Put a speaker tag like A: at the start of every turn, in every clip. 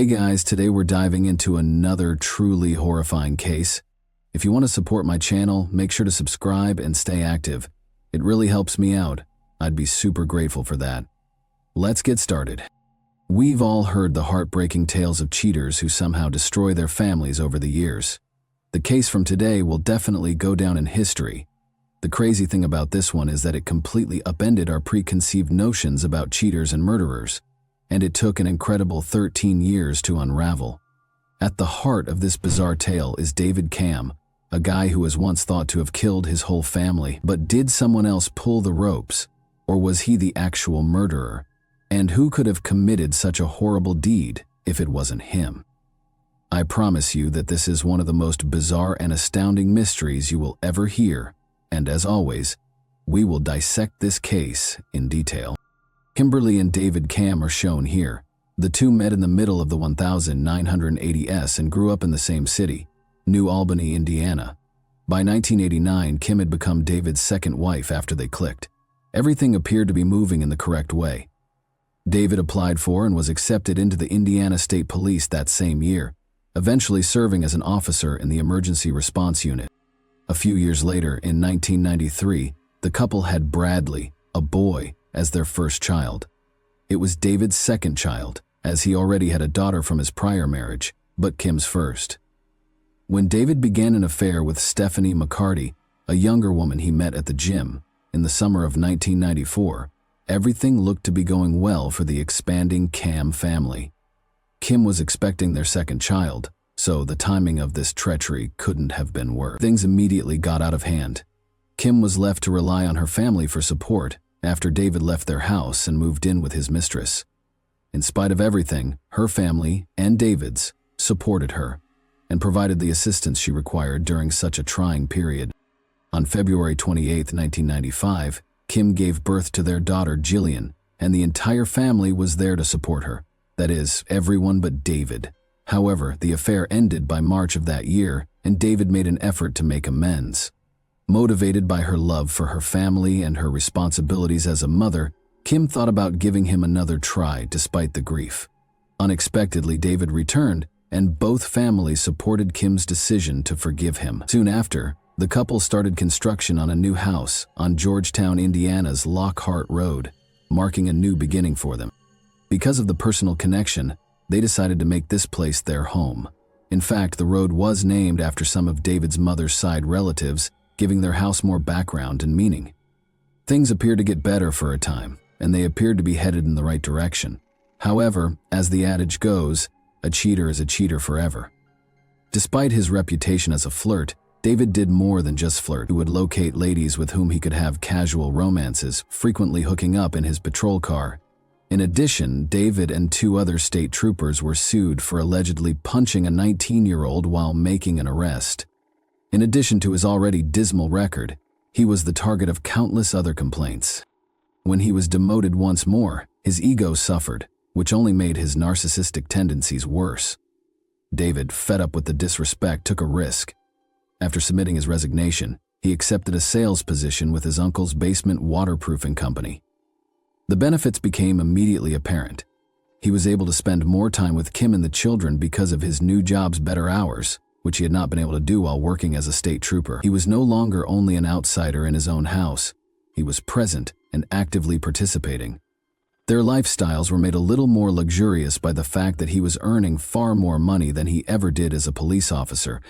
A: Hey guys, today we're diving into another truly horrifying case. If you want to support my channel, make sure to subscribe and stay active. It really helps me out. I'd be super grateful for that. Let's get started. We've all heard the heartbreaking tales of cheaters who somehow destroy their families over the years. The case from today will definitely go down in history. The crazy thing about this one is that it completely upended our preconceived notions about cheaters and murderers. And it took an incredible 13 years to unravel. At the heart of this bizarre tale is David Cam, a guy who was once thought to have killed his whole family. But did someone else pull the ropes? Or was he the actual murderer? And who could have committed such a horrible deed if it wasn't him? I promise you that this is one of the most bizarre and astounding mysteries you will ever hear, and as always, we will dissect this case in detail. Kimberly and David Cam are shown here. The two met in the middle of the 1980s and grew up in the same city, New Albany, Indiana. By 1989, Kim had become David's second wife after they clicked. Everything appeared to be moving in the correct way. David applied for and was accepted into the Indiana State Police that same year, eventually serving as an officer in the Emergency Response Unit. A few years later, in 1993, the couple had Bradley, a boy, as their first child. It was David's second child, as he already had a daughter from his prior marriage, but Kim's first. When David began an affair with Stephanie McCarty, a younger woman he met at the gym, in the summer of 1994, everything looked to be going well for the expanding Cam family. Kim was expecting their second child, so the timing of this treachery couldn't have been worse. Things immediately got out of hand. Kim was left to rely on her family for support after David left their house and moved in with his mistress. In spite of everything, her family and David's supported her and provided the assistance she required during such a trying period. On February 28, 1995, Kim gave birth to their daughter Jillian, and the entire family was there to support her. That is, everyone but David. However, the affair ended by March of that year, and David made an effort to make amends. Motivated by her love for her family and her responsibilities as a mother, Kim thought about giving him another try despite the grief. Unexpectedly, David returned, and both families supported Kim's decision to forgive him. Soon after, the couple started construction on a new house on Georgetown, Indiana's Lockhart Road, marking a new beginning for them. Because of the personal connection, they decided to make this place their home. In fact, the road was named after some of David's mother's side relatives, giving their house more background and meaning. Things appeared to get better for a time, and they appeared to be headed in the right direction. However, as the adage goes, a cheater is a cheater forever. Despite his reputation as a flirt, David did more than just flirt. He would locate ladies with whom he could have casual romances, frequently hooking up in his patrol car. In addition, David and two other state troopers were sued for allegedly punching a 19-year-old while making an arrest. In addition to his already dismal record, he was the target of countless other complaints. When he was demoted once more, his ego suffered, which only made his narcissistic tendencies worse. David, fed up with the disrespect, took a risk. After submitting his resignation, he accepted a sales position with his uncle's basement waterproofing company. The benefits became immediately apparent. He was able to spend more time with Kim and the children because of his new job's better hours, which he had not been able to do while working as a state trooper. He was no longer only an outsider in his own house. He was present and actively participating. Their lifestyles were made a little more luxurious by the fact that he was earning far more money than he ever did as a police officer.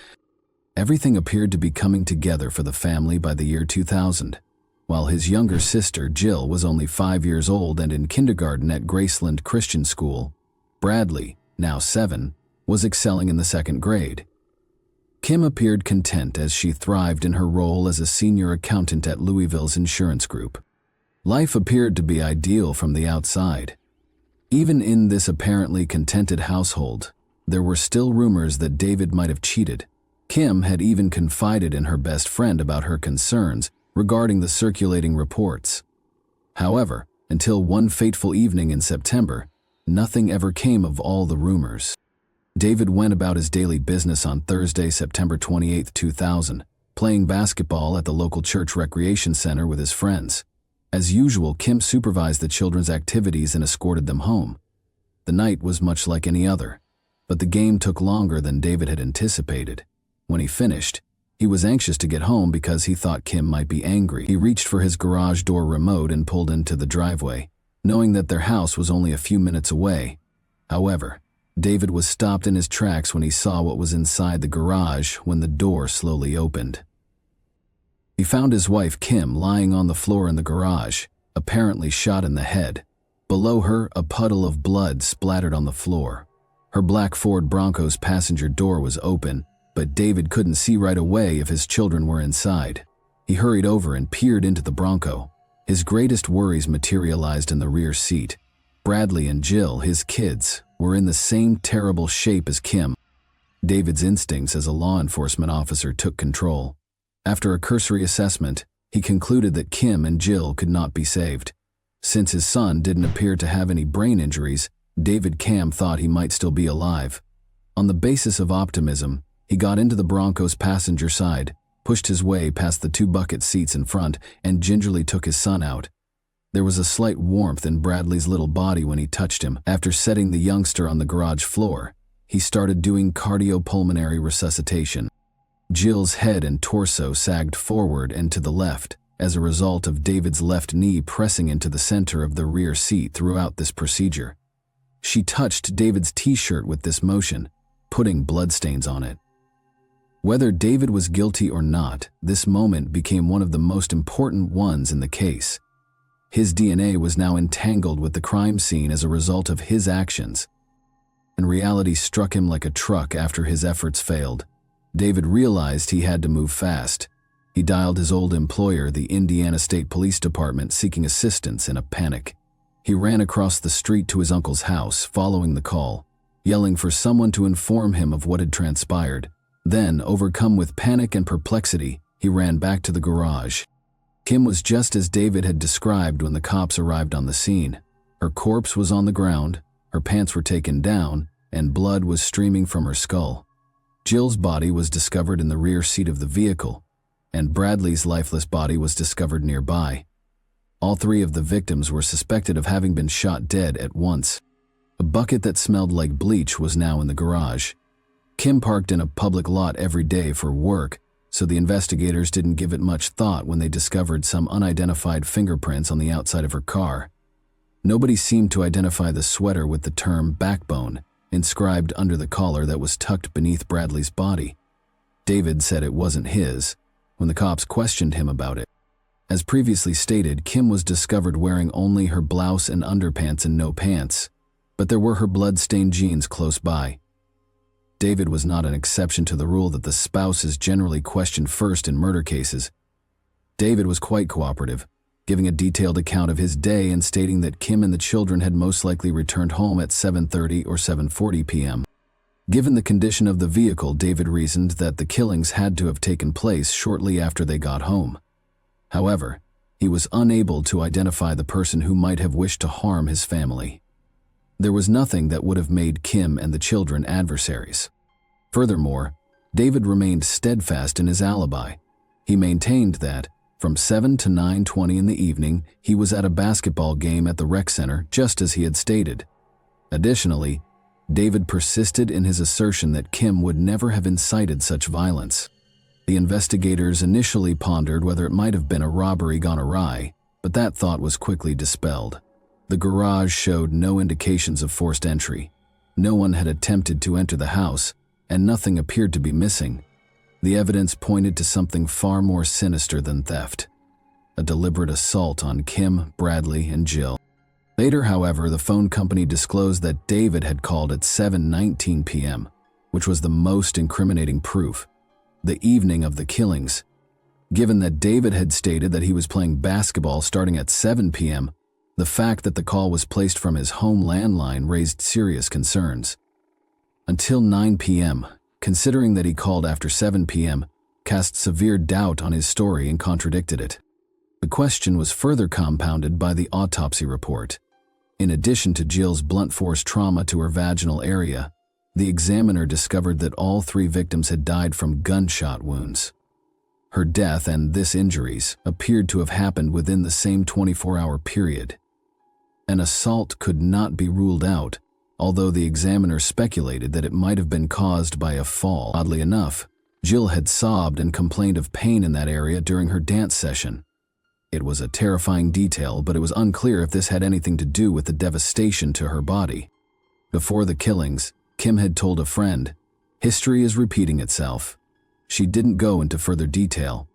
A: Everything appeared to be coming together for the family by the year 2000. While his younger sister, Jill, was only 5 years old and in kindergarten at Graceland Christian School, Bradley, now 7, was excelling in the second grade. Kim appeared content as she thrived in her role as a senior accountant at Louisville's insurance group. Life appeared to be ideal from the outside. Even in this apparently contented household, there were still rumors that David might have cheated. Kim had even confided in her best friend about her concerns regarding the circulating reports. However, until one fateful evening in September, nothing ever came of all the rumors. David went about his daily business on Thursday, September 28, 2000, playing basketball at the local church recreation center with his friends. As usual, Kim supervised the children's activities and escorted them home. The night was much like any other. But the game took longer than David had anticipated. When he finished, he was anxious to get home because he thought Kim might be angry. He reached for his garage door remote and pulled into the driveway, knowing that their house was only a few minutes away. However, David was stopped in his tracks when he saw what was inside the garage when the door slowly opened. He found his wife Kim lying on the floor in the garage, apparently shot in the head. Below her, a puddle of blood splattered on the floor. Her black Ford Bronco's passenger door was open, but David couldn't see right away if his children were inside. He hurried over and peered into the Bronco. His greatest worries materialized in the rear seat. Bradley and Jill, his kids, were in the same terrible shape as Kim. David's instincts as a law enforcement officer took control. After a cursory assessment, he concluded that Kim and Jill could not be saved. Since his son didn't appear to have any brain injuries, David Cam thought he might still be alive. On the basis of optimism, he got into the Bronco's passenger side, pushed his way past the two bucket seats in front, and gingerly took his son out. There was a slight warmth in Bradley's little body when he touched him. After setting the youngster on the garage floor, he started doing cardiopulmonary resuscitation. Jill's head and torso sagged forward and to the left as a result of David's left knee pressing into the center of the rear seat throughout this procedure. She touched David's t-shirt with this motion, putting bloodstains on it. Whether David was guilty or not, this moment became one of the most important ones in the case. His DNA was now entangled with the crime scene as a result of his actions, and reality struck him like a truck after his efforts failed. David realized he had to move fast. He dialed his old employer, the Indiana State Police Department, seeking assistance in a panic. He ran across the street to his uncle's house, following the call, yelling for someone to inform him of what had transpired. Then, overcome with panic and perplexity, he ran back to the garage. Kim was just as David had described when the cops arrived on the scene. Her corpse was on the ground, her pants were taken down, and blood was streaming from her skull. Jill's body was discovered in the rear seat of the vehicle, and Bradley's lifeless body was discovered nearby. All three of the victims were suspected of having been shot dead at once. A bucket that smelled like bleach was now in the garage. Kim parked in a public lot every day for work, so the investigators didn't give it much thought when they discovered some unidentified fingerprints on the outside of her car. Nobody seemed to identify the sweater with the term backbone inscribed under the collar that was tucked beneath Bradley's body. David said it wasn't his when the cops questioned him about it. As previously stated, Kim was discovered wearing only her blouse and underpants and no pants, but there were her blood-stained jeans close by. David was not an exception to the rule that the spouse is generally questioned first in murder cases. David was quite cooperative, giving a detailed account of his day and stating that Kim and the children had most likely returned home at 7:30 or 7:40 p.m. Given the condition of the vehicle, David reasoned that the killings had to have taken place shortly after they got home. However, he was unable to identify the person who might have wished to harm his family. There was nothing that would have made Kim and the children adversaries. Furthermore, David remained steadfast in his alibi. He maintained that, from 7 to 9:20 in the evening, he was at a basketball game at the rec center, just as he had stated. Additionally, David persisted in his assertion that Kim would never have incited such violence. The investigators initially pondered whether it might have been a robbery gone awry, but that thought was quickly dispelled. The garage showed no indications of forced entry. No one had attempted to enter the house, and nothing appeared to be missing. The evidence pointed to something far more sinister than theft: a deliberate assault on Kim, Bradley, and Jill. Later, however, the phone company disclosed that David had called at 7:19 p.m., which was the most incriminating proof. The evening of the killings. Given that David had stated that he was playing basketball starting at 7 p.m., the fact that the call was placed from his home landline raised serious concerns. Until 9 p.m., considering that he called after 7 p.m., cast severe doubt on his story and contradicted it. The question was further compounded by the autopsy report. In addition to Jill's blunt force trauma to her vaginal area, the examiner discovered that all three victims had died from gunshot wounds. Her death and this injuries appeared to have happened within the same 24-hour period. An assault could not be ruled out, although the examiner speculated that it might have been caused by a fall. Oddly enough, Jill had sobbed and complained of pain in that area during her dance session. It was a terrifying detail, but it was unclear if this had anything to do with the devastation to her body. Before the killings, Kim had told a friend, "History is repeating itself." She didn't go into further detail,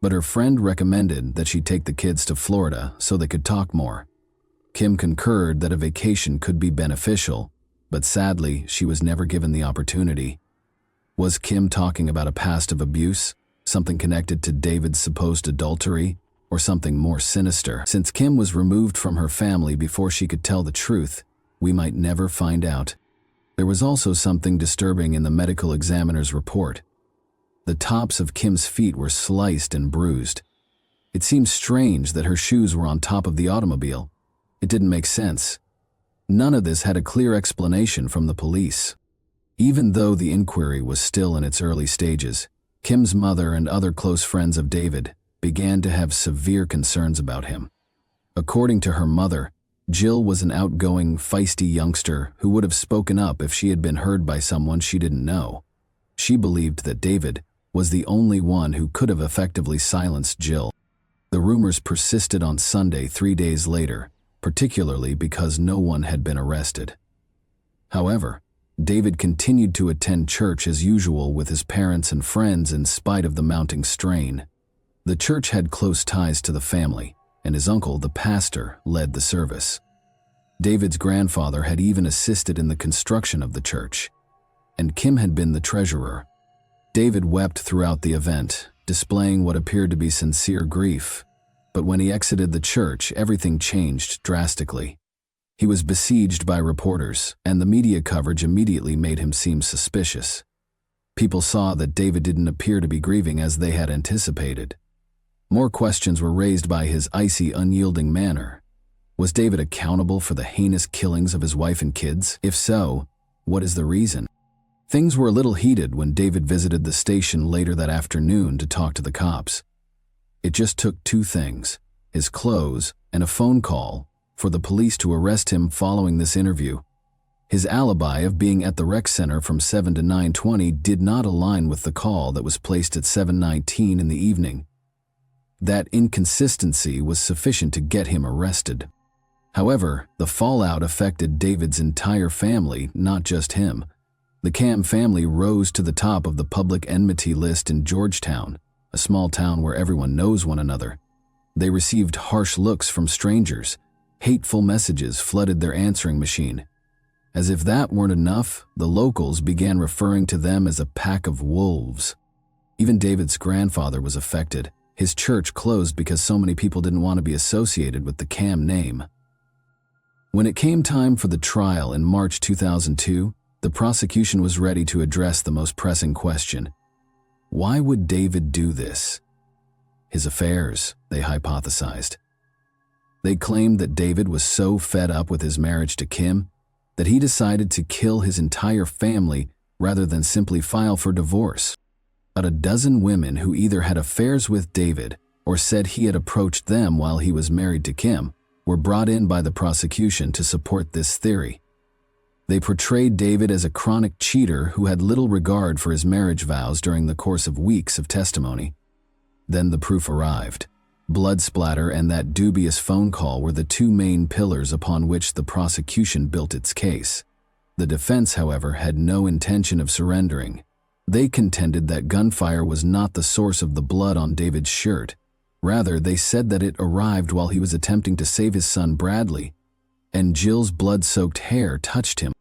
A: but her friend recommended that she take the kids to Florida so they could talk more. Kim concurred that a vacation could be beneficial, but sadly, she was never given the opportunity. Was Kim talking about a past of abuse, something connected to David's supposed adultery, or something more sinister? Since Kim was removed from her family before she could tell the truth, we might never find out. There was also something disturbing in the medical examiner's report. The tops of Kim's feet were sliced and bruised. It seemed strange that her shoes were on top of the automobile. It didn't make sense. None of this had a clear explanation from the police. Even though the inquiry was still in its early stages, Kim's mother and other close friends of David began to have severe concerns about him. According to her mother, Jill was an outgoing, feisty youngster who would have spoken up if she had been heard by someone she didn't know. She believed that David was the only one who could have effectively silenced Jill. The rumors persisted on Sunday 3 days later, particularly because no one had been arrested. However, David continued to attend church as usual with his parents and friends in spite of the mounting strain. The church had close ties to the family, and his uncle, the pastor, led the service. David's grandfather had even assisted in the construction of the church, and Kim had been the treasurer. David wept throughout the event, displaying what appeared to be sincere grief. But when he exited the church, everything changed drastically. He was besieged by reporters, and the media coverage immediately made him seem suspicious. People saw that David didn't appear to be grieving as they had anticipated. More questions were raised by his icy, unyielding manner. Was David accountable for the heinous killings of his wife and kids? If so, what is the reason? Things were a little heated when David visited the station later that afternoon to talk to the cops. It just took two things, his clothes and a phone call, for the police to arrest him following this interview. His alibi of being at the rec center from 7 to 9:20 did not align with the call that was placed at 7:19 in the evening. That inconsistency was sufficient to get him arrested. However, the fallout affected David's entire family, not just him. The Cam family rose to the top of the public enmity list in Georgetown, a small town where everyone knows one another. They received harsh looks from strangers. Hateful messages flooded their answering machine. As if that weren't enough, the locals began referring to them as a pack of wolves. Even David's grandfather was affected. His church closed because so many people didn't want to be associated with the Cam name. When it came time for the trial in March 2002, the prosecution was ready to address the most pressing question. Why would David do this? His affairs, they hypothesized. They claimed that David was so fed up with his marriage to Kim that he decided to kill his entire family rather than simply file for divorce. About a dozen women who either had affairs with David or said he had approached them while he was married to Kim were brought in by the prosecution to support this theory. They portrayed David as a chronic cheater who had little regard for his marriage vows during the course of weeks of testimony. Then the proof arrived. Blood splatter and that dubious phone call were the two main pillars upon which the prosecution built its case. The defense, however, had no intention of surrendering. They contended that gunfire was not the source of the blood on David's shirt. Rather, they said that it arrived while he was attempting to save his son Bradley, and Jill's blood-soaked hair touched him.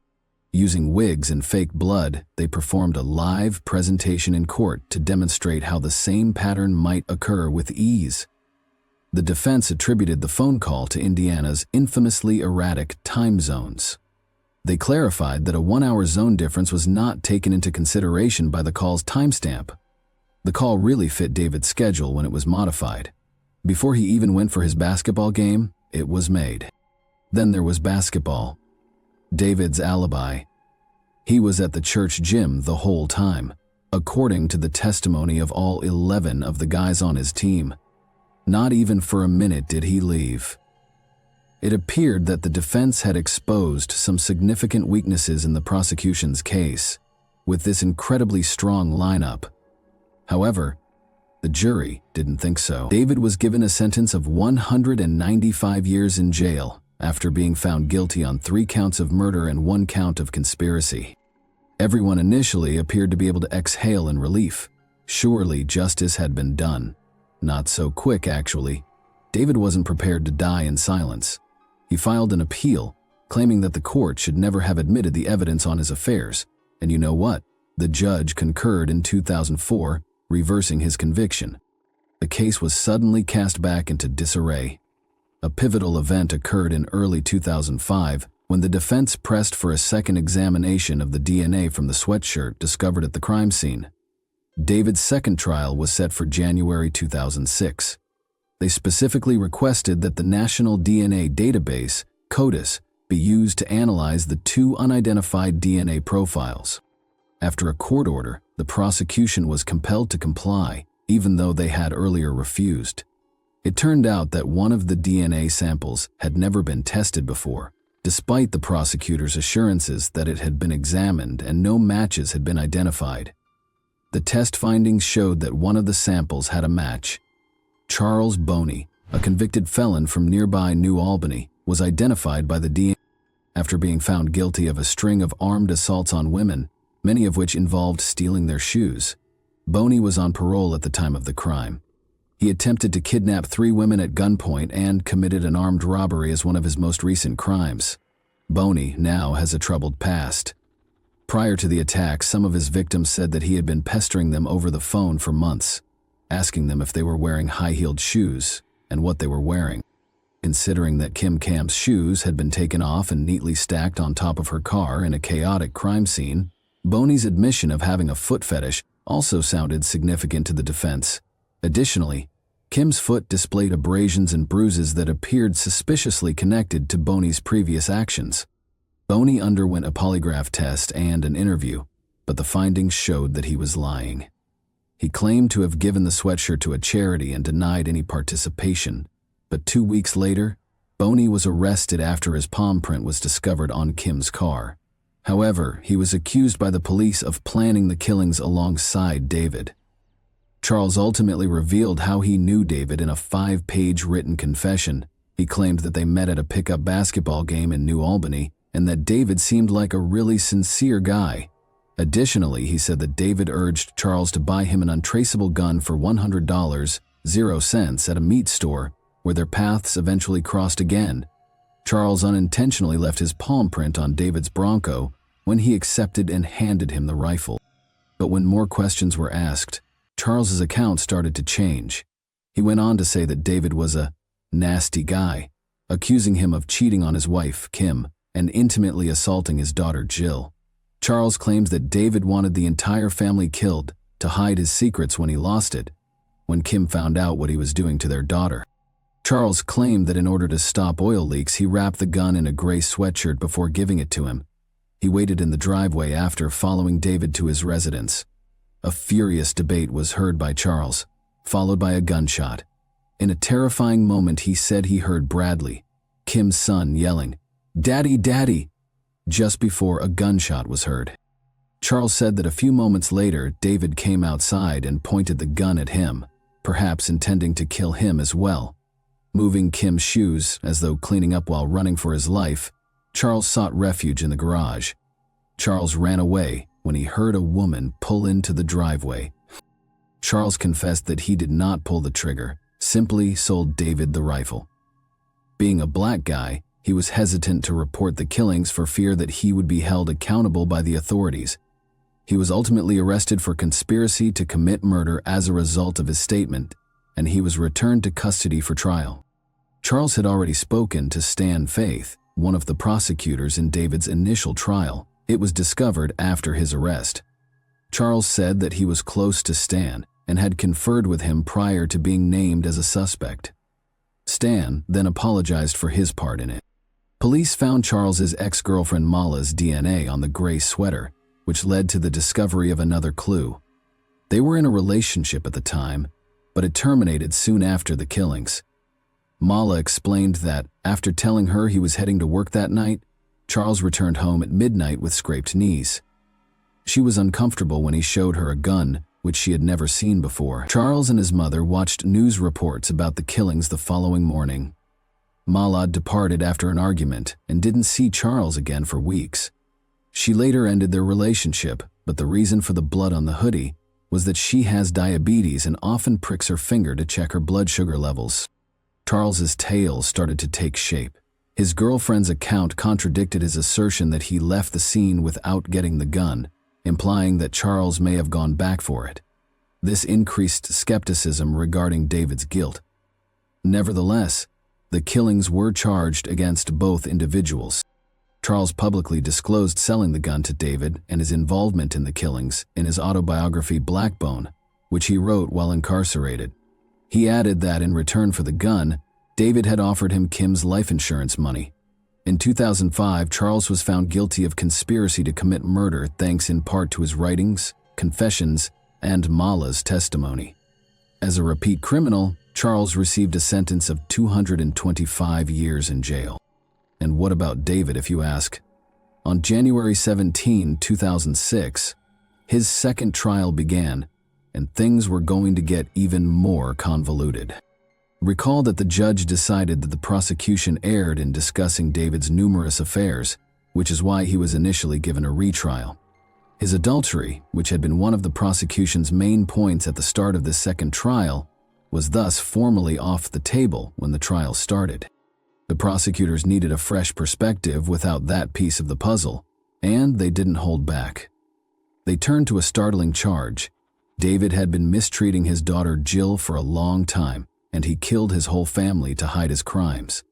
A: Using wigs and fake blood, they performed a live presentation in court to demonstrate how the same pattern might occur with ease. The defense attributed the phone call to Indiana's infamously erratic time zones. They clarified that a 1-hour zone difference was not taken into consideration by the call's timestamp. The call really fit David's schedule when it was modified. Before he even went for his basketball game, it was made. Then there was basketball. David's alibi. He was at the church gym the whole time, according to the testimony of all 11 of the guys on his team. Not even for a minute did he leave. It appeared that the defense had exposed some significant weaknesses in the prosecution's case, with this incredibly strong lineup. However, the jury didn't think so. David was given a sentence of 195 years in jail after being found guilty on 3 counts of murder and 1 count of conspiracy. Everyone initially appeared to be able to exhale in relief. Surely justice had been done. Not so quick, actually. David wasn't prepared to die in silence. He filed an appeal, claiming that the court should never have admitted the evidence on his affairs. And you know what? The judge concurred in 2004, reversing his conviction. The case was suddenly cast back into disarray. A pivotal event occurred in early 2005 when the defense pressed for a second examination of the DNA from the sweatshirt discovered at the crime scene. David's second trial was set for January 2006. They specifically requested that the National DNA Database, CODIS, be used to analyze the 2 unidentified DNA profiles. After a court order, the prosecution was compelled to comply, even though they had earlier refused. It turned out that one of the DNA samples had never been tested before, despite the prosecutor's assurances that it had been examined and no matches had been identified. The test findings showed that one of the samples had a match. Charles Boney, a convicted felon from nearby New Albany, was identified by the DNA after being found guilty of a string of armed assaults on women, many of which involved stealing their shoes. Boney was on parole at the time of the crime. He attempted to kidnap 3 women at gunpoint and committed an armed robbery as one of his most recent crimes. Boney now has a troubled past. Prior to the attack, some of his victims said that he had been pestering them over the phone for months, asking them if they were wearing high-heeled shoes and what they were wearing. Considering that Kim Camp's shoes had been taken off and neatly stacked on top of her car in a chaotic crime scene, Boney's admission of having a foot fetish also sounded significant to the defense. Additionally, Kim's foot displayed abrasions and bruises that appeared suspiciously connected to Boney's previous actions. Boney underwent a polygraph test and an interview, but the findings showed that he was lying. He claimed to have given the sweatshirt to a charity and denied any participation, but 2 weeks later, Boney was arrested after his palm print was discovered on Kim's car. However, he was accused by the police of planning the killings alongside David. Charles ultimately revealed how he knew David in a 5-page written confession. He claimed that they met at a pickup basketball game in New Albany and that David seemed like a really sincere guy. Additionally, he said that David urged Charles to buy him an untraceable gun for $100, 0 cents at a meat store, where their paths eventually crossed again. Charles unintentionally left his palm print on David's Bronco when he accepted and handed him the rifle. But when more questions were asked, Charles's account started to change. He went on to say that David was a nasty guy, accusing him of cheating on his wife, Kim, and intimately assaulting his daughter, Jill. Charles claims that David wanted the entire family killed to hide his secrets when he lost it, when Kim found out what he was doing to their daughter. Charles claimed that in order to stop oil leaks, he wrapped the gun in a gray sweatshirt before giving it to him. He waited in the driveway after following David to his residence. A furious debate was heard by Charles, followed by a gunshot. In a terrifying moment, he said he heard Bradley, Kim's son, yelling, "Daddy, Daddy," just before a gunshot was heard. Charles said that a few moments later, David came outside and pointed the gun at him, perhaps intending to kill him as well. Moving Kim's shoes, as though cleaning up while running for his life, Charles sought refuge in the garage. Charles ran away when he heard a woman pull into the driveway. Charles confessed that he did not pull the trigger, simply sold David the rifle. Being a black guy, he was hesitant to report the killings for fear that he would be held accountable by the authorities. He was ultimately arrested for conspiracy to commit murder as a result of his statement, and he was returned to custody for trial. Charles had already spoken to Stan Faith, one of the prosecutors in David's initial trial. It was discovered after his arrest. Charles said that he was close to Stan and had conferred with him prior to being named as a suspect. Stan then apologized for his part in it. Police found Charles's ex-girlfriend Mala's DNA on the gray sweater, which led to the discovery of another clue. They were in a relationship at the time, but it terminated soon after the killings. Mala explained that, after telling her he was heading to work that night, Charles returned home at midnight with scraped knees. She was uncomfortable when he showed her a gun, which she had never seen before. Charles and his mother watched news reports about the killings the following morning. Mala departed after an argument and didn't see Charles again for weeks. She later ended their relationship, but the reason for the blood on the hoodie was that she has diabetes and often pricks her finger to check her blood sugar levels. Charles's tale started to take shape. His girlfriend's account contradicted his assertion that he left the scene without getting the gun, implying that Charles may have gone back for it. This increased skepticism regarding David's guilt. Nevertheless, the killings were charged against both individuals. Charles publicly disclosed selling the gun to David and his involvement in the killings in his autobiography Blackbone, which he wrote while incarcerated. He added that in return for the gun, David had offered him Kim's life insurance money. In 2005, Charles was found guilty of conspiracy to commit murder thanks in part to his writings, confessions, and Mala's testimony. As a repeat criminal, Charles received a sentence of 225 years in jail. And what about David, if you ask? On January 17, 2006, his second trial began, and things were going to get even more convoluted. Recall that the judge decided that the prosecution erred in discussing David's numerous affairs, which is why he was initially given a retrial. His adultery, which had been one of the prosecution's main points at the start of this second trial, was thus formally off the table when the trial started. The prosecutors needed a fresh perspective without that piece of the puzzle, and they didn't hold back. They turned to a startling charge. David had been mistreating his daughter Jill for a long time, and he killed his whole family to hide his crimes.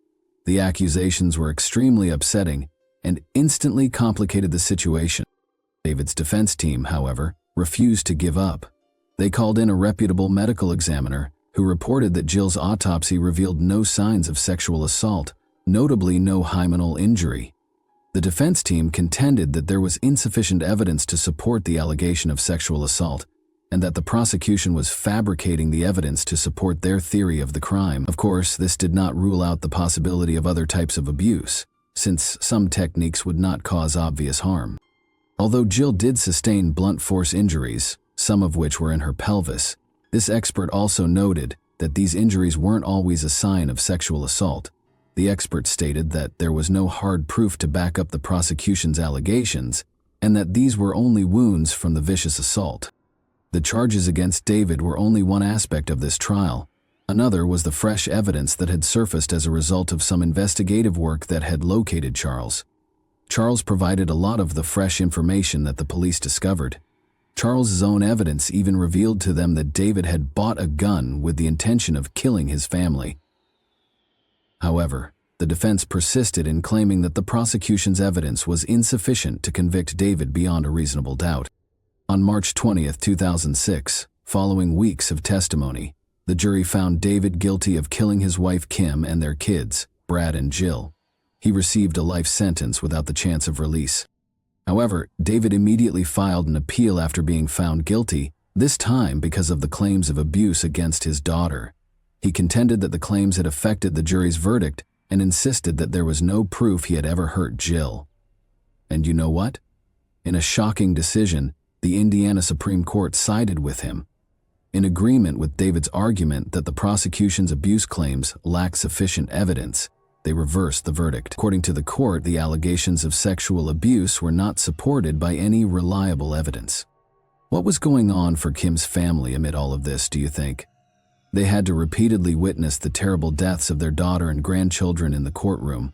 A: The accusations were extremely upsetting and instantly complicated the situation. David's defense team, however, refused to give up. They called in a reputable medical examiner who reported that Jill's autopsy revealed no signs of sexual assault, notably no hymenal injury. The defense team contended that there was insufficient evidence to support the allegation of sexual assault, and that the prosecution was fabricating the evidence to support their theory of the crime. Of course, this did not rule out the possibility of other types of abuse, since some techniques would not cause obvious harm. Although Jill did sustain blunt force injuries, some of which were in her pelvis, this expert also noted that these injuries weren't always a sign of sexual assault. The expert stated that there was no hard proof to back up the prosecution's allegations, and that these were only wounds from the vicious assault. The charges against David were only one aspect of this trial. Another was the fresh evidence that had surfaced as a result of some investigative work that had located Charles. Charles provided a lot of the fresh information that the police discovered. Charles's own evidence even revealed to them that David had bought a gun with the intention of killing his family. However, the defense persisted in claiming that the prosecution's evidence was insufficient to convict David beyond a reasonable doubt. On March 20, 2006, following weeks of testimony, the jury found David guilty of killing his wife Kim and their kids, Brad and Jill. He received a life sentence without the chance of release. However, David immediately filed an appeal after being found guilty, this time because of the claims of abuse against his daughter. He contended that the claims had affected the jury's verdict and insisted that there was no proof he had ever hurt Jill. And you know what? In a shocking decision, the Indiana Supreme Court sided with him. In agreement with David's argument that the prosecution's abuse claims lacked sufficient evidence, they reversed the verdict. According to the court, the allegations of sexual abuse were not supported by any reliable evidence. What was going on for Kim's family amid all of this, do you think? They had to repeatedly witness the terrible deaths of their daughter and grandchildren in the courtroom.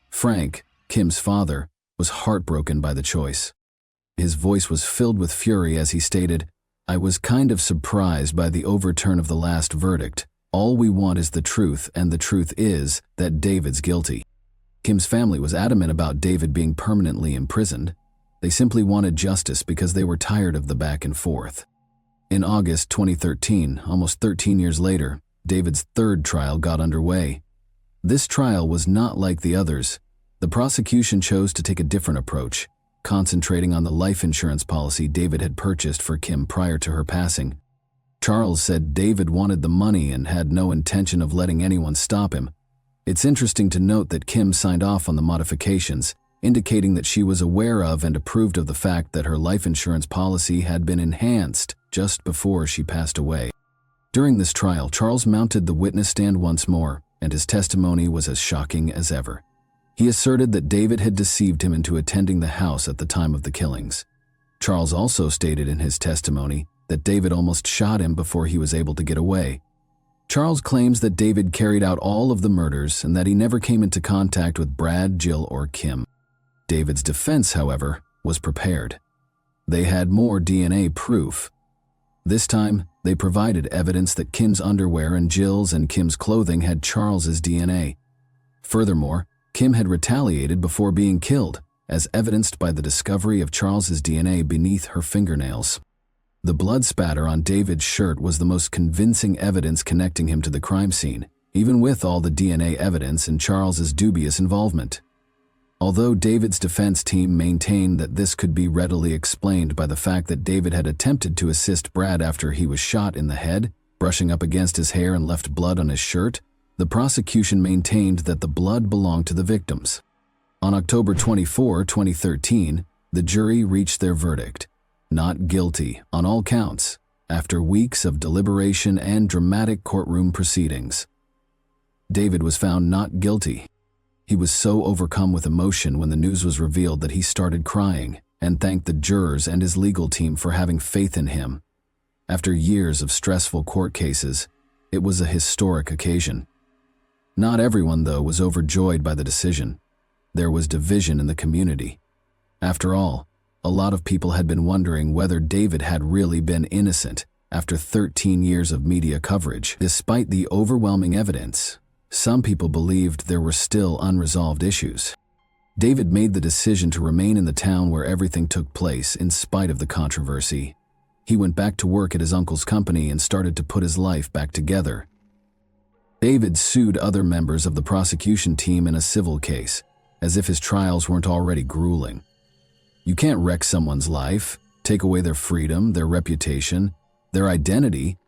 A: Frank, Kim's father, was heartbroken by the choice. His voice was filled with fury as he stated, "I was kind of surprised by the overturn of the last verdict. All we want is the truth, and the truth is that David's guilty." Kim's family was adamant about David being permanently imprisoned. They simply wanted justice because they were tired of the back and forth. In August 2013, almost 13 years later, David's third trial got underway. This trial was not like the others. The prosecution chose to take a different approach, concentrating on the life insurance policy David had purchased for Kim prior to her passing. Charles said David wanted the money and had no intention of letting anyone stop him, It's interesting to note that Kim signed off on the modifications, indicating that she was aware of and approved of the fact that her life insurance policy had been enhanced just before she passed away. During this trial, Charles mounted the witness stand once more, and his testimony was as shocking as ever. He asserted that David had deceived him into attending the house at the time of the killings. Charles also stated in his testimony that David almost shot him before he was able to get away. Charles claims that David carried out all of the murders and that he never came into contact with Brad, Jill, or Kim. David's defense, however, was prepared. They had more DNA proof. This time, they provided evidence that Kim's underwear and Jill's and Kim's clothing had Charles's DNA. Furthermore, Kim had retaliated before being killed, as evidenced by the discovery of Charles's DNA beneath her fingernails. The blood spatter on David's shirt was the most convincing evidence connecting him to the crime scene, even with all the DNA evidence and Charles's dubious involvement. Although David's defense team maintained that this could be readily explained by the fact that David had attempted to assist Brad after he was shot in the head, brushing up against his hair and left blood on his shirt, the prosecution maintained that the blood belonged to the victims. On October 24, 2013, the jury reached their verdict, not guilty on all counts, after weeks of deliberation and dramatic courtroom proceedings. David was found not guilty. He was so overcome with emotion when the news was revealed that he started crying and thanked the jurors and his legal team for having faith in him. After years of stressful court cases, it was a historic occasion. Not everyone, though, was overjoyed by the decision. There was division in the community. After all, a lot of people had been wondering whether David had really been innocent after 13 years of media coverage. Despite the overwhelming evidence, some people believed there were still unresolved issues. David made the decision to remain in the town where everything took place in spite of the controversy. He went back to work at his uncle's company and started to put his life back together. David sued other members of the prosecution team in a civil case, as if his trials weren't already grueling. You can't wreck someone's life, take away their freedom, their reputation, their identity.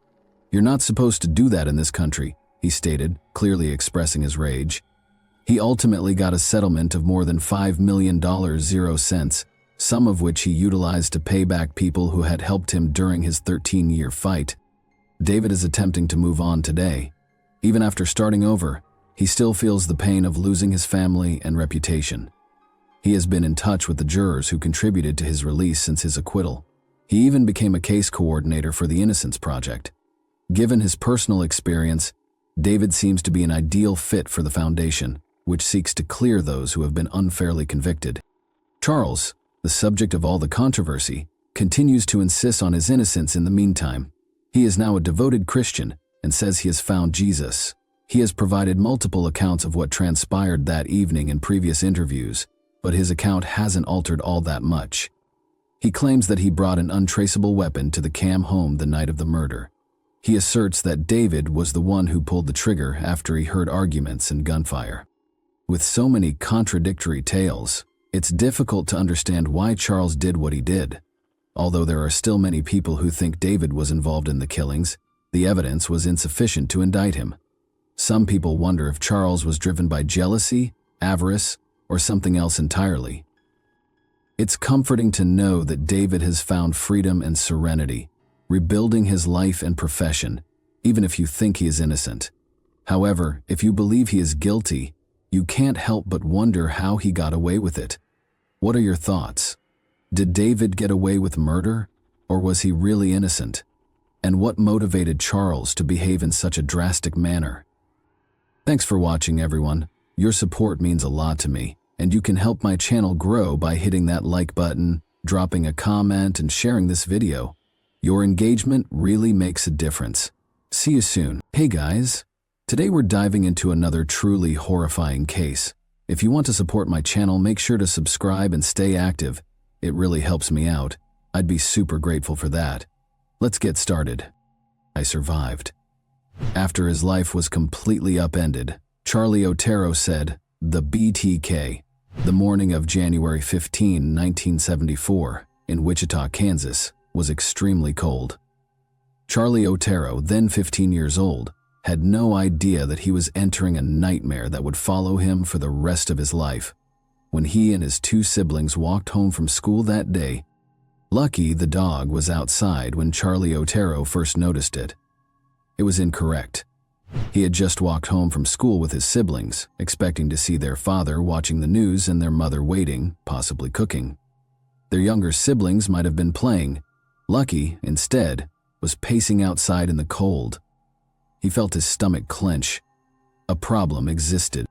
A: You're not supposed to do that in this country, he stated, clearly expressing his rage. He ultimately got a settlement of more than $5 million, 0 cents, some of which he utilized to pay back people who had helped him during his 13-year fight. David is attempting to move on today. Even after starting over, he still feels the pain of losing his family and reputation. He has been in touch with the jurors who contributed to his release since his acquittal. He even became a case coordinator for the Innocence Project. Given his personal experience, David seems to be an ideal fit for the foundation, which seeks to clear those who have been unfairly convicted. Charles, the subject of all the controversy, continues to insist on his innocence in the meantime. He is now a devoted Christian and says he has found Jesus. He has provided multiple accounts of what transpired that evening in previous interviews, but his account hasn't altered all that much. He claims that he brought an untraceable weapon to the Cam home the night of the murder. He asserts that David was the one who pulled the trigger after he heard arguments and gunfire. With so many contradictory tales, it's difficult to understand why Charles did what he did. Although there are still many people who think David was involved in the killings, the evidence was insufficient to indict him. Some people wonder if Charles was driven by jealousy, avarice, or something else entirely. It's comforting to know that David has found freedom and serenity, rebuilding his life and profession, even if you think he is innocent. However, if you believe he is guilty, you can't help but wonder how he got away with it. What are your thoughts? Did David get away with murder, or was he really innocent? And what motivated Charles to behave in such a drastic manner? Thanks for watching, everyone. Your support means a lot to me, and you can help my channel grow by hitting that like button, dropping a comment, and sharing this video. Your engagement really makes a difference. See you soon. Hey guys, today we're diving into another truly horrifying case. If you want to support my channel, make sure to subscribe and stay active. It really helps me out. I'd be super grateful for that. Let's get started. I survived. After his life was completely upended, Charlie Otero said, "The BTK, the morning of January 15, 1974, in Wichita, Kansas, was extremely cold." Charlie Otero, then 15 years old, had no idea that he was entering a nightmare that would follow him for the rest of his life. When he and his two siblings walked home from school that day, Lucky the dog was outside when Charlie Otero first noticed it. It was incorrect. He had just walked home from school with his siblings, expecting to see their father watching the news and their mother waiting, possibly cooking. Their younger siblings might have been playing. Lucky, instead, was pacing outside in the cold. He felt his stomach clench. A problem existed.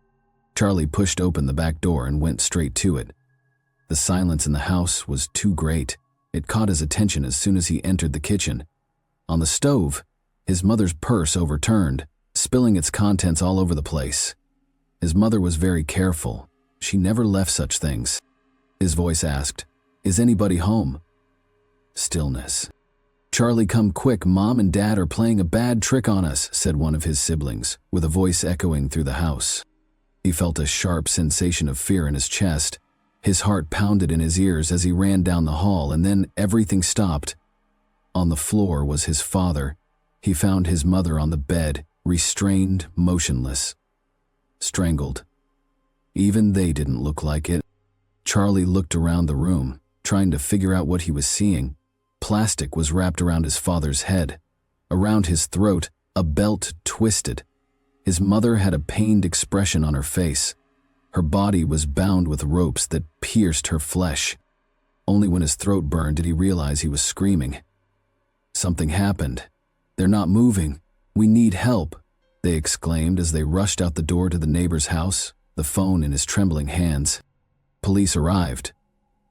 A: Charlie pushed open the back door and went straight to it. The silence in the house was too great. It caught his attention as soon as he entered the kitchen. On the stove, his mother's purse overturned, spilling its contents all over the place. His mother was very careful. She never left such things. His voice asked, "Is anybody home?" Stillness. "Charlie, come quick, Mom and Dad are playing a bad trick on us," said one of his siblings, with a voice echoing through the house. He felt a sharp sensation of fear in his chest. His heart pounded in his ears as he ran down the hall, and then everything stopped. On the floor was his father. He found his mother on the bed, restrained, motionless, strangled. Even they didn't look like it. Charlie looked around the room, trying to figure out what he was seeing. Plastic was wrapped around his father's head. Around his throat, a belt twisted. His mother had a pained expression on her face. Her body was bound with ropes that pierced her flesh. Only when his throat burned did he realize he was screaming. "Something happened. They're not moving. We need help," they exclaimed as they rushed out the door to the neighbor's house, the phone in his trembling hands. Police arrived.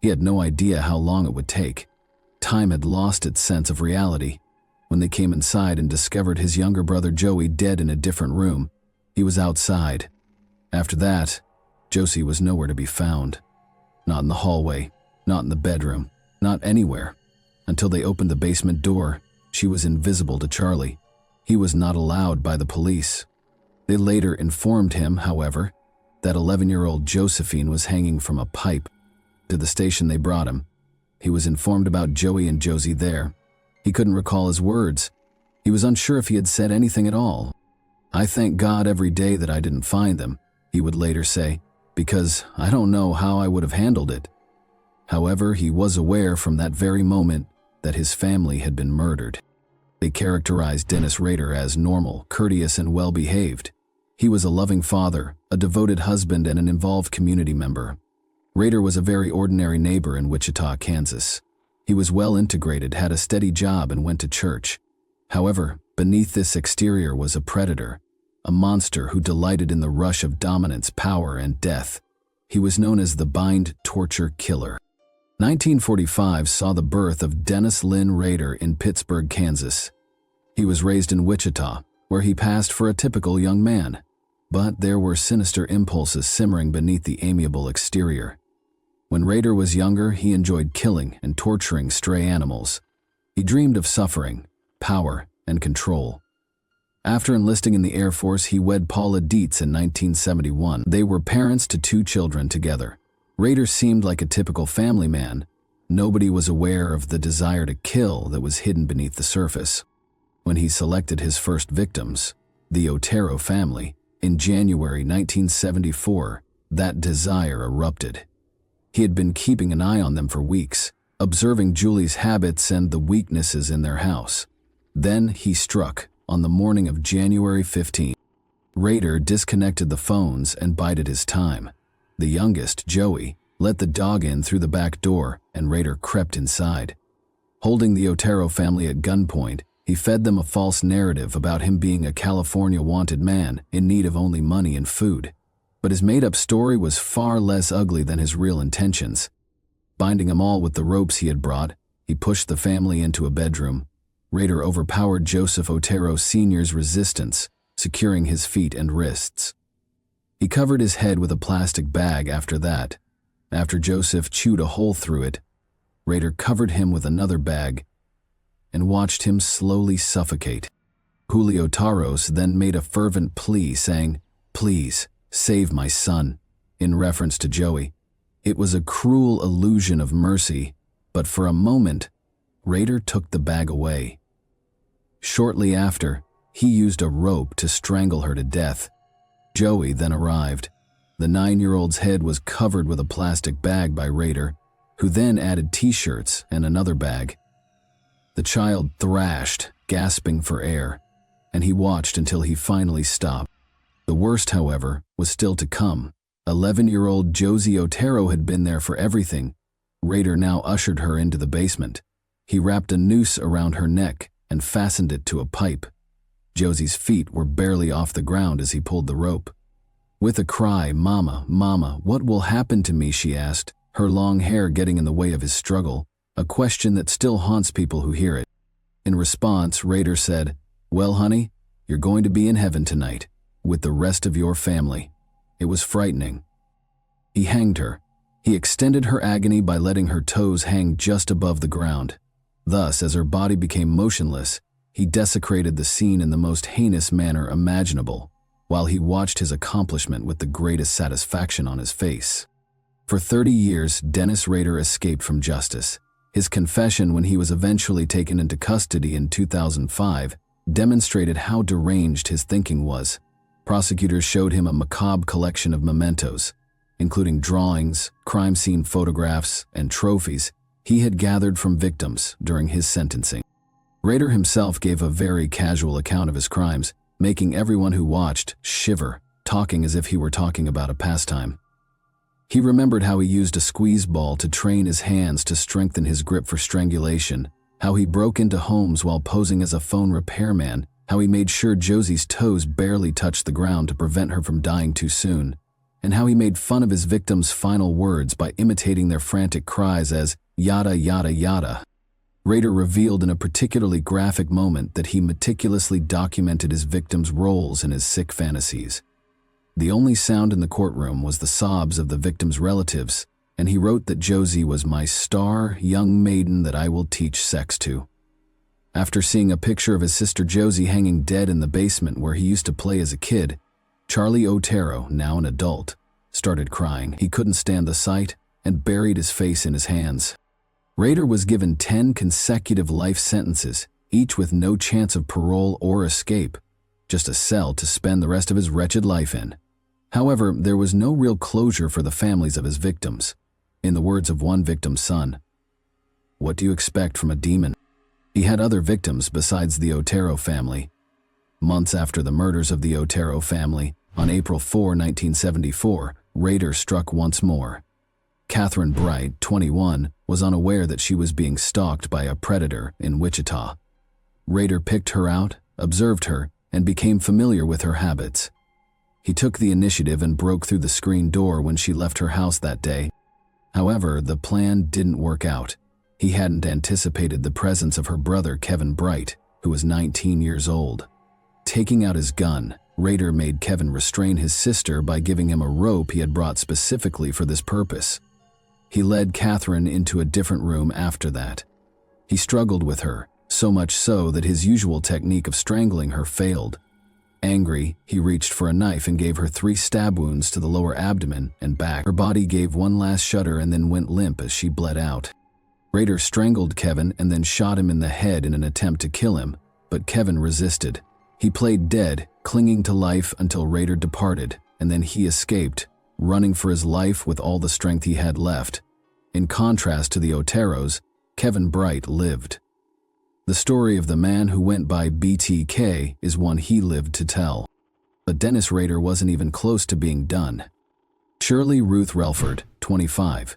A: He had no idea how long it would take. Time had lost its sense of reality. When they came inside and discovered his younger brother Joey dead in a different room, he was outside. After that, Josie was nowhere to be found. Not in the hallway, not in the bedroom, not anywhere. Until they opened the basement door, she was invisible to Charlie. He was not allowed by the police. They later informed him, however, that 11-year-old Josephine was hanging from a pipe. To the station they brought him. He was informed about Joey and Josie there. He couldn't recall his words. He was unsure if he had said anything at all. "I thank God every day that I didn't find them," he would later say, "because I don't know how I would have handled it." However, he was aware from that very moment that his family had been murdered. They characterized Dennis Rader as normal, courteous, and well-behaved. He was a loving father, a devoted husband, and an involved community member. Rader was a very ordinary neighbor in Wichita, Kansas. He was well integrated, had a steady job, and went to church. However, beneath this exterior was a predator, a monster who delighted in the rush of dominance, power, and death. He was known as the Bind Torture Killer. 1945 saw the birth of Dennis Lynn Rader in Pittsburgh, Kansas. He was raised in Wichita, where he passed for a typical young man. But there were sinister impulses simmering beneath the amiable exterior. When Rader was younger, he enjoyed killing and torturing stray animals. He dreamed of suffering, power, and control. After enlisting in the Air Force, he wed Paula Dietz in 1971. They were parents to 2 children together. Rader seemed like a typical family man. Nobody was aware of the desire to kill that was hidden beneath the surface. When he selected his first victims, the Otero family, in January 1974, that desire erupted. He had been keeping an eye on them for weeks, observing Julie's habits and the weaknesses in their house. Then he struck on the morning of January 15. Rader disconnected the phones and bided his time. The youngest, Joey, let the dog in through the back door, and Rader crept inside. Holding the Otero family at gunpoint, he fed them a false narrative about him being a California wanted man in need of only money and food. But his made-up story was far less ugly than his real intentions. Binding them all with the ropes he had brought, he pushed the family into a bedroom. Rader overpowered Joseph Otero Sr.'s resistance, securing his feet and wrists. He covered his head with a plastic bag after that. After Joseph chewed a hole through it, Rader covered him with another bag and watched him slowly suffocate. Julio Taros then made a fervent plea saying, "Please, save my son," in reference to Joey. It was a cruel illusion of mercy, but for a moment, Rader took the bag away. Shortly after, He used a rope to strangle her to death. Joey then arrived. The 9-year-old's head was covered with a plastic bag by Rader, who then added t-shirts and another bag. The child thrashed, gasping for air, and he watched until he finally stopped. The worst, however, was still to come. 11-year-old Josie Otero had been there for everything. Rader now ushered her into the basement. He wrapped a noose around her neck and fastened it to a pipe. Josie's feet were barely off the ground as he pulled the rope. With a cry, "Mama, Mama, what will happen to me?" she asked, her long hair getting in the way of his struggle, a question that still haunts people who hear it. In response, Rader said, "Well, honey, you're going to be in heaven tonight, with the rest of your family." It was frightening. He hanged her. He extended her agony by letting her toes hang just above the ground. Thus, as her body became motionless, he desecrated the scene in the most heinous manner imaginable, while he watched his accomplishment with the greatest satisfaction on his face. For 30 years, Dennis Rader escaped from justice. His confession, when he was eventually taken into custody in 2005, demonstrated how deranged his thinking was. Prosecutors showed him a macabre collection of mementos, including drawings, crime scene photographs, and trophies he had gathered from victims during his sentencing. Rader himself gave a very casual account of his crimes, making everyone who watched shiver, talking as if he were talking about a pastime. He remembered how he used a squeeze ball to train his hands to strengthen his grip for strangulation, how he broke into homes while posing as a phone repairman, how he made sure Josie's toes barely touched the ground to prevent her from dying too soon, and how he made fun of his victims' final words by imitating their frantic cries as "yada yada yada." Rader revealed in a particularly graphic moment that he meticulously documented his victims' roles in his sick fantasies. The only sound in the courtroom was the sobs of the victims' relatives, and he wrote that Josie was my star young maiden that I will teach sex to. After seeing a picture of his sister Josie hanging dead in the basement where he used to play as a kid, Charlie Otero, now an adult, started crying. He couldn't stand the sight and buried his face in his hands. Rader was given 10 consecutive life sentences, each with no chance of parole or escape, just a cell to spend the rest of his wretched life in. However, there was no real closure for the families of his victims. In the words of one victim's son, "What do you expect from a demon?" He had other victims besides the Otero family. Months after the murders of the Otero family, on April 4, 1974, Rader struck once more. Catherine Bright, 21, was unaware that she was being stalked by a predator in Wichita. Rader picked her out, observed her, and became familiar with her habits. He took the initiative and broke through the screen door when she left her house that day. However, the plan didn't work out. He hadn't anticipated the presence of her brother Kevin Bright, who was 19 years old. Taking out his gun, Rader made Kevin restrain his sister by giving him a rope he had brought specifically for this purpose. He led Catherine into a different room after that. He struggled with her, so much so that his usual technique of strangling her failed. Angry, he reached for a knife and gave her 3 stab wounds to the lower abdomen and back. Her body gave one last shudder and then went limp as she bled out. Rader strangled Kevin and then shot him in the head in an attempt to kill him, but Kevin resisted. He played dead, clinging to life until Rader departed, and then he escaped, running for his life with all the strength he had left. In contrast to the Oteros, Kevin Bright lived. The story of the man who went by BTK is one he lived to tell. But Dennis Rader wasn't even close to being done. Shirley Ruth Relford, 25,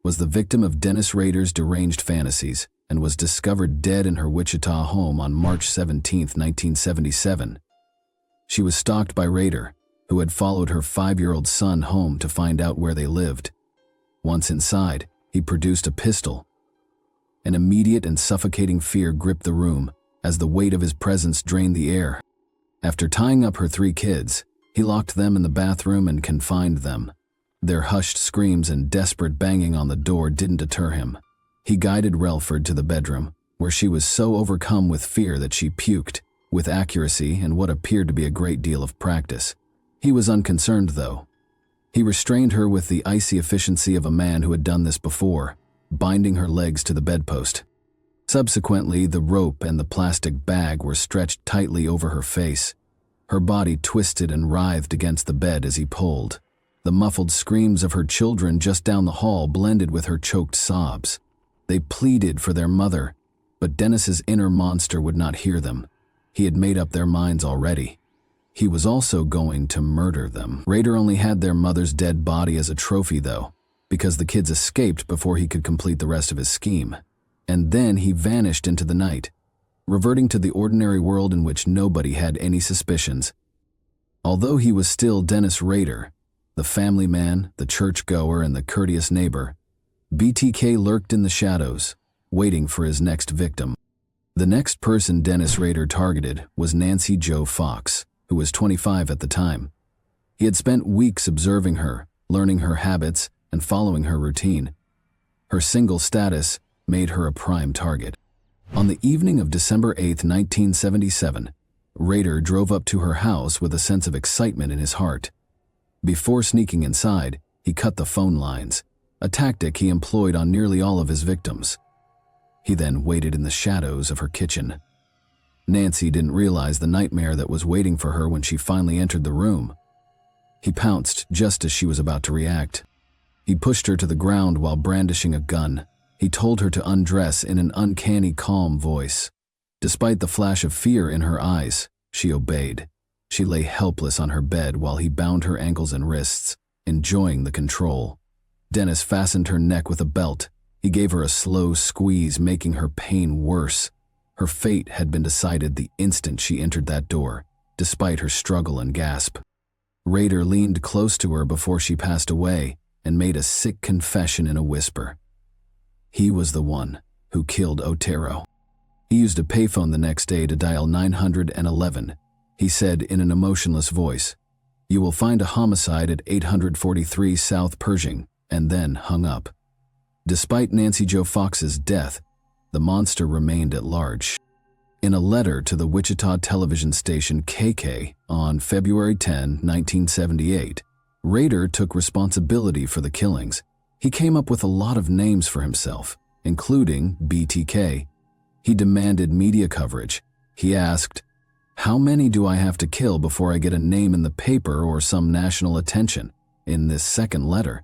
A: was the victim of Dennis Rader's deranged fantasies and was discovered dead in her Wichita home on March 17, 1977. She was stalked by Rader, who had followed her 5-year-old son home to find out where they lived. Once inside, he produced a pistol. An immediate and suffocating fear gripped the room as the weight of his presence drained the air. After tying up her 3 kids, he locked them in the bathroom and confined them. Their hushed screams and desperate banging on the door didn't deter him. He guided Relford to the bedroom, where she was so overcome with fear that she puked, with accuracy and what appeared to be a great deal of practice. He was unconcerned, though. He restrained her with the icy efficiency of a man who had done this before, binding her legs to the bedpost. Subsequently, the rope and the plastic bag were stretched tightly over her face. Her body twisted and writhed against the bed as he pulled. The muffled screams of her children just down the hall blended with her choked sobs. They pleaded for their mother, but Dennis's inner monster would not hear them. He had made up their minds already. He was also going to murder them. Rader only had their mother's dead body as a trophy, though, because the kids escaped before he could complete the rest of his scheme. And then he vanished into the night, reverting to the ordinary world in which nobody had any suspicions. Although he was still Dennis Rader, the family man, the churchgoer, and the courteous neighbor, BTK lurked in the shadows, waiting for his next victim. The next person Dennis Rader targeted was Nancy Jo Fox, who was 25 at the time. He had spent weeks observing her, learning her habits, and following her routine. Her single status made her a prime target. On the evening of December 8, 1977, Rader drove up to her house with a sense of excitement in his heart. Before sneaking inside, he cut the phone lines, a tactic he employed on nearly all of his victims. He then waited in the shadows of her kitchen. Nancy didn't realize the nightmare that was waiting for her when she finally entered the room. He pounced just as she was about to react. He pushed her to the ground while brandishing a gun. He told her to undress in an uncanny, calm voice. Despite the flash of fear in her eyes, she obeyed. She lay helpless on her bed while he bound her ankles and wrists, enjoying the control. Dennis fastened her neck with a belt. He gave her a slow squeeze, making her pain worse. Her fate had been decided the instant she entered that door, despite her struggle and gasp. Rader leaned close to her before she passed away and made a sick confession in a whisper. He was the one who killed Otero. He used a payphone the next day to dial 911. He said in an emotionless voice, "You will find a homicide at 843 South Pershing," and then hung up. Despite Nancy Jo Fox's death, the monster remained at large. In a letter to the Wichita television station KK on February 10, 1978, Rader took responsibility for the killings. He came up with a lot of names for himself, including BTK. He demanded media coverage. He asked, "How many do I have to kill before I get a name in the paper or some national attention?" in this second letter.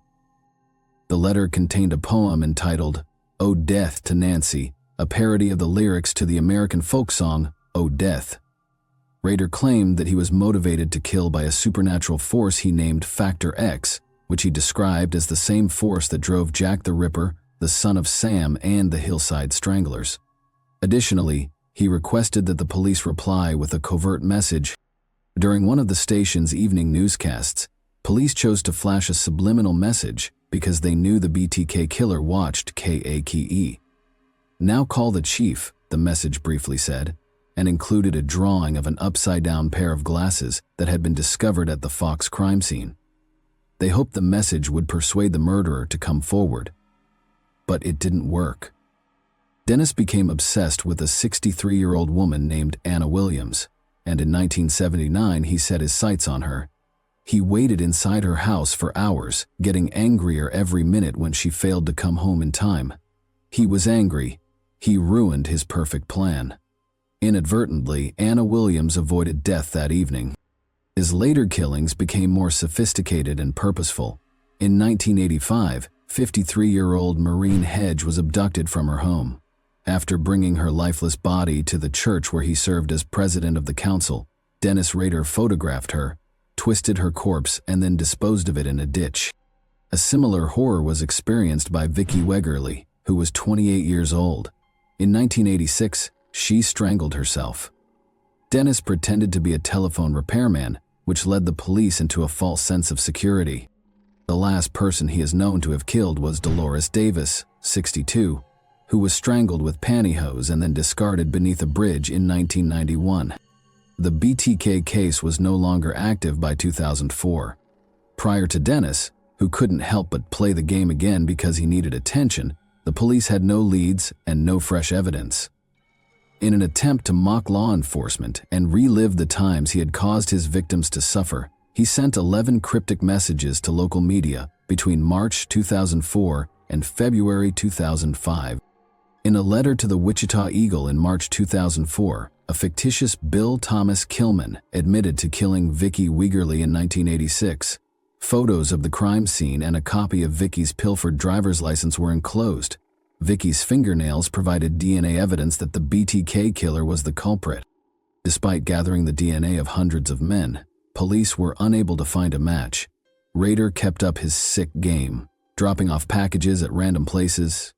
A: The letter contained a poem entitled, "Oh Death to Nancy," a parody of the lyrics to the American folk song, "Oh Death." Rader claimed that he was motivated to kill by a supernatural force he named Factor X, which he described as the same force that drove Jack the Ripper, the Son of Sam, and the Hillside Stranglers. Additionally, he requested that the police reply with a covert message. During one of the station's evening newscasts, police chose to flash a subliminal message because they knew the BTK killer watched KAKE. "Now call the chief," the message briefly said, and included a drawing of an upside-down pair of glasses that had been discovered at the Fox crime scene. They hoped the message would persuade the murderer to come forward. But it didn't work. Dennis became obsessed with a 63-year-old woman named Anna Williams, and in 1979 he set his sights on her. He waited inside her house for hours, getting angrier every minute when she failed to come home in time. He was angry. He ruined his perfect plan. Inadvertently, Anna Williams avoided death that evening. His later killings became more sophisticated and purposeful. In 1985, 53-year-old Maureen Hedge was abducted from her home. After bringing her lifeless body to the church where he served as president of the council, Dennis Rader photographed her, twisted her corpse, and then disposed of it in a ditch. A similar horror was experienced by Vicki Wegerle, who was 28 years old. In 1986, she strangled herself. Dennis pretended to be a telephone repairman, which led the police into a false sense of security. The last person he is known to have killed was Dolores Davis, 62, who was strangled with pantyhose and then discarded beneath a bridge in 1991. The BTK case was no longer active by 2004. Prior to Dennis, who couldn't help but play the game again because he needed attention, the police had no leads and no fresh evidence. In an attempt to mock law enforcement and relive the times he had caused his victims to suffer, he sent 11 cryptic messages to local media between March 2004 and February 2005. In a letter to the Wichita Eagle in March 2004, a fictitious Bill Thomas Killman admitted to killing Vicky Wegerle in 1986. Photos of the crime scene and a copy of Vicky's pilfered driver's license were enclosed. Vicky's fingernails provided DNA evidence that the BTK killer was the culprit. Despite gathering the DNA of hundreds of men, police were unable to find a match. Rader kept up his sick game, dropping off packages at random places.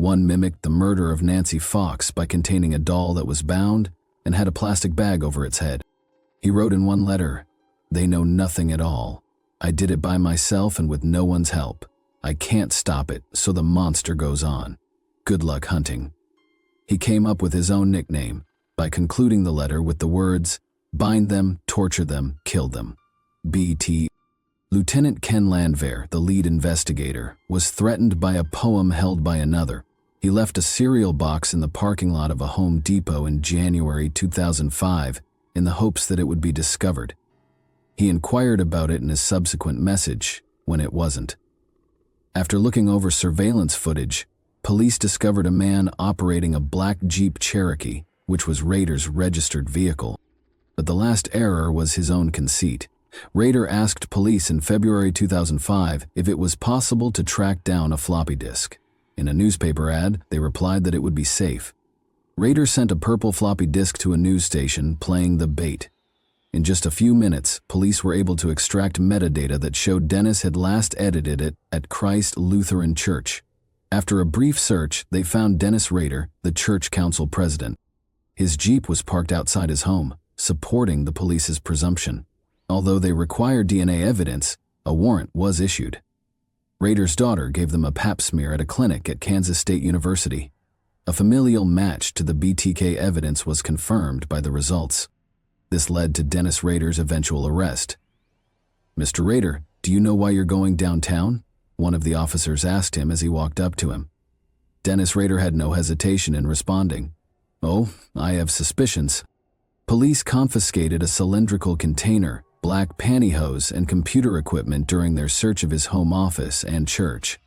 A: One mimicked the murder of Nancy Fox by containing a doll that was bound and had a plastic bag over its head. He wrote in one letter, "They know nothing at all. I did it by myself and with no one's help. I can't stop it, so the monster goes on. Good luck hunting." He came up with his own nickname by concluding the letter with the words, "Bind them, torture them, kill them. BT." Lieutenant Ken Landwehr, the lead investigator, was threatened by a poem held by another. He left a cereal box in the parking lot of a Home Depot in January 2005 in the hopes that it would be discovered. He inquired about it in his subsequent message when it wasn't. After looking over surveillance footage, police discovered a man operating a black Jeep Cherokee, which was Rader's registered vehicle. But the last error was his own conceit. Rader asked police in February 2005 if it was possible to track down a floppy disk. In a newspaper ad, they replied that it would be safe. Rader sent a purple floppy disk to a news station playing The Bait. In just a few minutes, police were able to extract metadata that showed Dennis had last edited it at Christ Lutheran Church. After a brief search, they found Dennis Rader, the church council president. His Jeep was parked outside his home, supporting the police's presumption. Although they required DNA evidence, a warrant was issued. Rader's daughter gave them a pap smear at a clinic at Kansas State University. A familial match to the BTK evidence was confirmed by the results. This led to Dennis Rader's eventual arrest. "Mr. Rader, do you know why you're going downtown?" one of the officers asked him as he walked up to him. Dennis Rader had no hesitation in responding. "Oh, I have suspicions." Police confiscated a cylindrical container, black pantyhose, and computer equipment during their search of his home office and church.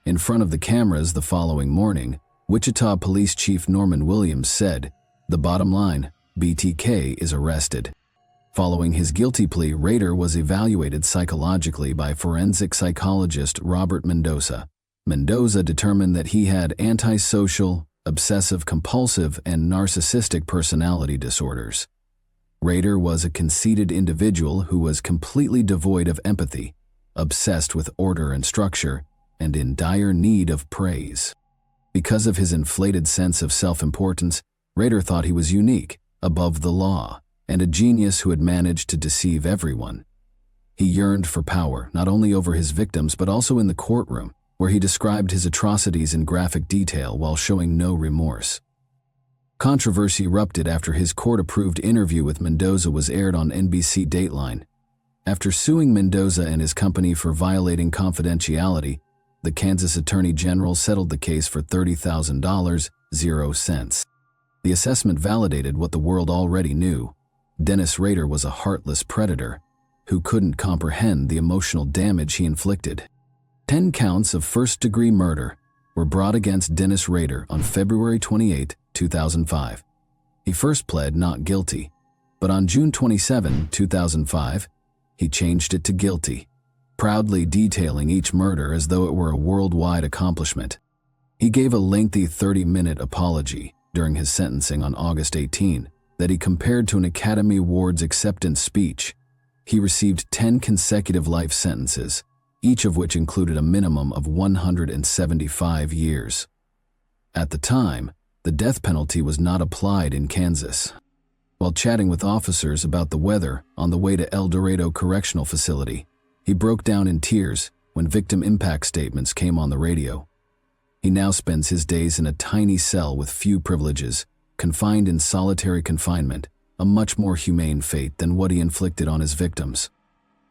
A: In front of the cameras the following morning, Wichita Police Chief Norman Williams said, "The bottom line, BTK is arrested." Following his guilty plea, Rader was evaluated psychologically by forensic psychologist Robert Mendoza. Mendoza determined that he had antisocial, obsessive-compulsive, and narcissistic personality disorders. Rader was a conceited individual who was completely devoid of empathy, obsessed with order and structure, and in dire need of praise. Because of his inflated sense of self-importance, Rader thought he was unique, above the law, and a genius who had managed to deceive everyone. He yearned for power, not only over his victims but also in the courtroom, where he described his atrocities in graphic detail while showing no remorse. Controversy erupted after his court-approved interview with Mendoza was aired on NBC Dateline. After suing Mendoza and his company for violating confidentiality, the Kansas Attorney General settled the case for $30,000, 0 cents. The assessment validated what the world already knew. Dennis Rader was a heartless predator who couldn't comprehend the emotional damage he inflicted. 10 counts of first-degree murder were brought against Dennis Rader on February 28, 2005. He first pled not guilty, but on June 27, 2005, he changed it to guilty, proudly detailing each murder as though it were a worldwide accomplishment. He gave a lengthy 30-minute apology during his sentencing on August 18 that he compared to an Academy Awards acceptance speech. He received 10 consecutive life sentences, each of which included a minimum of 175 years. At the time, the death penalty was not applied in Kansas. While chatting with officers about the weather on the way to El Dorado Correctional Facility, he broke down in tears when victim impact statements came on the radio. He now spends his days in a tiny cell with few privileges, confined in solitary confinement, a much more humane fate than what he inflicted on his victims.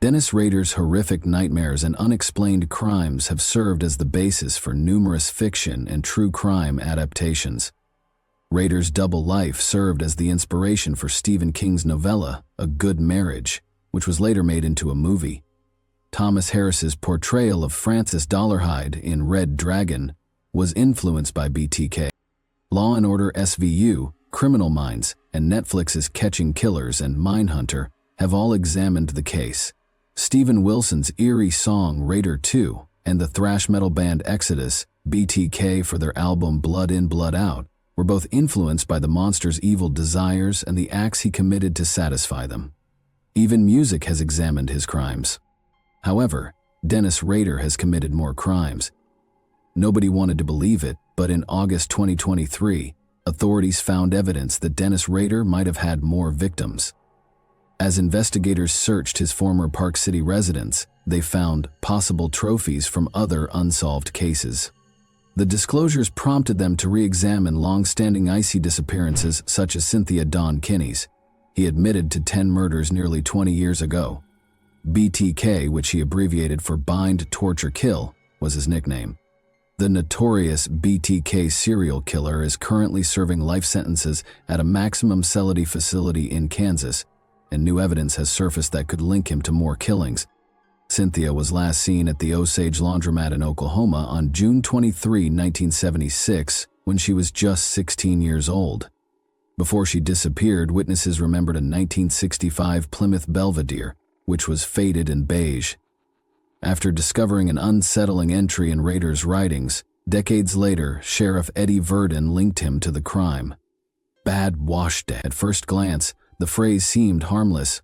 A: Dennis Rader's horrific nightmares and unexplained crimes have served as the basis for numerous fiction and true crime adaptations. Rader's double life served as the inspiration for Stephen King's novella, A Good Marriage, which was later made into a movie. Thomas Harris's portrayal of Francis Dollarhide in Red Dragon was influenced by BTK. Law & Order SVU, Criminal Minds, and Netflix's Catching Killers and Mindhunter have all examined the case. Steven Wilson's eerie song Raider 2 and the thrash metal band Exodus, BTK, for their album Blood In, Blood Out, were both influenced by the monster's evil desires and the acts he committed to satisfy them. Even music has examined his crimes. However, Dennis Rader has committed more crimes. Nobody wanted to believe it, but in August 2023, authorities found evidence that Dennis Rader might have had more victims. As investigators searched his former Park City residence, they found possible trophies from other unsolved cases. The disclosures prompted them to re-examine long-standing icy disappearances such as Cynthia Dawn Kinney's. He admitted to 10 murders nearly 20 years ago. BTK, which he abbreviated for Bind, Torture, Kill, was his nickname. The notorious BTK serial killer is currently serving life sentences at a maximum security facility in Kansas, and new evidence has surfaced that could link him to more killings. Cynthia was last seen at the Osage Laundromat in Oklahoma on June 23, 1976, when she was just 16 years old. Before she disappeared, witnesses remembered a 1965 Plymouth Belvedere, which was faded and beige. After discovering an unsettling entry in Rader's writings, decades later, Sheriff Eddie Verdon linked him to the crime. Bad wash day. At first glance, the phrase seemed harmless,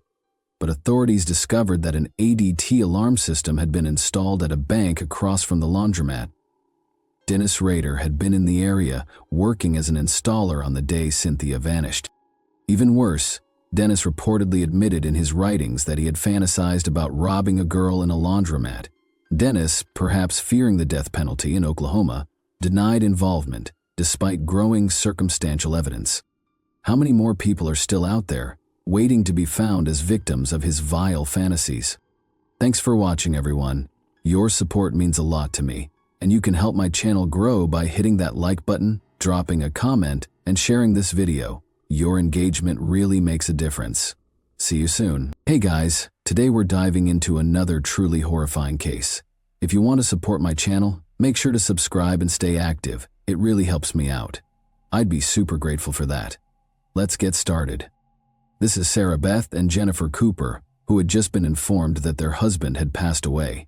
A: but authorities discovered that an ADT alarm system had been installed at a bank across from the laundromat. Dennis Rader had been in the area, working as an installer on the day Cynthia vanished. Even worse, Dennis reportedly admitted in his writings that he had fantasized about robbing a girl in a laundromat. Dennis, perhaps fearing the death penalty in Oklahoma, denied involvement, despite growing circumstantial evidence. How many more people are still out there, waiting to be found as victims of his vile fantasies? Thanks for watching, everyone. Your support means a lot to me, and you can help my channel grow by hitting that like button, dropping a comment, and sharing this video. Your engagement really makes a difference. See you soon. Hey guys, today we're diving into another truly horrifying case. If you want to support my channel, make sure to subscribe and stay active. It really helps me out. I'd be super grateful for that. Let's get started. This is Sarah Beth and Jennifer Cooper, who had just been informed that their husband had passed away.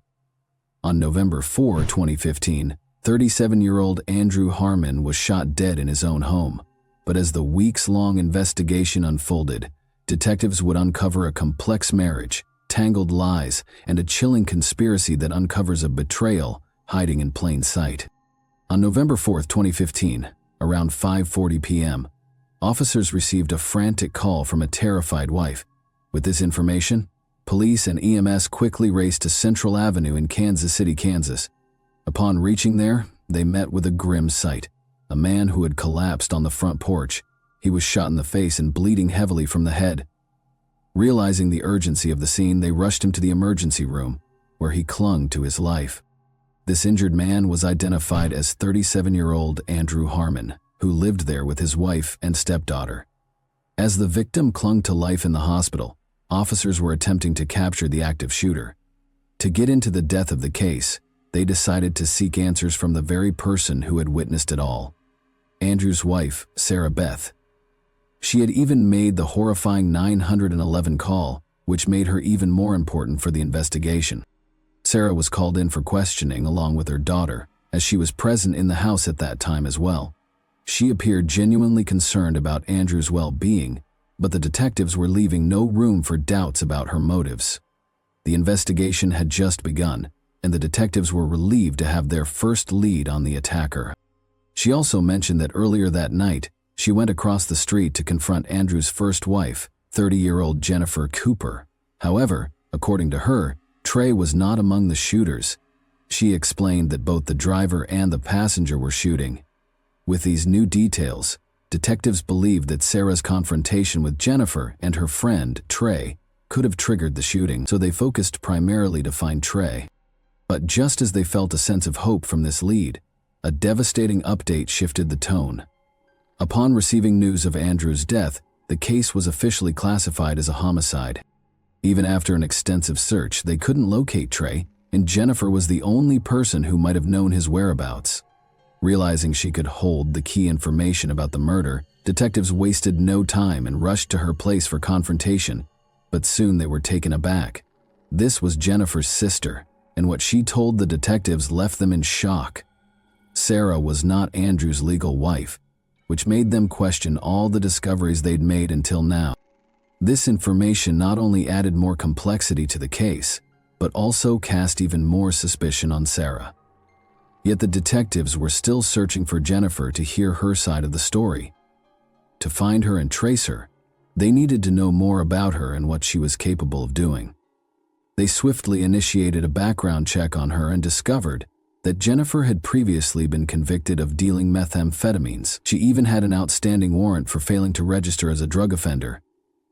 A: On November 4, 2015, 37-year-old Andrew Harmon was shot dead in his own home. But as the weeks-long investigation unfolded, detectives would uncover a complex marriage, tangled lies, and a chilling conspiracy that uncovers a betrayal hiding in plain sight. On November 4, 2015, around 5:40 p.m., officers received a frantic call from a terrified wife. With this information, police and EMS quickly raced to Central Avenue in Kansas City, Kansas. Upon reaching there, they met with a grim sight. A man who had collapsed on the front porch. He was shot in the face and bleeding heavily from the head. Realizing the urgency of the scene, they rushed him to the emergency room, where he clung to his life. This injured man was identified as 37-year-old Andrew Harmon, who lived there with his wife and stepdaughter. As the victim clung to life in the hospital, officers were attempting to capture the active shooter. To get into the depth of the case, they decided to seek answers from the very person who had witnessed it all. Andrew's wife, Sarah Beth. She had even made the horrifying 911 call, which made her even more important for the investigation. Sarah was called in for questioning along with her daughter, as she was present in the house at that time as well. She appeared genuinely concerned about Andrew's well-being, but the detectives were leaving no room for doubts about her motives. The investigation had just begun, and the detectives were relieved to have their first lead on the attacker. She also mentioned that earlier that night, she went across the street to confront Andrew's first wife, 30-year-old Jennifer Cooper. However, according to her, Trey was not among the shooters. She explained that both the driver and the passenger were shooting. With these new details, detectives believed that Sarah's confrontation with Jennifer and her friend, Trey, could have triggered the shooting, so they focused primarily to find Trey. But just as they felt a sense of hope from this lead, a devastating update shifted the tone. Upon receiving news of Andrew's death, the case was officially classified as a homicide. Even after an extensive search, they couldn't locate Trey, and Jennifer was the only person who might have known his whereabouts. Realizing she could hold the key information about the murder, detectives wasted no time and rushed to her place for confrontation, but soon they were taken aback. This was Jennifer's sister, and what she told the detectives left them in shock. Sarah was not Andrew's legal wife, which made them question all the discoveries they'd made until now. This information not only added more complexity to the case, but also cast even more suspicion on Sarah. Yet the detectives were still searching for Jennifer to hear her side of the story. To find her and trace her, they needed to know more about her and what she was capable of doing. They swiftly initiated a background check on her and discovered that Jennifer had previously been convicted of dealing methamphetamines. She even had an outstanding warrant for failing to register as a drug offender.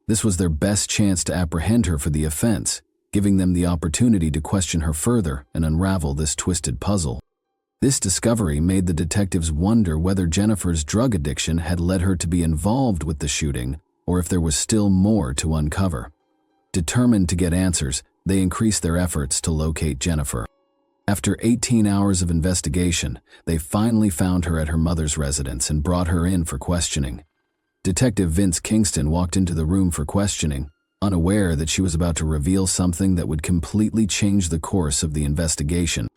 A: This was their best chance to apprehend her for the offense, giving them the opportunity to question her further and unravel this twisted puzzle. This discovery made the detectives wonder whether Jennifer's drug addiction had led her to be involved with the shooting or if there was still more to uncover. Determined to get answers, they increased their efforts to locate Jennifer. After 18 hours of investigation, they finally found her at her mother's residence and brought her in for questioning. Detective Vince Kingston walked into the room for questioning, unaware that she was about to reveal something that would completely change the course of the investigation.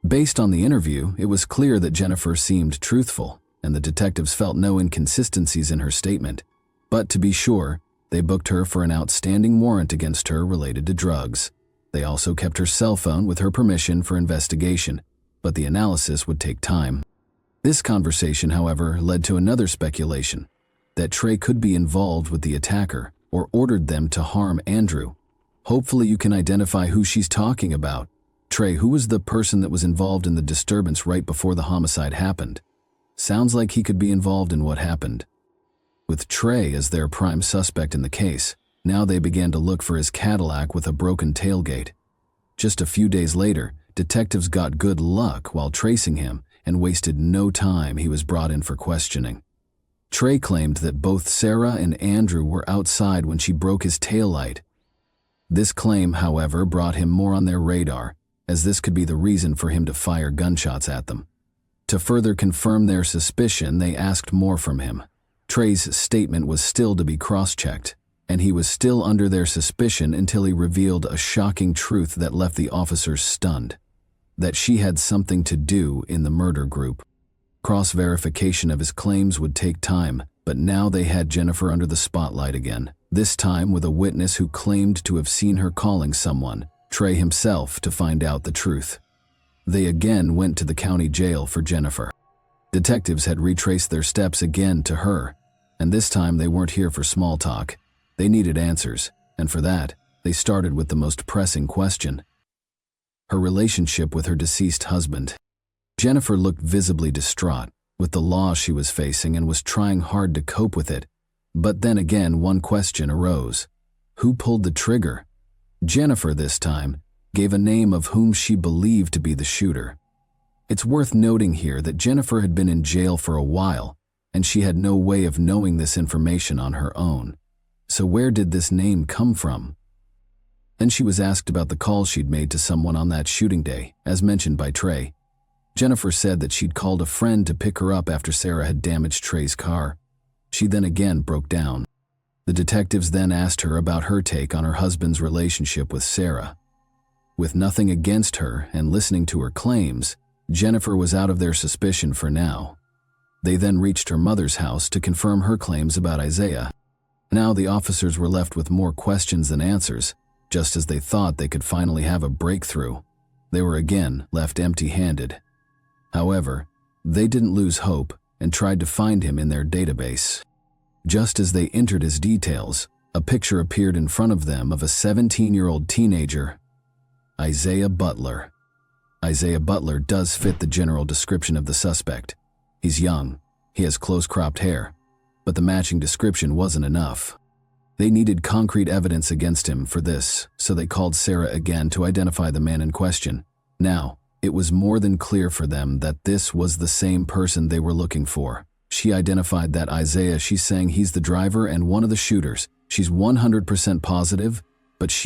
A: Based on the interview, it was clear that Jennifer seemed truthful, and the detectives felt no inconsistencies in her statement. But to be sure, they booked her for an outstanding warrant against her related to drugs. They also kept her cell phone with her permission for investigation, but the analysis would take time. This conversation, however, led to another speculation, that Trey could be involved with the attacker or ordered them to harm Andrew. Hopefully you can identify who she's talking about. Trey, who was the person that was involved in the disturbance right before the homicide happened? Sounds like he could be involved in what happened. With Trey as their prime suspect in the case, now they began to look for his Cadillac with a broken tailgate. Just a few days later, detectives got good luck while tracing him and wasted no time. He was brought in for questioning. Trey claimed that both Sarah and Andrew were outside when she broke his taillight. This claim, however, brought him more on their radar, as this could be the reason for him to fire gunshots at them. To further confirm their suspicion, they asked more from him. Trey's statement was still to be cross-checked, and he was still under their suspicion until he revealed a shocking truth that left the officers stunned: that she had something to do in the murder group. Cross-verification of his claims would take time, but now they had Jennifer under the spotlight again, this time with a witness who claimed to have seen her calling someone, Trey himself, to find out the truth. They again went to the county jail for Jennifer. Detectives had retraced their steps again to her, and this time they weren't here for small talk. They needed answers, and for that, they started with the most pressing question: her relationship with her deceased husband. Jennifer looked visibly distraught with the loss she was facing and was trying hard to cope with it. But then again, one question arose: who pulled the trigger? Jennifer, this time, gave a name of whom she believed to be the shooter. It's worth noting here that Jennifer had been in jail for a while, and she had no way of knowing this information on her own. So where did this name come from? Then she was asked about the call she'd made to someone on that shooting day, as mentioned by Trey. Jennifer said that she'd called a friend to pick her up after Sarah had damaged Trey's car. She then again broke down. The detectives then asked her about her take on her husband's relationship with Sarah. With nothing against her and listening to her claims, Jennifer was out of their suspicion for now. They then reached her mother's house to confirm her claims about Isaiah. Now the officers were left with more questions than answers. Just as they thought they could finally have a breakthrough, they were again left empty-handed. However, they didn't lose hope and tried to find him in their database. Just as they entered his details, a picture appeared in front of them of a 17-year-old teenager, Isaiah Butler. Isaiah Butler does fit the general description of the suspect. He's young, he has close-cropped hair, but the matching description wasn't enough. They needed concrete evidence against him for this, so they called Sarah again to identify the man in question. Now, it was more than clear for them that this was the same person they were looking for. She identified that Isaiah. She's saying he's the driver and one of the shooters. She's 100% positive, but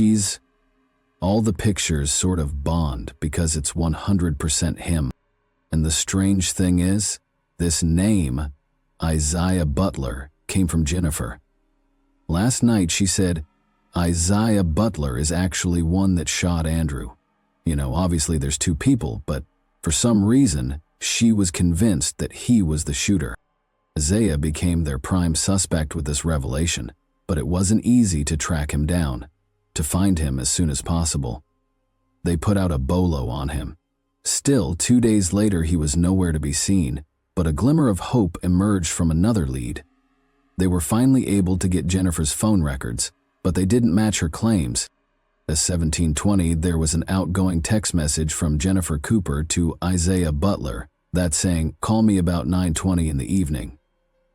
A: all the pictures sort of bond because it's 100% him. And the strange thing is, this name, Isaiah Butler, came from Jennifer. Last night she said, Isaiah Butler is actually one that shot Andrew. You know, obviously there's two people, but for some reason, she was convinced that he was the shooter. Isaiah became their prime suspect with this revelation, but it wasn't easy to track him down, to find him as soon as possible. They put out a bolo on him. Still, 2 days later he was nowhere to be seen, but a glimmer of hope emerged from another lead. They were finally able to get Jennifer's phone records, but they didn't match her claims. At 17:20, there was an outgoing text message from Jennifer Cooper to Isaiah Butler, that saying, "Call me about 9:20 in the evening."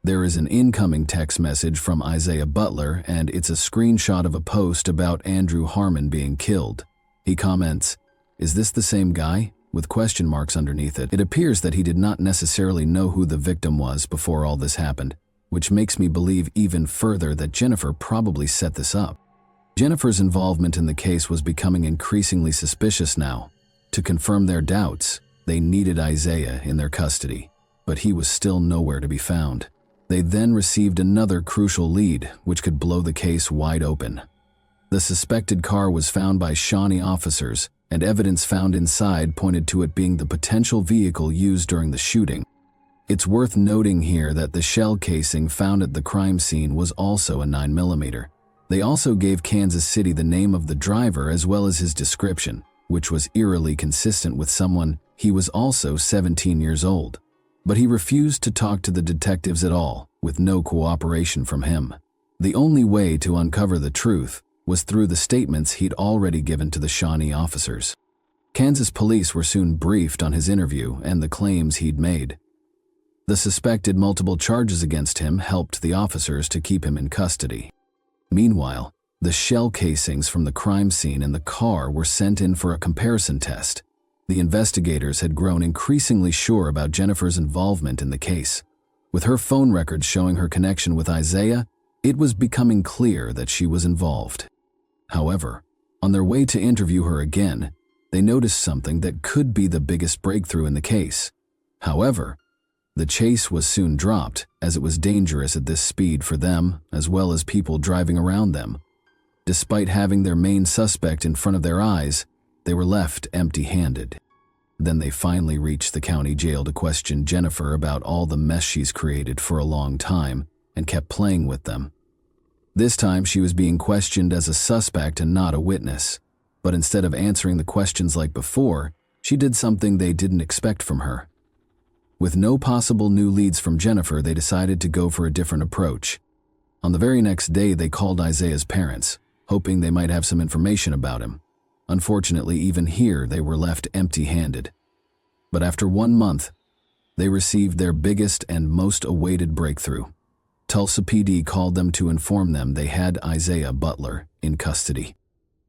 A: There is an incoming text message from Isaiah Butler, and it's a screenshot of a post about Andrew Harmon being killed. He comments, "Is this the same guy?" with question marks underneath it. It appears that he did not necessarily know who the victim was before all this happened, which makes me believe even further that Jennifer probably set this up. Jennifer's involvement in the case was becoming increasingly suspicious now. To confirm their doubts, they needed Isaiah in their custody, but he was still nowhere to be found. They then received another crucial lead, which could blow the case wide open. The suspected car was found by Shawnee officers, and evidence found inside pointed to it being the potential vehicle used during the shooting. It's worth noting here that the shell casing found at the crime scene was also a 9mm. They also gave Kansas City the name of the driver as well as his description, which was eerily consistent with someone. He was also 17 years old. But he refused to talk to the detectives at all, with no cooperation from him. The only way to uncover the truth was through the statements he'd already given to the Shawnee officers. Kansas police were soon briefed on his interview and the claims he'd made. The suspected multiple charges against him helped the officers to keep him in custody. Meanwhile, the shell casings from the crime scene and the car were sent in for a comparison test. The investigators had grown increasingly sure about Jennifer's involvement in the case. With her phone records showing her connection with Isaiah, it was becoming clear that she was involved. However, on their way to interview her again, they noticed something that could be the biggest breakthrough in the case. However, the chase was soon dropped, as it was dangerous at this speed for them as well as people driving around them. Despite having their main suspect in front of their eyes, they were left empty-handed. Then they finally reached the county jail to question Jennifer about all the mess she's created for a long time and kept playing with them. This time she was being questioned as a suspect and not a witness, but instead of answering the questions like before, she did something they didn't expect from her. With no possible new leads from Jennifer, they decided to go for a different approach. On the very next day, they called Isaiah's parents, hoping they might have some information about him. Unfortunately, even here, they were left empty-handed. But after 1 month, they received their biggest and most awaited breakthrough. Tulsa PD called them to inform them they had Isaiah Butler in custody.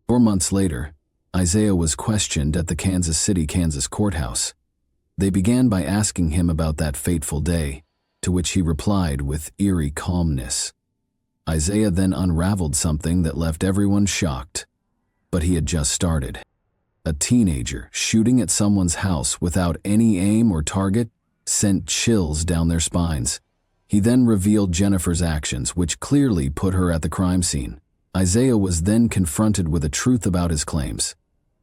A: 4 months later, Isaiah was questioned at the Kansas City, Kansas courthouse. They began by asking him about that fateful day, to which he replied with eerie calmness. Isaiah then unraveled something that left everyone shocked. But he had just started. A teenager shooting at someone's house without any aim or target sent chills down their spines. He then revealed Jennifer's actions, which clearly put her at the crime scene. Isaiah was then confronted with the truth about his claims.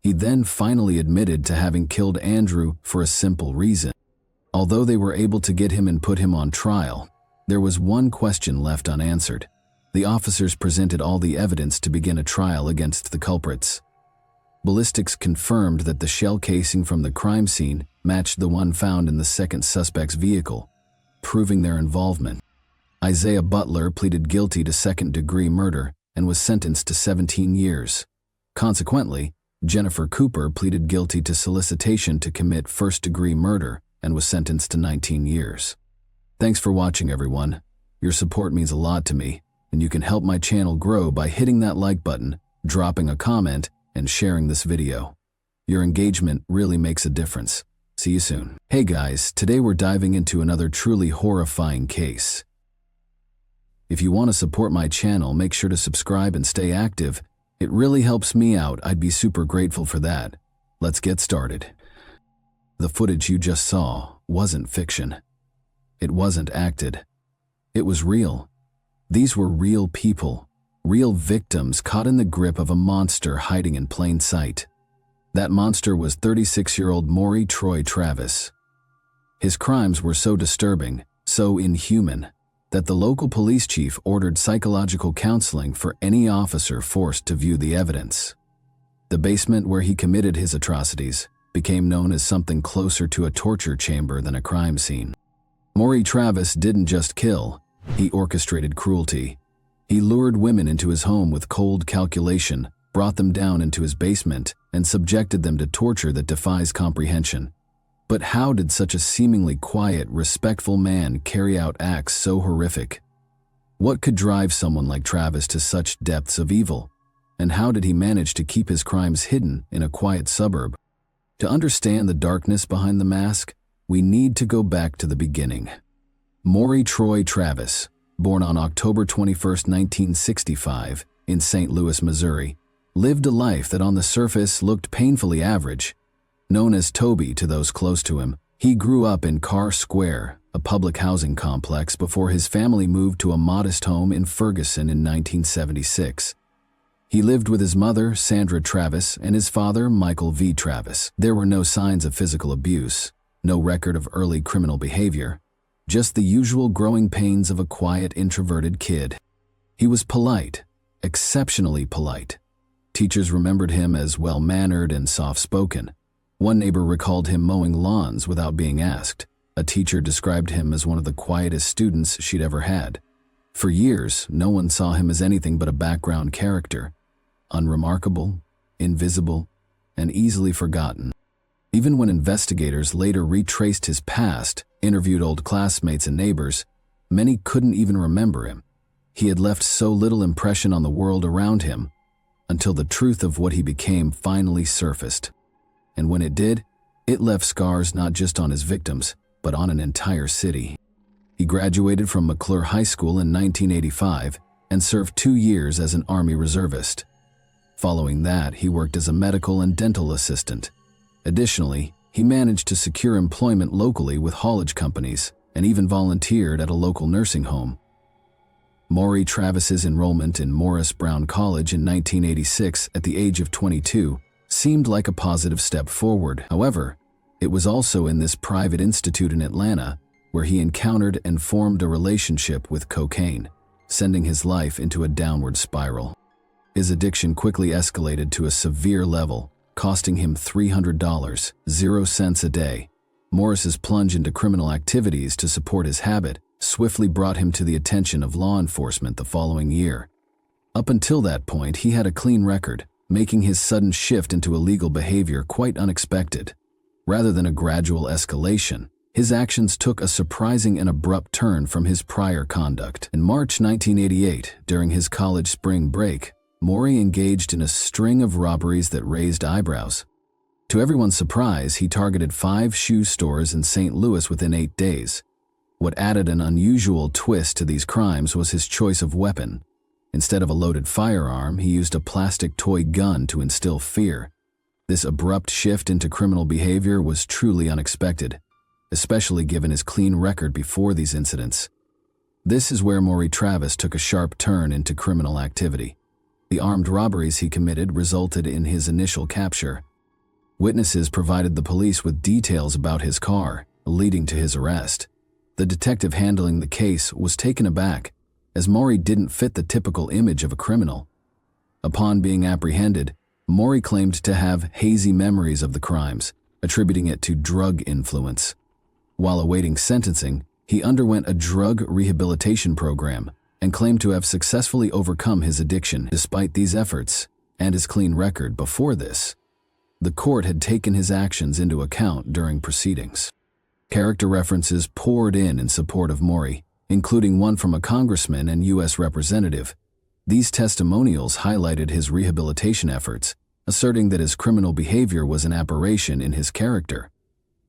A: He then finally admitted to having killed Andrew for a simple reason. Although they were able to get him and put him on trial, there was one question left unanswered. The officers presented all the evidence to begin a trial against the culprits. Ballistics confirmed that the shell casing from the crime scene matched the one found in the second suspect's vehicle, proving their involvement. Isaiah Butler pleaded guilty to second-degree murder and was sentenced to 17 years. Consequently, Jennifer Cooper pleaded guilty to solicitation to commit first-degree murder and was sentenced to 19 years. Thanks for watching, everyone. Your support means a lot to me, and you can help my channel grow by hitting that like button, dropping a comment, and sharing this video. Your engagement really makes a difference. See you soon. Hey guys, today we're diving into another truly horrifying case. If you want to support my channel, make sure to subscribe and stay active. It really helps me out. I'd be super grateful for that. Let's get started. The footage you just saw wasn't fiction. It wasn't acted. It was real. These were real people, real victims caught in the grip of a monster hiding in plain sight. That monster was 36-year-old Maury Troy Travis. His crimes were so disturbing, so inhuman, that the local police chief ordered psychological counseling for any officer forced to view the evidence. The basement where he committed his atrocities became known as something closer to a torture chamber than a crime scene. Maury Travis didn't just kill, he orchestrated cruelty. He lured women into his home with cold calculation, brought them down into his basement, and subjected them to torture that defies comprehension. But how did such a seemingly quiet, respectful man carry out acts so horrific? What could drive someone like Travis to such depths of evil? And how did he manage to keep his crimes hidden in a quiet suburb? To understand the darkness behind the mask, we need to go back to the beginning. Maury Troy Travis, born on October 21, 1965, in St. Louis, Missouri, lived a life that on the surface looked painfully average. Known as Toby to those close to him, he grew up in Carr Square, a public housing complex, before his family moved to a modest home in Ferguson in 1976. He lived with his mother, Sandra Travis, and his father, Michael V. Travis. There were no signs of physical abuse, no record of early criminal behavior, just the usual growing pains of a quiet, introverted kid. He was polite, exceptionally polite. Teachers remembered him as well-mannered and soft-spoken. One neighbor recalled him mowing lawns without being asked. A teacher described him as one of the quietest students she'd ever had. For years, no one saw him as anything but a background character. Unremarkable, invisible, and easily forgotten. Even when investigators later retraced his past, interviewed old classmates and neighbors, many couldn't even remember him. He had left so little impression on the world around him, until the truth of what he became finally surfaced. And when it did, it left scars not just on his victims, but on an entire city. He graduated from McClure High School in 1985 and served 2 years as an Army reservist. Following that, he worked as a medical and dental assistant. Additionally, he managed to secure employment locally with haulage companies and even volunteered at a local nursing home. Maury Travis's enrollment in Morris Brown College in 1986 at the age of 22 seemed like a positive step forward. However, it was also in this private institute in Atlanta where he encountered and formed a relationship with cocaine, sending his life into a downward spiral. His addiction quickly escalated to a severe level, costing him $300, 0 cents a day. Morris's plunge into criminal activities to support his habit swiftly brought him to the attention of law enforcement the following year. Up until that point, he had a clean record, making his sudden shift into illegal behavior quite unexpected. Rather than a gradual escalation, his actions took a surprising and abrupt turn from his prior conduct. In March 1988, during his college spring break, Maury engaged in a string of robberies that raised eyebrows. To everyone's surprise, he targeted 5 shoe stores in St. Louis within 8 days. What added an unusual twist to these crimes was his choice of weapon. Instead of a loaded firearm, he used a plastic toy gun to instill fear. This abrupt shift into criminal behavior was truly unexpected, especially given his clean record before these incidents. This is where Maury Travis took a sharp turn into criminal activity. The armed robberies he committed resulted in his initial capture. Witnesses provided the police with details about his car, leading to his arrest. The detective handling the case was taken aback, as Maury didn't fit the typical image of a criminal. Upon being apprehended, Maury claimed to have hazy memories of the crimes, attributing it to drug influence. While awaiting sentencing, he underwent a drug rehabilitation program and claimed to have successfully overcome his addiction. Despite these efforts and his clean record before this, the court had taken his actions into account during proceedings. Character references poured in support of Maury, including one from a congressman and U.S. representative. These testimonials highlighted his rehabilitation efforts, asserting that his criminal behavior was an aberration in his character.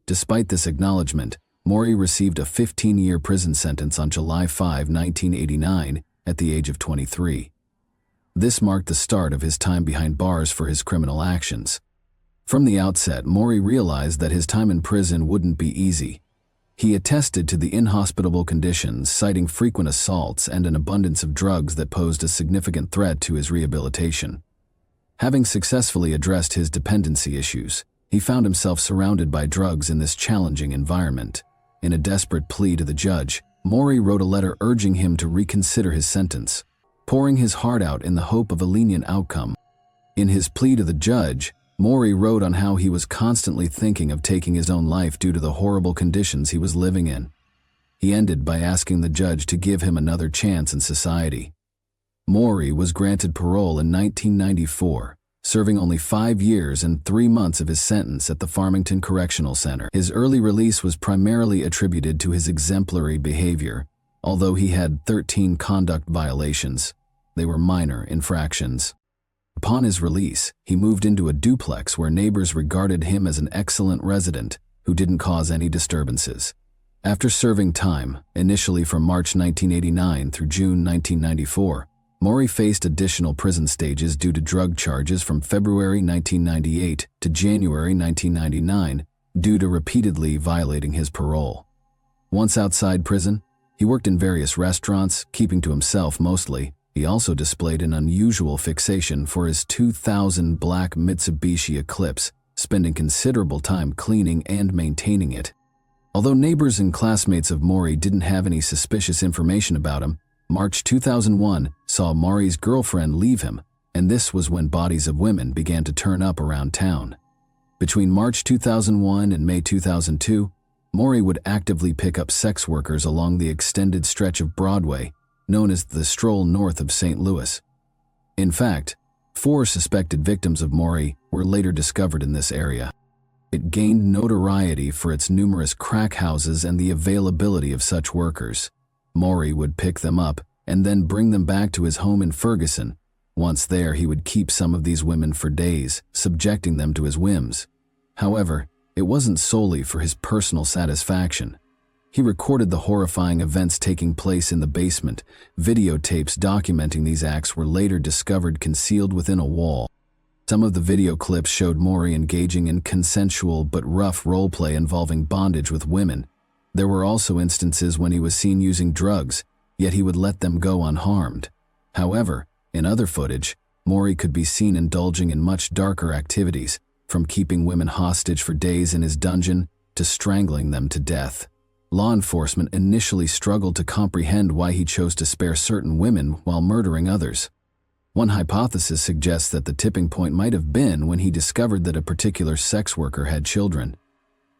A: Despite this acknowledgement, Maury received a 15-year prison sentence on July 5, 1989, at the age of 23. This marked the start of his time behind bars for his criminal actions. From the outset, Maury realized that his time in prison wouldn't be easy. He attested to the inhospitable conditions, citing frequent assaults and an abundance of drugs that posed a significant threat to his rehabilitation. Having successfully addressed his dependency issues, he found himself surrounded by drugs in this challenging environment. In a desperate plea to the judge, Maury wrote a letter urging him to reconsider his sentence, pouring his heart out in the hope of a lenient outcome. In his plea to the judge, Maury wrote on how he was constantly thinking of taking his own life due to the horrible conditions he was living in. He ended by asking the judge to give him another chance in society. Maury was granted parole in 1994, serving only 5 years and 3 months of his sentence at the Farmington Correctional Center. His early release was primarily attributed to his exemplary behavior, although he had 13 conduct violations. They were minor infractions. Upon his release, he moved into a duplex where neighbors regarded him as an excellent resident who didn't cause any disturbances. After serving time, initially from March 1989 through June 1994, Maury faced additional prison stages due to drug charges from February 1998 to January 1999 due to repeatedly violating his parole. Once outside prison, he worked in various restaurants, keeping to himself mostly. He also displayed an unusual fixation for his 2000 black Mitsubishi Eclipse, spending considerable time cleaning and maintaining it. Although neighbors and classmates of Maury didn't have any suspicious information about him, March 2001 saw Maury's girlfriend leave him, and this was when bodies of women began to turn up around town. Between March 2001 and May 2002, Maury would actively pick up sex workers along the extended stretch of Broadway, known as the Stroll north of St. Louis. In fact, 4 suspected victims of Maury were later discovered in this area. It gained notoriety for its numerous crack houses and the availability of such workers. Maury would pick them up and then bring them back to his home in Ferguson. Once there, he would keep some of these women for days, subjecting them to his whims. However, it wasn't solely for his personal satisfaction. He recorded the horrifying events taking place in the basement. Videotapes documenting these acts were later discovered concealed within a wall. Some of the video clips showed Maury engaging in consensual but rough roleplay involving bondage with women. There were also instances when he was seen using drugs, yet he would let them go unharmed. However, in other footage, Maury could be seen indulging in much darker activities, from keeping women hostage for days in his dungeon to strangling them to death. Law enforcement initially struggled to comprehend why he chose to spare certain women while murdering others. One hypothesis suggests that the tipping point might have been when he discovered that a particular sex worker had children.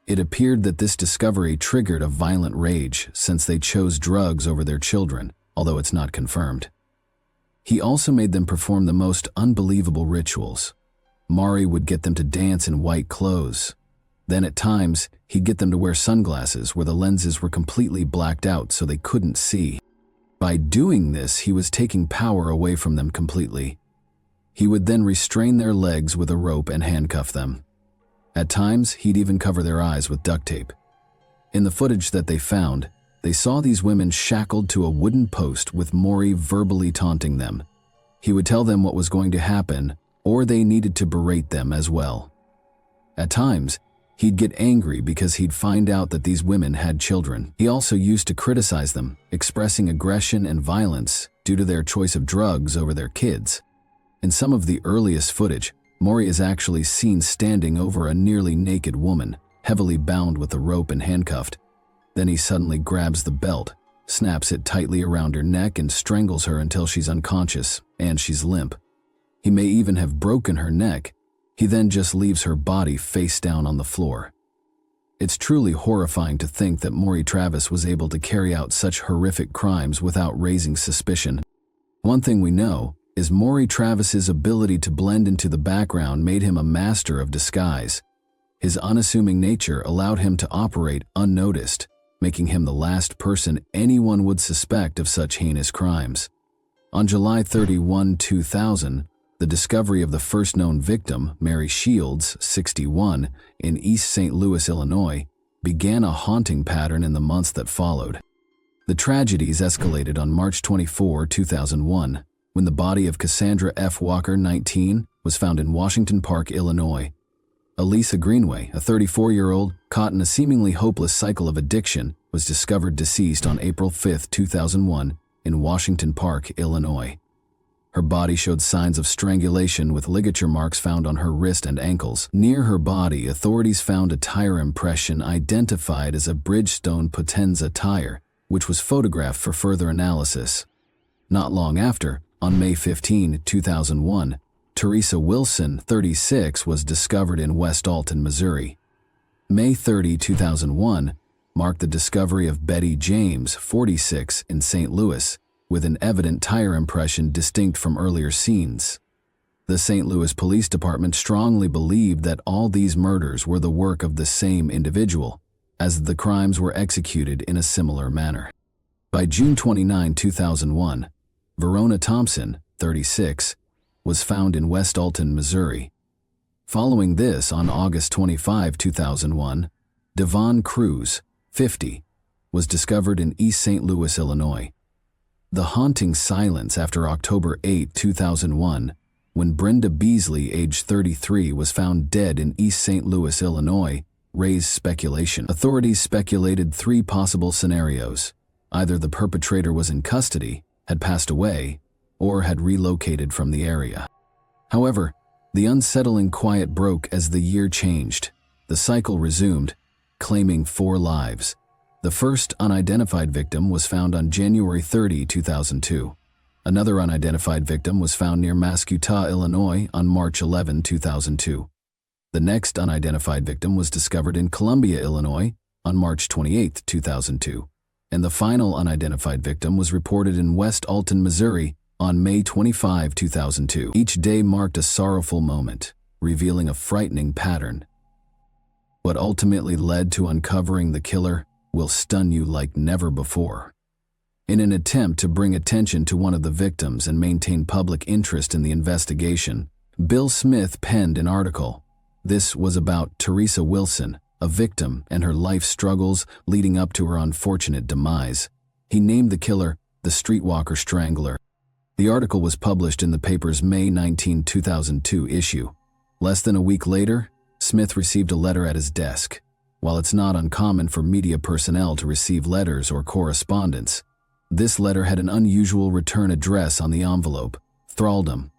A: It appeared that this discovery triggered a violent rage since they chose drugs over their children, although it's not confirmed. He also made them perform the most unbelievable rituals. Maury would get them to dance in white clothes. Then at times, he'd get them to wear sunglasses where the lenses were completely blacked out so they couldn't see. By doing this, he was taking power away from them completely. He would then restrain their legs with a rope and handcuff them. At times, he'd even cover their eyes with duct tape. In the footage that they found, they saw these women shackled to a wooden post with Maury verbally taunting them. He would tell them what was going to happen, or they needed to berate them as well. At times, he'd get angry because he'd find out that these women had children. He also used to criticize them, expressing aggression and violence due to their choice of drugs over their kids. In some of the earliest footage, Maury is actually seen standing over a nearly naked woman, heavily bound with a rope and handcuffed. Then he suddenly grabs the belt, snaps it tightly around her neck and strangles her until she's unconscious and she's limp. He may even have broken her neck. He then just leaves her body face down on the floor. It's truly horrifying to think that Maury Travis was able to carry out such horrific crimes without raising suspicion. One thing we know is Maury Travis's ability to blend into the background made him a master of disguise. His unassuming nature allowed him to operate unnoticed, making him the last person anyone would suspect of such heinous crimes. On July 31, 2000, the discovery of the first known victim, Mary Shields, 61, in East St. Louis, Illinois, began a haunting pattern in the months that followed. The tragedies escalated on March 24, 2001, when the body of Cassandra F. Walker, 19, was found in Washington Park, Illinois. Elisa Greenway, a 34-year-old caught in a seemingly hopeless cycle of addiction, was discovered deceased on April 5, 2001, in Washington Park, Illinois. Her body showed signs of strangulation with ligature marks found on her wrist and ankles. Near her body, authorities found a tire impression identified as a Bridgestone Potenza tire, which was photographed for further analysis. Not long after, on May 15, 2001, Teresa Wilson, 36, was discovered in West Alton, Missouri. May 30, 2001, marked the discovery of Betty James, 46, in St. Louis, with an evident tire impression distinct from earlier scenes. The St. Louis Police Department strongly believed that all these murders were the work of the same individual, as the crimes were executed in a similar manner. By June 29, 2001, Verona Thompson, 36, was found in West Alton, Missouri. Following this, on August 25, 2001, Devon Cruz, 50, was discovered in East St. Louis, Illinois. The haunting silence after October 8, 2001, when Brenda Beasley, age 33, was found dead in East St. Louis, Illinois, raised speculation. Authorities speculated three possible scenarios. Either the perpetrator was in custody, had passed away, or had relocated from the area. However, the unsettling quiet broke as the year changed. The cycle resumed, claiming 4 lives. The first unidentified victim was found on January 30, 2002. Another unidentified victim was found near Mascoutah, Illinois on March 11, 2002. The next unidentified victim was discovered in Columbia, Illinois on March 28, 2002. And the final unidentified victim was reported in West Alton, Missouri on May 25, 2002. Each day marked a sorrowful moment, revealing a frightening pattern. What ultimately led to uncovering the killer will stun you like never before. In an attempt to bring attention to one of the victims and maintain public interest in the investigation, Bill Smith penned an article. This was about Teresa Wilson, a victim, and her life struggles leading up to her unfortunate demise. He named the killer the Streetwalker Strangler. The article was published in the paper's May 19, 2002 issue. Less than a week later, Smith received a letter at his desk. While it's not uncommon for media personnel to receive letters or correspondence, this letter had an unusual return address on the envelope: Thraldom,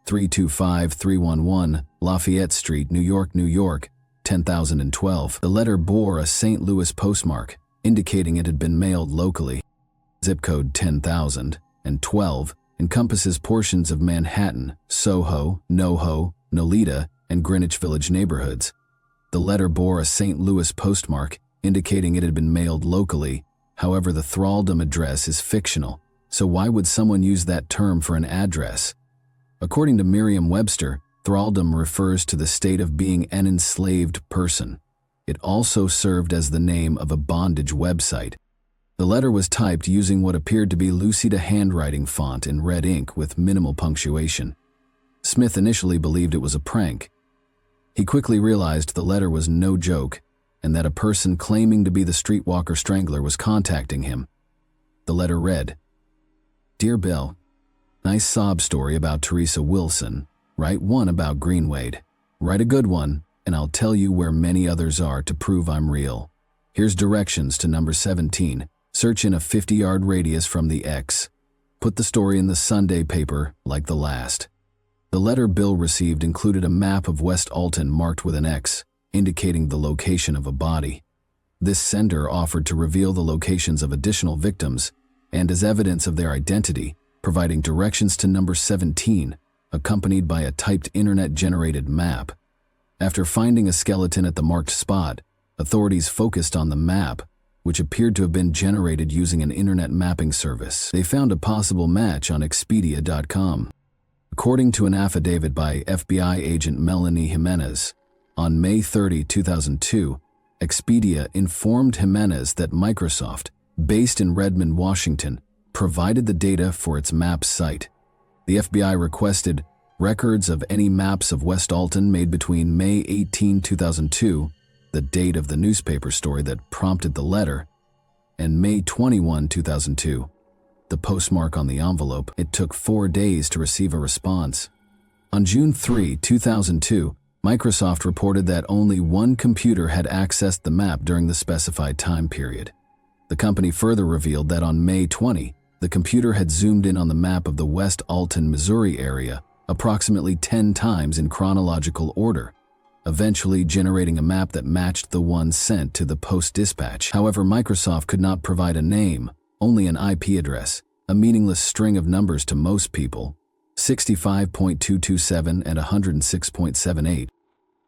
A: 325311 Lafayette Street, New York, New York, 10,012. The letter bore a St. Louis postmark, indicating it had been mailed locally. Zip code 10,012 encompasses portions of Manhattan, Soho, NoHo, Nolita, and Greenwich Village neighborhoods. The letter bore a St. Louis postmark, indicating it had been mailed locally. However, the thraldom address is fictional, so why would someone use that term for an address? According to Merriam-Webster, thraldom refers to the state of being an enslaved person. It also served as the name of a bondage website. The letter was typed using what appeared to be Lucida handwriting font in red ink with minimal punctuation. Smith initially believed it was a prank. He quickly realized the letter was no joke and that a person claiming to be the Streetwalker Strangler was contacting him. The letter read, "Dear Bill, nice sob story about Teresa Wilson. Write one about Greenwade. Write a good one, and I'll tell you where many others are to prove I'm real. Here's directions to number 17. Search in a 50-yard radius from the X. Put the story in the Sunday paper like the last." The letter Bill received included a map of West Alton marked with an X, indicating the location of a body. This sender offered to reveal the locations of additional victims, and as evidence of their identity, providing directions to number 17, accompanied by a typed internet-generated map. After finding a skeleton at the marked spot, authorities focused on the map, which appeared to have been generated using an internet mapping service. They found a possible match on Expedia.com. According to an affidavit by FBI agent Melanie Jimenez, on May 30, 2002, Expedia informed Jimenez that Microsoft, based in Redmond, Washington, provided the data for its maps site. The FBI requested records of any maps of West Alton made between May 18, 2002, the date of the newspaper story that prompted the letter, and May 21, 2002, the postmark on the envelope. It took 4 days to receive a response. On June 3, 2002, Microsoft reported that only one computer had accessed the map during the specified time period. The company further revealed that on May 20, the computer had zoomed in on the map of the West Alton, Missouri area approximately 10 times in chronological order, eventually generating a map that matched the one sent to the Post-Dispatch. However, Microsoft could not provide a name, only an IP address, a meaningless string of numbers to most people, 65.227 and 106.78.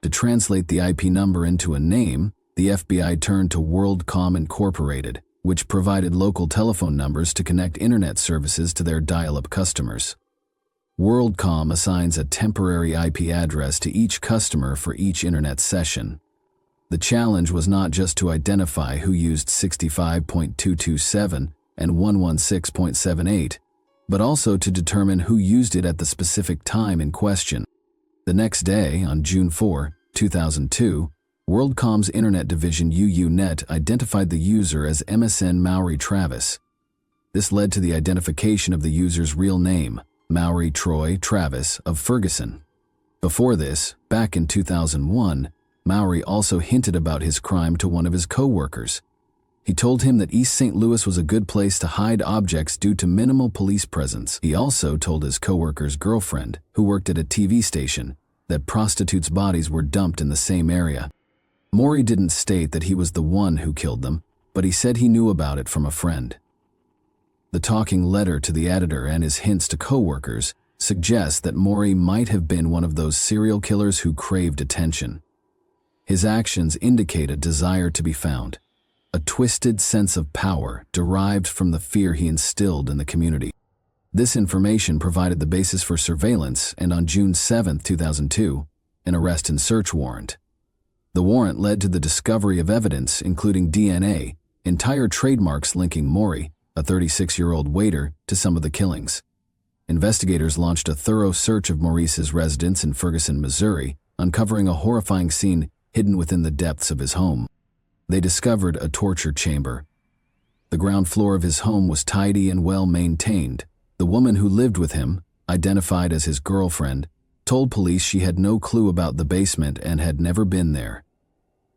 A: To translate the IP number into a name, the FBI turned to WorldCom Incorporated, which provided local telephone numbers to connect internet services to their dial-up customers. WorldCom assigns a temporary IP address to each customer for each internet session. The challenge was not just to identify who used 65.227 and 116.78, but also to determine who used it at the specific time in question. The next day, on June 4, 2002, WorldCom's internet division UUNet identified the user as MSN Maury Travis. This led to the identification of the user's real name, Maury Troy Travis of Ferguson. Before this, back in 2001, Maury also hinted about his crime to one of his co-workers. He told him that East St. Louis was a good place to hide objects due to minimal police presence. He also told his co-worker's girlfriend, who worked at a TV station, that prostitutes' bodies were dumped in the same area. Maury didn't state that he was the one who killed them, but he said he knew about it from a friend. The talking letter to the editor and his hints to co-workers suggest that Maury might have been one of those serial killers who craved attention. His actions indicate a desire to be found, a twisted sense of power derived from the fear he instilled in the community. This information provided the basis for surveillance and on June 7, 2002, an arrest and search warrant. The warrant led to the discovery of evidence including DNA, entire trademarks linking Maury, a 36-year-old waiter, to some of the killings. Investigators launched a thorough search of Maurice's residence in Ferguson, Missouri, uncovering a horrifying scene hidden within the depths of his home. They discovered a torture chamber. The ground floor of his home was tidy and well maintained. The woman who lived with him, identified as his girlfriend, told police she had no clue about the basement and had never been there.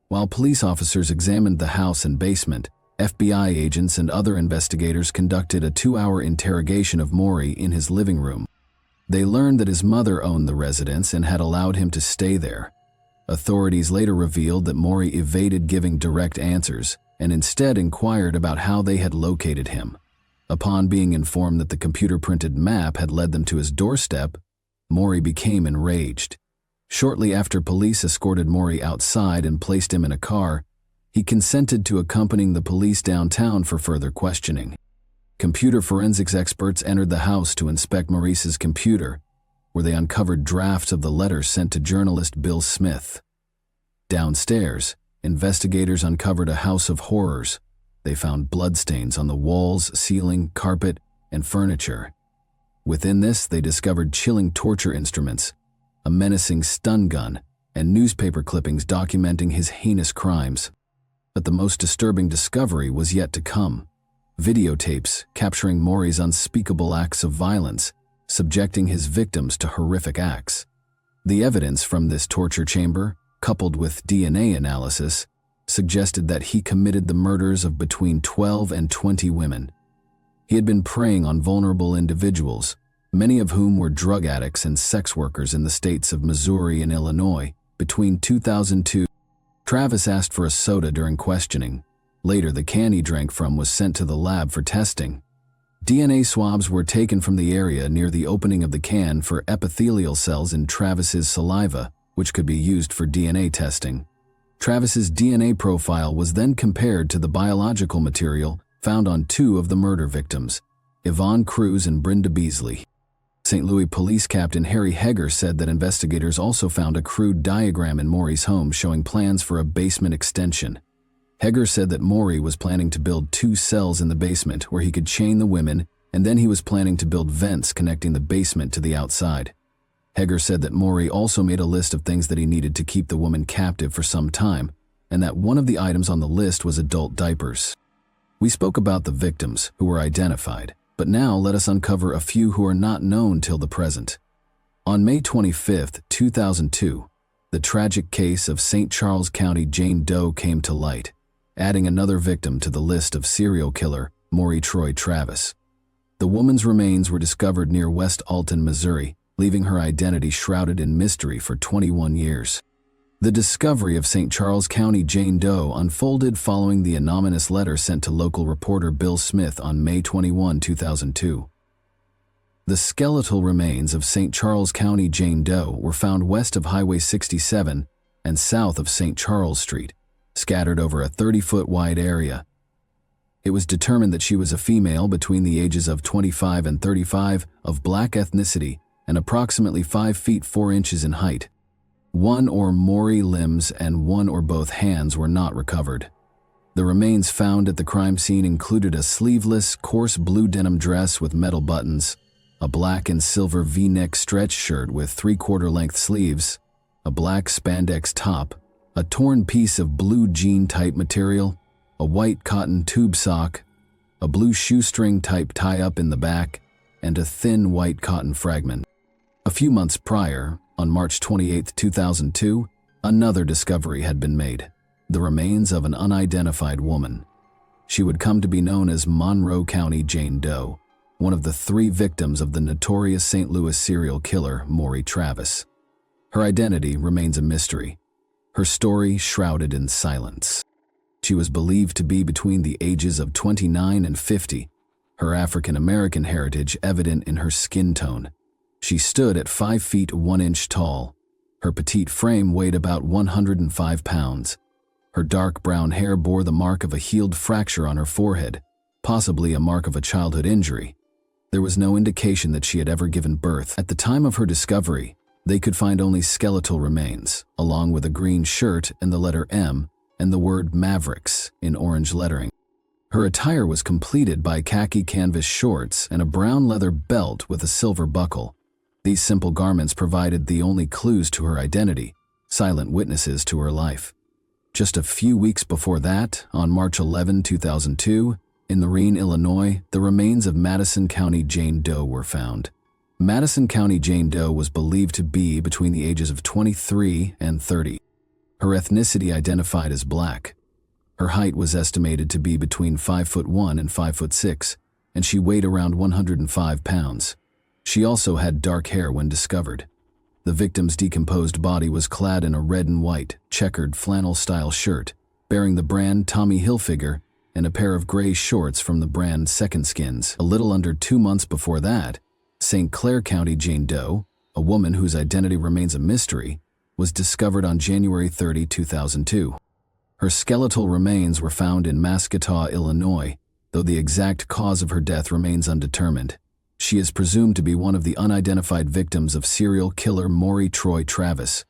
A: While police officers examined the house and basement, FBI agents and other investigators conducted a 2-hour interrogation of Maury in his living room. They learned that his mother owned the residence and had allowed him to stay there. Authorities later revealed that Maury evaded giving direct answers and instead inquired about how they had located him. Upon being informed that the computer-printed map had led them to his doorstep, Maury became enraged. Shortly after police escorted Maury outside and placed him in a car, he consented to accompanying the police downtown for further questioning. Computer forensics experts entered the house to inspect Maurice's computer, where they uncovered drafts of the letters sent to journalist Bill Smith. Downstairs, investigators uncovered a house of horrors. They found bloodstains on the walls, ceiling, carpet, and furniture. Within this, they discovered chilling torture instruments, a menacing stun gun, and newspaper clippings documenting his heinous crimes. But the most disturbing discovery was yet to come: videotapes capturing Maury's unspeakable acts of violence, subjecting his victims to horrific acts. The evidence from this torture chamber, coupled with DNA analysis, suggested that he committed the murders of between 12 and 20 women. He had been preying on vulnerable individuals, many of whom were drug addicts and sex workers in the states of Missouri and Illinois. Between 2002, Travis asked for a soda during questioning. Later, the can he drank from was sent to the lab for testing. DNA swabs were taken from the area near the opening of the can for epithelial cells in Travis's saliva, which could be used for DNA testing. Travis's DNA profile was then compared to the biological material found on 2 of the murder victims, Yvonne Cruz and Brenda Beasley. St. Louis Police Captain Harry Heger said that investigators also found a crude diagram in Maury's home showing plans for a basement extension. Heger said that Maury was planning to build 2 cells in the basement where he could chain the women, and then he was planning to build vents connecting the basement to the outside. Heger said that Maury also made a list of things that he needed to keep the woman captive for some time, and that one of the items on the list was adult diapers. We spoke about the victims, who were identified, but now let us uncover a few who are not known till the present. On May 25, 2002, the tragic case of St. Charles County Jane Doe came to light, adding another victim to the list of serial killer Maury Troy Travis. The woman's remains were discovered near West Alton, Missouri, leaving her identity shrouded in mystery for 21 years. The discovery of St. Charles County Jane Doe unfolded following the anonymous letter sent to local reporter Bill Smith on May 21, 2002. The skeletal remains of St. Charles County Jane Doe were found west of Highway 67 and south of St. Charles Street, scattered over a 30-foot wide area. It was determined that she was a female between the ages of 25 and 35, of black ethnicity, and approximately 5 feet 4 inches in height. One or more limbs and one or both hands were not recovered. The remains found at the crime scene included a sleeveless, coarse blue denim dress with metal buttons, a black and silver V-neck stretch shirt with 3/4-length sleeves, a black spandex top, a torn piece of blue jean-type material, a white cotton tube sock, a blue shoestring-type tie-up in the back, and a thin white cotton fragment. A few months prior, on March 28, 2002, another discovery had been made: the remains of an unidentified woman. She would come to be known as Monroe County Jane Doe, one of the 3 victims of the notorious St. Louis serial killer Maury Travis. Her identity remains a mystery, her story shrouded in silence. She was believed to be between the ages of 29 and 50, her African-American heritage evident in her skin tone. She stood at 5 feet 1 inch tall. Her petite frame weighed about 105 pounds. Her dark brown hair bore the mark of a healed fracture on her forehead, possibly a mark of a childhood injury. There was no indication that she had ever given birth. At the time of her discovery, they could find only skeletal remains, along with a green shirt and the letter M and the word Mavericks in orange lettering. Her attire was completed by khaki canvas shorts and a brown leather belt with a silver buckle. These simple garments provided the only clues to her identity, silent witnesses to her life. Just a few weeks before that, on March 11, 2002, in Lorain, Illinois, the remains of Madison County Jane Doe were found. Madison County Jane Doe was believed to be between the ages of 23 and 30. Her ethnicity identified as black. Her height was estimated to be between 5'1" and 5'6", and she weighed around 105 pounds. She also had dark hair when discovered. The victim's decomposed body was clad in a red and white, checkered flannel-style shirt, bearing the brand Tommy Hilfiger, and a pair of gray shorts from the brand Second Skins. A little under 2 months before that, St. Clair County Jane Doe, a woman whose identity remains a mystery, was discovered on January 30, 2002. Her skeletal remains were found in Mascataw, Illinois, though the exact cause of her death remains undetermined. She is presumed to be one of the unidentified victims of serial killer Maury Troy Travis.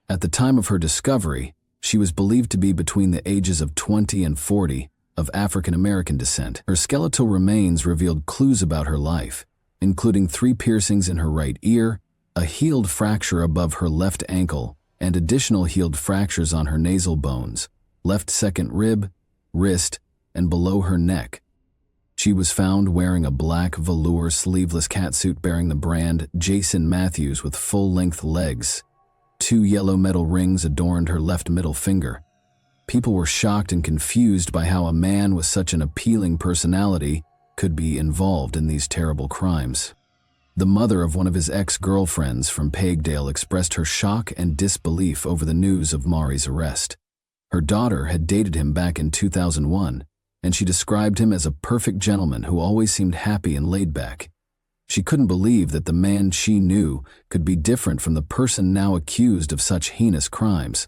A: At the time of her discovery, she was believed to be between the ages of 20 and 40, of African-American descent. Her skeletal remains revealed clues about her life, including 3 piercings in her right ear, a healed fracture above her left ankle, and additional healed fractures on her nasal bones, left second rib, wrist, and below her neck. She was found wearing a black velour sleeveless catsuit bearing the brand Jason Matthews with full-length legs. 2 yellow metal rings adorned her left middle finger. People were shocked and confused by how a man with such an appealing personality could be involved in these terrible crimes. The mother of one of his ex-girlfriends from Pagedale expressed her shock and disbelief over the news of Maury's arrest. Her daughter had dated him back in 2001, and she described him as a perfect gentleman who always seemed happy and laid back. She couldn't believe that the man she knew could be different from the person now accused of such heinous crimes.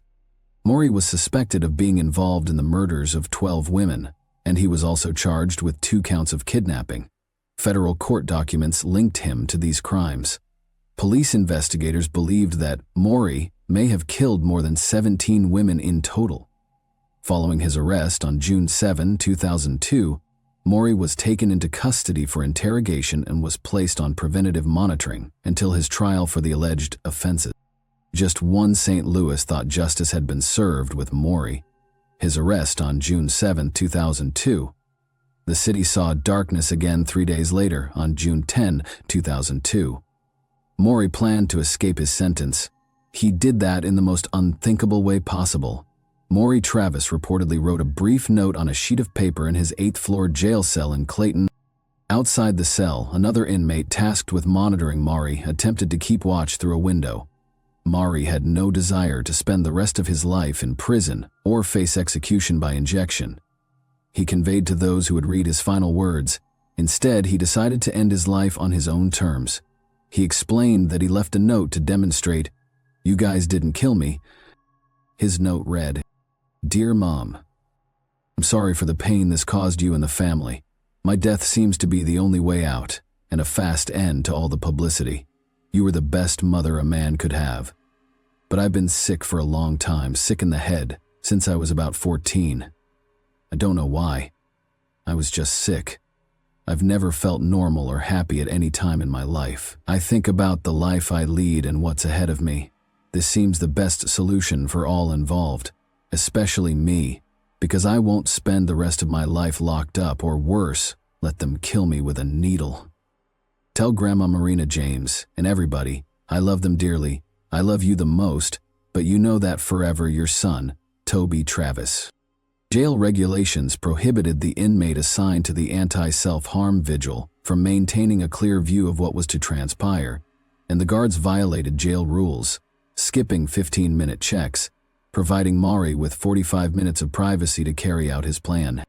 A: Maury was suspected of being involved in the murders of 12 women, and he was also charged with 2 counts of kidnapping. Federal court documents linked him to these crimes. Police investigators believed that Maury may have killed more than 17 women in total. Following his arrest on June 7, 2002, Maury was taken into custody for interrogation and was placed on preventative monitoring until his trial for the alleged offenses. Just one St. Louis thought justice had been served with Maury. His arrest on June 7, 2002. The city saw darkness again 3 days later, on June 10, 2002. Maury planned to escape his sentence. He did that in the most unthinkable way possible. Maury Travis reportedly wrote a brief note on a sheet of paper in his 8th-floor jail cell in Clayton. Outside the cell, another inmate tasked with monitoring Maury attempted to keep watch through a window. Maury had no desire to spend the rest of his life in prison or face execution by injection. He conveyed to those who would read his final words. Instead, he decided to end his life on his own terms. He explained that he left a note to demonstrate, "You guys didn't kill me." His note read, "Dear Mom, I'm sorry for the pain this caused you and the family. My death seems to be the only way out, and a fast end to all the publicity. You were the best mother a man could have. But I've been sick for a long time, sick in the head, since I was about 14. I don't know why. I was just sick. I've never felt normal or happy at any time in my life. I think about the life I lead and what's ahead of me. This seems the best solution for all involved, especially me, because I won't spend the rest of my life locked up, or worse, let them kill me with a needle. Tell Grandma Marina James and everybody, I love them dearly. I love you the most, but you know that forever. Your son, Toby Travis." Jail regulations prohibited the inmate assigned to the anti-self-harm vigil from maintaining a clear view of what was to transpire, and the guards violated jail rules, skipping 15-minute checks, providing Maury with 45 minutes of privacy to carry out his plan.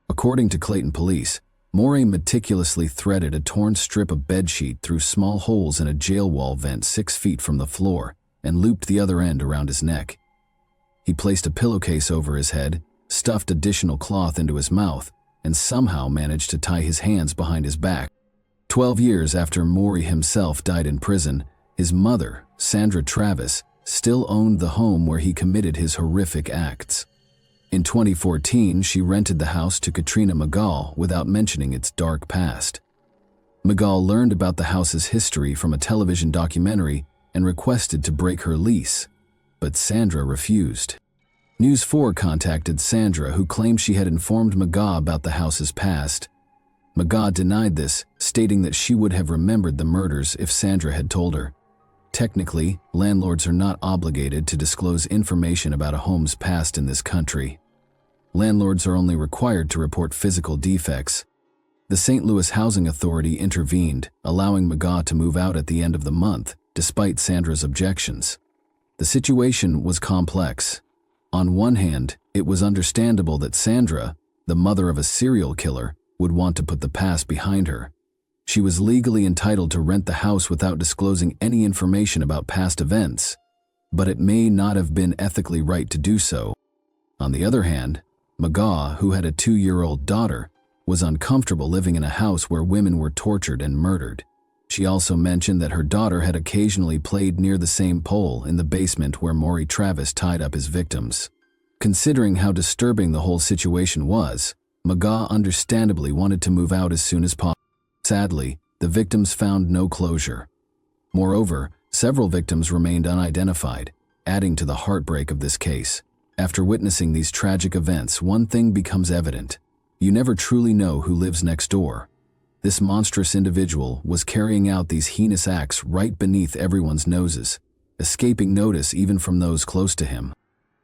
A: According to Clayton police, Maury meticulously threaded a torn strip of bedsheet through small holes in a jail wall vent 6 feet from the floor and looped the other end around his neck. He placed a pillowcase over his head, stuffed additional cloth into his mouth, and somehow managed to tie his hands behind his back. 12 years after Maury himself died in prison, his mother, Sandra Travis, still owned the home where he committed his horrific acts. In 2014, she rented the house to Katrina McGaw without mentioning its dark past. McGaw learned about the house's history from a television documentary and requested to break her lease, but Sandra refused. News 4 contacted Sandra, who claimed she had informed McGaw about the house's past. McGaw denied this, stating that she would have remembered the murders if Sandra had told her. Technically, landlords are not obligated to disclose information about a home's past in this country. Landlords are only required to report physical defects. The St. Louis Housing Authority intervened, allowing McGaw to move out at the end of the month, despite Sandra's objections. The situation was complex. On one hand, it was understandable that Sandra, the mother of a serial killer, would want to put the past behind her. She was legally entitled to rent the house without disclosing any information about past events, but it may not have been ethically right to do so. On the other hand, McGaw, who had a 2-year-old daughter, was uncomfortable living in a house where women were tortured and murdered. She also mentioned that her daughter had occasionally played near the same pole in the basement where Maury Travis tied up his victims. Considering how disturbing the whole situation was, McGaw understandably wanted to move out as soon as possible. Sadly, the victims found no closure. Moreover, several victims remained unidentified, adding to the heartbreak of this case. After witnessing these tragic events, one thing becomes evident. You never truly know who lives next door. This monstrous individual was carrying out these heinous acts right beneath everyone's noses, escaping notice even from those close to him.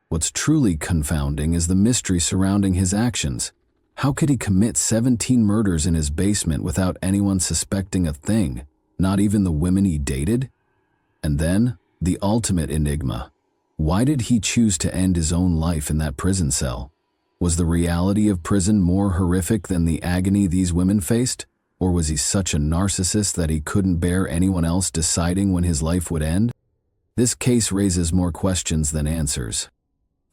A: What's truly confounding is the mystery surrounding his actions. How could he commit 17 murders in his basement without anyone suspecting a thing, not even the women he dated? And then, the ultimate enigma. Why did he choose to end his own life in that prison cell? Was the reality of prison more horrific than the agony these women faced? Or was he such a narcissist that he couldn't bear anyone else deciding when his life would end? This case raises more questions than answers.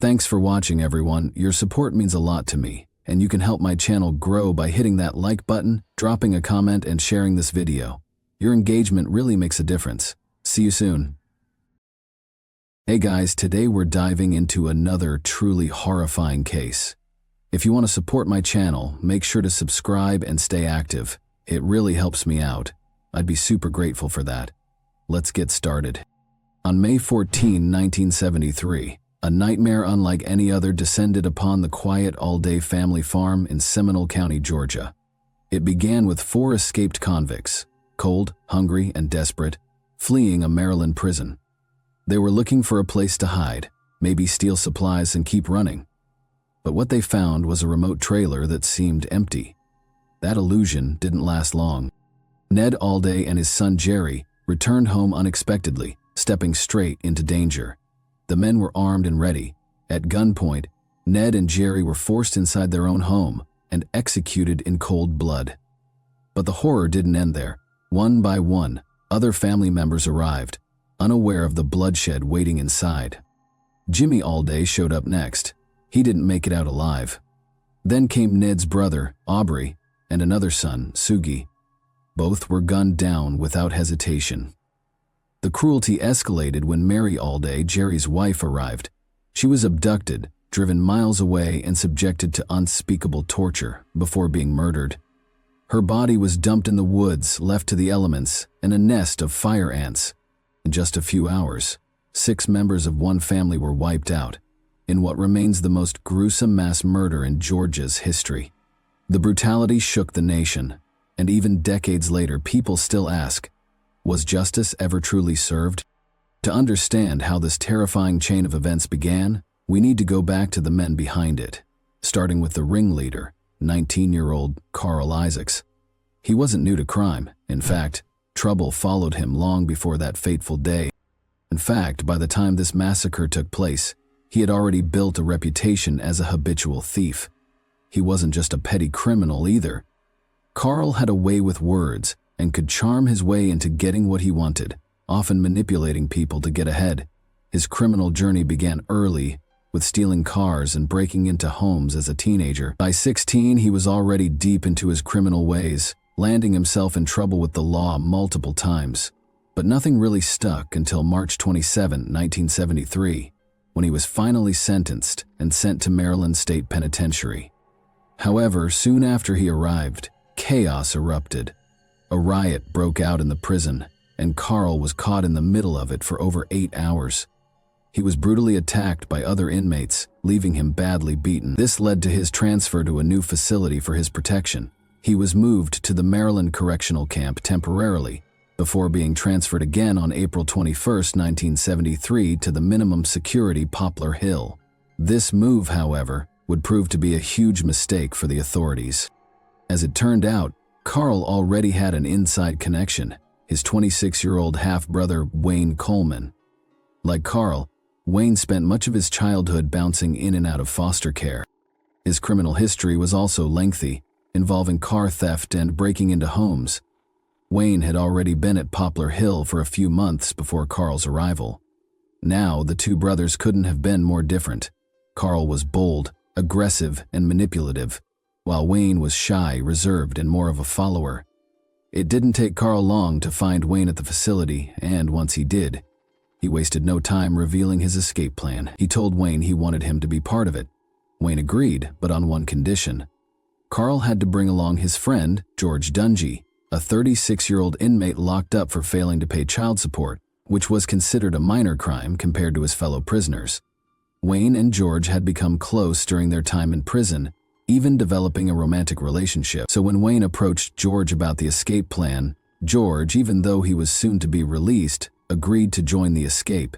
A: Thanks for watching, everyone. Your support means a lot to me, and you can help my channel grow by hitting that like button, dropping a comment, and sharing this video. Your engagement really makes a difference. See you soon. Hey guys, today we're diving into another truly horrifying case. If you want to support my channel, make sure to subscribe and stay active. It really helps me out. I'd be super grateful for that. Let's get started. On May 14, 1973, a nightmare unlike any other descended upon the quiet all-day family farm in Seminole County, Georgia. It began with 4 escaped convicts, cold, hungry, and desperate, fleeing a Maryland prison. They were looking for a place to hide, maybe steal supplies and keep running. But what they found was a remote trailer that seemed empty. That illusion didn't last long. Ned Alday and his son Jerry returned home unexpectedly, stepping straight into danger. The men were armed and ready. At gunpoint, Ned and Jerry were forced inside their own home and executed in cold blood. But the horror didn't end there. One by one, other family members arrived, unaware of the bloodshed waiting inside. Jimmy Alday showed up next. He didn't make it out alive. Then came Ned's brother, Aubrey, and another son, Sugi. Both were gunned down without hesitation. The cruelty escalated when Mary Alday, Jerry's wife, arrived. She was abducted, driven miles away, and subjected to unspeakable torture before being murdered. Her body was dumped in the woods, left to the elements, and a nest of fire ants. In just a few hours, 6 members of one family were wiped out, in what remains the most gruesome mass murder in Georgia's history. The brutality shook the nation, and even decades later, people still ask, was justice ever truly served? To understand how this terrifying chain of events began, we need to go back to the men behind it, starting with the ringleader, 19-year-old Carl Isaacs. He wasn't new to crime. In fact, trouble followed him long before that fateful day. In fact, by the time this massacre took place, he had already built a reputation as a habitual thief. He wasn't just a petty criminal either. Carl had a way with words and could charm his way into getting what he wanted, often manipulating people to get ahead. His criminal journey began early, with stealing cars and breaking into homes as a teenager. By 16, he was already deep into his criminal ways, landing himself in trouble with the law multiple times. But nothing really stuck until March 27, 1973, when he was finally sentenced and sent to Maryland State Penitentiary. However, soon after he arrived, chaos erupted. A riot broke out in the prison, and Carl was caught in the middle of it for over 8 hours. He was brutally attacked by other inmates, leaving him badly beaten. This led to his transfer to a new facility for his protection. He was moved to the Maryland Correctional Camp temporarily, before being transferred again on April 21, 1973 to the minimum security Poplar Hill. This move, however, would prove to be a huge mistake for the authorities. As it turned out, Carl already had an inside connection, his 26-year-old half-brother Wayne Coleman. Like Carl, Wayne spent much of his childhood bouncing in and out of foster care. His criminal history was also lengthy, involving car theft and breaking into homes. Wayne had already been at Poplar Hill for a few months before Carl's arrival. Now, the two brothers couldn't have been more different. Carl was bold, aggressive, and manipulative, while Wayne was shy, reserved, and more of a follower. It didn't take Carl long to find Wayne at the facility, and once he did, he wasted no time revealing his escape plan. He told Wayne he wanted him to be part of it. Wayne agreed, but on one condition. Carl had to bring along his friend, George Dungy, a 36-year-old inmate locked up for failing to pay child support, which was considered a minor crime compared to his fellow prisoners. Wayne and George had become close during their time in prison, even developing a romantic relationship. So when Wayne approached George about the escape plan, George, even though he was soon to be released, agreed to join the escape.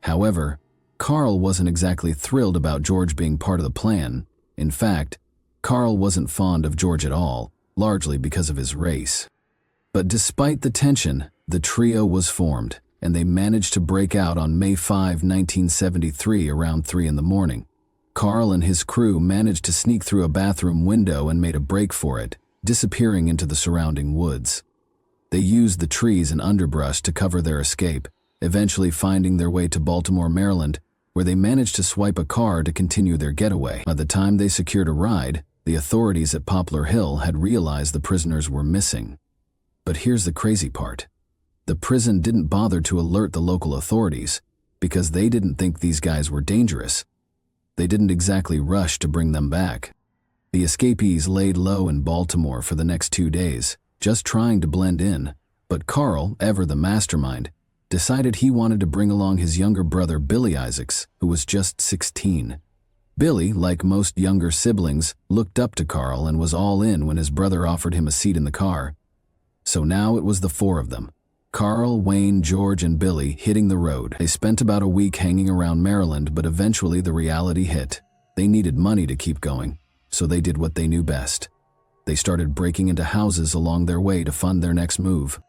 A: However, Carl wasn't exactly thrilled about George being part of the plan. In fact, Carl wasn't fond of George at all, largely because of his race. But despite the tension, the trio was formed, and they managed to break out on May 5, 1973 around 3 in the morning. Carl and his crew managed to sneak through a bathroom window and made a break for it, disappearing into the surrounding woods. They used the trees and underbrush to cover their escape, eventually finding their way to Baltimore, Maryland, where they managed to swipe a car to continue their getaway. By the time they secured a ride, the authorities at Poplar Hill had realized the prisoners were missing. But here's the crazy part. The prison didn't bother to alert the local authorities because they didn't think these guys were dangerous. They didn't exactly rush to bring them back. The escapees laid low in Baltimore for the next 2 days, just trying to blend in. But Carl, ever the mastermind, decided he wanted to bring along his younger brother Billy Isaacs, who was just 16. Billy, like most younger siblings, looked up to Carl and was all in when his brother offered him a seat in the car. So now it was the 4 of them. Carl, Wayne, George, and Billy hitting the road. They spent about a week hanging around Maryland, but eventually the reality hit. They needed money to keep going, so they did what they knew best. They started breaking into houses along their way to fund their next move.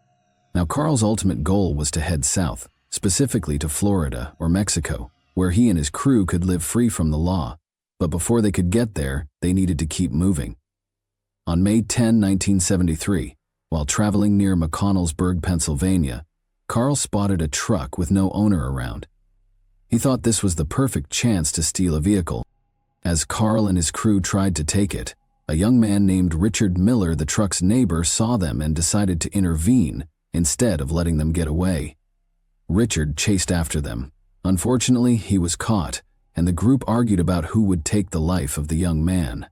A: Now, Carl's ultimate goal was to head south, specifically to Florida or Mexico, where he and his crew could live free from the law. But before they could get there, they needed to keep moving. On May 10, 1973, while traveling near McConnellsburg, Pennsylvania, Carl spotted a truck with no owner around. He thought this was the perfect chance to steal a vehicle. As Carl and his crew tried to take it, a young man named Richard Miller, the truck's neighbor, saw them and decided to intervene instead of letting them get away. Richard chased after them. Unfortunately, he was caught, and the group argued about who would take the life of the young man.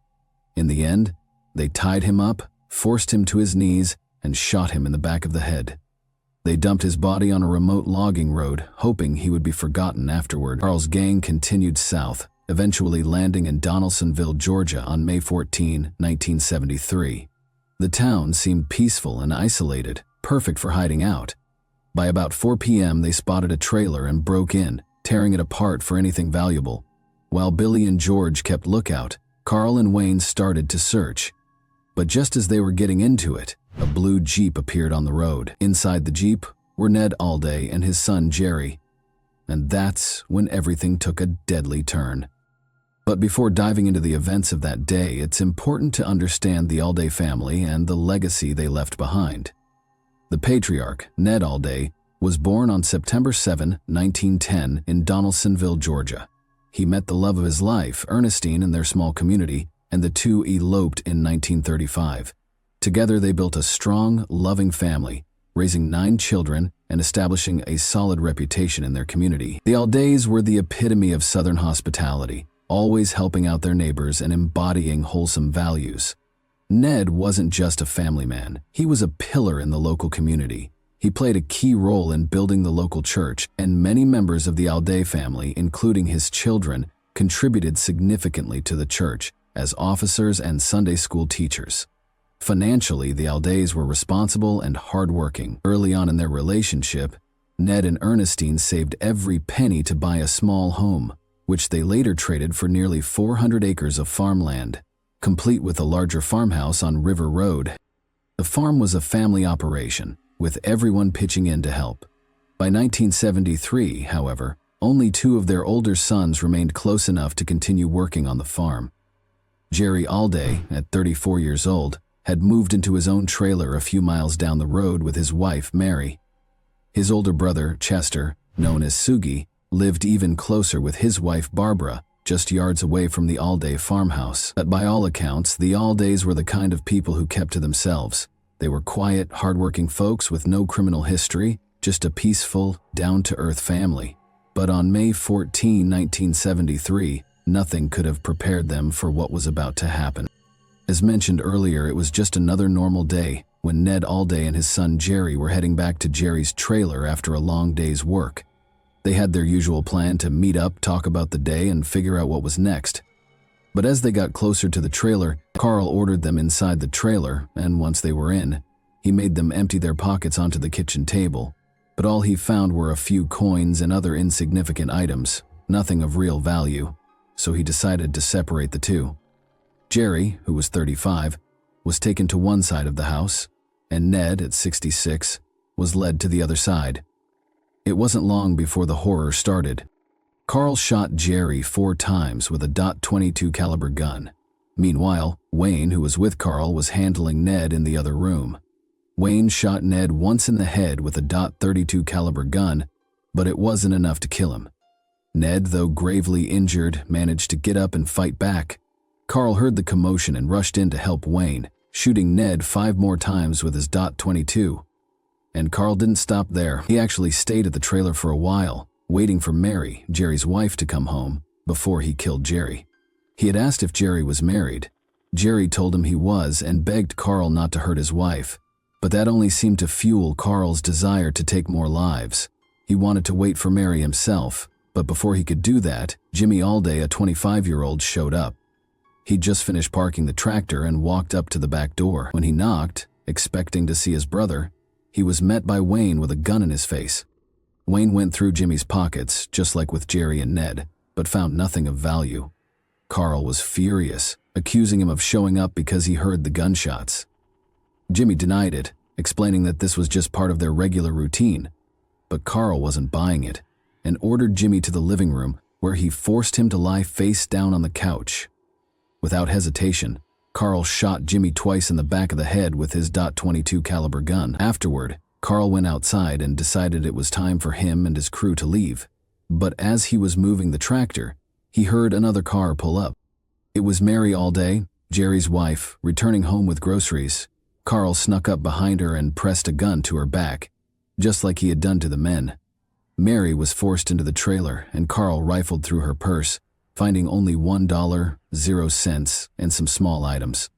A: In the end, they tied him up, forced him to his knees, and shot him in the back of the head. They dumped his body on a remote logging road, hoping he would be forgotten afterward. Carl's gang continued south, eventually landing in Donaldsonville, Georgia on May 14, 1973. The town seemed peaceful and isolated, perfect for hiding out. By about 4 p.m., they spotted a trailer and broke in, tearing it apart for anything valuable. While Billy and George kept lookout, Carl and Wayne started to search. But just as they were getting into it, a blue Jeep appeared on the road. Inside the Jeep were Ned Alday and his son Jerry. And that's when everything took a deadly turn. But before diving into the events of that day, it's important to understand the Alday family and the legacy they left behind. The patriarch, Ned Alday, was born on September 7, 1910 in Donaldsonville, Georgia. He met the love of his life, Ernestine, in their small community, and the two eloped in 1935. Together they built a strong, loving family, raising 9 children and establishing a solid reputation in their community. The Aldays were the epitome of Southern hospitality, always helping out their neighbors and embodying wholesome values. Ned wasn't just a family man. He was a pillar in the local community. He played a key role in building the local church, and many members of the Alday family, including his children, contributed significantly to the church as officers and Sunday school teachers. Financially, the Aldays were responsible and hardworking. Early on in their relationship, Ned and Ernestine saved every penny to buy a small home, which they later traded for nearly 400 acres of farmland, complete with a larger farmhouse on River Road. The farm was a family operation, with everyone pitching in to help. By 1973, however, only 2 of their older sons remained close enough to continue working on the farm. Jerry Alday, at 34 years old, had moved into his own trailer a few miles down the road with his wife, Mary. His older brother, Chester, known as Sugi, lived even closer with his wife, Barbara, just yards away from the Alday farmhouse. But by all accounts, the Aldays were the kind of people who kept to themselves. They were quiet, hardworking folks with no criminal history, just a peaceful, down-to-earth family. But on May 14, 1973, nothing could have prepared them for what was about to happen. As mentioned earlier, it was just another normal day when Ned Alday and his son Jerry were heading back to Jerry's trailer after a long day's work. They had their usual plan to meet up, talk about the day, and figure out what was next. But as they got closer to the trailer, Carl ordered them inside the trailer, and once they were in, he made them empty their pockets onto the kitchen table. But all he found were a few coins and other insignificant items, nothing of real value, so he decided to separate the two. Jerry, who was 35, was taken to one side of the house, and Ned, at 66, was led to the other side. It wasn't long before the horror started. Carl shot Jerry 4 times with a .22 caliber gun. Meanwhile, Wayne, who was with Carl, was handling Ned in the other room. Wayne shot Ned once in the head with a .32 caliber gun, but it wasn't enough to kill him. Ned, though gravely injured, managed to get up and fight back. Carl heard the commotion and rushed in to help Wayne, shooting Ned 5 more times with his .22. And Carl didn't stop there. He actually stayed at the trailer for a while, waiting for Mary, Jerry's wife, to come home before he killed Jerry. He had asked if Jerry was married. Jerry told him he was and begged Carl not to hurt his wife, but that only seemed to fuel Carl's desire to take more lives. He wanted to wait for Mary himself, but before he could do that, Jimmy Alday, a 25-year-old, showed up. He'd just finished parking the tractor and walked up to the back door. When he knocked, expecting to see his brother, he was met by Wayne with a gun in his face. Wayne went through Jimmy's pockets, just like with Jerry and Ned, but found nothing of value. Carl was furious, accusing him of showing up because he heard the gunshots. Jimmy denied it, explaining that this was just part of their regular routine. But Carl wasn't buying it, and ordered Jimmy to the living room, where he forced him to lie face down on the couch. Without hesitation, Carl shot Jimmy twice in the back of the head with his .22 caliber gun. Afterward, Carl went outside and decided it was time for him and his crew to leave. But as he was moving the tractor, he heard another car pull up. It was Mary Alday, Jerry's wife, returning home with groceries. Carl snuck up behind her and pressed a gun to her back, just like he had done to the men. Mary was forced into the trailer, and Carl rifled through her purse, finding only $1.00 and some small items.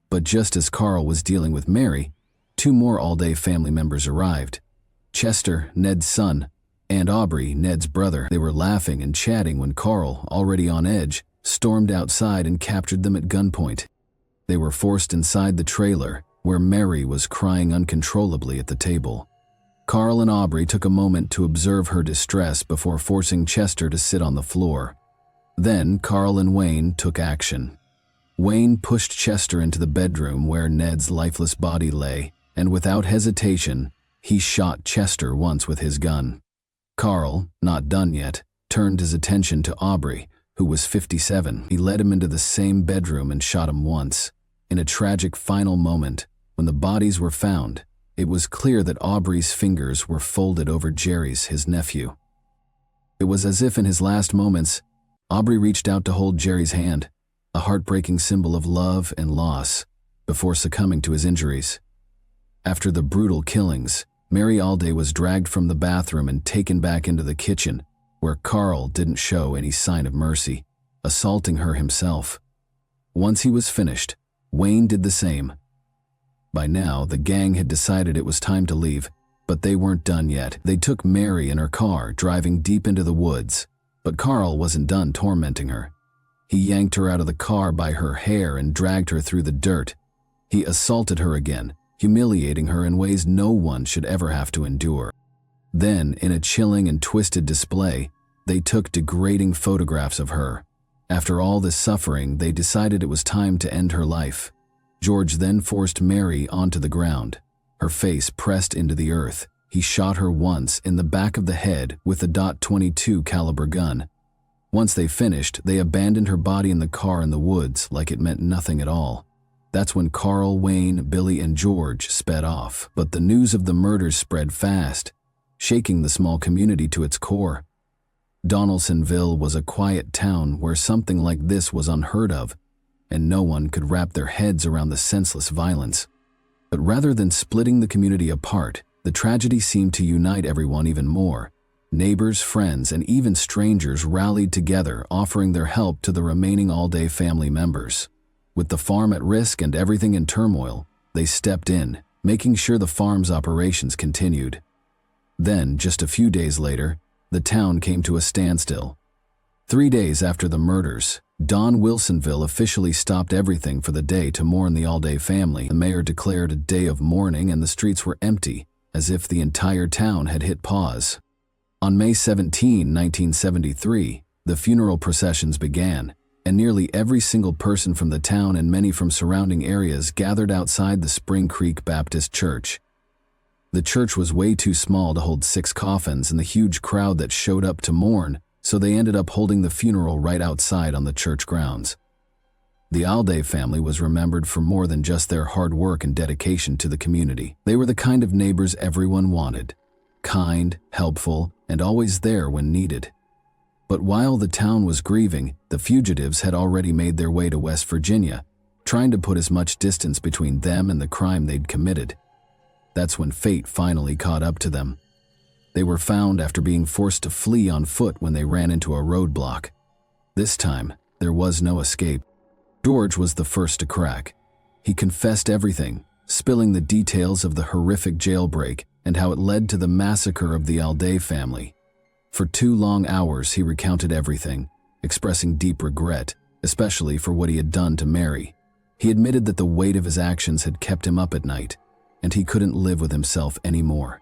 A: But just as Carl was dealing with Mary, two more Alday family members arrived. Chester, Ned's son, and Aubrey, Ned's brother. They were laughing and chatting when Carl, already on edge, stormed outside and captured them at gunpoint. They were forced inside the trailer, where Mary was crying uncontrollably at the table. Carl and Aubrey took a moment to observe her distress before forcing Chester to sit on the floor. Then Carl and Wayne took action. Wayne pushed Chester into the bedroom where Ned's lifeless body lay, and without hesitation, he shot Chester once with his gun. Carl, not done yet, turned his attention to Aubrey, who was 57. He led him into the same bedroom and shot him once. In a tragic final moment, when the bodies were found, it was clear that Aubrey's fingers were folded over Jerry's, his nephew. It was as if in his last moments, Aubrey reached out to hold Jerry's hand, a heartbreaking symbol of love and loss, before succumbing to his injuries. After the brutal killings, Mary Alday was dragged from the bathroom and taken back into the kitchen, where Carl didn't show any sign of mercy, assaulting her himself. Once he was finished, Wayne did the same. By now, the gang had decided it was time to leave, but they weren't done yet. They took Mary in her car, driving deep into the woods. But Carl wasn't done tormenting her. He yanked her out of the car by her hair and dragged her through the dirt. He assaulted her again, humiliating her in ways no one should ever have to endure. Then, in a chilling and twisted display, they took degrading photographs of her. After all this suffering, they decided it was time to end her life. George then forced Mary onto the ground, her face pressed into the earth. He shot her once in the back of the head with a .22 caliber gun. Once they finished, they abandoned her body in the car in the woods like it meant nothing at all. That's when Carl, Wayne, Billy, and George sped off. But the news of the murders spread fast, shaking the small community to its core. Donaldsonville was a quiet town where something like this was unheard of, and no one could wrap their heads around the senseless violence. But rather than splitting the community apart, the tragedy seemed to unite everyone even more. Neighbors, friends, and even strangers rallied together, offering their help to the remaining Alday family members. With the farm at risk and everything in turmoil, they stepped in, making sure the farm's operations continued. Then, just a few days later, the town came to a standstill. 3 days after the murders, Wilsonville officially stopped everything for the day to mourn the Alday family. The mayor declared a day of mourning and the streets were empty, as if the entire town had hit pause. On May 17, 1973, the funeral processions began, and nearly every single person from the town and many from surrounding areas gathered outside the Spring Creek Baptist Church. The church was way too small to hold 6 coffins and the huge crowd that showed up to mourn, so they ended up holding the funeral right outside on the church grounds. The Alday family was remembered for more than just their hard work and dedication to the community. They were the kind of neighbors everyone wanted, kind, helpful, and always there when needed. But while the town was grieving, the fugitives had already made their way to West Virginia, trying to put as much distance between them and the crime they'd committed. That's when fate finally caught up to them. They were found after being forced to flee on foot when they ran into a roadblock. This time, there was no escape. George was the first to crack. He confessed everything, spilling the details of the horrific jailbreak and how it led to the massacre of the Alday family. For 2 long hours, he recounted everything, expressing deep regret, especially for what he had done to Mary. He admitted that the weight of his actions had kept him up at night. and he couldn't live with himself anymore.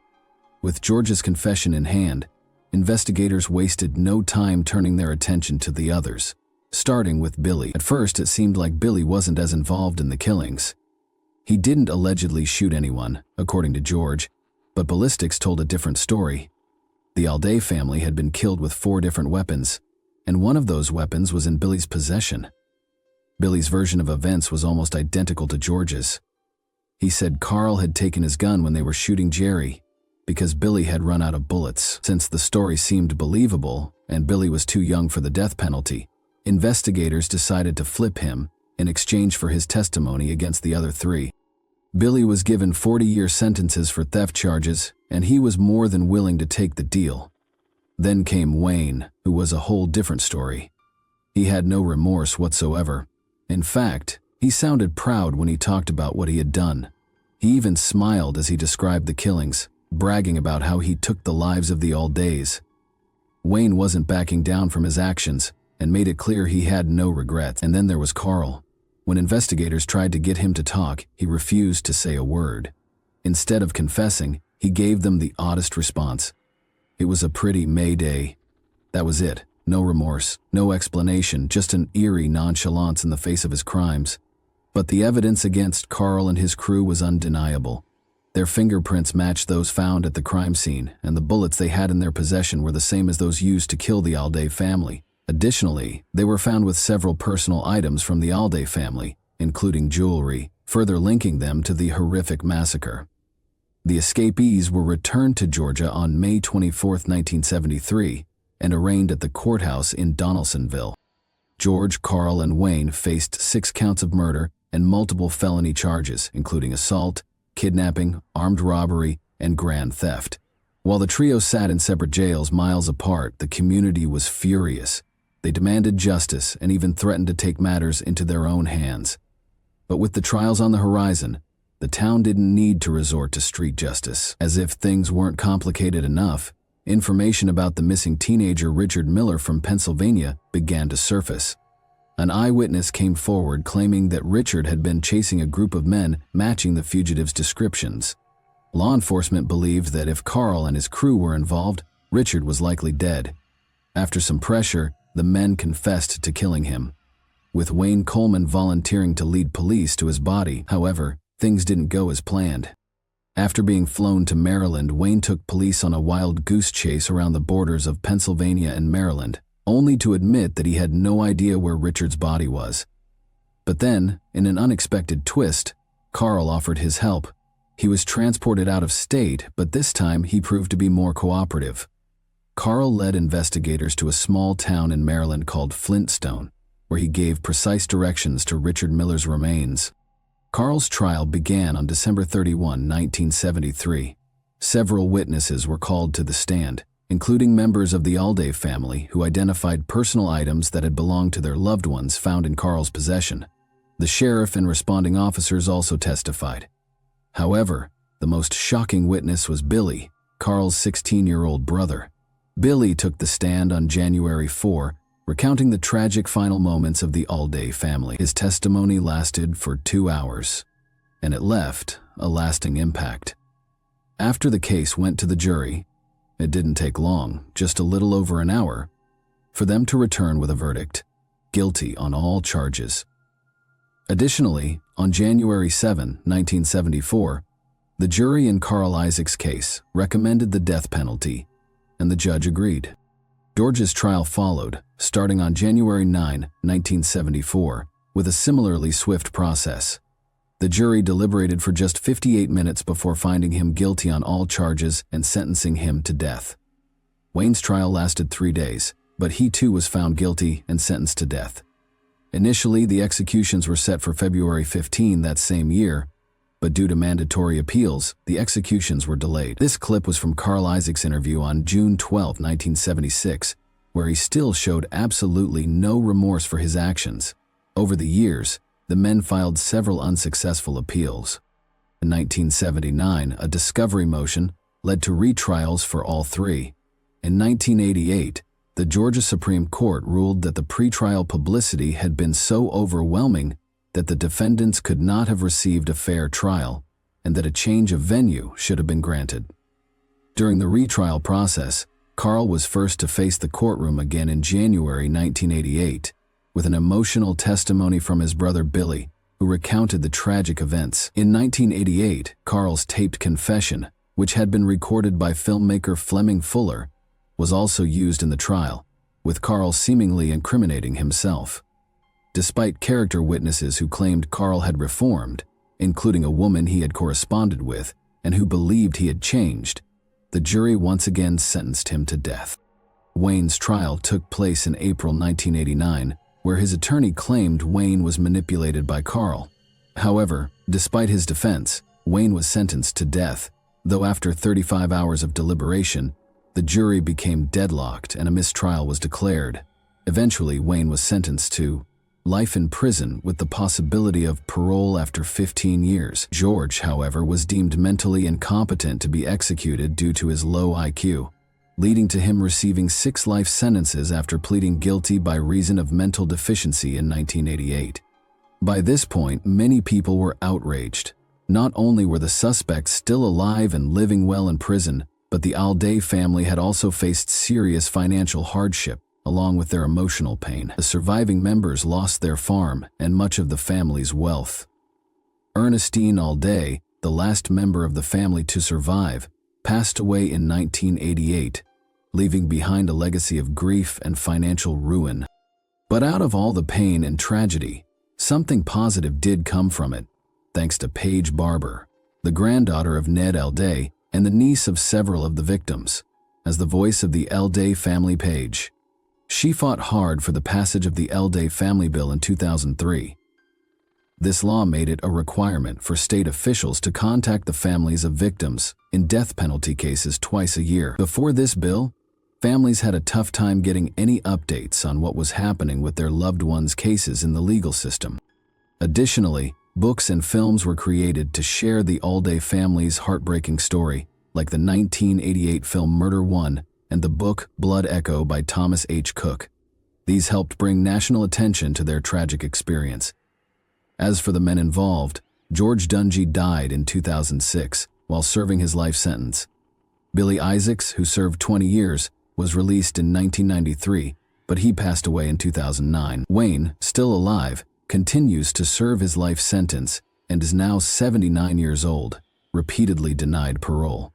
A: With George's confession in hand, investigators wasted no time turning their attention to the others, starting with Billy. At first, it seemed like Billy wasn't as involved in the killings. He didn't allegedly shoot anyone, according to George, but ballistics told a different story. The Alday family had been killed with 4 different weapons, and one of those weapons was in Billy's possession. Billy's version of events was almost identical to George's. He said Carl had taken his gun when they were shooting Jerry, because Billy had run out of bullets. Since the story seemed believable and Billy was too young for the death penalty, investigators decided to flip him in exchange for his testimony against the other 3. Billy was given 40-year sentences for theft charges, and he was more than willing to take the deal. Then came Wayne, who was a whole different story. He had no remorse whatsoever. In fact, he sounded proud when he talked about what he had done. He even smiled as he described the killings, bragging about how he took the lives of the Aldays. Wayne wasn't backing down from his actions and made it clear he had no regrets. And then there was Carl. When investigators tried to get him to talk, he refused to say a word. Instead of confessing, he gave them the oddest response. It was a pretty May Day. That was it. No remorse, no explanation, just an eerie nonchalance in the face of his crimes. But the evidence against Carl and his crew was undeniable. Their fingerprints matched those found at the crime scene, and the bullets they had in their possession were the same as those used to kill the Alday family. Additionally, they were found with several personal items from the Alday family, including jewelry, further linking them to the horrific massacre. The escapees were returned to Georgia on May 24, 1973, and arraigned at the courthouse in Donaldsonville. George, Carl, and Wayne faced 6 counts of murder and multiple felony charges, including assault, kidnapping, armed robbery, and grand theft. While the trio sat in separate jails miles apart, the community was furious. They demanded justice and even threatened to take matters into their own hands. But with the trials on the horizon, the town didn't need to resort to street justice. As if things weren't complicated enough, information about the missing teenager Richard Miller from Pennsylvania began to surface. An eyewitness came forward claiming that Richard had been chasing a group of men matching the fugitive's descriptions. Law enforcement believed that if Carl and his crew were involved, Richard was likely dead. After some pressure, the men confessed to killing him. With Wayne Coleman volunteering to lead police to his body, however, things didn't go as planned. After being flown to Maryland, Wayne took police on a wild goose chase around the borders of Pennsylvania and Maryland, only to admit that he had no idea where Richard's body was. But then, in an unexpected twist, Carl offered his help. He was transported out of state, but this time he proved to be more cooperative. Carl led investigators to a small town in Maryland called Flintstone, where he gave precise directions to Richard Miller's remains. Carl's trial began on December 31, 1973. Several witnesses were called to the stand, including members of the Alday family who identified personal items that had belonged to their loved ones found in Carl's possession. The sheriff and responding officers also testified. However, the most shocking witness was Billy, Carl's 16-year-old brother. Billy took the stand on January 4, recounting the tragic final moments of the Alday family. His testimony lasted for 2 hours, and it left a lasting impact. After the case went to the jury, it didn't take long, just a little over an hour, for them to return with a verdict, guilty on all charges. Additionally, on January 7, 1974, the jury in Carl Isaac's case recommended the death penalty, and the judge agreed. George's trial followed, starting on January 9, 1974, with a similarly swift process. The jury deliberated for just 58 minutes before finding him guilty on all charges and sentencing him to death. Wayne's trial lasted 3 days, but he too was found guilty and sentenced to death. Initially, the executions were set for February 15 that same year, but due to mandatory appeals, the executions were delayed. This clip was from Carl Isaac's interview on June 12, 1976, where he still showed absolutely no remorse for his actions. Over the years, the men filed several unsuccessful appeals. In 1979, a discovery motion led to retrials for all 3. In 1988, the Georgia Supreme Court ruled that the pretrial publicity had been so overwhelming that the defendants could not have received a fair trial, and that a change of venue should have been granted. During the retrial process, Carl was first to face the courtroom again in January 1988, with an emotional testimony from his brother Billy, who recounted the tragic events. In 1988, Carl's taped confession, which had been recorded by filmmaker Fleming Fuller, was also used in the trial, with Carl seemingly incriminating himself. Despite character witnesses who claimed Carl had reformed, including a woman he had corresponded with and who believed he had changed, the jury once again sentenced him to death. Wayne's trial took place in April 1989, where his attorney claimed Wayne was manipulated by Carl. However, despite his defense, Wayne was sentenced to death, though after 35 hours of deliberation, the jury became deadlocked and a mistrial was declared. Eventually, Wayne was sentenced to life in prison with the possibility of parole after 15 years. George, however, was deemed mentally incompetent to be executed due to his low IQ, leading to him receiving 6 life sentences after pleading guilty by reason of mental deficiency in 1988. By this point, many people were outraged. Not only were the suspects still alive and living well in prison, but the Alday family had also faced serious financial hardship, along with their emotional pain. The surviving members lost their farm and much of the family's wealth. Ernestine Alday, the last member of the family to survive, passed away in 1988, leaving behind a legacy of grief and financial ruin. But out of all the pain and tragedy, something positive did come from it, thanks to Paige Barber, the granddaughter of Ned Alday and the niece of several of the victims. As the voice of the Alday family, Paige, she fought hard for the passage of the Alday Family Bill in 2003. This law made it a requirement for state officials to contact the families of victims in death penalty cases twice a year. Before this bill, families had a tough time getting any updates on what was happening with their loved ones' cases in the legal system. Additionally, books and films were created to share the Alday family's heartbreaking story, like the 1988 film Murder One and the book Blood Echo by Thomas H. Cook. These helped bring national attention to their tragic experience. As for the men involved, George Dungy died in 2006 while serving his life sentence. Billy Isaacs, who served 20 years, was released in 1993, but he passed away in 2009. Wayne, still alive, continues to serve his life sentence and is now 79 years old, repeatedly denied parole.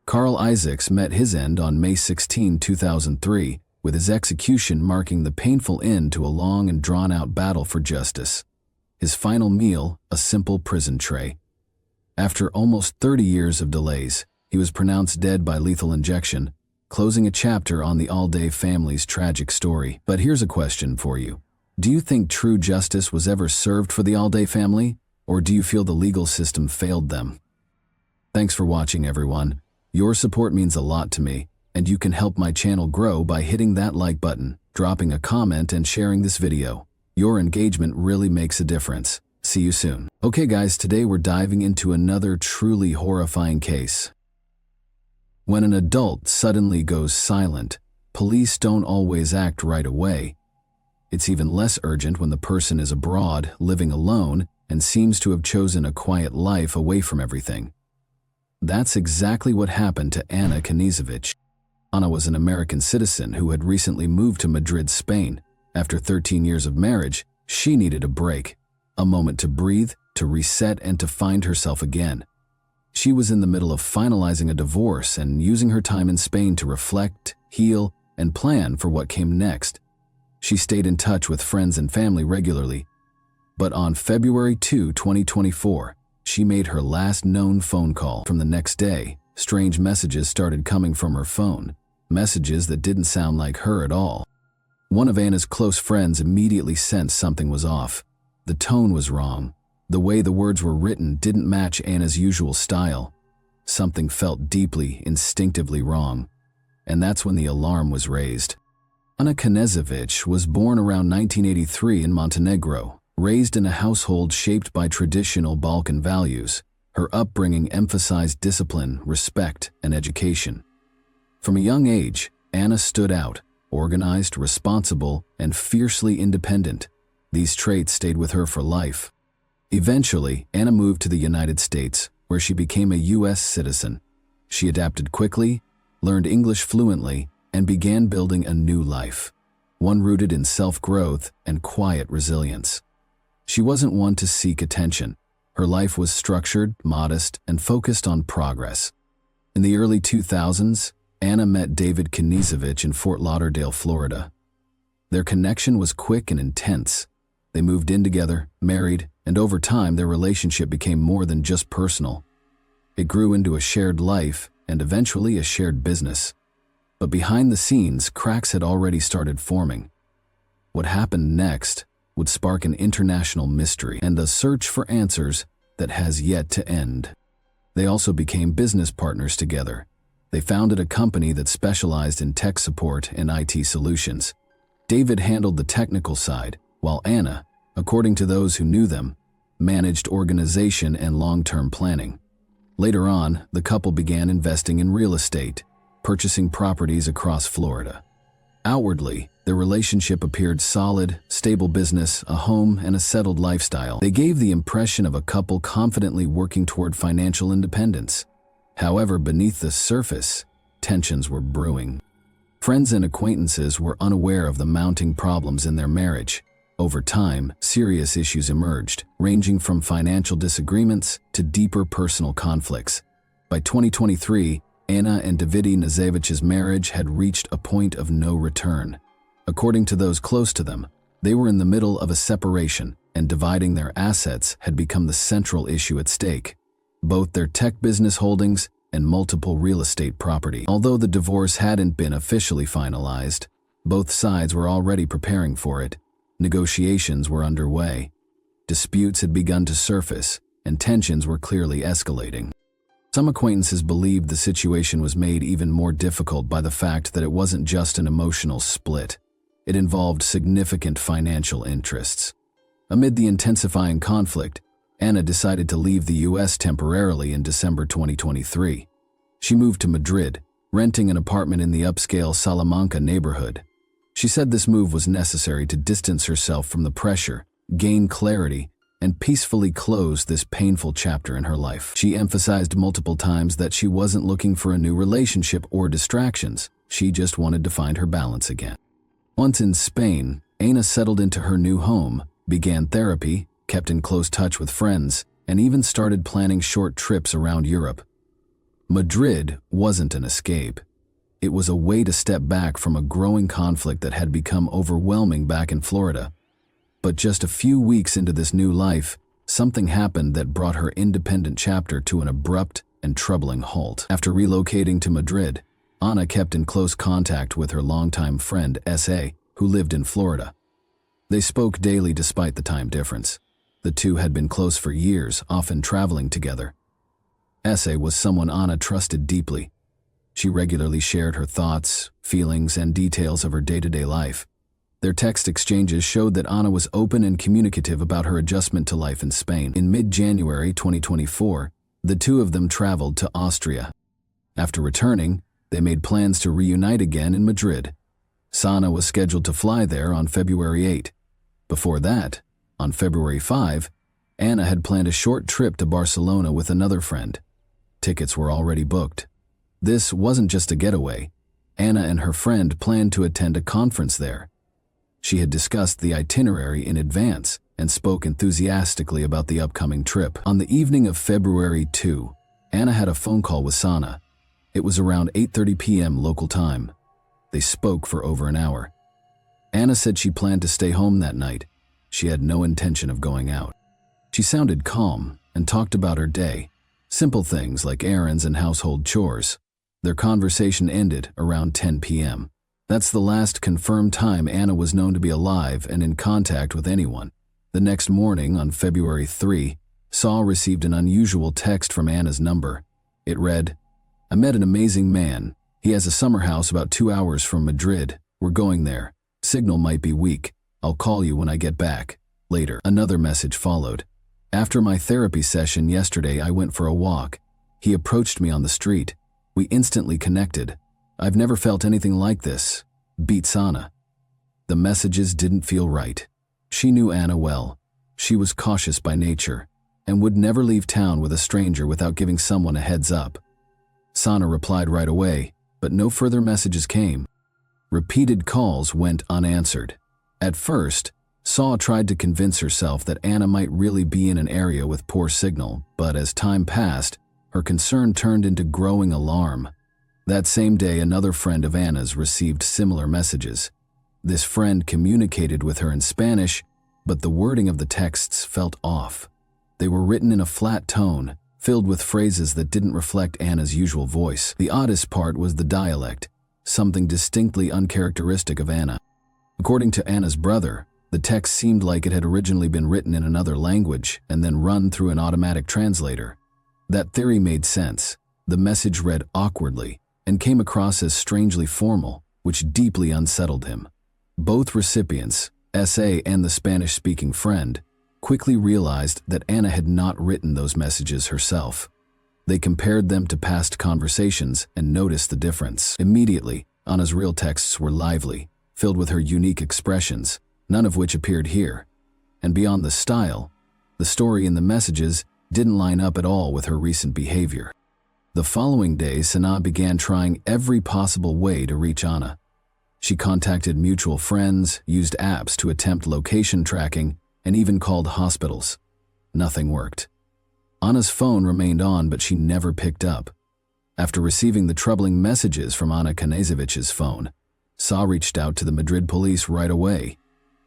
A: Carl Isaacs met his end on May 16, 2003, with his execution marking the painful end to a long and drawn-out battle for justice. His final meal, a simple prison tray. After almost 30 years of delays, he was pronounced dead by lethal injection, closing a chapter on the Alday family's tragic story. But here's a question for you. Do you think true justice was ever served for the Alday family, or do you feel the legal system failed them? Thanks for watching, everyone. Your support means a lot to me, and you can help my channel grow by hitting that like button, dropping a comment, and sharing this video. Your engagement really makes a difference. See you soon. Okay guys, today we're diving into another truly horrifying case. When an adult suddenly goes silent, police don't always act right away. It's even less urgent when the person is abroad, living alone, and seems to have chosen a quiet life away from everything. That's exactly what happened to Anna Knežević. Anna was an American citizen who had recently moved to Madrid, Spain. After 13 years of marriage, she needed a break, a moment to breathe, to reset, and to find herself again. She was in the middle of finalizing a divorce and using her time in Spain to reflect, heal, and plan for what came next. She stayed in touch with friends and family regularly, but on February 2, 2024, she made her last known phone call. From the next day, strange messages started coming from her phone, messages that didn't sound like her at all. One of Anna's close friends immediately sensed something was off. The tone was wrong. The way the words were written didn't match Anna's usual style. Something felt deeply, instinctively wrong. And that's when the alarm was raised. Anna Knežević was born around 1983 in Montenegro. Raised in a household shaped by traditional Balkan values, her upbringing emphasized discipline, respect, and education. From a young age, Anna stood out, organized, responsible, and fiercely independent. These traits stayed with her for life. Eventually, Anna moved to the United States, where she became a U.S. citizen. She adapted quickly, learned English fluently, and began building a new life, one rooted in self-growth and quiet resilience. She wasn't one to seek attention. Her life was structured, modest, and focused on progress. In the early 2000s, Anna met David Kniezevich in Fort Lauderdale, Florida. Their connection was quick and intense. They moved in together, married, and over time their relationship became more than just personal. It grew into a shared life and eventually a shared business. But behind the scenes, cracks had already started forming. What happened next would spark an international mystery and a search for answers that has yet to end. They also became business partners together. They founded a company that specialized in tech support and IT solutions. David handled the technical side, while Anna, according to those who knew them, managed organization and long-term planning. Later on, the couple began investing in real estate, purchasing properties across Florida. Outwardly, their relationship appeared solid, stable business, a home, and a settled lifestyle. They gave the impression of a couple confidently working toward financial independence. However, beneath the surface, tensions were brewing. Friends and acquaintances were unaware of the mounting problems in their marriage. Over time, serious issues emerged, ranging from financial disagreements to deeper personal conflicts. By 2023, Anna and David Kniezevich's marriage had reached a point of no return. According to those close to them, they were in the middle of a separation, and dividing their assets had become the central issue at stake. Both their tech business holdings and multiple real estate property. Although the divorce hadn't been officially finalized, both sides were already preparing for it. Negotiations were underway. Disputes had begun to surface, and tensions were clearly escalating. Some acquaintances believed the situation was made even more difficult by the fact that it wasn't just an emotional split. It involved significant financial interests. Amid the intensifying conflict, Anna decided to leave the U.S. temporarily in December 2023. She moved to Madrid, renting an apartment in the upscale Salamanca neighborhood. She said this move was necessary to distance herself from the pressure, gain clarity, and peacefully close this painful chapter in her life. She emphasized multiple times that she wasn't looking for a new relationship or distractions. She just wanted to find her balance again. Once in Spain, Anna settled into her new home, began therapy, kept in close touch with friends, and even started planning short trips around Europe. Madrid wasn't an escape. It was a way to step back from a growing conflict that had become overwhelming back in Florida. But just a few weeks into this new life, something happened that brought her independent chapter to an abrupt and troubling halt. After relocating to Madrid, Anna kept in close contact with her longtime friend S.A., who lived in Florida. They spoke daily despite the time difference. The two had been close for years, often traveling together. S.A. was someone Anna trusted deeply. She regularly shared her thoughts, feelings, and details of her day-to-day life. Their text exchanges showed that Anna was open and communicative about her adjustment to life in Spain. In mid-January 2024, the two of them traveled to Austria. After returning, they made plans to reunite again in Madrid. Sana was scheduled to fly there on February 8. Before that, on February 5, Anna had planned a short trip to Barcelona with another friend. Tickets were already booked. This wasn't just a getaway. Anna and her friend planned to attend a conference there. She had discussed the itinerary in advance and spoke enthusiastically about the upcoming trip. On the evening of February 2, Anna had a phone call with Sana. It was around 8:30 p.m. local time. They spoke for over an hour. Anna said she planned to stay home that night. She had no intention of going out. She sounded calm and talked about her day, simple things like errands and household chores. Their conversation ended around 10 p.m. That's the last confirmed time Anna was known to be alive and in contact with anyone. The next morning, on February 3, Saul received an unusual text from Anna's number. It read, "I met an amazing man. He has a summer house about 2 hours from Madrid. We're going there. Signal might be weak. I'll call you when I get back. Later." Another message followed. "After my therapy session yesterday, I went for a walk. He approached me on the street. We instantly connected. I've never felt anything like this. Beat Sana." The messages didn't feel right. She knew Anna well. She was cautious by nature. and would never leave town with a stranger without giving someone a heads up. Sana replied right away, but no further messages came. Repeated calls went unanswered. At first, Saw tried to convince herself that Anna might really be in an area with poor signal, but as time passed, her concern turned into growing alarm. That same day, another friend of Anna's received similar messages. This friend communicated with her in Spanish, but the wording of the texts felt off. They were written in a flat tone, filled with phrases that didn't reflect Anna's usual voice. The oddest part was the dialect, something distinctly uncharacteristic of Anna. According to Anna's brother, the text seemed like it had originally been written in another language and then run through an automatic translator. That theory made sense. The message read awkwardly and came across as strangely formal, which deeply unsettled him. Both recipients, S.A. and the Spanish-speaking friend, quickly realized that Anna had not written those messages herself. They compared them to past conversations and noticed the difference. Immediately, Anna's real texts were lively, filled with her unique expressions, none of which appeared here. And beyond the style, the story in the messages didn't line up at all with her recent behavior. The following day, Sana began trying every possible way to reach Anna. She contacted mutual friends, used apps to attempt location tracking, and even called hospitals. Nothing worked. Anna's phone remained on, but she never picked up. After receiving the troubling messages from Anna Knezevich's phone, Sa reached out to the Madrid police right away.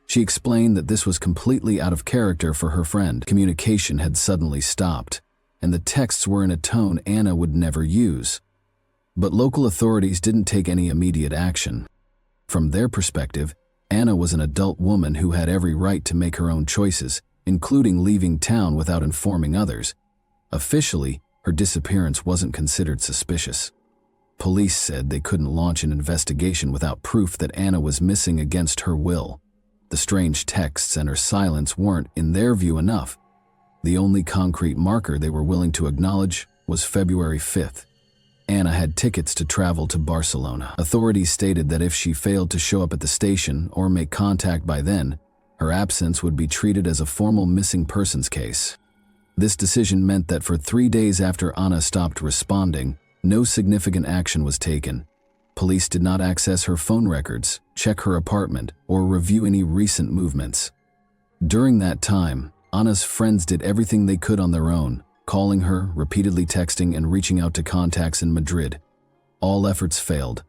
A: She explained that this was completely out of character for her friend. Communication had suddenly stopped, and the texts were in a tone Anna would never use. But local authorities didn't take any immediate action. From their perspective, Anna was an adult woman who had every right to make her own choices, including leaving town without informing others. Officially, her disappearance wasn't considered suspicious. Police said they couldn't launch an investigation without proof that Anna was missing against her will. The strange texts and her silence weren't, in their view, enough. The only concrete marker they were willing to acknowledge was February 5th. Anna had tickets to travel to Barcelona. Authorities stated that if she failed to show up at the station or make contact by then, her absence would be treated as a formal missing persons case. This decision meant that for 3 days after Anna stopped responding, no significant action was taken. Police did not access her phone records, check her apartment, or review any recent movements. During that time, Anna's friends did everything they could on their own, calling her, repeatedly texting, and reaching out to contacts in Madrid. All efforts failed.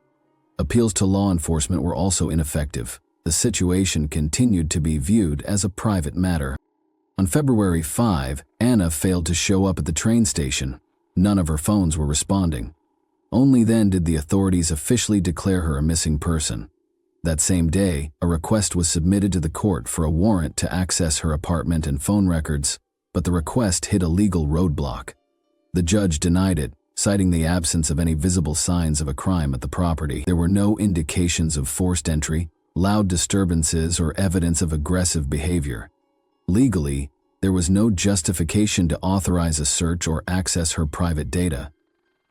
A: Appeals to law enforcement were also ineffective. The situation continued to be viewed as a private matter. On February 5, Anna failed to show up at the train station. None of her phones were responding. Only then did the authorities officially declare her a missing person. That same day, a request was submitted to the court for a warrant to access her apartment and phone records, but the request hit a legal roadblock. The judge denied it, citing the absence of any visible signs of a crime at the property. There were no indications of forced entry, loud disturbances, or evidence of aggressive behavior. Legally, there was no justification to authorize a search or access her private data.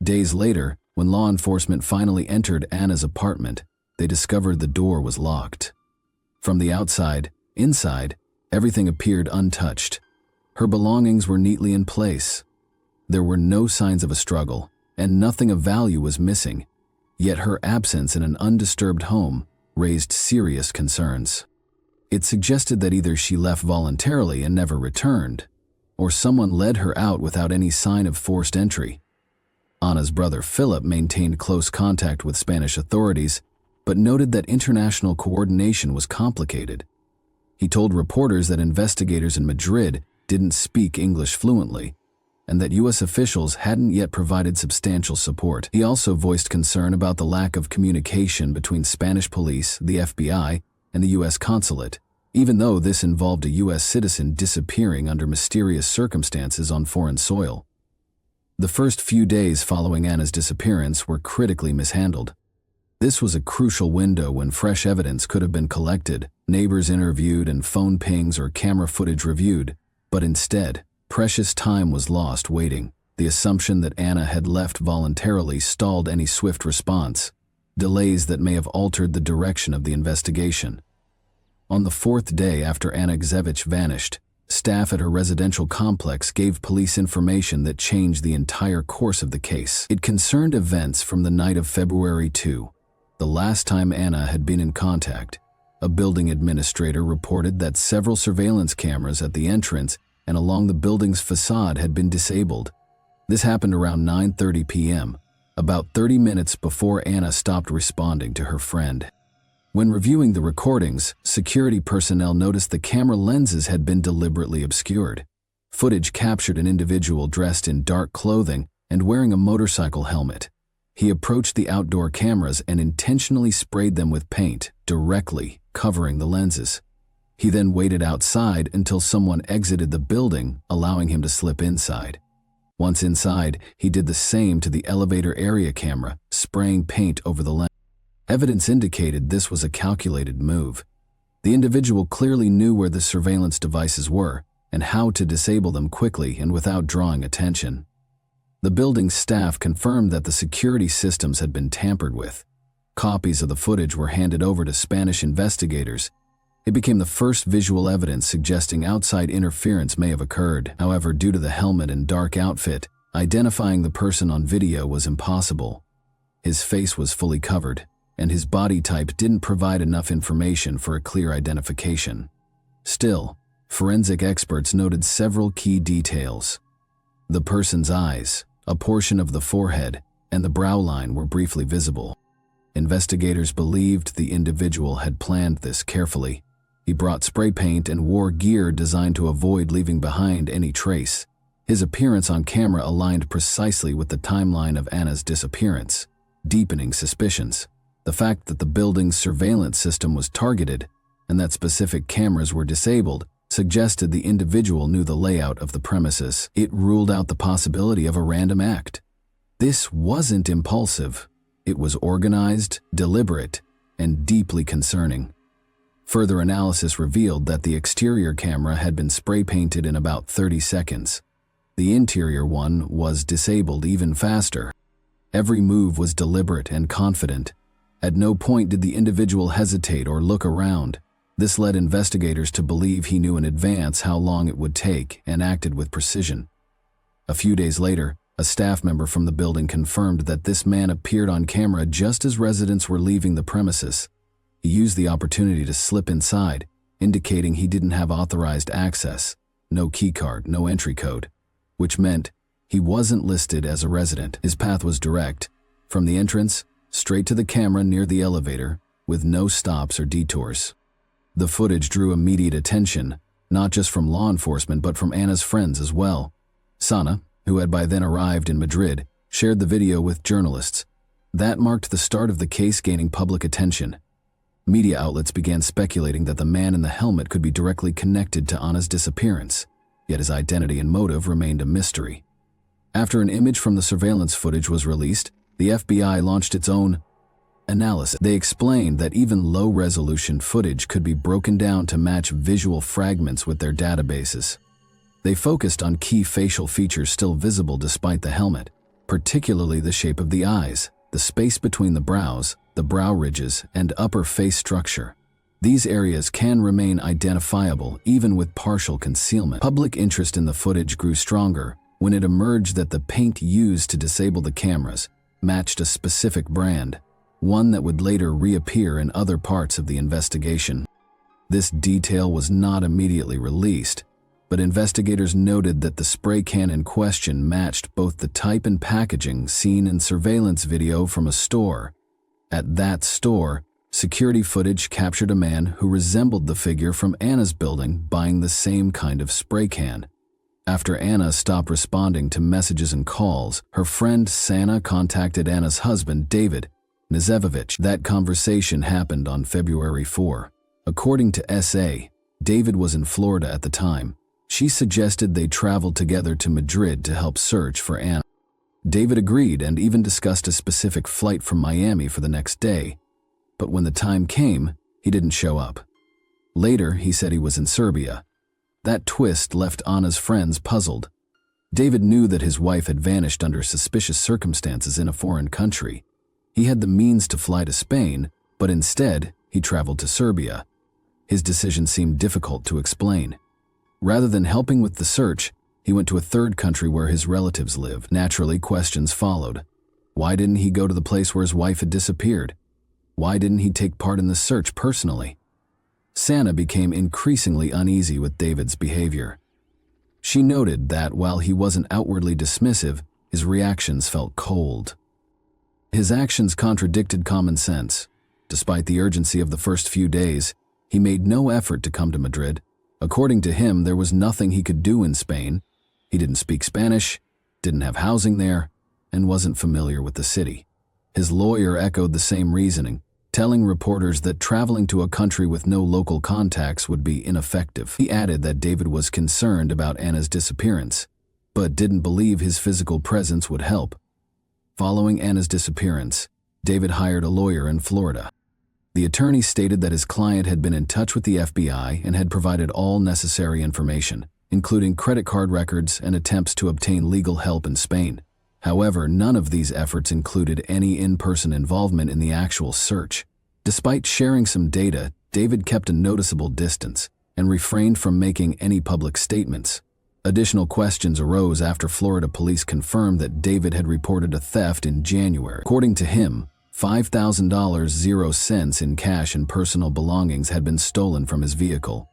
A: Days later, when law enforcement finally entered Anna's apartment, they discovered the door was locked. From the outside, inside, everything appeared untouched. Her belongings were neatly in place. There were no signs of a struggle, and nothing of value was missing. Yet her absence in an undisturbed home raised serious concerns. It suggested that either she left voluntarily and never returned, or someone led her out without any sign of forced entry. Anna's brother Philip maintained close contact with Spanish authorities, but noted that international coordination was complicated. He told reporters that investigators in Madrid didn't speak English fluently, and that U.S. officials hadn't yet provided substantial support. He also voiced concern about the lack of communication between Spanish police, the FBI, and the U.S. consulate, even though this involved a U.S. citizen disappearing under mysterious circumstances on foreign soil. The first few days following Anna's disappearance were critically mishandled. This was a crucial window when fresh evidence could have been collected, neighbors interviewed, and phone pings or camera footage reviewed, but instead, precious time was lost waiting. The assumption that Anna had left voluntarily stalled any swift response, delays that may have altered the direction of the investigation. On the 4th day after Anna Knezević vanished, Staff at her residential complex gave police information that changed the entire course of the case. It concerned events from the night of February 2, the last time Anna had been in contact. A building administrator reported that several surveillance cameras at the entrance and along the building's facade had been disabled. This happened around 9:30 p.m., about 30 minutes before Anna stopped responding to her friend. When reviewing the recordings, security personnel noticed the camera lenses had been deliberately obscured. Footage captured an individual dressed in dark clothing and wearing a motorcycle helmet. He approached the outdoor cameras and intentionally sprayed them with paint, directly covering the lenses. He then waited outside until someone exited the building, allowing him to slip inside. Once inside, he did the same to the elevator area camera, spraying paint over the lens. Evidence indicated this was a calculated move. The individual clearly knew where the surveillance devices were and how to disable them quickly and without drawing attention. The building's staff confirmed that the security systems had been tampered with. Copies of the footage were handed over to Spanish investigators. It became the first visual evidence suggesting outside interference may have occurred. However, due to the helmet and dark outfit, identifying the person on video was impossible. His face was fully covered, and his body type didn't provide enough information for a clear identification. Still, forensic experts noted several key details. The person's eyes, a portion of the forehead, and the brow line were briefly visible. Investigators believed the individual had planned this carefully. He brought spray paint and wore gear designed to avoid leaving behind any trace. His appearance on camera aligned precisely with the timeline of Anna's disappearance, deepening suspicions. The fact that the building's surveillance system was targeted and that specific cameras were disabled suggested the individual knew the layout of the premises. It ruled out the possibility of a random act. This wasn't impulsive. It was organized, deliberate, and deeply concerning. Further analysis revealed that the exterior camera had been spray painted in about 30 seconds. The interior one was disabled even faster. Every move was deliberate and confident. At no point did the individual hesitate or look around. This led investigators to believe he knew in advance how long it would take and acted with precision. A few days later, a staff member from the building confirmed that this man appeared on camera just as residents were leaving the premises. He used the opportunity to slip inside, indicating he didn't have authorized access, no keycard, no entry code, which meant he wasn't listed as a resident. His path was direct, from the entrance straight to the camera near the elevator, with no stops or detours. The footage drew immediate attention, not just from law enforcement but from Anna's friends as well. Sana, who had by then arrived in Madrid, shared the video with journalists. That marked the start of the case gaining public attention. Media outlets began speculating that the man in the helmet could be directly connected to Anna's disappearance, yet his identity and motive remained a mystery. After an image from the surveillance footage was released, the FBI launched its own analysis. They explained that even low-resolution footage could be broken down to match visual fragments with their databases. They focused on key facial features still visible despite the helmet, particularly the shape of the eyes, the space between the brows, the brow ridges, and upper face structure. These areas can remain identifiable even with partial concealment. Public interest in the footage grew stronger when it emerged that the paint used to disable the cameras matched a specific brand, one that would later reappear in other parts of the investigation. This detail was not immediately released, but investigators noted that the spray can in question matched both the type and packaging seen in surveillance video from a store. At that store, security footage captured a man who resembled the figure from Anna's building buying the same kind of spray can. After Anna stopped responding to messages and calls, her friend Sana contacted Anna's husband, David Nazevovich. That conversation happened on February 4. According to SA, David was in Florida at the time. She suggested they travel together to Madrid to help search for Anna. David agreed and even discussed a specific flight from Miami for the next day. But when the time came, he didn't show up. Later, he said he was in Serbia. That twist left Anna's friends puzzled. David knew that his wife had vanished under suspicious circumstances in a foreign country. He had the means to fly to Spain, but instead, he traveled to Serbia. His decision seemed difficult to explain. Rather than helping with the search, he went to a third country where his relatives live. Naturally, questions followed. Why didn't he go to the place where his wife had disappeared? Why didn't he take part in the search personally? Sana became increasingly uneasy with David's behavior. She noted that while he wasn't outwardly dismissive, his reactions felt cold. His actions contradicted common sense. Despite the urgency of the first few days, he made no effort to come to Madrid. According to him, there was nothing he could do in Spain. He didn't speak Spanish, didn't have housing there, and wasn't familiar with the city. His lawyer echoed the same reasoning, telling reporters that traveling to a country with no local contacts would be ineffective. He added that David was concerned about Anna's disappearance, but didn't believe his physical presence would help. Following Anna's disappearance, David hired a lawyer in Florida. The attorney stated that his client had been in touch with the FBI and had provided all necessary information, including credit card records and attempts to obtain legal help in Spain. However, none of these efforts included any in-person involvement in the actual search. Despite sharing some data, David kept a noticeable distance and refrained from making any public statements. Additional questions arose after Florida police confirmed that David had reported a theft in January. According to him, $5,000 in cash and personal belongings had been stolen from his vehicle.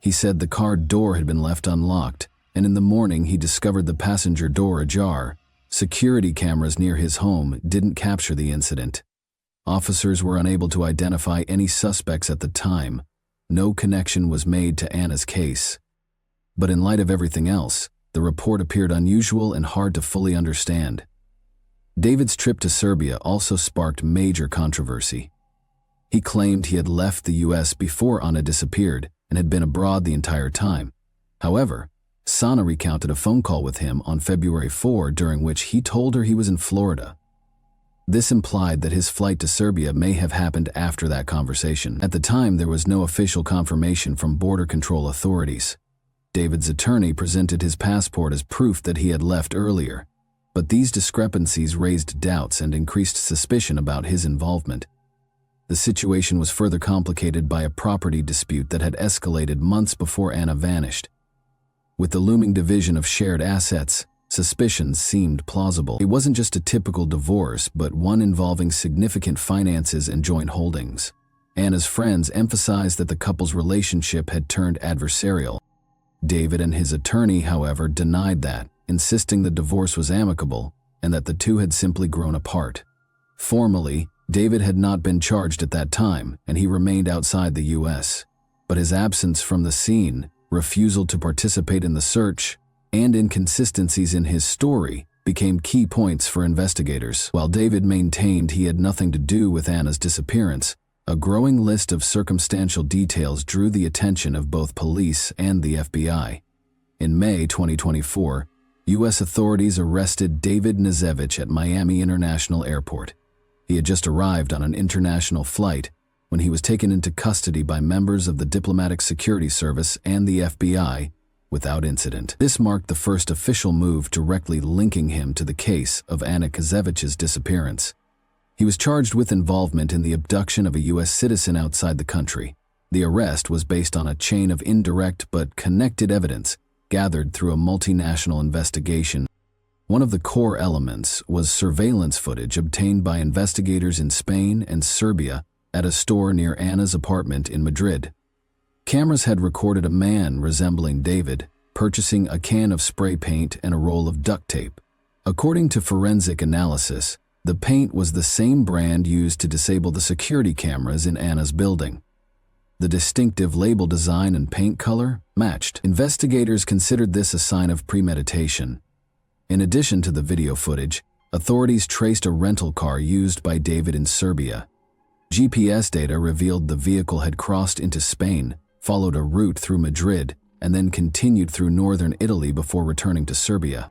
A: He said the car door had been left unlocked, and in the morning he discovered the passenger door ajar. Security cameras near his home didn't capture the incident. Officers were unable to identify any suspects at the time. No connection was made to Anna's case. But in light of everything else, the report appeared unusual and hard to fully understand. David's trip to Serbia also sparked major controversy. He claimed he had left the U.S. before Anna disappeared and had been abroad the entire time. However, Sana recounted a phone call with him on February 4 during which he told her he was in Florida. This implied that his flight to Serbia may have happened after that conversation. At the time, there was no official confirmation from border control authorities. David's attorney presented his passport as proof that he had left earlier, but these discrepancies raised doubts and increased suspicion about his involvement. The situation was further complicated by a property dispute that had escalated months before Anna vanished. With the looming division of shared assets, suspicions seemed plausible. It wasn't just a typical divorce, but one involving significant finances and joint holdings. Anna's friends emphasized that the couple's relationship had turned adversarial. David and his attorney, however, denied that, insisting the divorce was amicable and that the two had simply grown apart. Formally, David had not been charged at that time, and he remained outside the U.S. But his absence from the scene, refusal to participate in the search, and inconsistencies in his story became key points for investigators. While David maintained he had nothing to do with Anna's disappearance, a growing list of circumstantial details drew the attention of both police and the FBI. In May 2024, U.S. authorities arrested David Nazevich at Miami International Airport. He had just arrived on an international flight when he was taken into custody by members of the Diplomatic Security Service and the FBI without incident. This marked the first official move directly linking him to the case of Anna Kazevich's disappearance. He was charged with involvement in the abduction of a U.S. citizen outside the country. The arrest was based on a chain of indirect but connected evidence gathered through a multinational investigation. One of the core elements was surveillance footage obtained by investigators in Spain and Serbia at a store near Anna's apartment in Madrid. Cameras had recorded a man resembling David purchasing a can of spray paint and a roll of duct tape. According to forensic analysis, the paint was the same brand used to disable the security cameras in Anna's building. The distinctive label design and paint color matched. Investigators considered this a sign of premeditation. In addition to the video footage, authorities traced a rental car used by David in Serbia. GPS data revealed the vehicle had crossed into Spain, followed a route through Madrid, and then continued through northern Italy before returning to Serbia.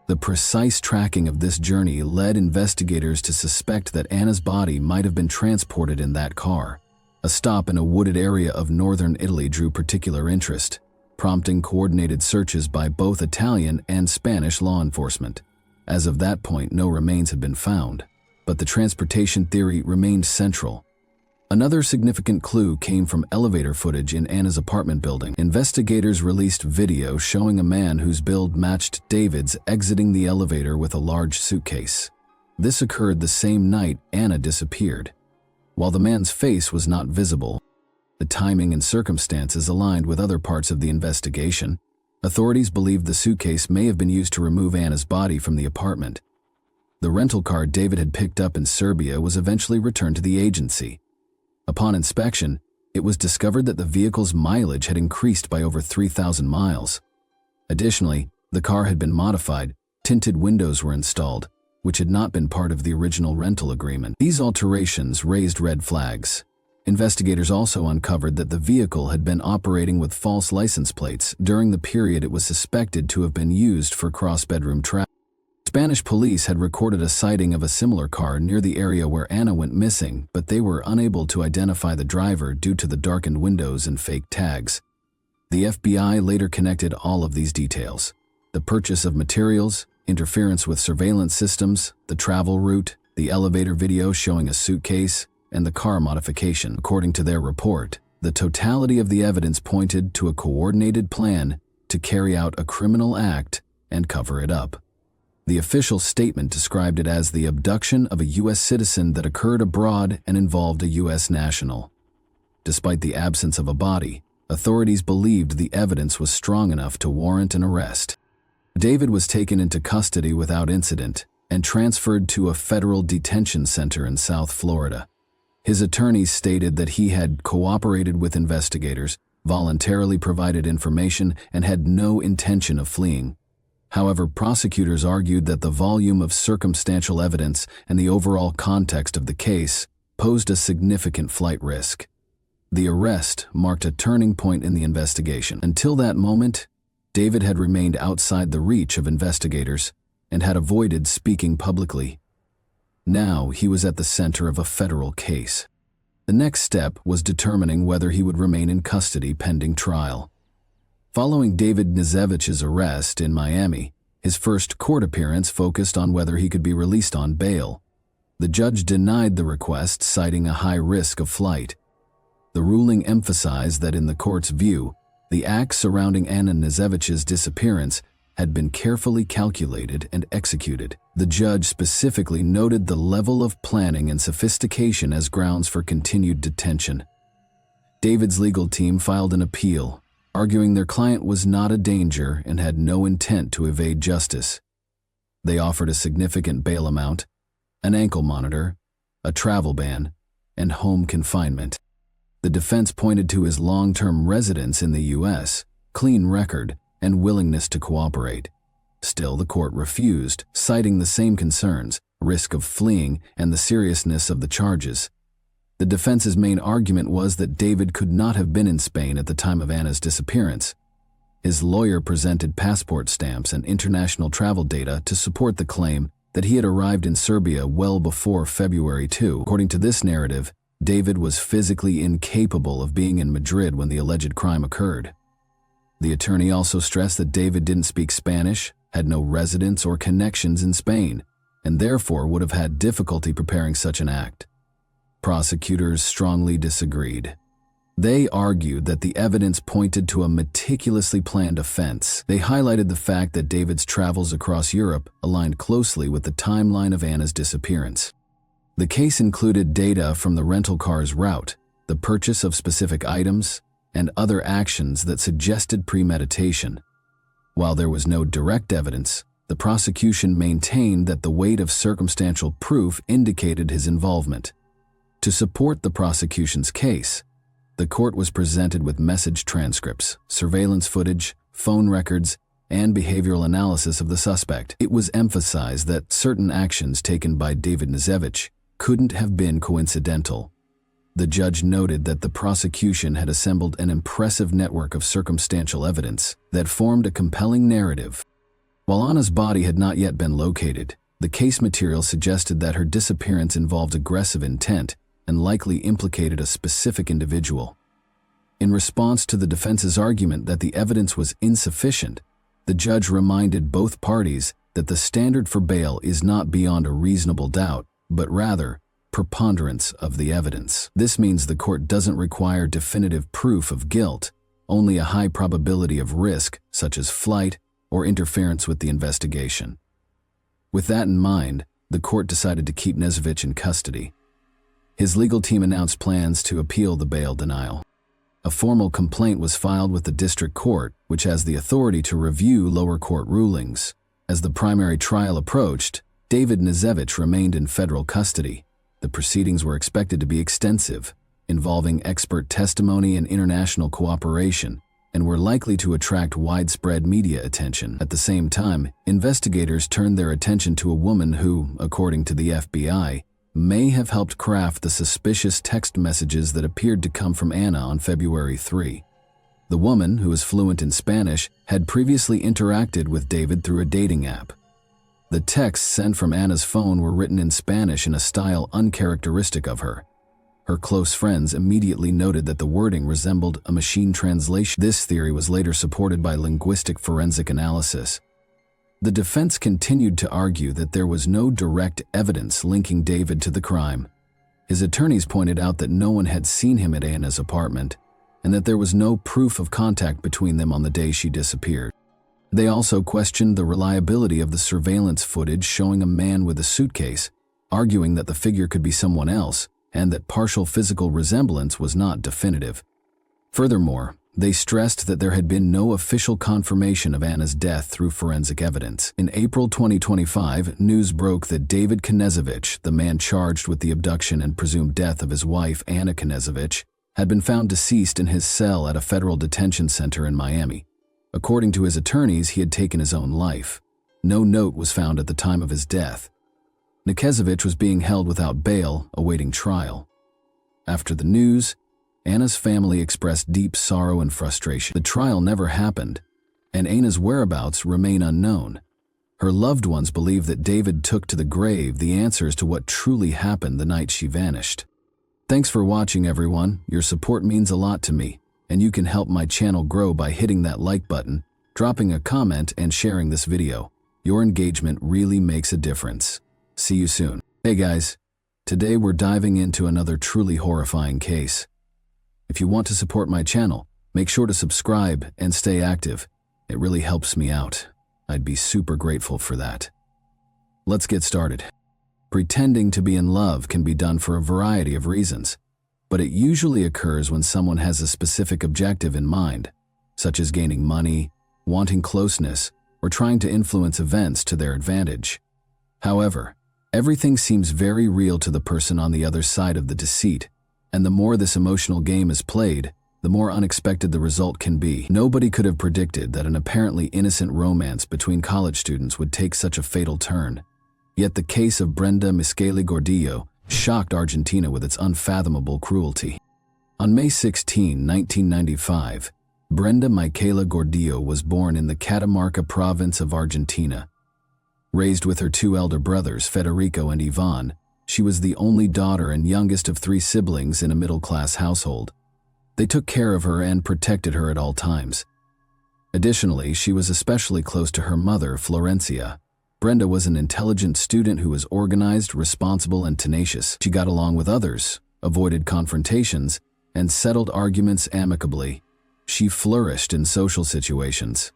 A: The precise tracking of this journey led investigators to suspect that Anna's body might have been transported in that car. A stop in a wooded area of northern Italy drew particular interest, prompting coordinated searches by both Italian and Spanish law enforcement. As of that point, no remains had been found, but the transportation theory remained central. Another significant clue came from elevator footage in Anna's apartment building. Investigators released video showing a man whose build matched David's exiting the elevator with a large suitcase. This occurred the same night Anna disappeared. While the man's face was not visible, the timing and circumstances aligned with other parts of the investigation. Authorities believed the suitcase may have been used to remove Anna's body from the apartment. The rental car David had picked up in Serbia was eventually returned to the agency. Upon inspection, it was discovered that the vehicle's mileage had increased by over 3,000 miles. Additionally, the car had been modified, tinted windows were installed, which had not been part of the original rental agreement. These alterations raised red flags. Investigators also uncovered that the vehicle had been operating with false license plates during the period it was suspected to have been used for cross-bedroom travel. Spanish police had recorded a sighting of a similar car near the area where Anna went missing, but they were unable to identify the driver due to the darkened windows and fake tags. The FBI later connected all of these details: the purchase of materials, interference with surveillance systems, the travel route, the elevator video showing a suitcase, and the car modification. According to their report, the totality of the evidence pointed to a coordinated plan to carry out a criminal act and cover it up. The official statement described it as the abduction of a U.S. citizen that occurred abroad and involved a U.S. national. Despite the absence of a body, authorities believed the evidence was strong enough to warrant an arrest. David was taken into custody without incident and transferred to a federal detention center in South Florida. His attorneys stated that he had cooperated with investigators, voluntarily provided information, and had no intention of fleeing. However, prosecutors argued that the volume of circumstantial evidence and the overall context of the case posed a significant flight risk. The arrest marked a turning point in the investigation. Until that moment, David had remained outside the reach of investigators and had avoided speaking publicly. Now he was at the center of a federal case. The next step was determining whether he would remain in custody pending trial. Following David Knezevich's arrest in Miami, his first court appearance focused on whether he could be released on bail. The judge denied the request, citing a high risk of flight. The ruling emphasized that in the court's view, the acts surrounding Anna Knezevich's disappearance had been carefully calculated and executed. The judge specifically noted the level of planning and sophistication as grounds for continued detention. David's legal team filed an appeal, arguing their client was not a danger and had no intent to evade justice. They offered a significant bail amount, an ankle monitor, a travel ban, and home confinement. The defense pointed to his long-term residence in the U.S., clean record, and willingness to cooperate. Still, the court refused, citing the same concerns, risk of fleeing, and the seriousness of the charges. The defense's main argument was that David could not have been in Spain at the time of Anna's disappearance. His lawyer presented passport stamps and international travel data to support the claim that he had arrived in Serbia well before February 2. According to this narrative, David was physically incapable of being in Madrid when the alleged crime occurred. The attorney also stressed that David didn't speak Spanish, had no residence or connections in Spain, and therefore would have had difficulty preparing such an act. Prosecutors strongly disagreed. They argued that the evidence pointed to a meticulously planned offense. They highlighted the fact that David's travels across Europe aligned closely with the timeline of Anna's disappearance. The case included data from the rental car's route, the purchase of specific items, and other actions that suggested premeditation. While there was no direct evidence, the prosecution maintained that the weight of circumstantial proof indicated his involvement. To support the prosecution's case, the court was presented with message transcripts, surveillance footage, phone records, and behavioral analysis of the suspect. It was emphasized that certain actions taken by David Knezevich couldn't have been coincidental. The judge noted that the prosecution had assembled an impressive network of circumstantial evidence that formed a compelling narrative. While Anna's body had not yet been located, the case material suggested that her disappearance involved aggressive intent and likely implicated a specific individual. In response to the defense's argument that the evidence was insufficient, the judge reminded both parties that the standard for bail is not beyond a reasonable doubt, but rather preponderance of the evidence. This means the court doesn't require definitive proof of guilt, only a high probability of risk, such as flight or interference with the investigation. With that in mind, the court decided to keep Knežević in custody. His legal team announced plans to appeal the bail denial. A formal complaint was filed with the district court, which has the authority to review lower court rulings. As the primary trial approached, David Knežević remained in federal custody. The proceedings were expected to be extensive, involving expert testimony and international cooperation, and were likely to attract widespread media attention. At the same time, investigators turned their attention to a woman who, according to the FBI, may have helped craft the suspicious text messages that appeared to come from Anna on February 3. The woman, who is fluent in Spanish, had previously interacted with David through a dating app. The texts sent from Anna's phone were written in Spanish in a style uncharacteristic of her. Her close friends immediately noted that the wording resembled a machine translation. This theory was later supported by linguistic forensic analysis. The defense continued to argue that there was no direct evidence linking David to the crime. His attorneys pointed out that no one had seen him at Anna's apartment, and that there was no proof of contact between them on the day she disappeared. They also questioned the reliability of the surveillance footage showing a man with a suitcase, arguing that the figure could be someone else, and that partial physical resemblance was not definitive. Furthermore, they stressed that there had been no official confirmation of Anna's death through forensic evidence. In April 2025, news broke that David Knežević, the man charged with the abduction and presumed death of his wife Anna Knežević, had been found deceased in his cell at a federal detention center in Miami. According to his attorneys, he had taken his own life. No note was found at the time of his death. Knežević was being held without bail, awaiting trial. After the news, Anna's family expressed deep sorrow and frustration. The trial never happened, and Anna's whereabouts remain unknown. Her loved ones believe that David took to the grave the answers to what truly happened the night she vanished. Thanks for watching, everyone. Your support means a lot to me, and you can help my channel grow by hitting that like button, dropping a comment, and sharing this video. Your engagement really makes a difference. See you soon. Hey guys, today we're diving into another truly horrifying case. If you want to support my channel, make sure to subscribe and stay active. It really helps me out. I'd be super grateful for that. Let's get started. Pretending to be in love can be done for a variety of reasons, but it usually occurs when someone has a specific objective in mind, such as gaining money, wanting closeness, or trying to influence events to their advantage. However, everything seems very real to the person on the other side of the deceit, and the more this emotional game is played, the more unexpected the result can be. Nobody could have predicted that an apparently innocent romance between college students would take such a fatal turn. Yet the case of Brenda Michele Gordillo shocked Argentina with its unfathomable cruelty. On May 16, 1995, Brenda Michele Gordillo was born in the Catamarca province of Argentina. Raised with her two elder brothers, Federico and Ivan, she was the only daughter and youngest of three siblings in a middle-class household. They took care of her and protected her at all times. Additionally, she was especially close to her mother, Florencia. Brenda was an intelligent student who was organized, responsible, and tenacious. She got along with others, avoided confrontations, and settled arguments amicably. She flourished in social situations.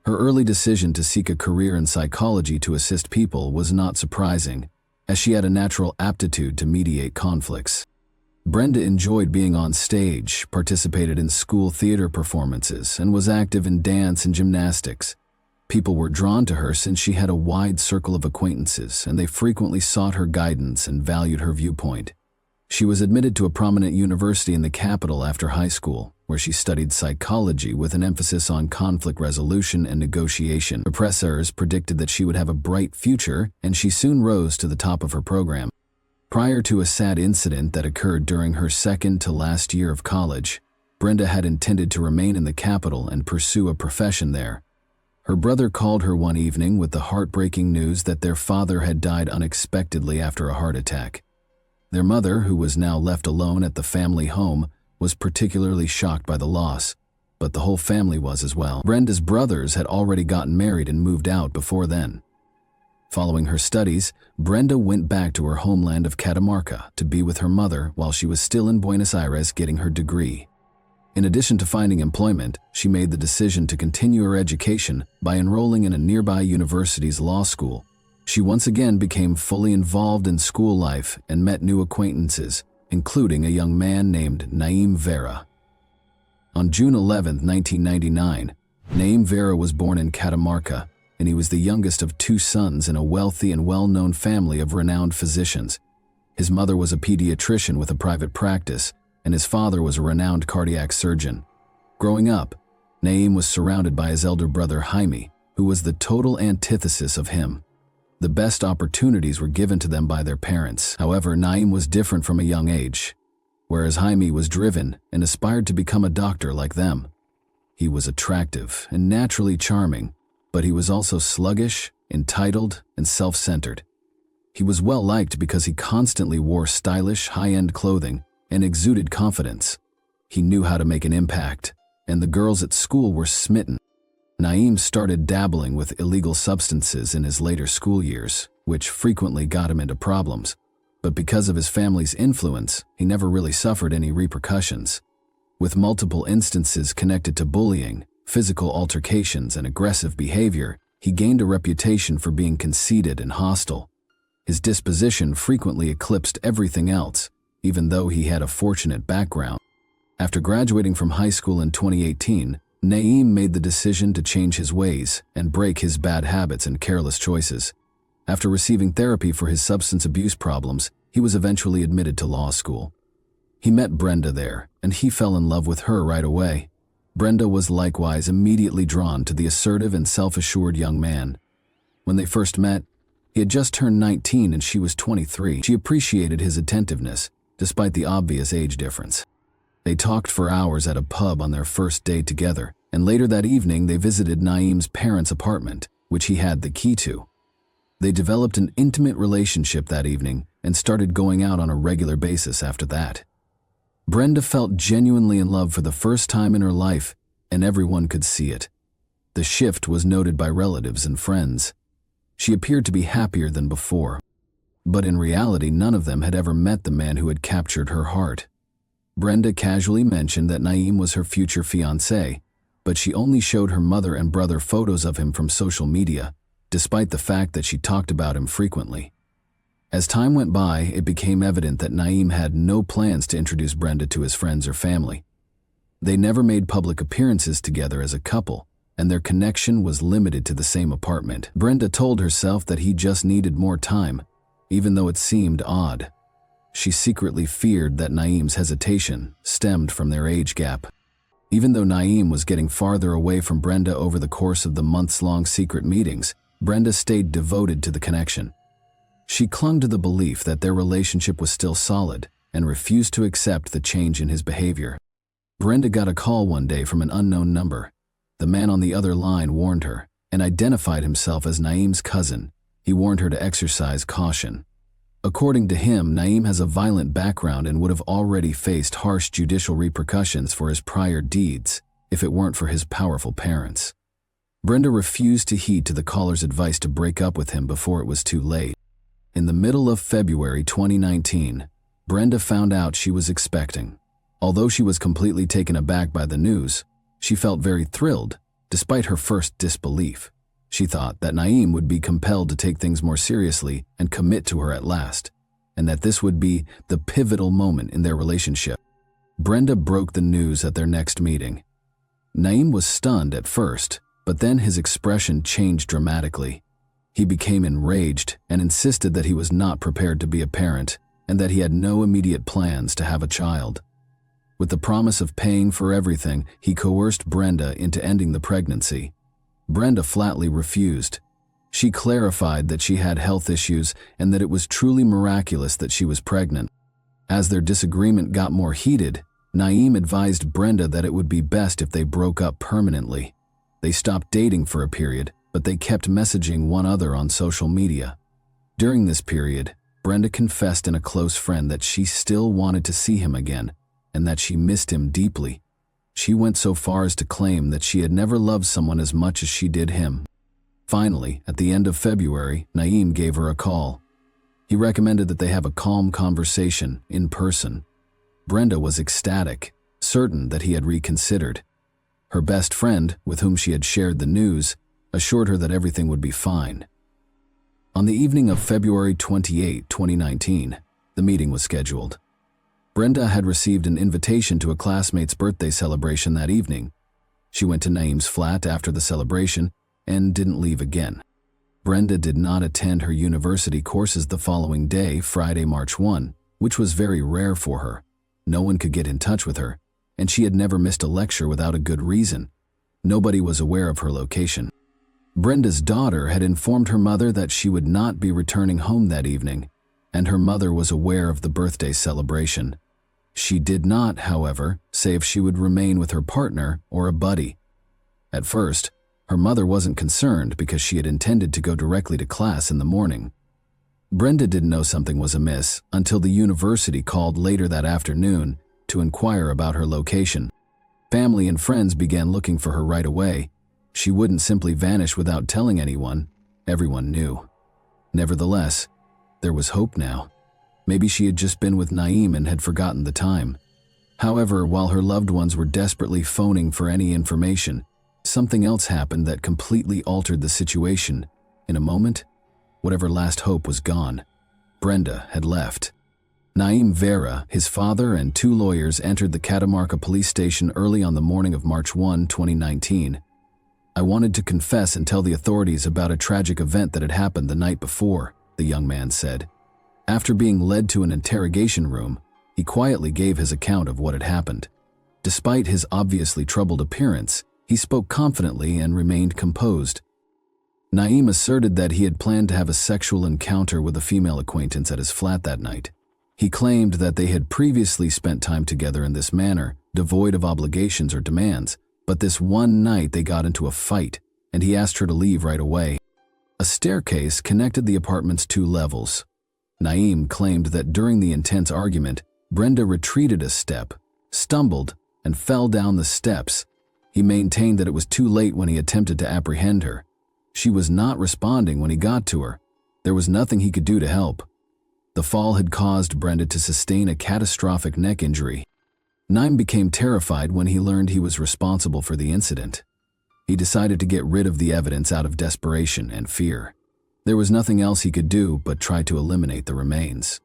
A: Her early decision to seek a career in psychology to assist people was not surprising, as she had a natural aptitude to mediate conflicts. Brenda enjoyed being on stage, participated in school theater performances, and was active in dance and gymnastics. People were drawn to her since she had a wide circle of acquaintances, and they frequently sought her guidance and valued her viewpoint. She was admitted to a prominent university in the capital after high school, where she studied psychology with an emphasis on conflict resolution and negotiation. Professors predicted that she would have a bright future, and she soon rose to the top of her program. Prior to a sad incident that occurred during her second to last year of college, Brenda had intended to remain in the capital and pursue a profession there. Her brother called her one evening with the heartbreaking news that their father had died unexpectedly after a heart attack. Their mother, who was now left alone at the family home, was particularly shocked by the loss, but the whole family was as well. Brenda's brothers had already gotten married and moved out before then. Following her studies, Brenda went back to her homeland of Catamarca to be with her mother while she was still in Buenos Aires getting her degree. In addition to finding employment, she made the decision to continue her education by enrolling in a nearby university's law school. She once again became fully involved in school life and met new acquaintances, including a young man named Naim Vera. On June 11, 1999, Naim Vera was born in Catamarca, and he was the youngest of two sons in a wealthy and well-known family of renowned physicians. His mother was a pediatrician with a private practice, and his father was a renowned cardiac surgeon. Growing up, Naim was surrounded by his elder brother Jaime, who was the total antithesis of him. The best opportunities were given to them by their parents. However, Naim was different from a young age. Whereas Jaime was driven and aspired to become a doctor like them. He was attractive and naturally charming, but he was also sluggish, entitled, and self-centered. He was well-liked because he constantly wore stylish, high-end clothing and exuded confidence. He knew how to make an impact, and the girls at school were smitten. Naim started dabbling with illegal substances in his later school years, which frequently got him into problems. But because of his family's influence, he never really suffered any repercussions. With multiple instances connected to bullying, physical altercations, and aggressive behavior, he gained a reputation for being conceited and hostile. His disposition frequently eclipsed everything else, even though he had a fortunate background. After graduating from high school in 2018, Naim made the decision to change his ways and break his bad habits and careless choices. After receiving therapy for his substance abuse problems, he was eventually admitted to law school. He met Brenda there, and he fell in love with her right away. Brenda was likewise immediately drawn to the assertive and self-assured young man. When they first met, he had just turned 19 and she was 23. She appreciated his attentiveness, despite the obvious age difference. They talked for hours at a pub on their first date together, and later that evening they visited Naim's parents' apartment, which he had the key to. They developed an intimate relationship that evening and started going out on a regular basis after that. Brenda felt genuinely in love for the first time in her life, and everyone could see it. The shift was noted by relatives and friends. She appeared to be happier than before. But in reality, none of them had ever met the man who had captured her heart. Brenda casually mentioned that Naim was her future fiancé, but she only showed her mother and brother photos of him from social media, despite the fact that she talked about him frequently. As time went by, it became evident that Naim had no plans to introduce Brenda to his friends or family. They never made public appearances together as a couple, and their connection was limited to the same apartment. Brenda told herself that he just needed more time, even though it seemed odd. She secretly feared that Naim's hesitation stemmed from their age gap. Even though Naim was getting farther away from Brenda over the course of the months-long secret meetings, Brenda stayed devoted to the connection. She clung to the belief that their relationship was still solid and refused to accept the change in his behavior. Brenda got a call one day from an unknown number. The man on the other line warned her and identified himself as Naim's cousin. He warned her to exercise caution. According to him, Naim has a violent background and would have already faced harsh judicial repercussions for his prior deeds if it weren't for his powerful parents. Brenda refused to heed to the caller's advice to break up with him before it was too late. In the middle of February 2019, Brenda found out she was expecting. Although she was completely taken aback by the news, she felt very thrilled, despite her first disbelief. She thought that Naim would be compelled to take things more seriously and commit to her at last, and that this would be the pivotal moment in their relationship. Brenda broke the news at their next meeting. Naim was stunned at first, but then his expression changed dramatically. He became enraged and insisted that he was not prepared to be a parent and that he had no immediate plans to have a child. With the promise of paying for everything, he coerced Brenda into ending the pregnancy. Brenda flatly refused. She clarified that she had health issues and that it was truly miraculous that she was pregnant. As their disagreement got more heated, Naim advised Brenda that it would be best if they broke up permanently. They stopped dating for a period, but they kept messaging one another on social media. During this period, Brenda confessed in a close friend that she still wanted to see him again and that she missed him deeply. She went so far as to claim that she had never loved someone as much as she did him. Finally, at the end of February, Naeem gave her a call. He recommended that they have a calm conversation in person. Brenda was ecstatic, certain that he had reconsidered. Her best friend, with whom she had shared the news, assured her that everything would be fine. On the evening of February 28, 2019, the meeting was scheduled. Brenda had received an invitation to a classmate's birthday celebration that evening. She went to Naeem's flat after the celebration and didn't leave again. Brenda did not attend her university courses the following day, Friday, March 1, which was very rare for her. No one could get in touch with her, and she had never missed a lecture without a good reason. Nobody was aware of her location. Brenda's daughter had informed her mother that she would not be returning home that evening, and her mother was aware of the birthday celebration. She did not, however, say if she would remain with her partner or a buddy. At first, her mother wasn't concerned because she had intended to go directly to class in the morning. Brenda didn't know something was amiss until the university called later that afternoon to inquire about her location. Family and friends began looking for her right away. She wouldn't simply vanish without telling anyone. Everyone knew. Nevertheless, there was hope now. Maybe she had just been with Naeem and had forgotten the time. However, while her loved ones were desperately phoning for any information, something else happened that completely altered the situation. In a moment, whatever last hope was gone. Brenda had left. Naeem Vera, his father, and 2 lawyers entered the Catamarca police station early on the morning of March 1, 2019. "I wanted to confess and tell the authorities about a tragic event that had happened the night before," the young man said. After being led to an interrogation room, he quietly gave his account of what had happened. Despite his obviously troubled appearance, he spoke confidently and remained composed. Naeem asserted that he had planned to have a sexual encounter with a female acquaintance at his flat that night. He claimed that they had previously spent time together in this manner, devoid of obligations or demands, but this one night they got into a fight, and he asked her to leave right away. A staircase connected the apartment's 2 levels. Naeem claimed that during the intense argument, Brenda retreated a step, stumbled, and fell down the steps. He maintained that it was too late when he attempted to apprehend her. She was not responding when he got to her. There was nothing he could do to help. The fall had caused Brenda to sustain a catastrophic neck injury. Naeem became terrified when he learned he was responsible for the incident. He decided to get rid of the evidence out of desperation and fear. There was nothing else he could do but try to eliminate the remains.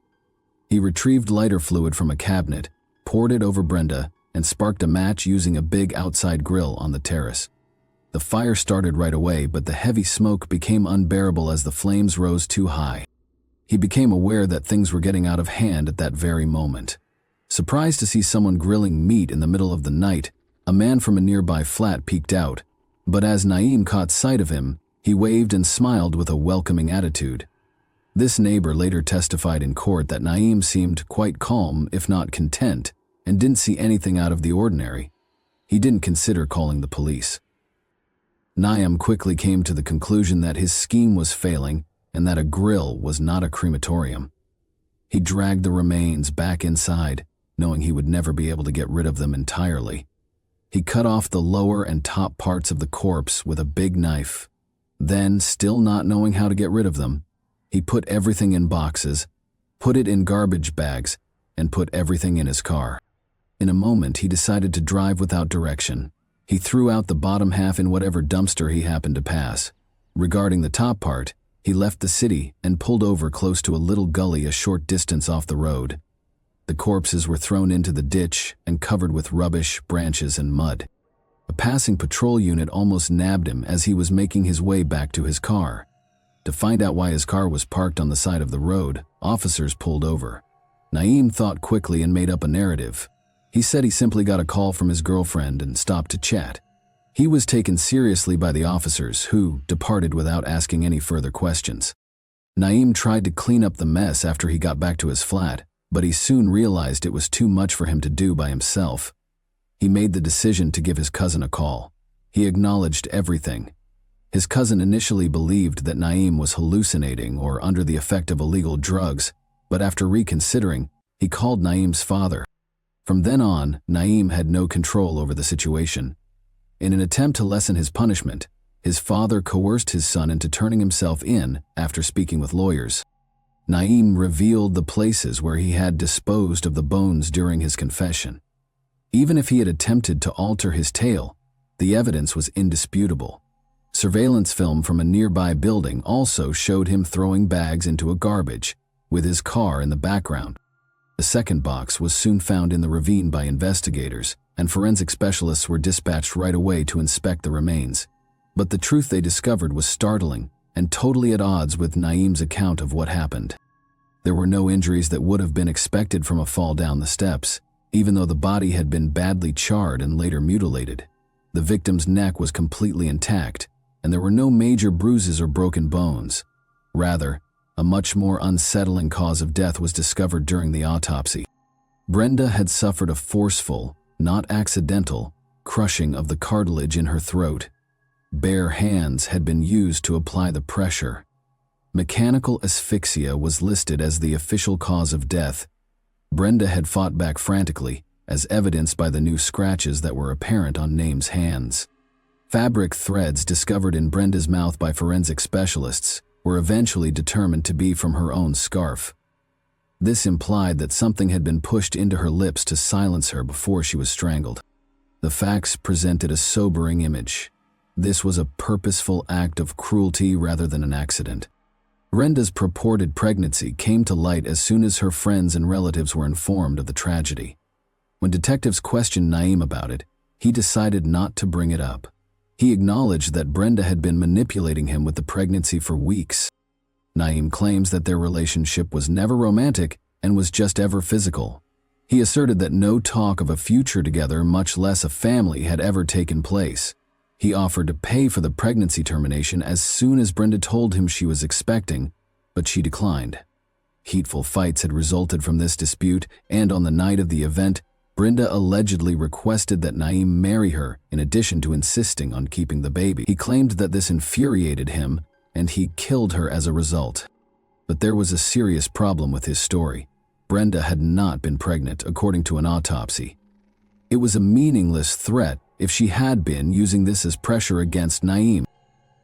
A: He retrieved lighter fluid from a cabinet, poured it over Brenda, and sparked a match using a big outside grill on the terrace. The fire started right away, but the heavy smoke became unbearable as the flames rose too high. He became aware that things were getting out of hand at that very moment. Surprised to see someone grilling meat in the middle of the night, a man from a nearby flat peeked out, but as Naeem caught sight of him, he waved and smiled with a welcoming attitude. This neighbor later testified in court that Naeem seemed quite calm, if not content, and didn't see anything out of the ordinary. He didn't consider calling the police. Naeem quickly came to the conclusion that his scheme was failing and that a grill was not a crematorium. He dragged the remains back inside, knowing he would never be able to get rid of them entirely. He cut off the lower and top parts of the corpse with a big knife. Then, still not knowing how to get rid of them, he put everything in boxes, put it in garbage bags, and put everything in his car. In a moment, he decided to drive without direction. He threw out the bottom half in whatever dumpster he happened to pass. Regarding the top part, he left the city and pulled over close to a little gully a short distance off the road. The corpses were thrown into the ditch and covered with rubbish, branches, and mud. A passing patrol unit almost nabbed him as he was making his way back to his car. To find out why his car was parked on the side of the road, officers pulled over. Naeem thought quickly and made up a narrative. He said he simply got a call from his girlfriend and stopped to chat. He was taken seriously by the officers, who departed without asking any further questions. Naeem tried to clean up the mess after he got back to his flat, but he soon realized it was too much for him to do by himself. He made the decision to give his cousin a call. He acknowledged everything. His cousin initially believed that Naeem was hallucinating or under the effect of illegal drugs, but after reconsidering, he called Naeem's father. From then on, Naeem had no control over the situation. In an attempt to lessen his punishment, his father coerced his son into turning himself in after speaking with lawyers. Naeem revealed the places where he had disposed of the bones during his confession. Even if he had attempted to alter his tale, the evidence was indisputable. Surveillance film from a nearby building also showed him throwing bags into a garbage, with his car in the background. The second box was soon found in the ravine by investigators, and forensic specialists were dispatched right away to inspect the remains. But the truth they discovered was startling and totally at odds with Naeem's account of what happened. There were no injuries that would have been expected from a fall down the steps, even though the body had been badly charred and later mutilated. The victim's neck was completely intact, and there were no major bruises or broken bones. Rather, a much more unsettling cause of death was discovered during the autopsy. Brenda had suffered a forceful, not accidental, crushing of the cartilage in her throat. Bare hands had been used to apply the pressure. Mechanical asphyxia was listed as the official cause of death. Brenda had fought back frantically, as evidenced by the new scratches that were apparent on Naeem's hands. Fabric threads discovered in Brenda's mouth by forensic specialists were eventually determined to be from her own scarf. This implied that something had been pushed into her lips to silence her before she was strangled. The facts presented a sobering image. This was a purposeful act of cruelty rather than an accident. Brenda's purported pregnancy came to light as soon as her friends and relatives were informed of the tragedy. When detectives questioned Naeem about it, he decided not to bring it up. He acknowledged that Brenda had been manipulating him with the pregnancy for weeks. Naeem claims that their relationship was never romantic and was just ever physical. He asserted that no talk of a future together, much less a family, had ever taken place. He offered to pay for the pregnancy termination as soon as Brenda told him she was expecting, but she declined. Heatful fights had resulted from this dispute, and on the night of the event, Brenda allegedly requested that Naeem marry her in addition to insisting on keeping the baby. He claimed that this infuriated him, and he killed her as a result. But there was a serious problem with his story. Brenda had not been pregnant, according to an autopsy. It was a meaningless threat if she had been using this as pressure against Naeem.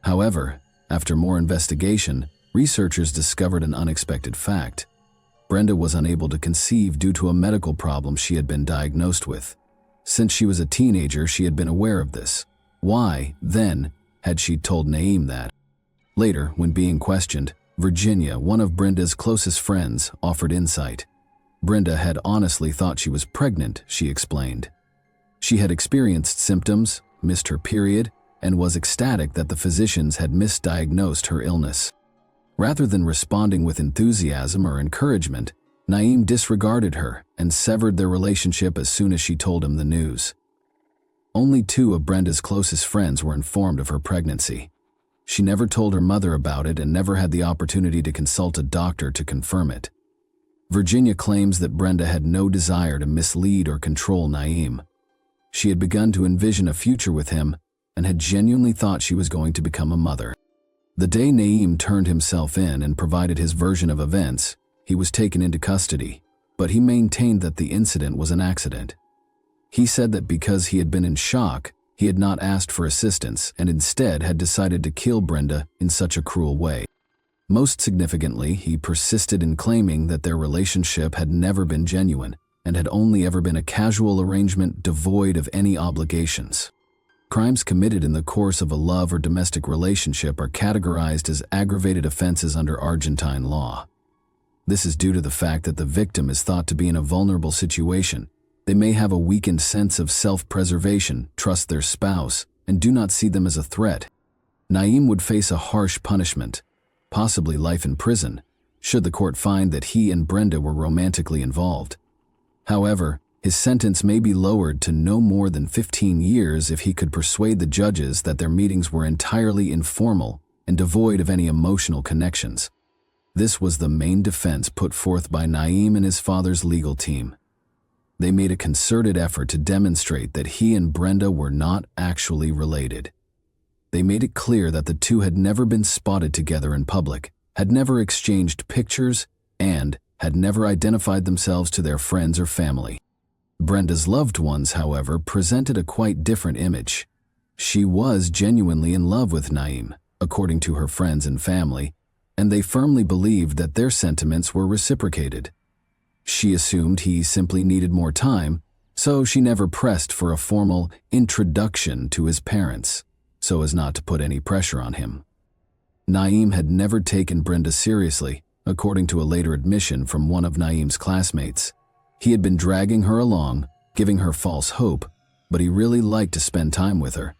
A: However, after more investigation, researchers discovered an unexpected fact. Brenda was unable to conceive due to a medical problem she had been diagnosed with. Since she was a teenager, she had been aware of this. Why, then, had she told Naeem that? Later, when being questioned, Virginia, one of Brenda's closest friends, offered insight. Brenda had honestly thought she was pregnant, she explained. She had experienced symptoms, missed her period, and was ecstatic that the physicians had misdiagnosed her illness. Rather than responding with enthusiasm or encouragement, Naeem disregarded her and severed their relationship as soon as she told him the news. Only 2 of Brenda's closest friends were informed of her pregnancy. She never told her mother about it and never had the opportunity to consult a doctor to confirm it. Virginia claims that Brenda had no desire to mislead or control Naeem. She had begun to envision a future with him and had genuinely thought she was going to become a mother. The day Naeem turned himself in and provided his version of events, he was taken into custody, but he maintained that the incident was an accident. He said that because he had been in shock, he had not asked for assistance and instead had decided to kill Brenda in such a cruel way. Most significantly, he persisted in claiming that their relationship had never been genuine and had only ever been a casual arrangement devoid of any obligations. Crimes committed in the course of a love or domestic relationship are categorized as aggravated offenses under Argentine law. This is due to the fact that the victim is thought to be in a vulnerable situation. They may have a weakened sense of self-preservation, trust their spouse, and do not see them as a threat. Naeem would face a harsh punishment, possibly life in prison, should the court find that he and Brenda were romantically involved. However, his sentence may be lowered to no more than 15 years if he could persuade the judges that their meetings were entirely informal and devoid of any emotional connections. This was the main defense put forth by Naeem and his father's legal team. They made a concerted effort to demonstrate that he and Brenda were not actually related. They made it clear that the two had never been spotted together in public, had never exchanged pictures, and had never identified themselves to their friends or family. Brenda's loved ones, however, presented a quite different image. She was genuinely in love with Naeem, according to her friends and family, and they firmly believed that their sentiments were reciprocated. She assumed he simply needed more time, so she never pressed for a formal introduction to his parents, so as not to put any pressure on him. Naeem had never taken Brenda seriously, according to a later admission from one of Naeem's classmates. He had been dragging her along, giving her false hope, but he really liked to spend time with her.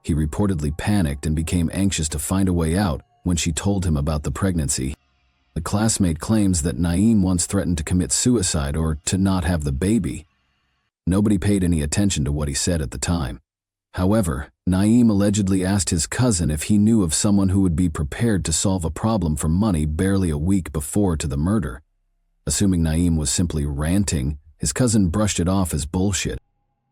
A: He reportedly panicked and became anxious to find a way out when she told him about the pregnancy. The classmate claims that Naeem once threatened to commit suicide or to not have the baby. Nobody paid any attention to what he said at the time. However, Naeem allegedly asked his cousin if he knew of someone who would be prepared to solve a problem for money barely a week before to the murder. Assuming Naeem was simply ranting, his cousin brushed it off as bullshit.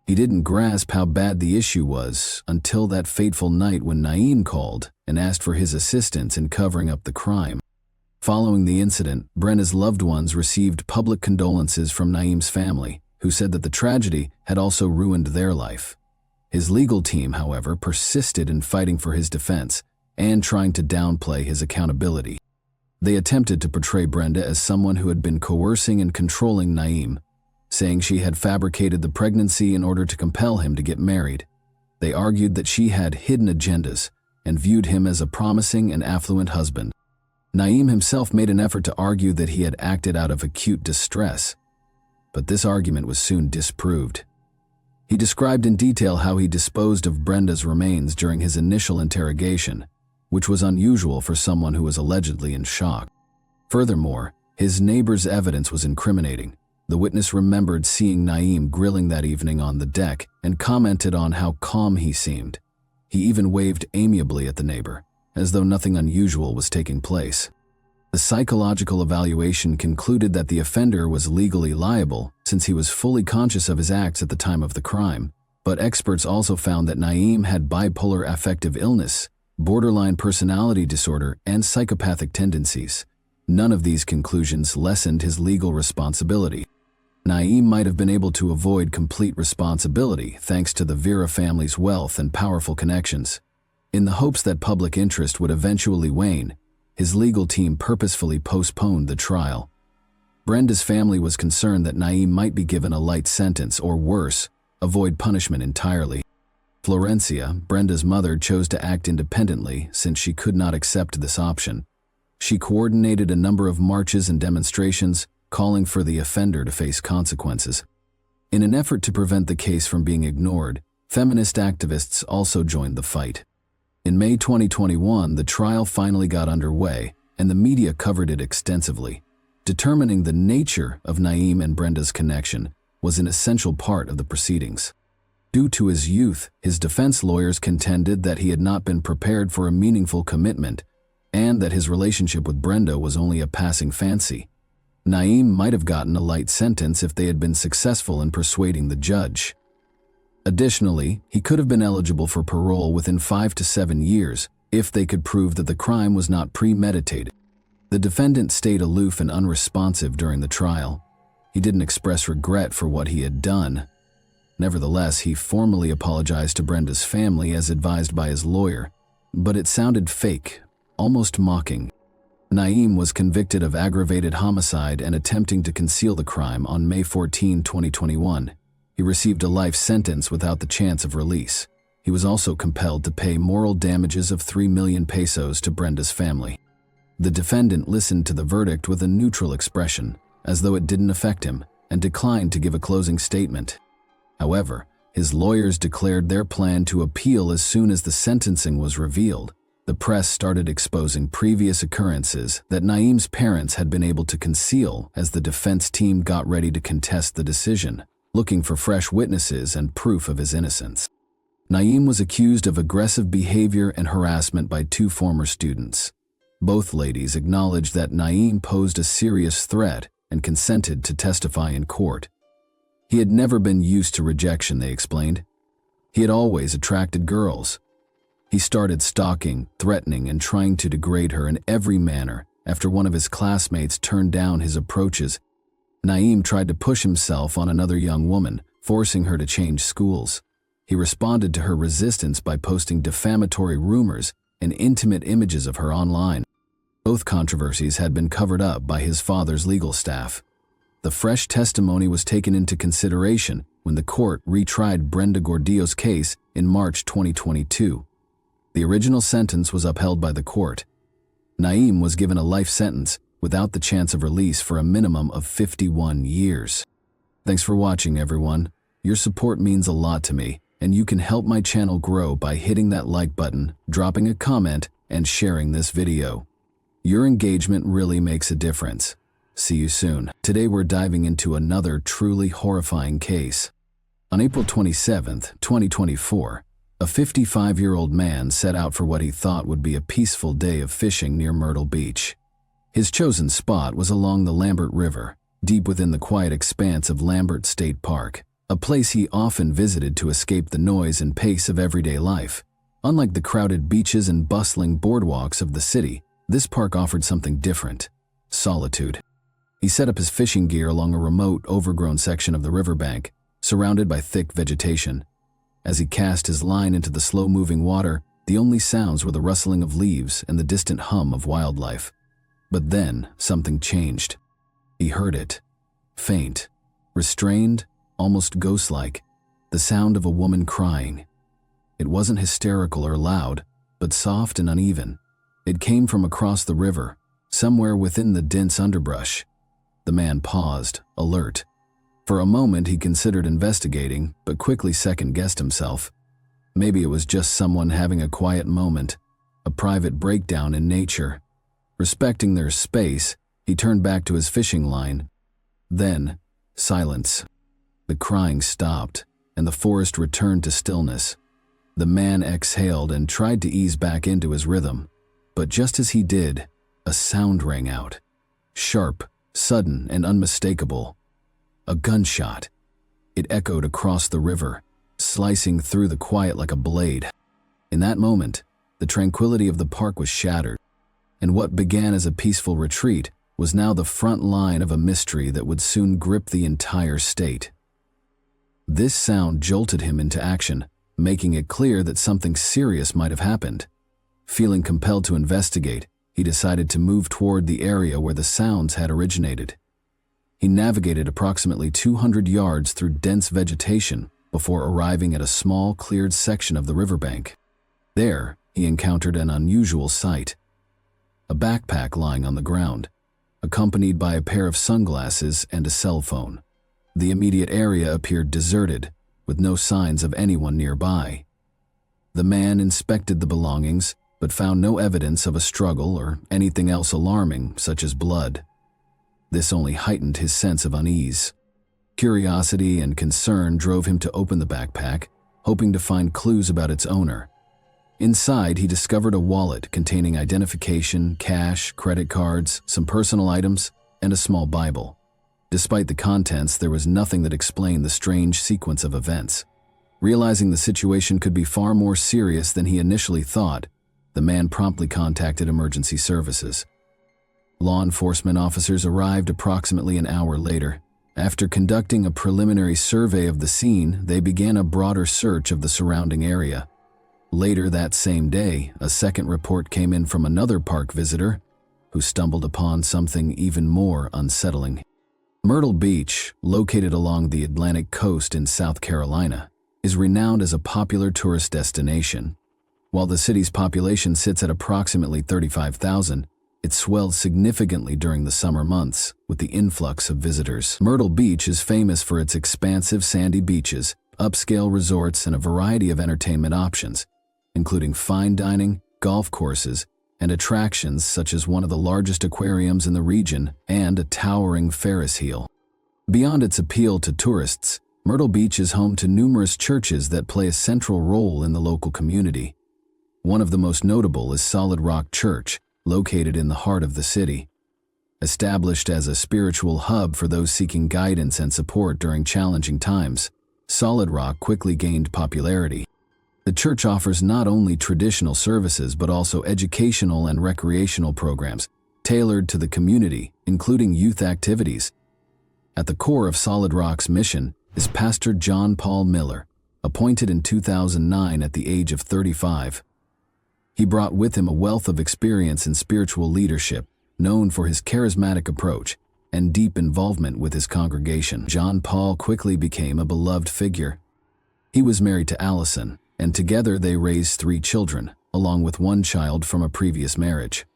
A: He didn't grasp how bad the issue was until that fateful night when Naeem called and asked for his assistance in covering up the crime. Following the incident, Brenda's loved ones received public condolences from Naeem's family, who said that the tragedy had also ruined their life. His legal team, however, persisted in fighting for his defense and trying to downplay his accountability. They attempted to portray Brenda as someone who had been coercing and controlling Naeem, saying she had fabricated the pregnancy in order to compel him to get married. They argued that she had hidden agendas and viewed him as a promising and affluent husband. Naeem himself made an effort to argue that he had acted out of acute distress, but this argument was soon disproved. He described in detail how he disposed of Brenda's remains during his initial interrogation, which was unusual for someone who was allegedly in shock. Furthermore, his neighbor's evidence was incriminating. The witness remembered seeing Naeem grilling that evening on the deck and commented on how calm he seemed. He even waved amiably at the neighbor, as though nothing unusual was taking place. The psychological evaluation concluded that the offender was legally liable since he was fully conscious of his acts at the time of the crime, but experts also found that Naeem had bipolar affective illness, borderline personality disorder, and psychopathic tendencies. None of these conclusions lessened his legal responsibility. Naeem might have been able to avoid complete responsibility thanks to the Vera family's wealth and powerful connections. In the hopes that public interest would eventually wane, his legal team purposefully postponed the trial. Brenda's family was concerned that Naeem might be given a light sentence or worse, avoid punishment entirely. Florencia, Brenda's mother, chose to act independently since she could not accept this option. She coordinated a number of marches and demonstrations, calling for the offender to face consequences. In an effort to prevent the case from being ignored, feminist activists also joined the fight. In May 2021, the trial finally got underway, and the media covered it extensively. Determining the nature of Naeem and Brenda's connection was an essential part of the proceedings. Due to his youth, his defense lawyers contended that he had not been prepared for a meaningful commitment and that his relationship with Brenda was only a passing fancy. Naeem might have gotten a light sentence if they had been successful in persuading the judge. Additionally, he could have been eligible for parole within 5 to 7 years if they could prove that the crime was not premeditated. The defendant stayed aloof and unresponsive during the trial. He didn't express regret for what he had done. Nevertheless, he formally apologized to Brenda's family as advised by his lawyer, but it sounded fake, almost mocking. Naeem was convicted of aggravated homicide and attempting to conceal the crime on May 14, 2021. He received a life sentence without the chance of release. He was also compelled to pay moral damages of 3 million pesos to Brenda's family. The defendant listened to the verdict with a neutral expression, as though it didn't affect him, and declined to give a closing statement. However, his lawyers declared their plan to appeal as soon as the sentencing was revealed. The press started exposing previous occurrences that Naeem's parents had been able to conceal as the defense team got ready to contest the decision, looking for fresh witnesses and proof of his innocence. Naeem was accused of aggressive behavior and harassment by 2 former students. Both ladies acknowledged that Naeem posed a serious threat and consented to testify in court. He had never been used to rejection, they explained. He had always attracted girls. He started stalking, threatening, and trying to degrade her in every manner after one of his classmates turned down his approaches. Naeem tried to push himself on another young woman, forcing her to change schools. He responded to her resistance by posting defamatory rumors and intimate images of her online. Both controversies had been covered up by his father's legal staff. The fresh testimony was taken into consideration when the court retried Brenda Gordillo's case in March 2022. The original sentence was upheld by the court. Naeem was given a life sentence without the chance of release for a minimum of 51 years. Thanks for watching, everyone. Your support means a lot to me, and you can help my channel grow by hitting that like button, dropping a comment, and sharing this video. Your engagement really makes a difference. See you soon. Today we're diving into another truly horrifying case. On April 27, 2024, a 55-year-old man set out for what he thought would be a peaceful day of fishing near Myrtle Beach. His chosen spot was along the Lambert River, deep within the quiet expanse of Lambert State Park, a place he often visited to escape the noise and pace of everyday life. Unlike the crowded beaches and bustling boardwalks of the city, this park offered something different: solitude. He set up his fishing gear along a remote, overgrown section of the riverbank, surrounded by thick vegetation. As he cast his line into the slow-moving water, the only sounds were the rustling of leaves and the distant hum of wildlife. But then, something changed. He heard it. Faint, restrained, almost ghost-like, the sound of a woman crying. It wasn't hysterical or loud, but soft and uneven. It came from across the river, somewhere within the dense underbrush. The man paused, alert. For a moment he considered investigating, but quickly second-guessed himself. Maybe it was just someone having a quiet moment, a private breakdown in nature. Respecting their space, he turned back to his fishing line. Then, silence. The crying stopped, and the forest returned to stillness. The man exhaled and tried to ease back into his rhythm. But just as he did, a sound rang out. Sharp, sudden, and unmistakable. A gunshot. It echoed across the river, slicing through the quiet like a blade. In that moment, the tranquility of the park was shattered, and what began as a peaceful retreat was now the front line of a mystery that would soon grip the entire state. This sound jolted him into action, making it clear that something serious might have happened. Feeling compelled to investigate, he decided to move toward the area where the sounds had originated. He navigated approximately 200 yards through dense vegetation before arriving at a small, cleared section of the riverbank. There, he encountered an unusual sight: a backpack lying on the ground, accompanied by a pair of sunglasses and a cell phone. The immediate area appeared deserted, with no signs of anyone nearby. The man inspected the belongings, but found no evidence of a struggle or anything else alarming, such as blood. This only heightened his sense of unease. Curiosity and concern drove him to open the backpack, hoping to find clues about its owner. Inside, he discovered a wallet containing identification, cash, credit cards, some personal items, and a small Bible. Despite the contents, there was nothing that explained the strange sequence of events. Realizing the situation could be far more serious than he initially thought, the man promptly contacted emergency services. Law enforcement officers arrived approximately an hour later. After conducting a preliminary survey of the scene, they began a broader search of the surrounding area. Later that same day, a second report came in from another park visitor who stumbled upon something even more unsettling. Myrtle Beach, located along the Atlantic coast in South Carolina, is renowned as a popular tourist destination. While the city's population sits at approximately 35,000, it swelled significantly during the summer months with the influx of visitors. Myrtle Beach is famous for its expansive sandy beaches, upscale resorts, and a variety of entertainment options, including fine dining, golf courses, and attractions such as one of the largest aquariums in the region and a towering Ferris wheel. Beyond its appeal to tourists, Myrtle Beach is home to numerous churches that play a central role in the local community. One of the most notable is Solid Rock Church, located in the heart of the city. Established as a spiritual hub for those seeking guidance and support during challenging times, Solid Rock quickly gained popularity. The church offers not only traditional services but also educational and recreational programs tailored to the community, including youth activities. At the core of Solid Rock's mission is Pastor John Paul Miller, a appointed in 2009 at the age of 35. He brought with him a wealth of experience in spiritual leadership, known for his charismatic approach and deep involvement with his congregation. John Paul quickly became a beloved figure. He was married to Allison, and together they raised 3 children, along with 1 child from a previous marriage.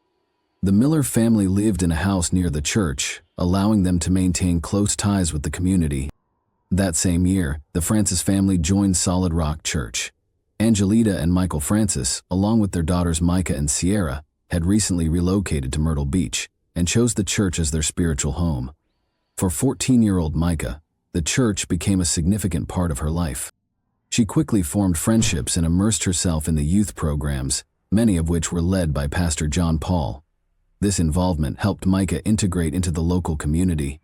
A: The Miller family lived in a house near the church, allowing them to maintain close ties with the community. That same year, the Francis family joined Solid Rock Church. Angelita and Michael Francis, along with their daughters Micah and Sierra, had recently relocated to Myrtle Beach and chose the church as their spiritual home. For 14-year-old Micah, the church became a significant part of her life. She quickly formed friendships and immersed herself in the youth programs, many of which were led by Pastor John Paul. This involvement helped Micah integrate into the local community.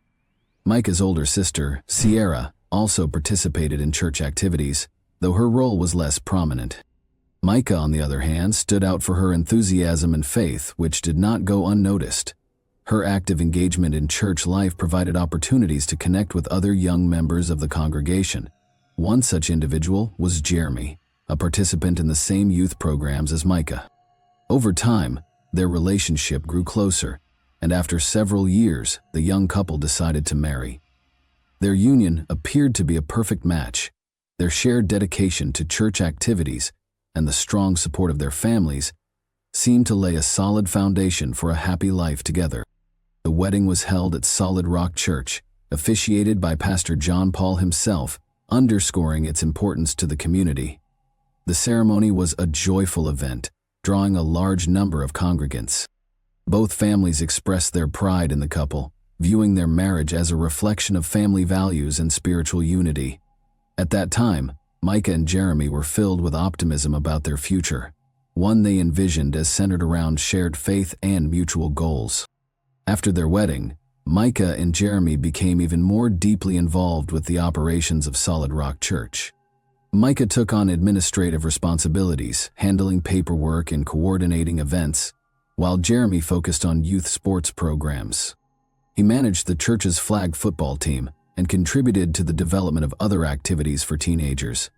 A: Micah's older sister, Sierra, also participated in church activities, though her role was less prominent. Micah, on the other hand, stood out for her enthusiasm and faith, which did not go unnoticed. Her active engagement in church life provided opportunities to connect with other young members of the congregation. One such individual was Jeremy, a participant in the same youth programs as Micah. Over time, their relationship grew closer, and after several years, the young couple decided to marry. Their union appeared to be a perfect match. Their shared dedication to church activities and the strong support of their families seemed to lay a solid foundation for a happy life together. The wedding was held at Solid Rock Church, officiated by Pastor John Paul himself, underscoring its importance to the community. The ceremony was a joyful event, drawing a large number of congregants. Both families expressed their pride in the couple, viewing their marriage as a reflection of family values and spiritual unity. At that time, Micah and Jeremy were filled with optimism about their future, one they envisioned as centered around shared faith and mutual goals. After their wedding, Micah and Jeremy became even more deeply involved with the operations of Solid Rock Church. Micah took on administrative responsibilities, handling paperwork and coordinating events, while Jeremy focused on youth sports programs. He managed the church's flag football team and contributed to the development of other activities for teenagers.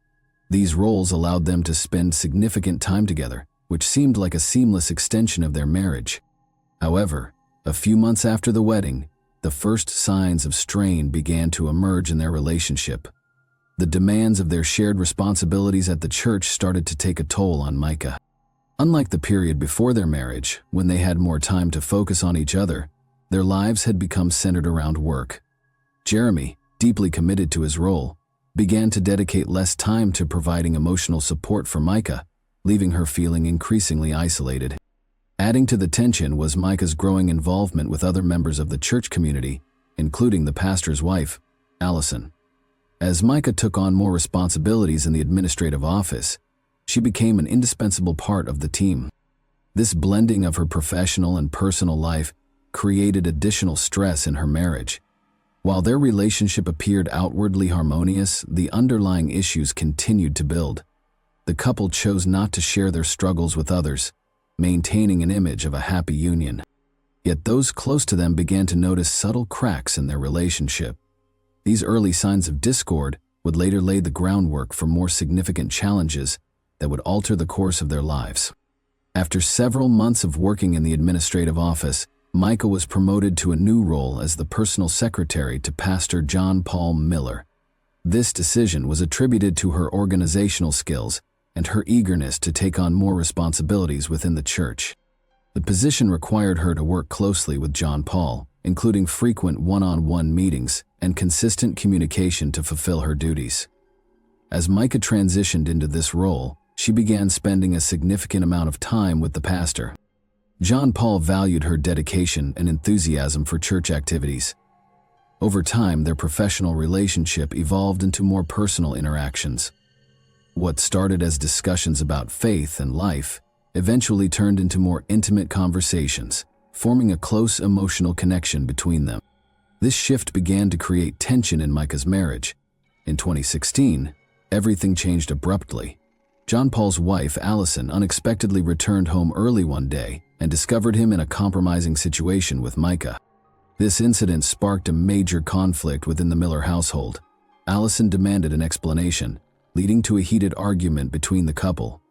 A: These roles allowed them to spend significant time together, which seemed like a seamless extension of their marriage. However, a few months after the wedding, the first signs of strain began to emerge in their relationship. The demands of their shared responsibilities at the church started to take a toll on Micah. Unlike the period before their marriage, when they had more time to focus on each other, their lives had become centered around work. Jeremy, deeply committed to his role, began to dedicate less time to providing emotional support for Micah, leaving her feeling increasingly isolated. Adding to the tension was Micah's growing involvement with other members of the church community, including the pastor's wife, Allison. As Micah took on more responsibilities in the administrative office, she became an indispensable part of the team. This blending of her professional and personal life created additional stress in her marriage. While their relationship appeared outwardly harmonious, the underlying issues continued to build. The couple chose not to share their struggles with others, maintaining an image of a happy union. Yet those close to them began to notice subtle cracks in their relationship. These early signs of discord would later lay the groundwork for more significant challenges that would alter the course of their lives. After several months of working in the administrative office, Micah was promoted to a new role as the personal secretary to Pastor John Paul Miller. This decision was attributed to her organizational skills and her eagerness to take on more responsibilities within the church. The position required her to work closely with John Paul, including frequent one-on-one meetings and consistent communication to fulfill her duties. As Micah transitioned into this role, she began spending a significant amount of time with the pastor. John Paul valued her dedication and enthusiasm for church activities. Over time, their professional relationship evolved into more personal interactions. What started as discussions about faith and life eventually turned into more intimate conversations, forming a close emotional connection between them. This shift began to create tension in Micah's marriage. In 2016, everything changed abruptly. John Paul's wife, Allison, unexpectedly returned home early one day and discovered him in a compromising situation with Micah. This incident sparked a major conflict within the Miller household. Allison demanded an explanation, leading to a heated argument between the couple.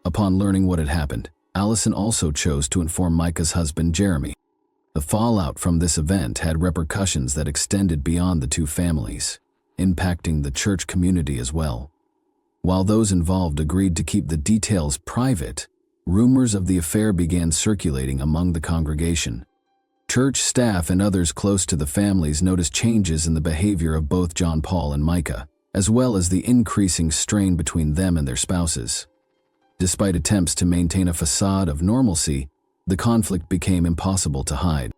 A: Upon learning what had happened, Allison also chose to inform Micah's husband, Jeremy. The fallout from this event had repercussions that extended beyond the two families, impacting the church community as well. While those involved agreed to keep the details private, rumors of the affair began circulating among the congregation. Church staff and others close to the families noticed changes in the behavior of both John Paul and Micah, as well as the increasing strain between them and their spouses. Despite attempts to maintain a facade of normalcy, the conflict became impossible to hide.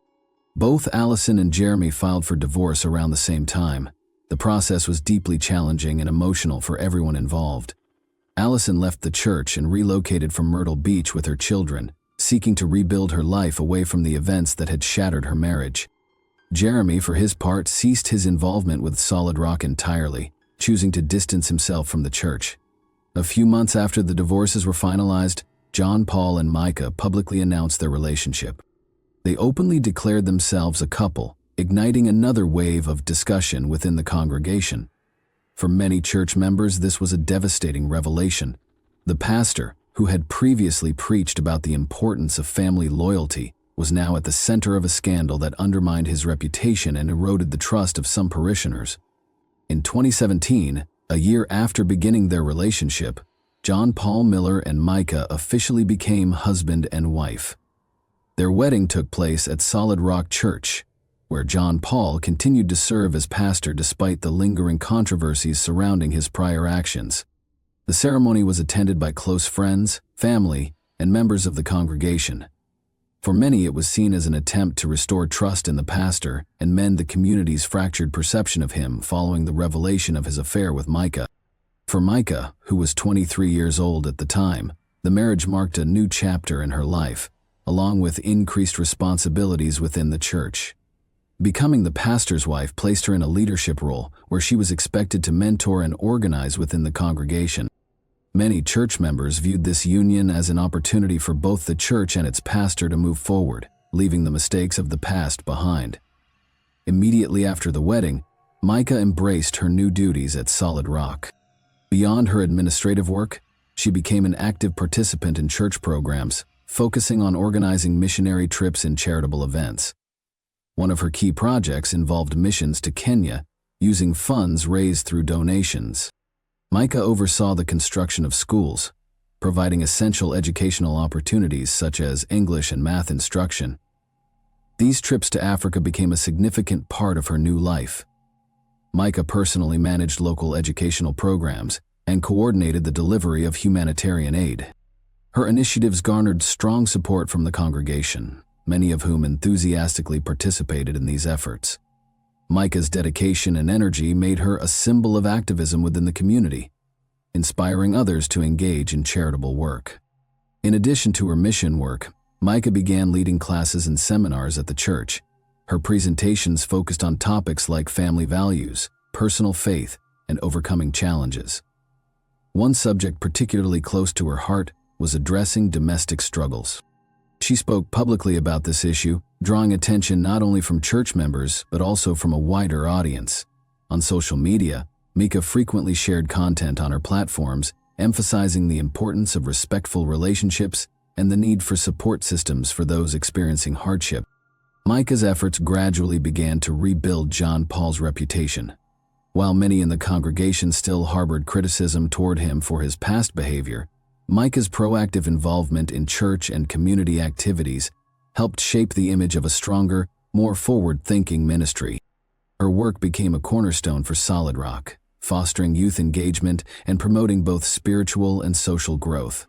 A: Both Allison and Jeremy filed for divorce around the same time. The process was deeply challenging and emotional for everyone involved. Allison left the church and relocated from Myrtle Beach with her children, seeking to rebuild her life away from the events that had shattered her marriage. Jeremy, for his part, ceased his involvement with Solid Rock entirely, choosing to distance himself from the church. A few months after the divorces were finalized, John Paul and Micah publicly announced their relationship. They openly declared themselves a couple, igniting another wave of discussion within the congregation. For many church members, this was a devastating revelation. The pastor, who had previously preached about the importance of family loyalty, was now at the center of a scandal that undermined his reputation and eroded the trust of some parishioners. In 2017, a year after beginning their relationship, John Paul Miller and Micah officially became husband and wife. Their wedding took place at Solid Rock Church, where John Paul continued to serve as pastor despite the lingering controversies surrounding his prior actions. The ceremony was attended by close friends, family, and members of the congregation. For many, it was seen as an attempt to restore trust in the pastor and mend the community's fractured perception of him following the revelation of his affair with Micah. For Micah, who was 23 years old at the time, the marriage marked a new chapter in her life, along with increased responsibilities within the church. Becoming the pastor's wife placed her in a leadership role where she was expected to mentor and organize within the congregation. Many church members viewed this union as an opportunity for both the church and its pastor to move forward, leaving the mistakes of the past behind. Immediately after the wedding, Micah embraced her new duties at Solid Rock. Beyond her administrative work, she became an active participant in church programs, focusing on organizing missionary trips and charitable events. One of her key projects involved missions to Kenya, using funds raised through donations. Micah oversaw the construction of schools, providing essential educational opportunities such as English and math instruction. These trips to Africa became a significant part of her new life. Micah personally managed local educational programs and coordinated the delivery of humanitarian aid. Her initiatives garnered strong support from the congregation, many of whom enthusiastically participated in these efforts. Micah's dedication and energy made her a symbol of activism within the community, inspiring others to engage in charitable work. In addition to her mission work, Micah began leading classes and seminars at the church. Her presentations focused on topics like family values, personal faith, and overcoming challenges. One subject particularly close to her heart was addressing domestic struggles. She spoke publicly about this issue, drawing attention not only from church members but also from a wider audience. On social media, Micah frequently shared content on her platforms, emphasizing the importance of respectful relationships and the need for support systems for those experiencing hardship. Micah's efforts gradually began to rebuild John Paul's reputation. While many in the congregation still harbored criticism toward him for his past behavior, Micah's proactive involvement in church and community activities helped shape the image of a stronger, more forward-thinking ministry. Her work became a cornerstone for Solid Rock, fostering youth engagement and promoting both spiritual and social growth.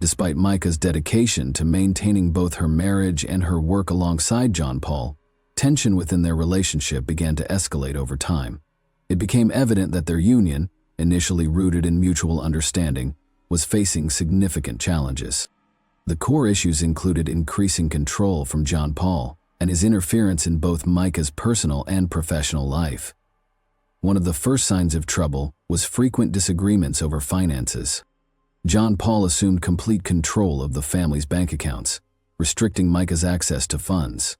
A: Despite Micah's dedication to maintaining both her marriage and her work alongside John Paul, tension within their relationship began to escalate over time. It became evident that their union, initially rooted in mutual understanding, was facing significant challenges. The core issues included increasing control from John Paul and his interference in both Micah's personal and professional life. One of the first signs of trouble was frequent disagreements over finances. John Paul assumed complete control of the family's bank accounts, restricting Micah's access to funds.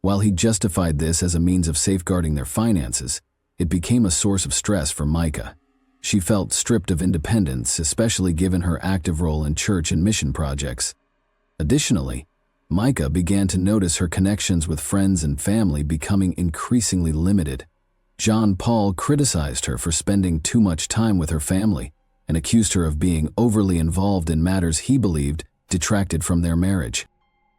A: While he justified this as a means of safeguarding their finances, it became a source of stress for Micah. She felt stripped of independence, especially given her active role in church and mission projects. Additionally, Micah began to notice her connections with friends and family becoming increasingly limited. John Paul criticized her for spending too much time with her family and accused her of being overly involved in matters he believed detracted from their marriage.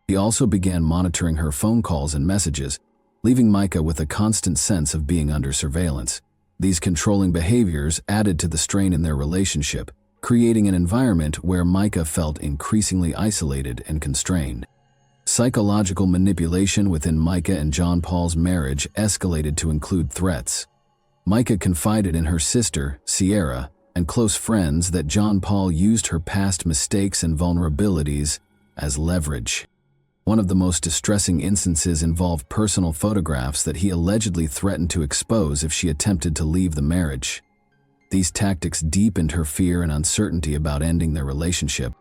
A: He also began monitoring her phone calls and messages, leaving Micah with a constant sense of being under surveillance. These controlling behaviors added to the strain in their relationship, creating an environment where Micah felt increasingly isolated and constrained. Psychological manipulation within Micah and John Paul's marriage escalated to include threats. Micah confided in her sister, Sierra, and close friends that John Paul used her past mistakes and vulnerabilities as leverage. One of the most distressing instances involved personal photographs that he allegedly threatened to expose if she attempted to leave the marriage. These tactics deepened her fear and uncertainty about ending their relationship.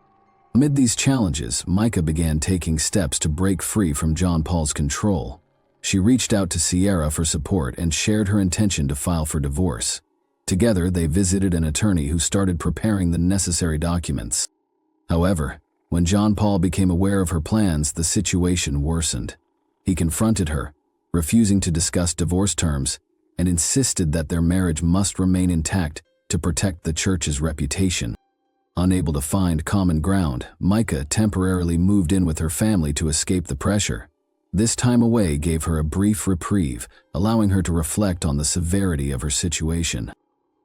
A: Amid these challenges, Micah began taking steps to break free from John Paul's control. She reached out to Sierra for support and shared her intention to file for divorce. Together, they visited an attorney who started preparing the necessary documents. However, when John Paul became aware of her plans, the situation worsened. He confronted her, refusing to discuss divorce terms, and insisted that their marriage must remain intact to protect the church's reputation. Unable to find common ground, Micah temporarily moved in with her family to escape the pressure. This time away gave her a brief reprieve, allowing her to reflect on the severity of her situation.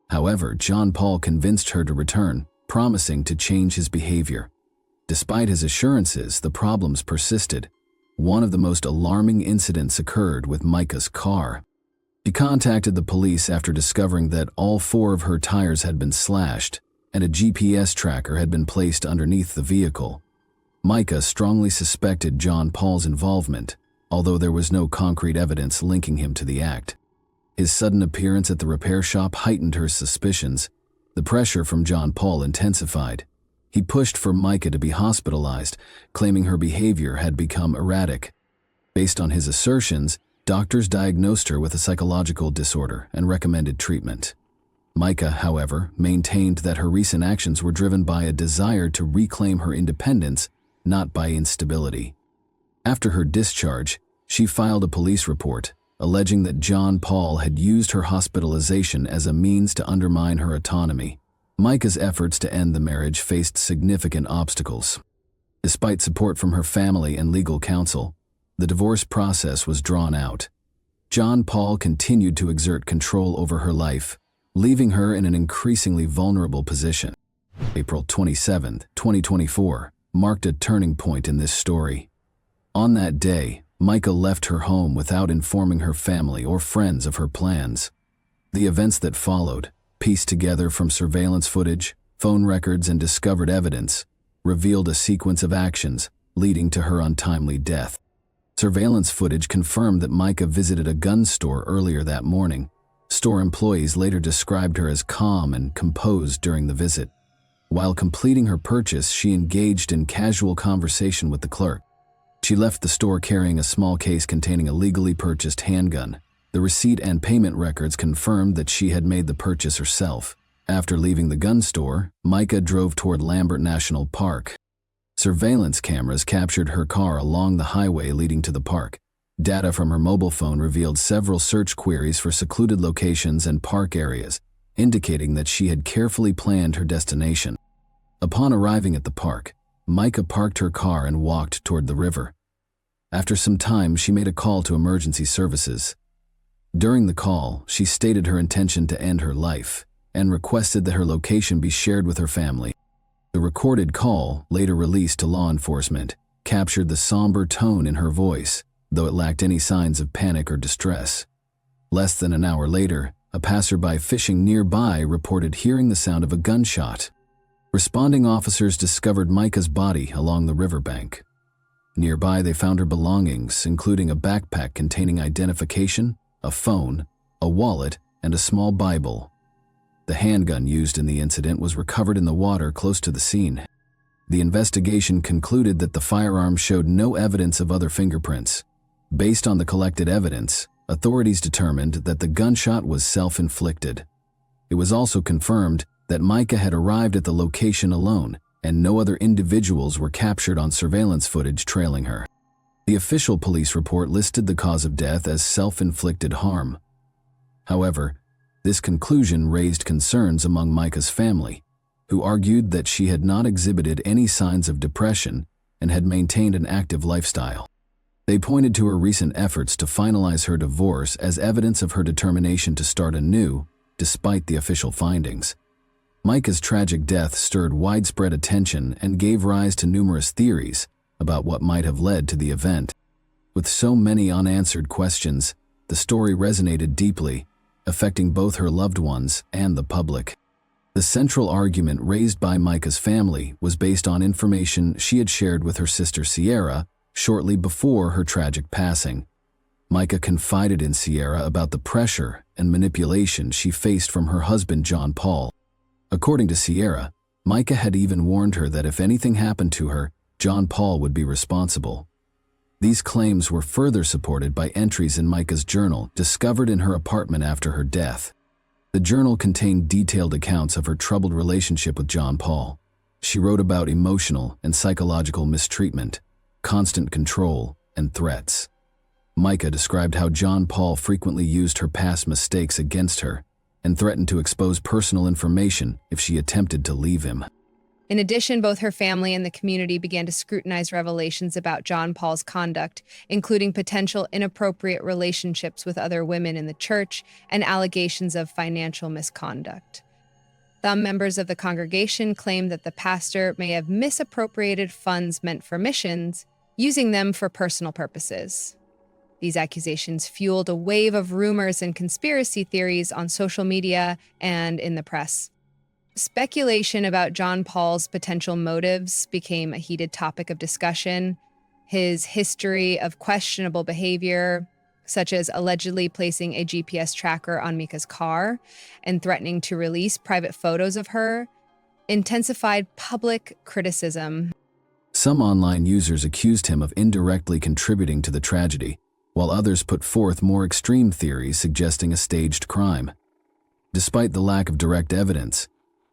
A: However, John Paul convinced her to return, promising to change his behavior. Despite his assurances, the problems persisted. One of the most alarming incidents occurred with Micah's car. She contacted the police after discovering that all 4 of her tires had been slashed, and a GPS tracker had been placed underneath the vehicle. Micah strongly suspected John Paul's involvement, although there was no concrete evidence linking him to the act. His sudden appearance at the repair shop heightened her suspicions. The pressure from John Paul intensified. He pushed for Micah to be hospitalized, claiming her behavior had become erratic. Based on his assertions, doctors diagnosed her with a psychological disorder and recommended treatment. Micah, however, maintained that her recent actions were driven by a desire to reclaim her independence, not by instability. After her discharge, she filed a police report, alleging that John Paul had used her hospitalization as a means to undermine her autonomy. Micah's efforts to end the marriage faced significant obstacles. Despite support from her family and legal counsel, the divorce process was drawn out. John Paul continued to exert control over her life, leaving her in an increasingly vulnerable position. April 27, 2024, marked a turning point in this story. On that day, Micah left her home without informing her family or friends of her plans. The events that followed, pieced together from surveillance footage, phone records, and discovered evidence, revealed a sequence of actions leading to her untimely death. Surveillance footage confirmed that Micah visited a gun store earlier that morning. Store employees later described her as calm and composed during the visit. While completing her purchase, she engaged in casual conversation with the clerk. She left the store carrying a small case containing a legally purchased handgun. The receipt and payment records confirmed that she had made the purchase herself. After leaving the gun store, Micah drove toward Lambert National Park. Surveillance cameras captured her car along the highway leading to the park. Data from her mobile phone revealed several search queries for secluded locations and park areas, indicating that she had carefully planned her destination. Upon arriving at the park, Micah parked her car and walked toward the river. After some time, she made a call to emergency services. During the call, she stated her intention to end her life and requested that her location be shared with her family. The recorded call, later released to law enforcement, captured the somber tone in her voice, though it lacked any signs of panic or distress. Less than an hour later, a passerby fishing nearby reported hearing the sound of a gunshot. Responding officers discovered Micah's body along the riverbank. Nearby, they found her belongings, including a backpack containing identification, a phone, a wallet, and a small Bible. The handgun used in the incident was recovered in the water close to the scene. The investigation concluded that the firearm showed no evidence of other fingerprints. Based on the collected evidence, authorities determined that the gunshot was self-inflicted. It was also confirmed that Micah had arrived at the location alone, and no other individuals were captured on surveillance footage trailing her. The official police report listed the cause of death as self-inflicted harm. However, this conclusion raised concerns among Micah's family, who argued that she had not exhibited any signs of depression and had maintained an active lifestyle. They pointed to her recent efforts to finalize her divorce as evidence of her determination to start anew, despite the official findings. Micah's tragic death stirred widespread attention and gave rise to numerous theories about what might have led to the event. With so many unanswered questions, the story resonated deeply, affecting both her loved ones and the public. The central argument raised by Micah's family was based on information she had shared with her sister Sierra shortly before her tragic passing. Micah confided in Sierra about the pressure and manipulation she faced from her husband John Paul. According to Sierra, Micah had even warned her that if anything happened to her, John Paul would be responsible. These claims were further supported by entries in Micah's journal discovered in her apartment after her death. The journal contained detailed accounts of her troubled relationship with John Paul. She wrote about emotional and psychological mistreatment, constant control, and threats. Micah described how John Paul frequently used her past mistakes against her and threatened to expose personal information if she attempted to leave him.
B: In addition, both her family and the community began to scrutinize revelations about John Paul's conduct, including potential inappropriate relationships with other women in the church and allegations of financial misconduct. Some members of the congregation claimed that the pastor may have misappropriated funds meant for missions, using them for personal purposes. These accusations fueled a wave of rumors and conspiracy theories on social media and in the press. Speculation about John Paul's potential motives became a heated topic of discussion. His history of questionable behavior, such as allegedly placing a GPS tracker on Micah's car and threatening to release private photos of her, intensified public criticism.
A: Some online users accused him of indirectly contributing to the tragedy, while others put forth more extreme theories suggesting a staged crime. Despite the lack of direct evidence,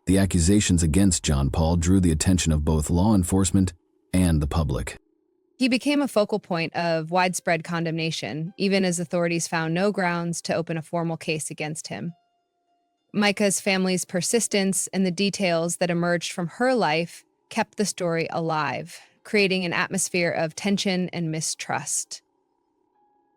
A: the accusations against John Paul drew the attention of both law enforcement and the public.
B: He became a focal point of widespread condemnation, even as authorities found no grounds to open a formal case against him. Micah's family's persistence and the details that emerged from her life kept the story alive, creating an atmosphere of tension and mistrust.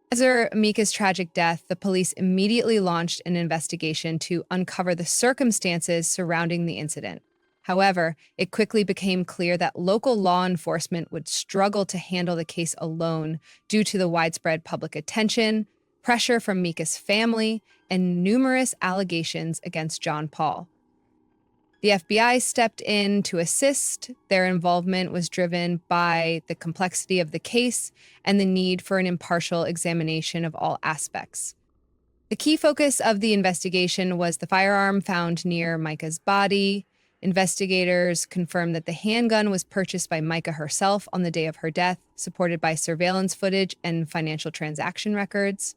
B: After Micah's tragic death, the police immediately launched an investigation to uncover the circumstances surrounding the incident. However, it quickly became clear that local law enforcement would struggle to handle the case alone due to the widespread public attention, pressure from Micah's family, and numerous allegations against John Paul. The FBI stepped in to assist. Their involvement was driven by the complexity of the case and the need for an impartial examination of all aspects. The key focus of the investigation was the firearm found near Micah's body. Investigators confirmed that the handgun was purchased by Micah herself on the day of her death, supported by surveillance footage and financial transaction records.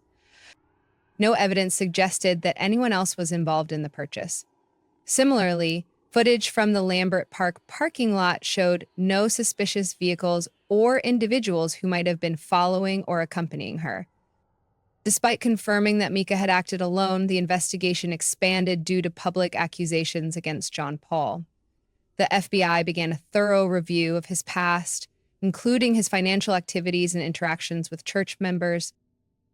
B: No evidence suggested that anyone else was involved in the purchase. Similarly, footage from the Lambert Park parking lot showed no suspicious vehicles or individuals who might have been following or accompanying her. Despite confirming that Micah had acted alone, the investigation expanded due to public accusations against John Paul. The FBI began a thorough review of his past, including his financial activities and interactions with church members.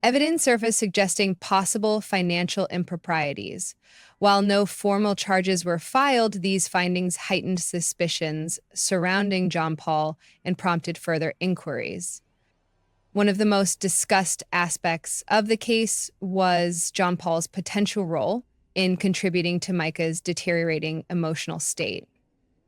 B: Evidence surfaced suggesting possible financial improprieties. While no formal charges were filed, these findings heightened suspicions surrounding John Paul and prompted further inquiries. One of the most discussed aspects of the case was John Paul's potential role in contributing to Micah's deteriorating emotional state.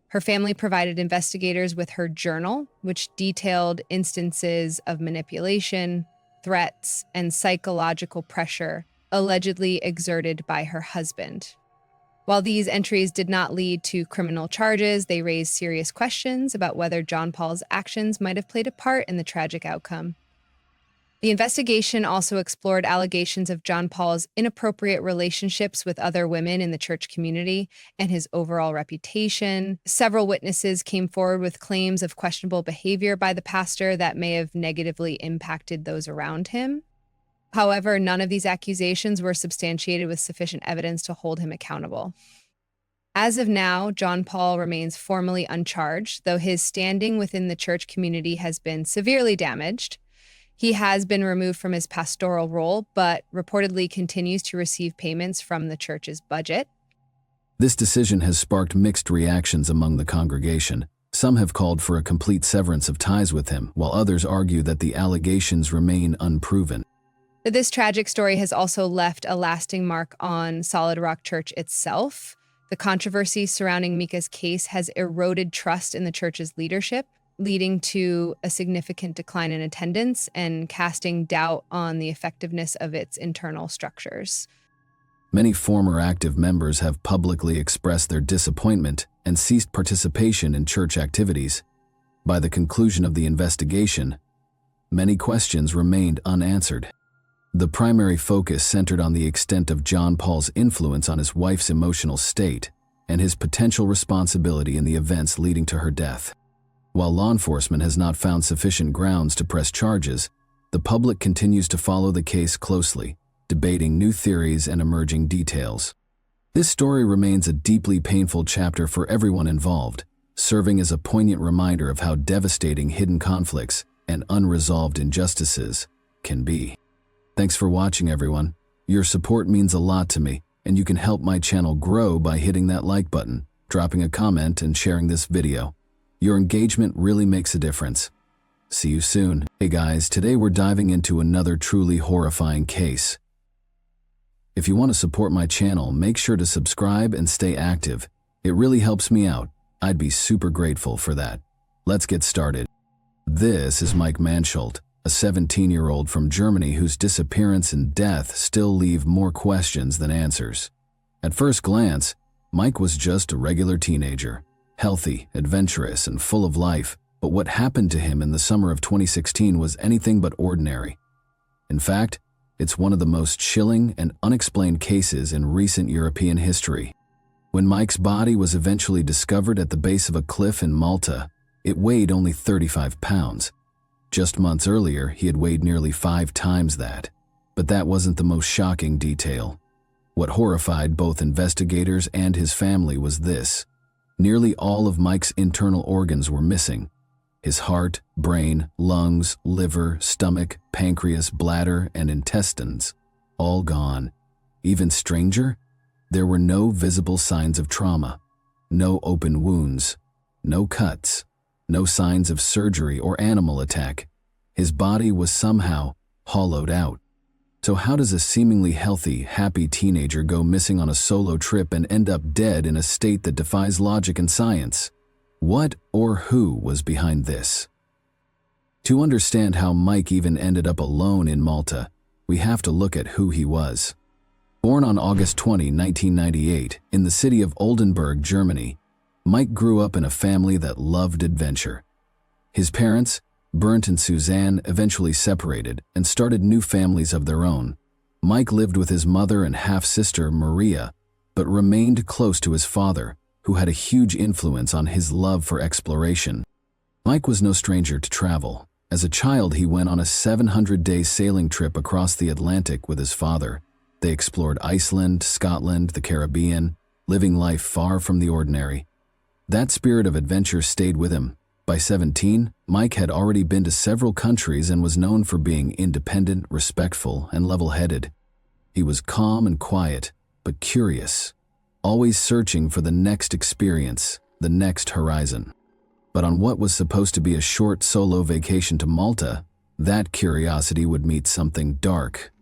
B: Her family provided investigators with her journal, which detailed instances of manipulation, threats, and psychological pressure allegedly exerted by her husband. While these entries did not lead to criminal charges, they raised serious questions about whether John Paul's actions might have played a part in the tragic outcome. The investigation also explored allegations of John Paul's inappropriate relationships with other women in the church community and his overall reputation. Several witnesses came forward with claims of questionable behavior by the pastor that may have negatively impacted those around him. However, none of these accusations were substantiated with sufficient evidence to hold him accountable. As of now, John Paul remains formally uncharged, though his standing within the church community has been severely damaged. He has been removed from his pastoral role, but reportedly continues to receive payments from the church's budget.
A: This decision has sparked mixed reactions among the congregation. Some have called for a complete severance of ties with him, while others argue that the allegations remain unproven.
B: This tragic story has also left a lasting mark on Solid Rock Church itself. The controversy surrounding Micah's case has eroded trust in the church's leadership, leading to a significant decline in attendance and casting doubt on the effectiveness of its internal structures.
A: Many former active members have publicly expressed their disappointment and ceased participation in church activities. By the conclusion of the investigation, many questions remained unanswered. The primary focus centered on the extent of John Paul's influence on his wife's emotional state and his potential responsibility in the events leading to her death. While law enforcement has not found sufficient grounds to press charges, the public continues to follow the case closely, debating new theories and emerging details. This story remains a deeply painful chapter for everyone involved, serving as a poignant reminder of how devastating hidden conflicts and unresolved injustices can be. Thanks for watching, everyone. Your support means a lot to me, and you can help my channel grow by hitting that like button, dropping a comment, and sharing this video. Your engagement really makes a difference. See you soon. Hey guys, today we're diving into another truly horrifying case. If you want to support my channel, make sure to subscribe and stay active. It really helps me out. I'd be super grateful for that. Let's get started. This is Mike Mansholt, a 17-year-old from Germany whose disappearance and death still leave more questions than answers. At first glance, Mike was just a regular teenager, healthy, adventurous, and full of life, but what happened to him in the summer of 2016 was anything but ordinary. In fact, it's one of the most chilling and unexplained cases in recent European history. When Mike's body was eventually discovered at the base of a cliff in Malta, it weighed only 35 pounds. Just months earlier, he had weighed nearly 5 times that. But that wasn't the most shocking detail. What horrified both investigators and his family was this. Nearly all of Mike's internal organs were missing. His heart, brain, lungs, liver, stomach, pancreas, bladder, and intestines, all gone. Even stranger, there were no visible signs of trauma, no open wounds, no cuts, no signs of surgery or animal attack. His body was somehow hollowed out. So how does a seemingly healthy, happy teenager go missing on a solo trip and end up dead in a state that defies logic and science? What or who was behind this? To understand how Mike even ended up alone in Malta, we have to look at who he was. Born on August 20, 1998, in the city of Oldenburg, Germany, Mike grew up in a family that loved adventure. His parents, Bernd and Suzanne, eventually separated and started new families of their own. Mike lived with his mother and half-sister, Maria, but remained close to his father, who had a huge influence on his love for exploration. Mike was no stranger to travel. As a child, he went on a 700-day sailing trip across the Atlantic with his father. They explored Iceland, Scotland, the Caribbean, living life far from the ordinary. That spirit of adventure stayed with him. By 17, Mike had already been to several countries and was known for being independent, respectful, and level-headed. He was calm and quiet, but curious, always searching for the next experience, the next horizon. But on what was supposed to be a short solo vacation to Malta, that curiosity would meet something dark,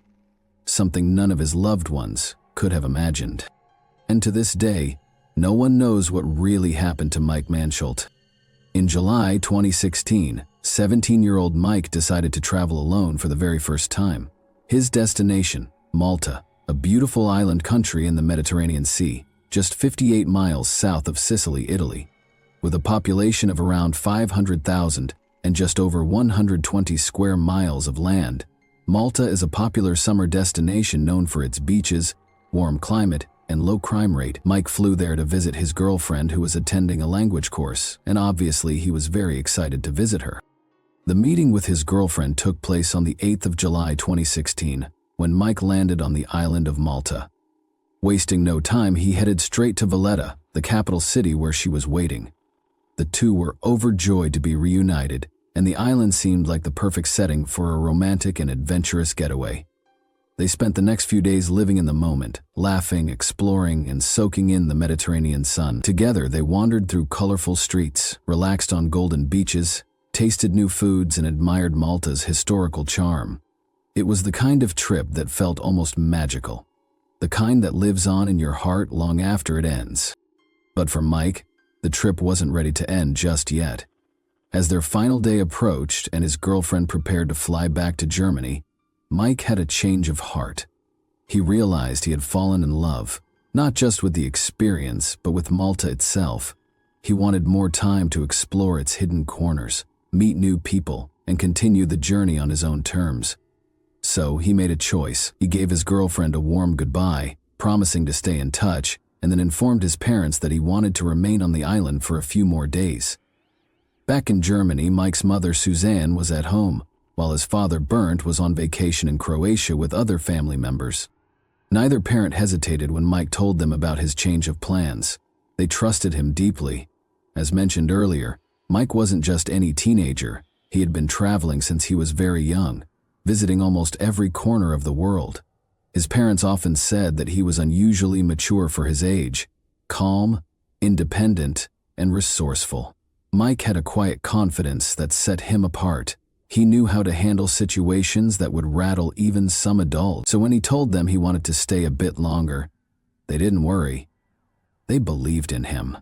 A: something none of his loved ones could have imagined. And to this day, no one knows what really happened to Mike Mansholt. In July 2016, 17-year-old Mike decided to travel alone for the very first time. His destination, Malta, a beautiful island country in the Mediterranean Sea, just 58 miles south of Sicily, Italy. With a population of around 500,000 and just over 120 square miles of land, Malta is a popular summer destination known for its beaches, warm climate, and low crime rate. Mike flew there to visit his girlfriend who was attending a language course, and obviously he was very excited to visit her. The meeting with his girlfriend took place on the 8th of July 2016, when Mike landed on the island of Malta. Wasting no time, he headed straight to Valletta, the capital city where she was waiting. The two were overjoyed to be reunited, and the island seemed like the perfect setting for a romantic and adventurous getaway. They spent the next few days living in the moment, laughing, exploring, and soaking in the Mediterranean sun. Together, they wandered through colorful streets, relaxed on golden beaches, tasted new foods, and admired Malta's historical charm. It was the kind of trip that felt almost magical, the kind that lives on in your heart long after it ends. But for Mike, the trip wasn't ready to end just yet. As their final day approached and his girlfriend prepared to fly back to Germany, Mike had a change of heart. He realized he had fallen in love, not just with the experience, but with Malta itself. He wanted more time to explore its hidden corners, meet new people, and continue the journey on his own terms. So he made a choice. He gave his girlfriend a warm goodbye, promising to stay in touch, and then informed his parents that he wanted to remain on the island for a few more days. Back in Germany, Mike's mother, Suzanne, was at home, while his father, Bernd, was on vacation in Croatia with other family members. Neither parent hesitated when Mike told them about his change of plans. They trusted him deeply. As mentioned earlier, Mike wasn't just any teenager. He had been traveling since he was very young, visiting almost every corner of the world. His parents often said that he was unusually mature for his age, calm, independent, and resourceful. Mike had a quiet confidence that set him apart. He knew how to handle situations that would rattle even some adults. So when he told them he wanted to stay a bit longer, they didn't worry. They believed in him.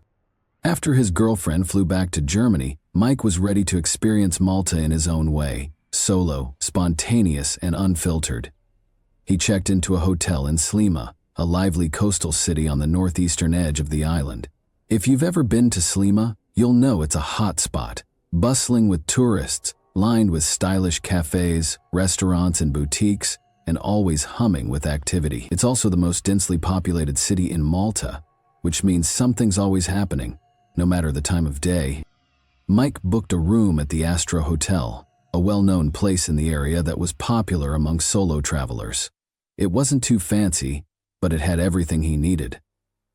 A: After his girlfriend flew back to Germany, Mike was ready to experience Malta in his own way, solo, spontaneous, and unfiltered. He checked into a hotel in Slima, a lively coastal city on the northeastern edge of the island. If you've ever been to Slima, you'll know it's a hot spot, bustling with tourists, lined with stylish cafes, restaurants, and boutiques, and always humming with activity. It's also the most densely populated city in Malta, which means something's always happening, no matter the time of day. Mike booked a room at the Astro Hotel, a well-known place in the area that was popular among solo travelers. It wasn't too fancy, but it had everything he needed.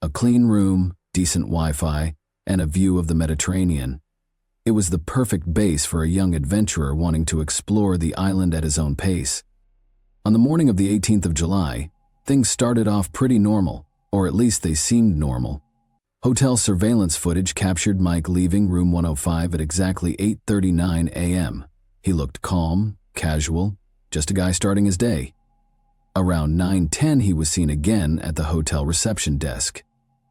A: A clean room, decent Wi-Fi, and a view of the Mediterranean. It was the perfect base for a young adventurer wanting to explore the island at his own pace. On the morning of the 18th of July, things started off pretty normal, or at least they seemed normal. Hotel surveillance footage captured Mike leaving room 105 at exactly 8:39 a.m. He looked calm, casual, just a guy starting his day. Around 9:10 he was seen again at the hotel reception desk.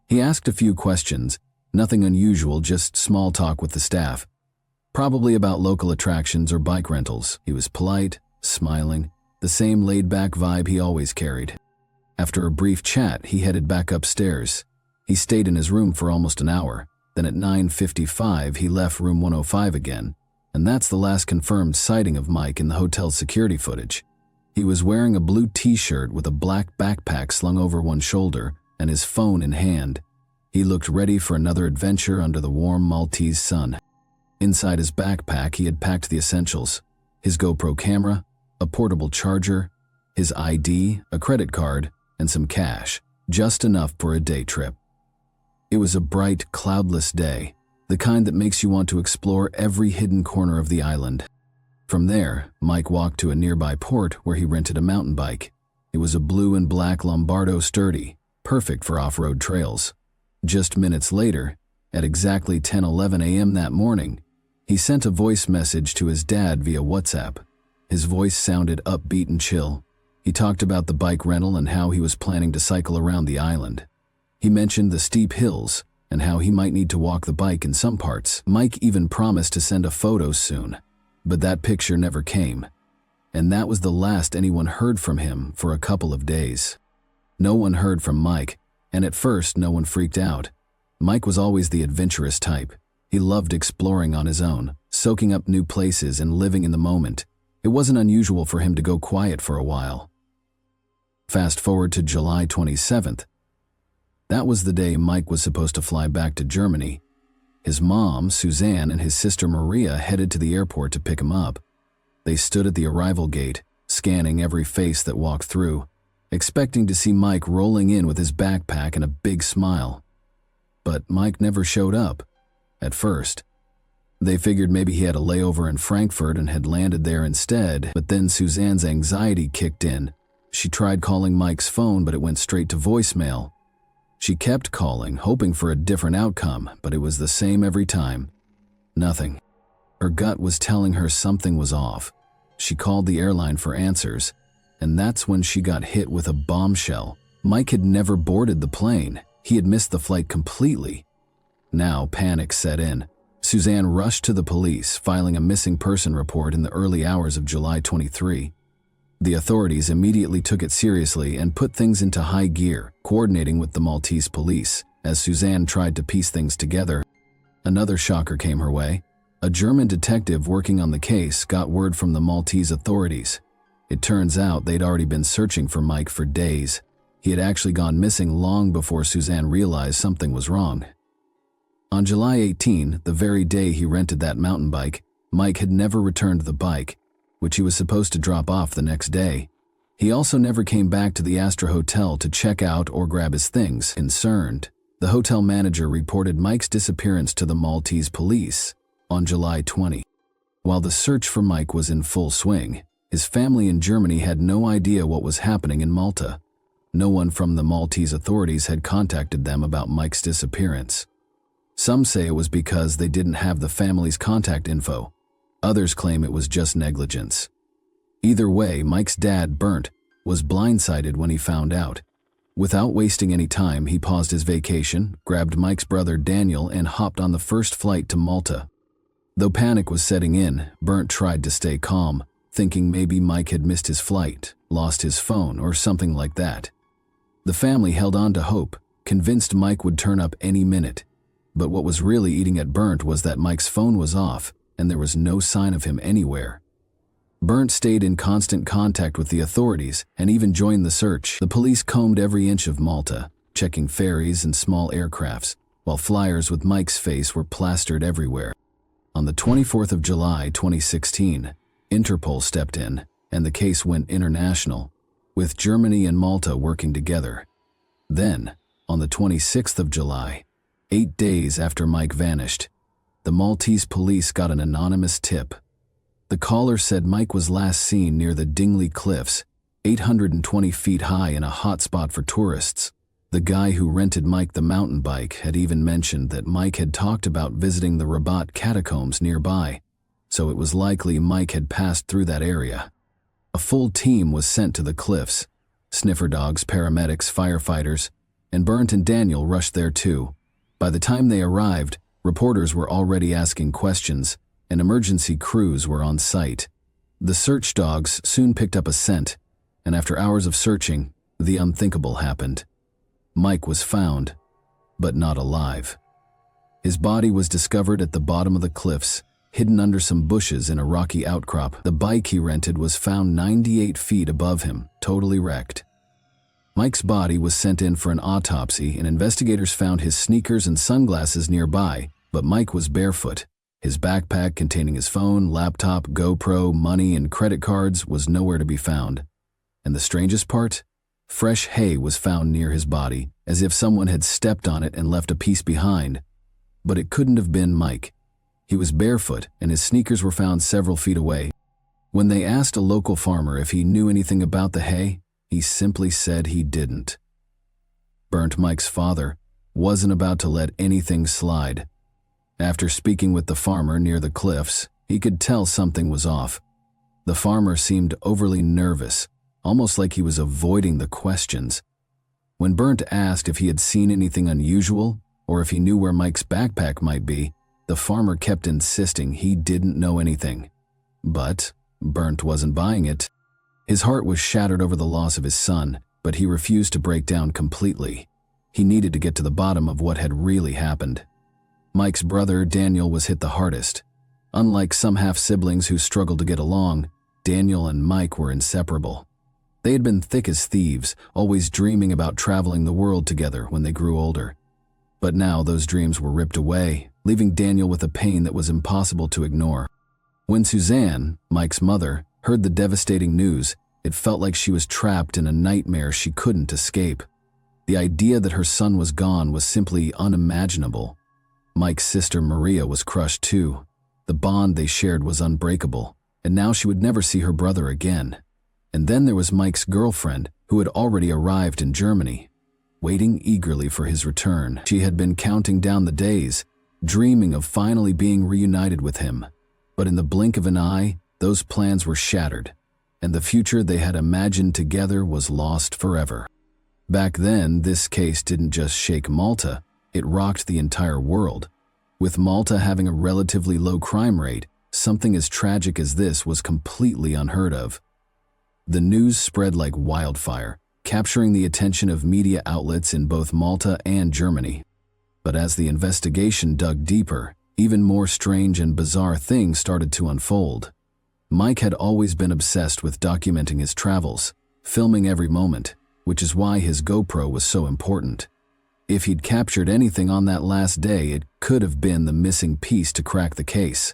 A: He asked a few questions, nothing unusual, just small talk with the staff. Probably about local attractions or bike rentals. He was polite, smiling, the same laid-back vibe he always carried. After a brief chat, he headed back upstairs. He stayed in his room for almost an hour. Then at 9:55 he left room 105 again, and that's the last confirmed sighting of Mike in the hotel's security footage. He was wearing a blue t-shirt with a black backpack slung over one shoulder and his phone in hand. He looked ready for another adventure under the warm Maltese sun. Inside his backpack, he had packed the essentials: his GoPro camera, a portable charger, his ID, a credit card, and some cash, just enough for a day trip. It was a bright, cloudless day, the kind that makes you want to explore every hidden corner of the island. From there, Mike walked to a nearby port where he rented a mountain bike. It was a blue and black Lombardo Sturdy, perfect for off-road trails. Just minutes later, at exactly 10:11 a.m. that morning, he sent a voice message to his dad via WhatsApp. His voice sounded upbeat and chill. He talked about the bike rental and how he was planning to cycle around the island. He mentioned the steep hills and how he might need to walk the bike in some parts. Mike even promised to send a photo soon, but that picture never came. And that was the last anyone heard from him for a couple of days. No one heard from Mike, and at first no one freaked out. Mike was always the adventurous type. He loved exploring on his own, soaking up new places and living in the moment. It wasn't unusual for him to go quiet for a while. Fast forward to July 27th. That was the day Mike was supposed to fly back to Germany. His mom, Suzanne, and his sister Maria headed to the airport to pick him up. They stood at the arrival gate, scanning every face that walked through, expecting to see Mike rolling in with his backpack and a big smile. But Mike never showed up, at first. They figured maybe he had a layover in Frankfurt and had landed there instead, but then Suzanne's anxiety kicked in. She tried calling Mike's phone, but it went straight to voicemail. She kept calling, hoping for a different outcome, but it was the same every time. Nothing. Her gut was telling her something was off. She called the airline for answers, and that's when she got hit with a bombshell. Mike had never boarded the plane. He had missed the flight completely. Now panic set in. Suzanne rushed to the police, filing a missing person report in the early hours of July 23. The authorities immediately took it seriously and put things into high gear, coordinating with the Maltese police, as Suzanne tried to piece things together. Another shocker came her way. A German detective working on the case got word from the Maltese authorities. It turns out they'd already been searching for Mike for days. He had actually gone missing long before Suzanne realized something was wrong. On July 18, the very day he rented that mountain bike, Mike had never returned the bike, which he was supposed to drop off the next day. He also never came back to the Astra Hotel to check out or grab his things. Concerned, the hotel manager reported Mike's disappearance to the Maltese police on July 20. While the search for Mike was in full swing, his family in Germany had no idea what was happening in Malta. No one from the Maltese authorities had contacted them about Mike's disappearance. Some say it was because they didn't have the family's contact info. Others claim it was just negligence. Either way, Mike's dad, Bernd, was blindsided when he found out. Without wasting any time, he paused his vacation, grabbed Mike's brother Daniel, and hopped on the first flight to Malta. Though panic was setting in, Bernd tried to stay calm, thinking maybe Mike had missed his flight, lost his phone, or something like that. The family held on to hope, convinced Mike would turn up any minute. But what was really eating at Bernd was that Mike's phone was off, and there was no sign of him anywhere. Bernd stayed in constant contact with the authorities and even joined the search. The police combed every inch of Malta, checking ferries and small aircrafts, while flyers with Mike's face were plastered everywhere. On the 24th of July 2016, Interpol stepped in, and the case went international, with Germany and Malta working together. Then, on the 26th of July, 8 days after Mike vanished, the Maltese police got an anonymous tip. The caller said Mike was last seen near the Dingley Cliffs, 820 feet high in a hot spot for tourists. The guy who rented Mike the mountain bike had even mentioned that Mike had talked about visiting the Rabat catacombs nearby, so it was likely Mike had passed through that area. A full team was sent to the cliffs. Sniffer dogs, paramedics, firefighters, and Bernd and Daniel rushed there too. By the time they arrived, reporters were already asking questions, and emergency crews were on site. The search dogs soon picked up a scent, and after hours of searching, the unthinkable happened. Mike was found, but not alive. His body was discovered at the bottom of the cliffs, hidden under some bushes in a rocky outcrop. The bike he rented was found 98 feet above him, totally wrecked. Mike's body was sent in for an autopsy, and investigators found his sneakers and sunglasses nearby, but Mike was barefoot. His backpack containing his phone, laptop, GoPro, money, and credit cards was nowhere to be found. And the strangest part? Fresh hay was found near his body, as if someone had stepped on it and left a piece behind. But it couldn't have been Mike. He was barefoot, and his sneakers were found several feet away. When they asked a local farmer if he knew anything about the hay, he simply said he didn't. Bernd, Mike's father, wasn't about to let anything slide. After speaking with the farmer near the cliffs, he could tell something was off. The farmer seemed overly nervous, almost like he was avoiding the questions. When Bernd asked if he had seen anything unusual or if he knew where Mike's backpack might be, the farmer kept insisting he didn't know anything. But Bernd wasn't buying it. His heart was shattered over the loss of his son, but he refused to break down completely. He needed to get to the bottom of what had really happened. Mike's brother, Daniel, was hit the hardest. Unlike some half-siblings who struggled to get along, Daniel and Mike were inseparable. They had been thick as thieves, always dreaming about traveling the world together when they grew older. But now those dreams were ripped away, leaving Daniel with a pain that was impossible to ignore. When Suzanne, Mike's mother, heard the devastating news, it felt like she was trapped in a nightmare she couldn't escape. The idea that her son was gone was simply unimaginable. Mike's sister Maria was crushed too. The bond they shared was unbreakable, and now she would never see her brother again. And then there was Mike's girlfriend, who had already arrived in Germany, waiting eagerly for his return. She had been counting down the days, dreaming of finally being reunited with him. But in the blink of an eye, those plans were shattered, and the future they had imagined together was lost forever. Back then, this case didn't just shake Malta, it rocked the entire world. With Malta having a relatively low crime rate, something as tragic as this was completely unheard of. The news spread like wildfire, capturing the attention of media outlets in both Malta and Germany. But as the investigation dug deeper, even more strange and bizarre things started to unfold. Mike had always been obsessed with documenting his travels, filming every moment, which is why his GoPro was so important. If he'd captured anything on that last day, it could have been the missing piece to crack the case.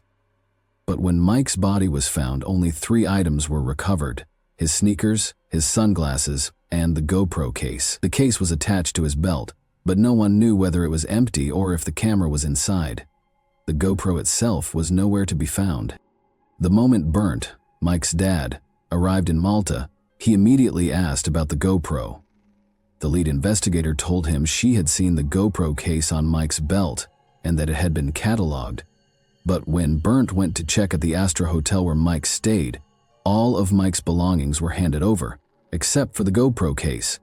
A: But when Mike's body was found, only 3 items were recovered: his sneakers, his sunglasses, and the GoPro case. The case was attached to his belt, but no one knew whether it was empty or if the camera was inside. The GoPro itself was nowhere to be found. The moment Bernd, Mike's dad, arrived in Malta, he immediately asked about the GoPro. The lead investigator told him she had seen the GoPro case on Mike's belt and that it had been cataloged. But when Bernd went to check at the Astra Hotel where Mike stayed, all of Mike's belongings were handed over, except for the GoPro case.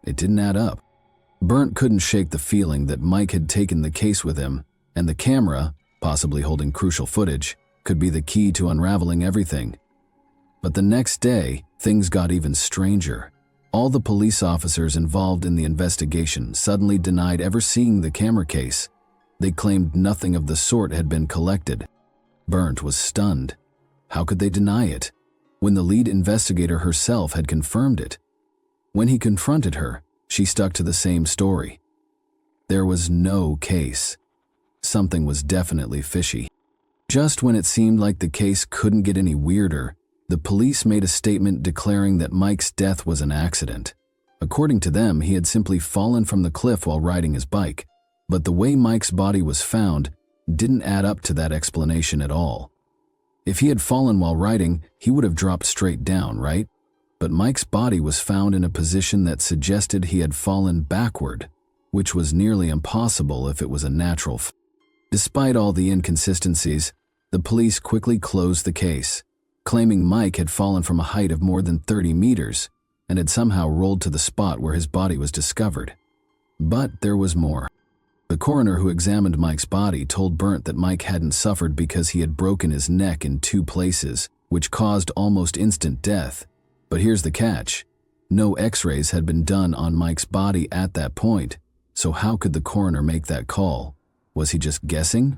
A: It didn't add up. Bernd couldn't shake the feeling that Mike had taken the case with him, and the camera, possibly holding crucial footage, could be the key to unraveling everything. But the next day, things got even stranger. All the police officers involved in the investigation suddenly denied ever seeing the camera case. They claimed nothing of the sort had been collected. Bernd was stunned. How could they deny it, when the lead investigator herself had confirmed it? When he confronted her, she stuck to the same story. There was no case. Something was definitely fishy. Just when it seemed like the case couldn't get any weirder, the police made a statement declaring that Mike's death was an accident. According to them, he had simply fallen from the cliff while riding his bike. But the way Mike's body was found didn't add up to that explanation at all. If he had fallen while riding, he would have dropped straight down, right? But Mike's body was found in a position that suggested he had fallen backward, which was nearly impossible if it was a natural fall. Despite all the inconsistencies, the police quickly closed the case, claiming Mike had fallen from a height of more than 30 meters and had somehow rolled to the spot where his body was discovered. But there was more. The coroner who examined Mike's body told Bernd that Mike hadn't suffered because he had broken his neck in 2 places, which caused almost instant death. But here's the catch. No x-rays had been done on Mike's body at that point, so how could the coroner make that call? Was he just guessing?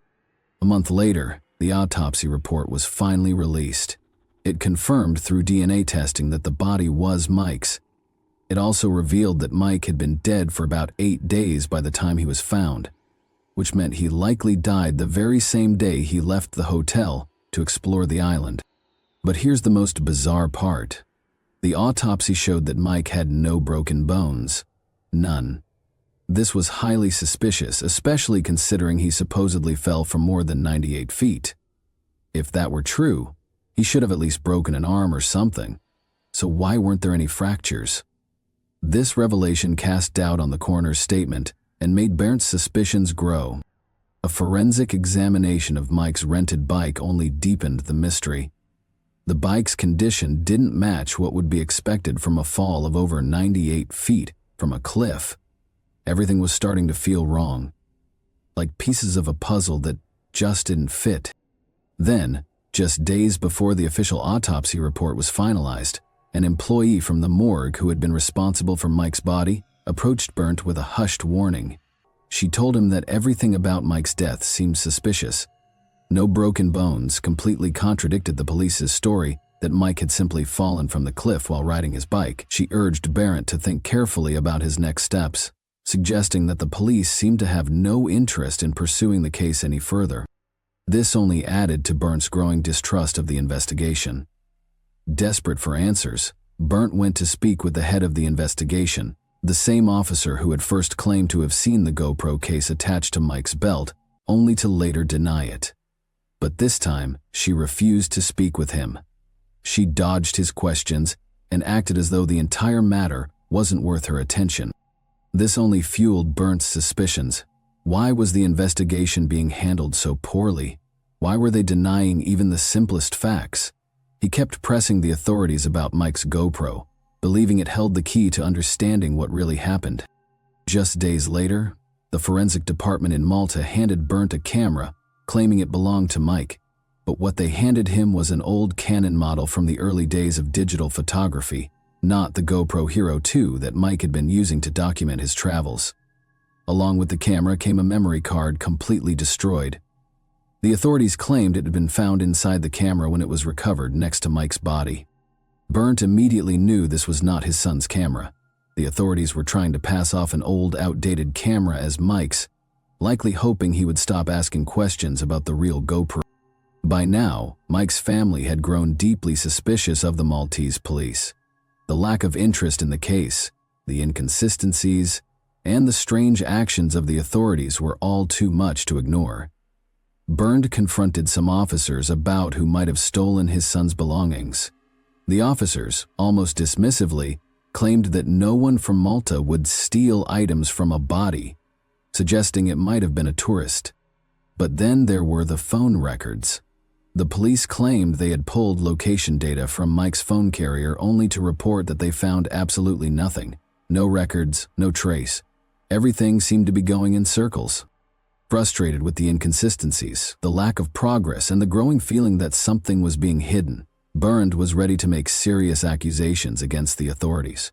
A: A month later, the autopsy report was finally released. It confirmed through DNA testing that the body was Mike's. It also revealed that Mike had been dead for about 8 days by the time he was found, which meant he likely died the very same day he left the hotel to explore the island. But here's the most bizarre part. The autopsy showed that Mike had no broken bones. None. This was highly suspicious, especially considering he supposedly fell from more than 98 feet. If that were true, he should have at least broken an arm or something. So why weren't there any fractures? This revelation cast doubt on the coroner's statement and made Bernd's suspicions grow. A forensic examination of Mike's rented bike only deepened the mystery. The bike's condition didn't match what would be expected from a fall of over 98 feet from a cliff. Everything was starting to feel wrong, like pieces of a puzzle that just didn't fit. Then, just days before the official autopsy report was finalized, an employee from the morgue who had been responsible for Mike's body approached Bernd with a hushed warning. She told him that everything about Mike's death seemed suspicious. No broken bones completely contradicted the police's story, that Mike had simply fallen from the cliff while riding his bike, she urged Barrett to think carefully about his next steps, suggesting that the police seemed to have no interest in pursuing the case any further. This only added to Burnt's growing distrust of the investigation. Desperate for answers, Burnt went to speak with the head of the investigation, the same officer who had first claimed to have seen the GoPro case attached to Mike's belt, only to later deny it. But this time, she refused to speak with him. She dodged his questions and acted as though the entire matter wasn't worth her attention. This only fueled Burnt's suspicions. Why was the investigation being handled so poorly? Why were they denying even the simplest facts? He kept pressing the authorities about Mike's GoPro, believing it held the key to understanding what really happened. Just days later, the forensic department in Malta handed Burnt a camera, claiming it belonged to Mike. But what they handed him was an old Canon model from the early days of digital photography, not the GoPro Hero 2 that Mike had been using to document his travels. Along with the camera came a memory card completely destroyed. The authorities claimed it had been found inside the camera when it was recovered next to Mike's body. Burnt immediately knew this was not his son's camera. The authorities were trying to pass off an old, outdated camera as Mike's, likely hoping he would stop asking questions about the real GoPro. By now, Mike's family had grown deeply suspicious of the Maltese police. The lack of interest in the case, the inconsistencies, and the strange actions of the authorities were all too much to ignore. Burnt confronted some officers about who might have stolen his son's belongings. The officers, almost dismissively, claimed that no one from Malta would steal items from a body, suggesting it might have been a tourist. But then there were the phone records. The police claimed they had pulled location data from Mike's phone carrier only to report that they found absolutely nothing. No records, no trace. Everything seemed to be going in circles. Frustrated with the inconsistencies, the lack of progress, and the growing feeling that something was being hidden, Burnt was ready to make serious accusations against the authorities.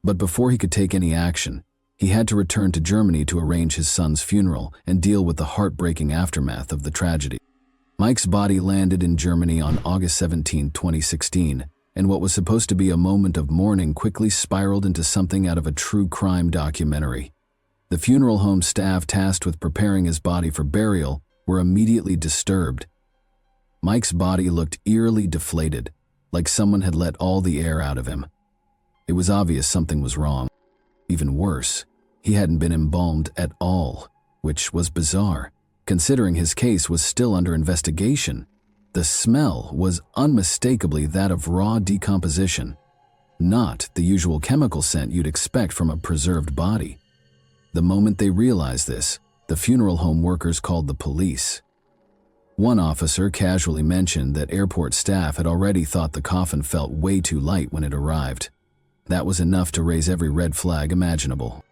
A: But before he could take any action, he had to return to Germany to arrange his son's funeral and deal with the heartbreaking aftermath of the tragedy. Mike's body landed in Germany on August 17, 2016, and what was supposed to be a moment of mourning quickly spiraled into something out of a true crime documentary. The funeral home staff tasked with preparing his body for burial were immediately disturbed. Mike's body looked eerily deflated, like someone had let all the air out of him. It was obvious something was wrong. Even worse, he hadn't been embalmed at all, which was bizarre, considering his case was still under investigation. The smell was unmistakably that of raw decomposition, not the usual chemical scent you'd expect from a preserved body. The moment they realized this, the funeral home workers called the police. One officer casually mentioned that airport staff had already thought the coffin felt way too light when it arrived. That was enough to raise every red flag imaginable.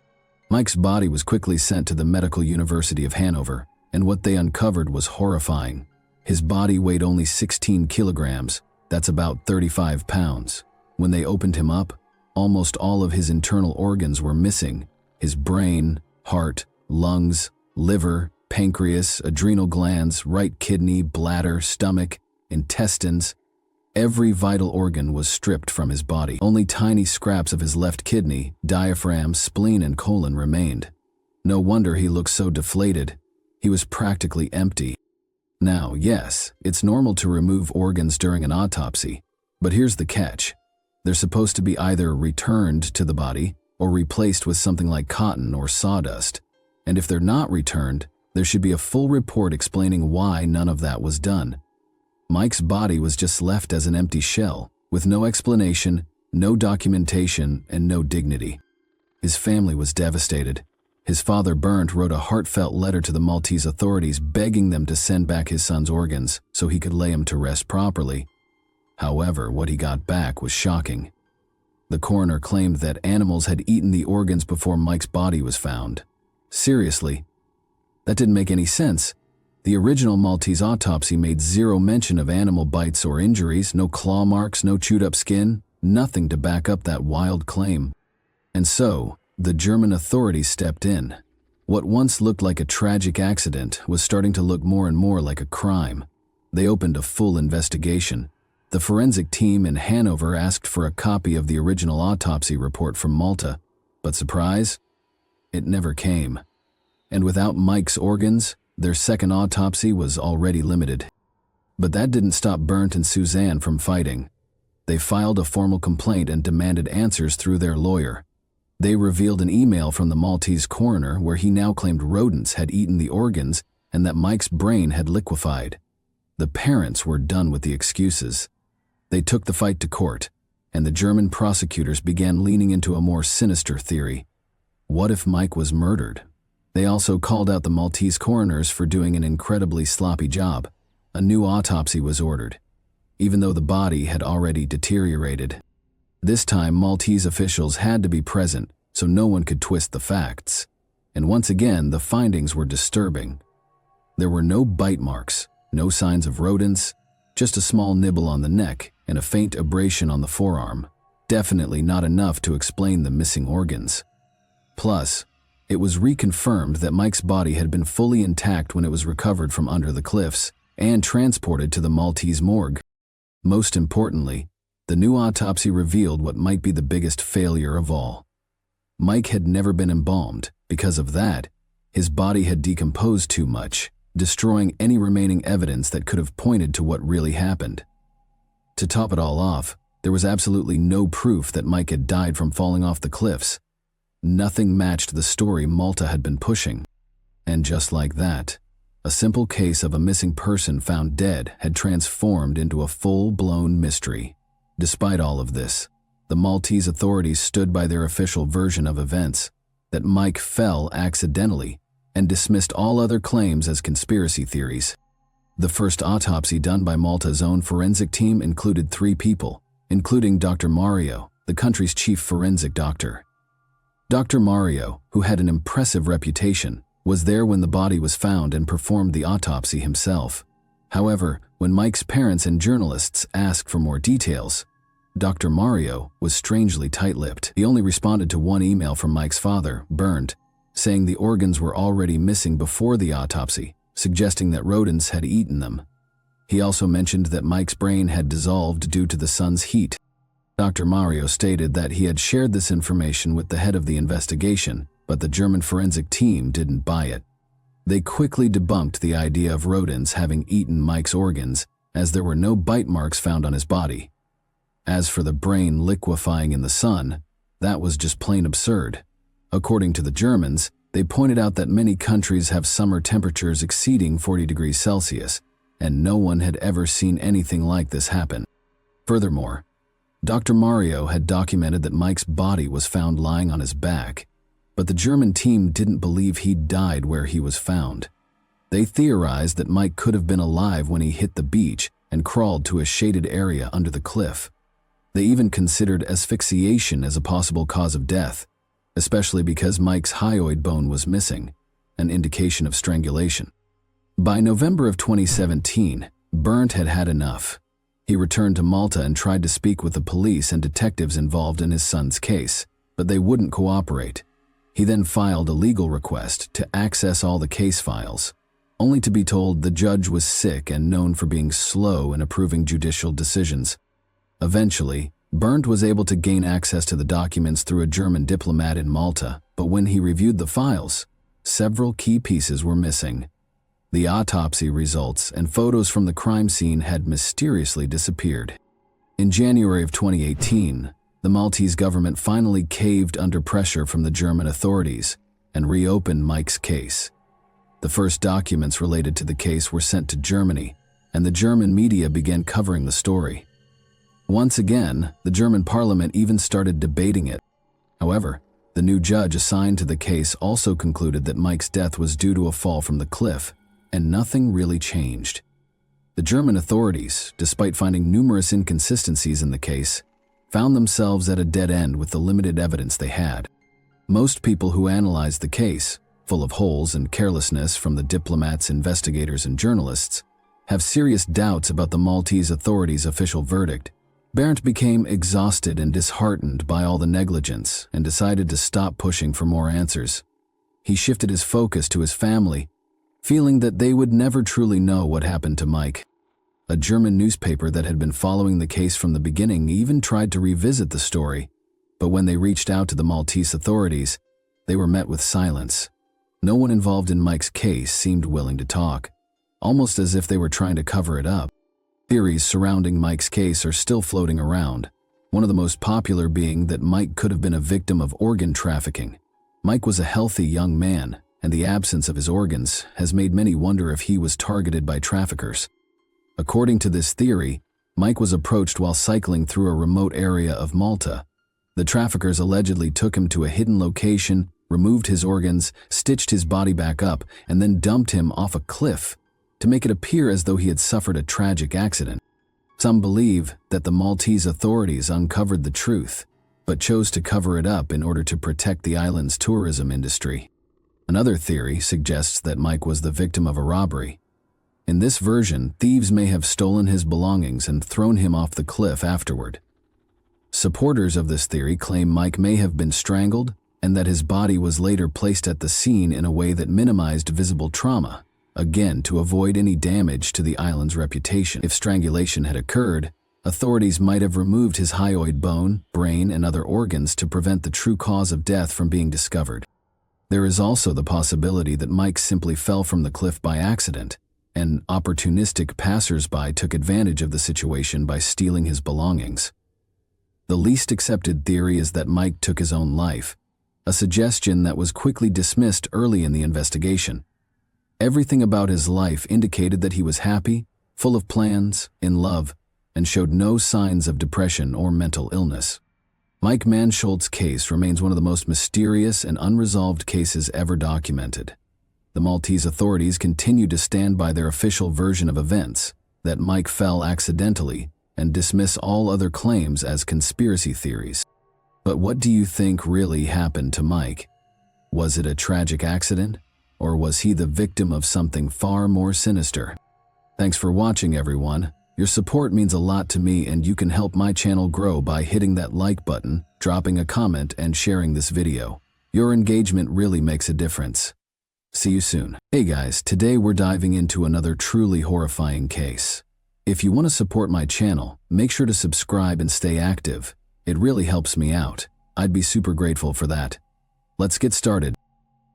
A: Mike's body was quickly sent to the Medical University of Hanover, and what they uncovered was horrifying. His body weighed only 16 kilograms, that's about 35 pounds. When they opened him up, almost all of his internal organs were missing. His brain, heart, lungs, liver, pancreas, adrenal glands, right kidney, bladder, stomach, intestines. Every vital organ was stripped from his body. Only tiny scraps of his left kidney, diaphragm, spleen, and colon remained. No wonder he looked so deflated. He was practically empty. Now, yes, it's normal to remove organs during an autopsy, but here's the catch. They're supposed to be either returned to the body or replaced with something like cotton or sawdust. And if they're not returned, there should be a full report explaining why none of that was done. Mike's body was just left as an empty shell, with no explanation, no documentation, and no dignity. His family was devastated. His father, Burnt, wrote a heartfelt letter to the Maltese authorities begging them to send back his son's organs so he could lay him to rest properly. However, what he got back was shocking. The coroner claimed that animals had eaten the organs before Mike's body was found. Seriously? That didn't make any sense. The original Maltese autopsy made zero mention of animal bites or injuries, no claw marks, no chewed up skin, nothing to back up that wild claim. And so, the German authorities stepped in. What once looked like a tragic accident was starting to look more and more like a crime. They opened a full investigation. The forensic team in Hanover asked for a copy of the original autopsy report from Malta, but surprise, it never came. And without Mike's organs, their second autopsy was already limited. But that didn't stop Bernd and Suzanne from fighting. They filed a formal complaint and demanded answers through their lawyer. They revealed an email from the Maltese coroner where he now claimed rodents had eaten the organs and that Mike's brain had liquefied. The parents were done with the excuses. They took the fight to court, and the German prosecutors began leaning into a more sinister theory. What if Mike was murdered? They also called out the Maltese coroners for doing an incredibly sloppy job. A new autopsy was ordered, even though the body had already deteriorated. This time, Maltese officials had to be present so no one could twist the facts. And once again, the findings were disturbing. There were no bite marks, no signs of rodents, just a small nibble on the neck and a faint abrasion on the forearm. Definitely not enough to explain the missing organs. Plus, it was reconfirmed that Mike's body had been fully intact when it was recovered from under the cliffs and transported to the Maltese morgue. Most importantly, the new autopsy revealed what might be the biggest failure of all. Mike had never been embalmed. Because of that, his body had decomposed too much, destroying any remaining evidence that could have pointed to what really happened. To top it all off, there was absolutely no proof that Mike had died from falling off the cliffs. Nothing matched the story Malta had been pushing. And just like that, a simple case of a missing person found dead had transformed into a full-blown mystery. Despite all of this, the Maltese authorities stood by their official version of events, that Mike fell accidentally, and dismissed all other claims as conspiracy theories. The first autopsy done by Malta's own forensic team included 3 people, including Dr. Mario, the country's chief forensic doctor. Dr. Mario, who had an impressive reputation, was there when the body was found and performed the autopsy himself. However, when Mike's parents and journalists asked for more details, Dr. Mario was strangely tight-lipped. He only responded to one email from Mike's father, Bernd, saying the organs were already missing before the autopsy, suggesting that rodents had eaten them. He also mentioned that Mike's brain had dissolved due to the sun's heat. Dr. Mario stated that he had shared this information with the head of the investigation, but the German forensic team didn't buy it. They quickly debunked the idea of rodents having eaten Mike's organs, as there were no bite marks found on his body. As for the brain liquefying in the sun, that was just plain absurd. According to the Germans, they pointed out that many countries have summer temperatures exceeding 40 degrees Celsius, and no one had ever seen anything like this happen. Furthermore, Dr. Mario had documented that Mike's body was found lying on his back, but the German team didn't believe he'd died where he was found. They theorized that Mike could have been alive when he hit the beach and crawled to a shaded area under the cliff. They even considered asphyxiation as a possible cause of death, especially because Mike's hyoid bone was missing, an indication of strangulation. By November of 2017, Bernd had had enough. He returned to Malta and tried to speak with the police and detectives involved in his son's case, but they wouldn't cooperate. He then filed a legal request to access all the case files, only to be told the judge was sick and known for being slow in approving judicial decisions. Eventually, Bernd was able to gain access to the documents through a German diplomat in Malta, but when he reviewed the files, several key pieces were missing. The autopsy results and photos from the crime scene had mysteriously disappeared. In January of 2018, the Maltese government finally caved under pressure from the German authorities and reopened Mike's case. The first documents related to the case were sent to Germany, and the German media began covering the story. Once again, the German parliament even started debating it. However, the new judge assigned to the case also concluded that Mike's death was due to a fall from the cliff, and nothing really changed. The German authorities, despite finding numerous inconsistencies in the case, found themselves at a dead end with the limited evidence they had. Most people who analyzed the case, full of holes and carelessness from the diplomats, investigators, and journalists, have serious doubts about the Maltese authorities' official verdict. Bernd became exhausted and disheartened by all the negligence and decided to stop pushing for more answers. He shifted his focus to his family, feeling that they would never truly know what happened to Mike. A German newspaper that had been following the case from the beginning even tried to revisit the story, but when they reached out to the Maltese authorities, they were met with silence. No one involved in Mike's case seemed willing to talk, almost as if they were trying to cover it up. Theories surrounding Mike's case are still floating around, one of the most popular being that Mike could have been a victim of organ trafficking. Mike was a healthy young man, and the absence of his organs has made many wonder if he was targeted by traffickers. According to this theory, Mike was approached while cycling through a remote area of Malta. The traffickers allegedly took him to a hidden location, removed his organs, stitched his body back up, and then dumped him off a cliff to make it appear as though he had suffered a tragic accident. Some believe that the Maltese authorities uncovered the truth, but chose to cover it up in order to protect the island's tourism industry. Another theory suggests that Mike was the victim of a robbery. In this version, thieves may have stolen his belongings and thrown him off the cliff afterward. Supporters of this theory claim Mike may have been strangled and that his body was later placed at the scene in a way that minimized visible trauma, again to avoid any damage to the island's reputation. If strangulation had occurred, authorities might have removed his hyoid bone, brain, and other organs to prevent the true cause of death from being discovered. There is also the possibility that Mike simply fell from the cliff by accident, and opportunistic passers-by took advantage of the situation by stealing his belongings. The least accepted theory is that Mike took his own life, a suggestion that was quickly dismissed early in the investigation. Everything about his life indicated that he was happy, full of plans, in love, and showed no signs of depression or mental illness. Mike Manshold's case remains one of the most mysterious and unresolved cases ever documented. The Maltese authorities continue to stand by their official version of events, that Mike fell accidentally, and dismiss all other claims as conspiracy theories. But what do you think really happened to Mike? Was it a tragic accident, or was he the victim of something far more sinister? Thanks for watching, everyone. Your support means a lot to me, and you can help my channel grow by hitting that like button, dropping a comment, and sharing this video. Your engagement really makes a difference. See you soon. Hey guys, today we're diving into another truly horrifying case. If you want to support my channel, make sure to subscribe and stay active. It really helps me out. I'd be super grateful for that. Let's get started.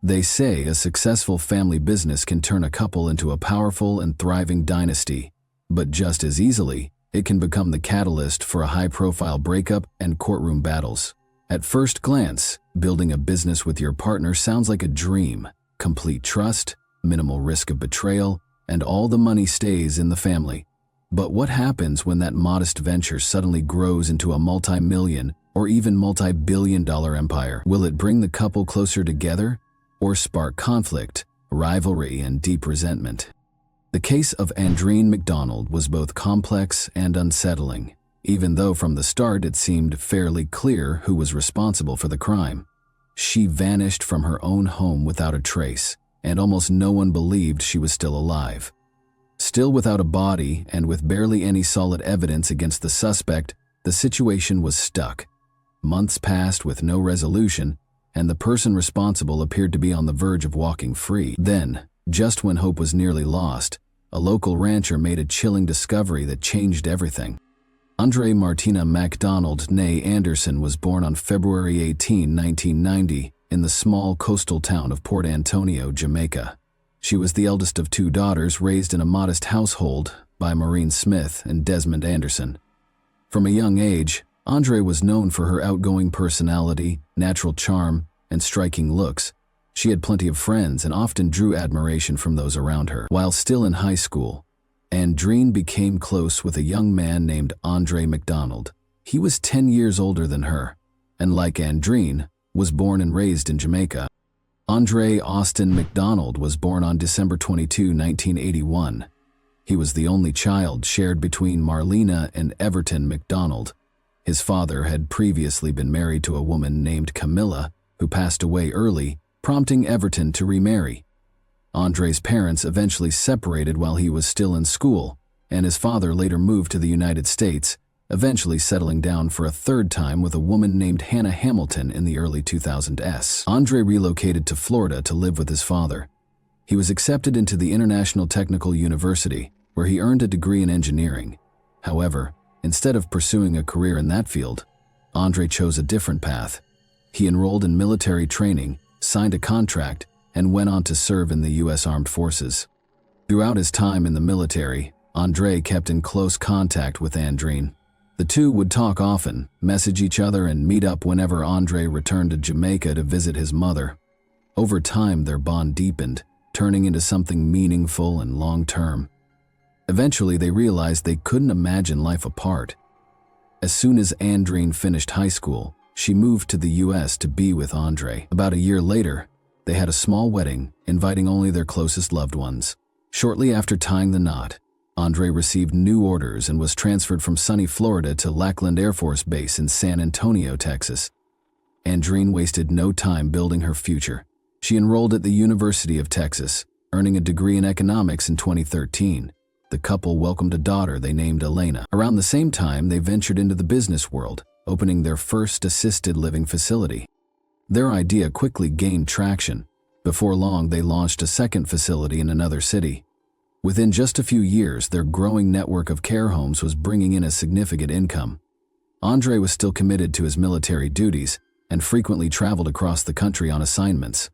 A: They say a successful family business can turn a couple into a powerful and thriving dynasty, but just as easily, it can become the catalyst for a high-profile breakup and courtroom battles. At first glance, building a business with your partner sounds like a dream. Complete trust, minimal risk of betrayal, and all the money stays in the family. But what happens when that modest venture suddenly grows into a multi-million or even multi-billion-dollar empire? Will it bring the couple closer together, or spark conflict, rivalry, and deep resentment? The case of Andreen McDonald was both complex and unsettling, even though from the start it seemed fairly clear who was responsible for the crime. She vanished from her own home without a trace, and almost no one believed she was still alive. Still without a body and with barely any solid evidence against the suspect, the situation was stuck. Months passed with no resolution, and the person responsible appeared to be on the verge of walking free. Then, just when hope was nearly lost, a local rancher made a chilling discovery that changed everything. Andre Martina MacDonald née Anderson was born on February 18, 1990, in the small coastal town of Port Antonio, Jamaica. She was the eldest of two daughters raised in a modest household by Maureen Smith and Desmond Anderson. From a young age, Andre was known for her outgoing personality, natural charm, and striking looks. She had plenty of friends and often drew admiration from those around her. While still in high school, Andreen became close with a young man named Andre McDonald. He was 10 years older than her, and like Andreen, was born and raised in Jamaica. Andre Austin McDonald was born on December 22, 1981. He was the only child shared between Marlena and Everton McDonald. His father had previously been married to a woman named Camilla, who passed away early, prompting Everton to remarry. Andre's parents eventually separated while he was still in school, and his father later moved to the United States, eventually settling down for a third time with a woman named Hannah Hamilton in the early 2000s. Andre relocated to Florida to live with his father. He was accepted into the International Technical University, where he earned a degree in engineering. However, instead of pursuing a career in that field, Andre chose a different path. He enrolled in military training, signed a contract, and went on to serve in the U.S. Armed Forces. Throughout his time in the military, Andre kept in close contact with Andreen. The two would talk often, message each other, and meet up whenever Andre returned to Jamaica to visit his mother. Over time, their bond deepened, turning into something meaningful and long-term. Eventually, they realized they couldn't imagine life apart. As soon as Andreen finished high school, she moved to the U.S. to be with Andre. About a year later, they had a small wedding, inviting only their closest loved ones. Shortly after tying the knot, Andre received new orders and was transferred from sunny Florida to Lackland Air Force Base in San Antonio, Texas. Andreen wasted no time building her future. She enrolled at the University of Texas, earning a degree in economics in 2013. The couple welcomed a daughter they named Elena. Around the same time, they ventured into the business world, opening their first assisted living facility. Their idea quickly gained traction. Before long, they launched a second facility in another city. Within just a few years, their growing network of care homes was bringing in a significant income. Andre was still committed to his military duties and frequently traveled across the country on assignments.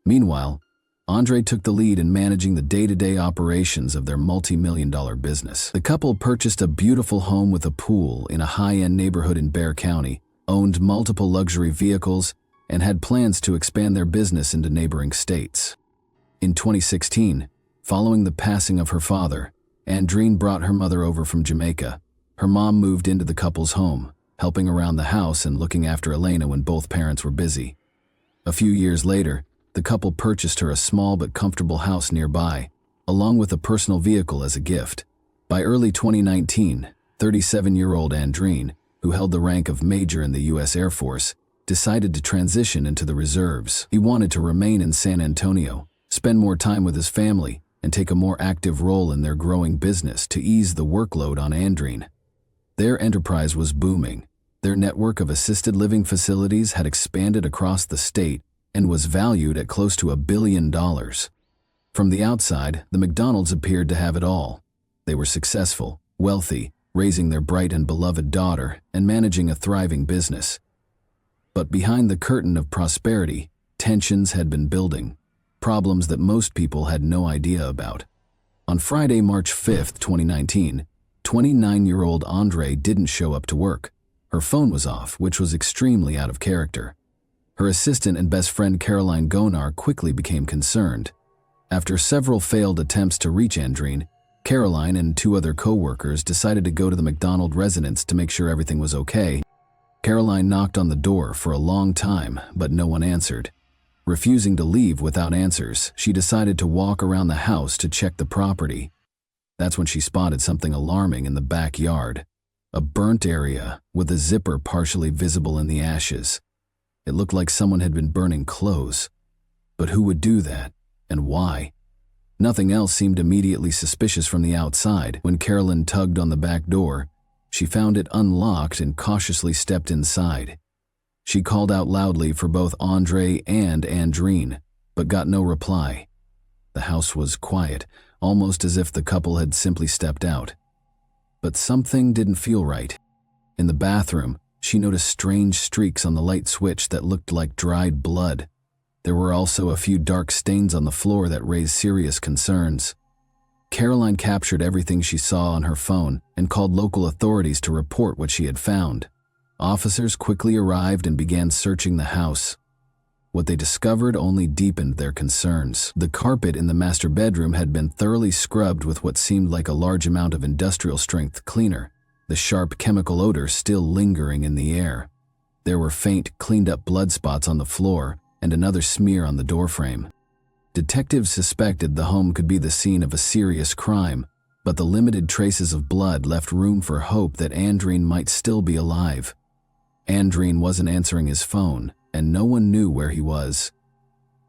A: Meanwhile, Andre took the lead in managing the day-to-day operations of their multi-million-dollar business. The couple purchased a beautiful home with a pool in a high-end neighborhood in Bexar County, owned multiple luxury vehicles, and had plans to expand their business into neighboring states. In 2016, following the passing of her father, Andreen brought her mother over from Jamaica. Her mom moved into the couple's home, helping around the house and looking after Elena when both parents were busy. A few years later, the couple purchased her a small but comfortable house nearby, along with a personal vehicle as a gift. By early 2019, 37-year-old Andreen, who held the rank of major in the U.S. Air Force, decided to transition into the reserves. He wanted to remain in San Antonio, spend more time with his family, and take a more active role in their growing business to ease the workload on Andreen. Their enterprise was booming. Their network of assisted living facilities had expanded across the state and was valued at close to $1 billion. From the outside, the McDonalds appeared to have it all. They were successful, wealthy, raising their bright and beloved daughter, and managing a thriving business. But behind the curtain of prosperity, tensions had been building, problems that most people had no idea about. On Friday, March 5, 2019, 29-year-old Andre didn't show up to work. Her phone was off, which was extremely out of character. Her assistant and best friend Caroline Gonar quickly became concerned. After several failed attempts to reach Andreen, Caroline and two other co-workers decided to go to the McDonald residence to make sure everything was okay. Caroline knocked on the door for a long time, but no one answered. Refusing to leave without answers, she decided to walk around the house to check the property. That's when she spotted something alarming in the backyard. A burnt area with a zipper partially visible in the ashes. It looked like someone had been burning clothes. But who would do that, and why? Nothing else seemed immediately suspicious from the outside. When Carolyn tugged on the back door, she found it unlocked and cautiously stepped inside. She called out loudly for both Andre and Andreen, but got no reply. The house was quiet, almost as if the couple had simply stepped out. But something didn't feel right. In the bathroom, she noticed strange streaks on the light switch that looked like dried blood. There were also a few dark stains on the floor that raised serious concerns. Caroline captured everything she saw on her phone and called local authorities to report what she had found. Officers quickly arrived and began searching the house. What they discovered only deepened their concerns. The carpet in the master bedroom had been thoroughly scrubbed with what seemed like a large amount of industrial-strength cleaner, the sharp chemical odor still lingering in the air. There were faint, cleaned-up blood spots on the floor and another smear on the doorframe. Detectives suspected the home could be the scene of a serious crime, but the limited traces of blood left room for hope that Andreen might still be alive. Andreen wasn't answering his phone, and no one knew where he was.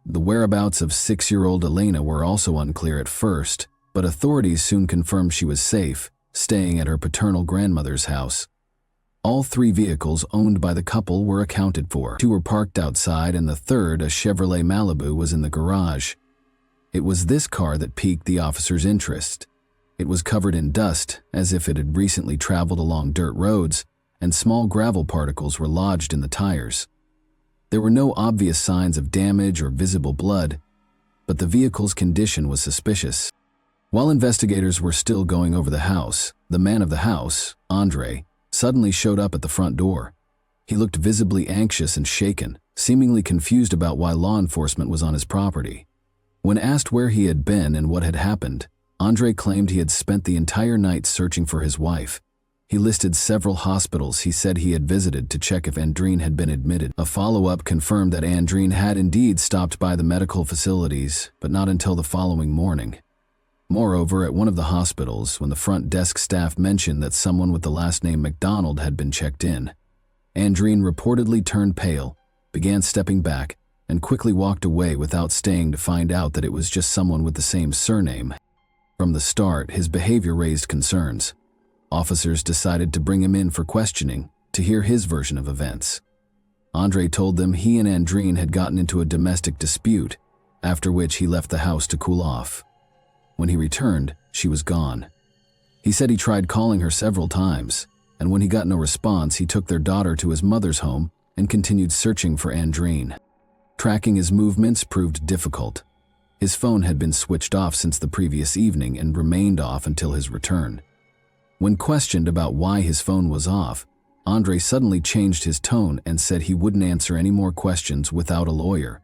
A: The whereabouts of 6-year-old Elena were also unclear at first, but authorities soon confirmed she was safe, staying at her paternal grandmother's house. All 3 vehicles owned by the couple were accounted for. 2 were parked outside, and the third, a Chevrolet Malibu, was in the garage. It was this car that piqued the officers' interest. It was covered in dust, as if it had recently traveled along dirt roads, and small gravel particles were lodged in the tires. There were no obvious signs of damage or visible blood, but the vehicle's condition was suspicious. While investigators were still going over the house, the man of the house, Andre, suddenly showed up at the front door. He looked visibly anxious and shaken, seemingly confused about why law enforcement was on his property. When asked where he had been and what had happened, Andre claimed he had spent the entire night searching for his wife. He listed several hospitals he said he had visited to check if Andreen had been admitted. A follow-up confirmed that Andreen had indeed stopped by the medical facilities, but not until the following morning. Moreover, at one of the hospitals, when the front desk staff mentioned that someone with the last name McDonald had been checked in, Andreen reportedly turned pale, began stepping back, and quickly walked away without staying to find out that it was just someone with the same surname. From the start, his behavior raised concerns. Officers decided to bring him in for questioning to hear his version of events. Andre told them he and Andreen had gotten into a domestic dispute, after which he left the house to cool off. When he returned, she was gone. He said he tried calling her several times, and when he got no response, he took their daughter to his mother's home and continued searching for Andreen. Tracking his movements proved difficult. His phone had been switched off since the previous evening and remained off until his return. When questioned about why his phone was off, Andre suddenly changed his tone and said he wouldn't answer any more questions without a lawyer.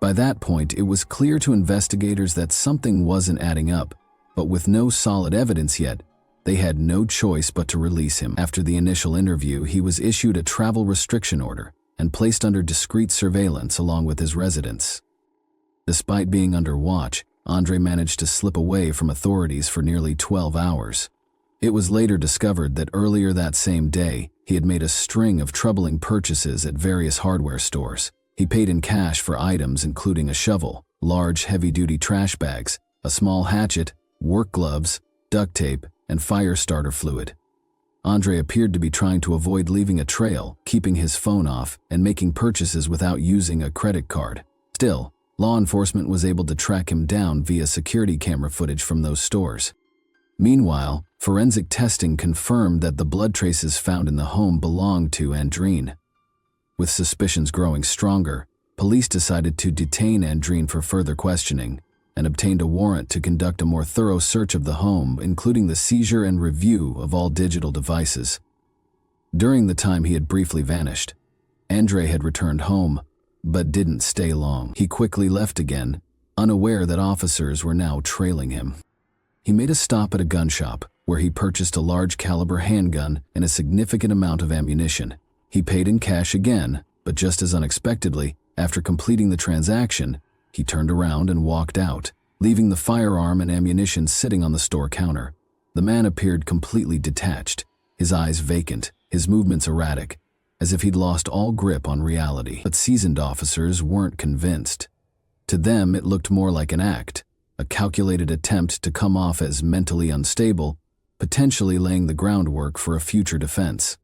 A: By that point, it was clear to investigators that something wasn't adding up, but with no solid evidence yet, they had no choice but to release him. After the initial interview, he was issued a travel restriction order and placed under discreet surveillance along with his residents. Despite being under watch, Andre managed to slip away from authorities for nearly 12 hours. It was later discovered that earlier that same day, he had made a string of troubling purchases at various hardware stores. He paid in cash for items including a shovel, large heavy-duty trash bags, a small hatchet, work gloves, duct tape, and fire starter fluid. Andre appeared to be trying to avoid leaving a trail, keeping his phone off, and making purchases without using a credit card. Still, law enforcement was able to track him down via security camera footage from those stores. Meanwhile, forensic testing confirmed that the blood traces found in the home belonged to Andreen. With suspicions growing stronger, police decided to detain Andreen for further questioning and obtained a warrant to conduct a more thorough search of the home, including the seizure and review of all digital devices. During the time he had briefly vanished, Andre had returned home, but didn't stay long. He quickly left again, unaware that officers were now trailing him. He made a stop at a gun shop, where he purchased a large caliber handgun and a significant amount of ammunition. He paid in cash again, but just as unexpectedly, after completing the transaction, he turned around and walked out, leaving the firearm and ammunition sitting on the store counter. The man appeared completely detached, his eyes vacant, his movements erratic, as if he'd lost all grip on reality. But seasoned officers weren't convinced. To them, it looked more like an act, a calculated attempt to come off as mentally unstable, potentially laying the groundwork for a future defense.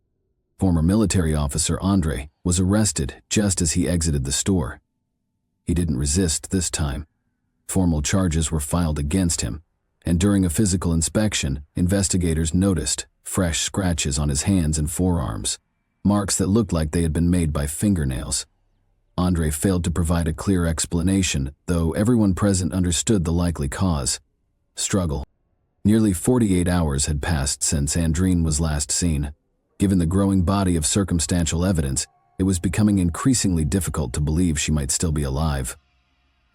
A: Former military officer Andre was arrested just as he exited the store. He didn't resist this time. Formal charges were filed against him, and during a physical inspection, investigators noticed fresh scratches on his hands and forearms, marks that looked like they had been made by fingernails. Andre failed to provide a clear explanation, though everyone present understood the likely cause: struggle. Nearly 48 hours had passed since Andreen was last seen. Given the growing body of circumstantial evidence, it was becoming increasingly difficult to believe she might still be alive.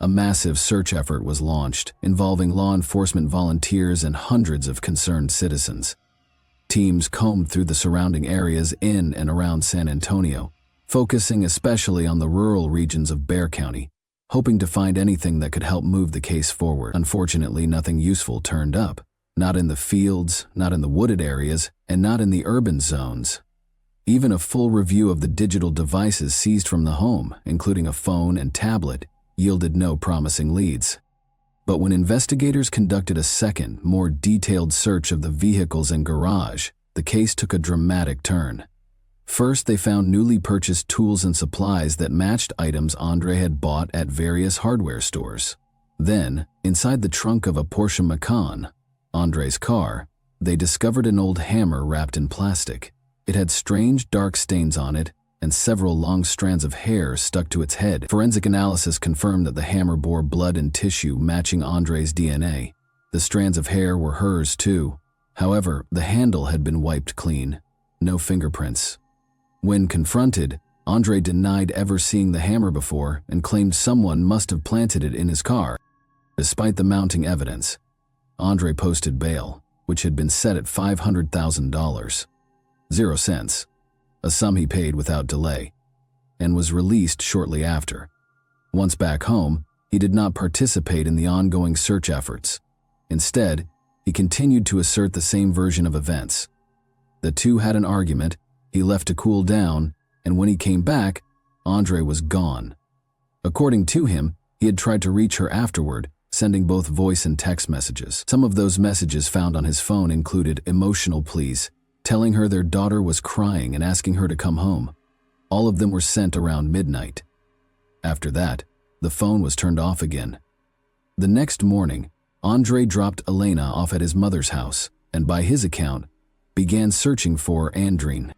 A: A massive search effort was launched, involving law enforcement volunteers and hundreds of concerned citizens. Teams combed through the surrounding areas in and around San Antonio, focusing especially on the rural regions of Bexar County, hoping to find anything that could help move the case forward. Unfortunately, nothing useful turned up. Not in the fields, not in the wooded areas, and not in the urban zones. Even a full review of the digital devices seized from the home, including a phone and tablet, yielded no promising leads. But when investigators conducted a second, more detailed search of the vehicles and garage, the case took a dramatic turn. First, they found newly purchased tools and supplies that matched items Andre had bought at various hardware stores. Then, inside the trunk of a Porsche Macan, Andre's car, they discovered an old hammer wrapped in plastic. It had strange dark stains on it, and several long strands of hair stuck to its head. Forensic analysis confirmed that the hammer bore blood and tissue matching Andre's DNA. The strands of hair were hers too. However, the handle had been wiped clean. No fingerprints. When confronted, Andre denied ever seeing the hammer before and claimed someone must have planted it in his car. Despite the mounting evidence, Andre posted bail, which had been set at $500,000. 0 cents. A sum he paid without delay, and was released shortly after. Once back home, he did not participate in the ongoing search efforts. Instead, he continued to assert the same version of events. The two had an argument, he left to cool down, and when he came back, Andre was gone. According to him, he had tried to reach her afterward, sending both voice and text messages. Some of those messages found on his phone included emotional pleas, telling her their daughter was crying and asking her to come home. All of them were sent around midnight. After that, the phone was turned off again. The next morning, Andre dropped Elena off at his mother's house and, by his account, began searching for Andreen.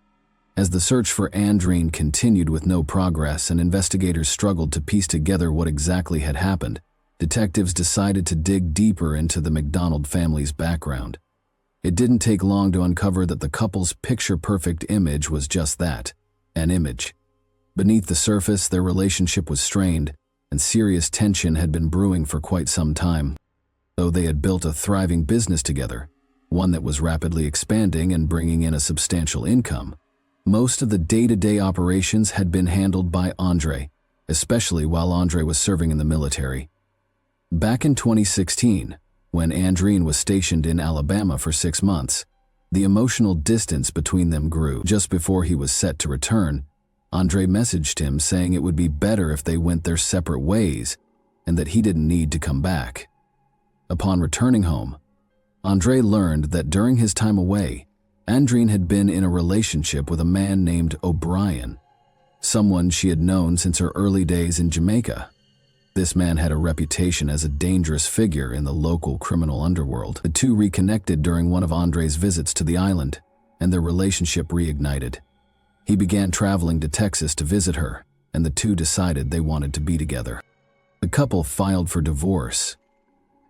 A: As the search for Andreen continued with no progress and investigators struggled to piece together what exactly had happened, detectives decided to dig deeper into the McDonald family's background. It didn't take long to uncover that the couple's picture-perfect image was just that, an image. Beneath the surface, their relationship was strained, and serious tension had been brewing for quite some time. Though they had built a thriving business together, one that was rapidly expanding and bringing in a substantial income, most of the day-to-day operations had been handled by Andre, especially while Andre was serving in the military. Back in 2016, when Andreen was stationed in Alabama for 6 months, the emotional distance between them grew. Just before he was set to return, Andre messaged him saying it would be better if they went their separate ways and that he didn't need to come back. Upon returning home, Andre learned that during his time away, Andreen had been in a relationship with a man named O'Brien, someone she had known since her early days in Jamaica. This man had a reputation as a dangerous figure in the local criminal underworld. The two reconnected during one of Andre's visits to the island, and their relationship reignited. He began traveling to Texas to visit her, and the two decided they wanted to be together. The couple filed for divorce.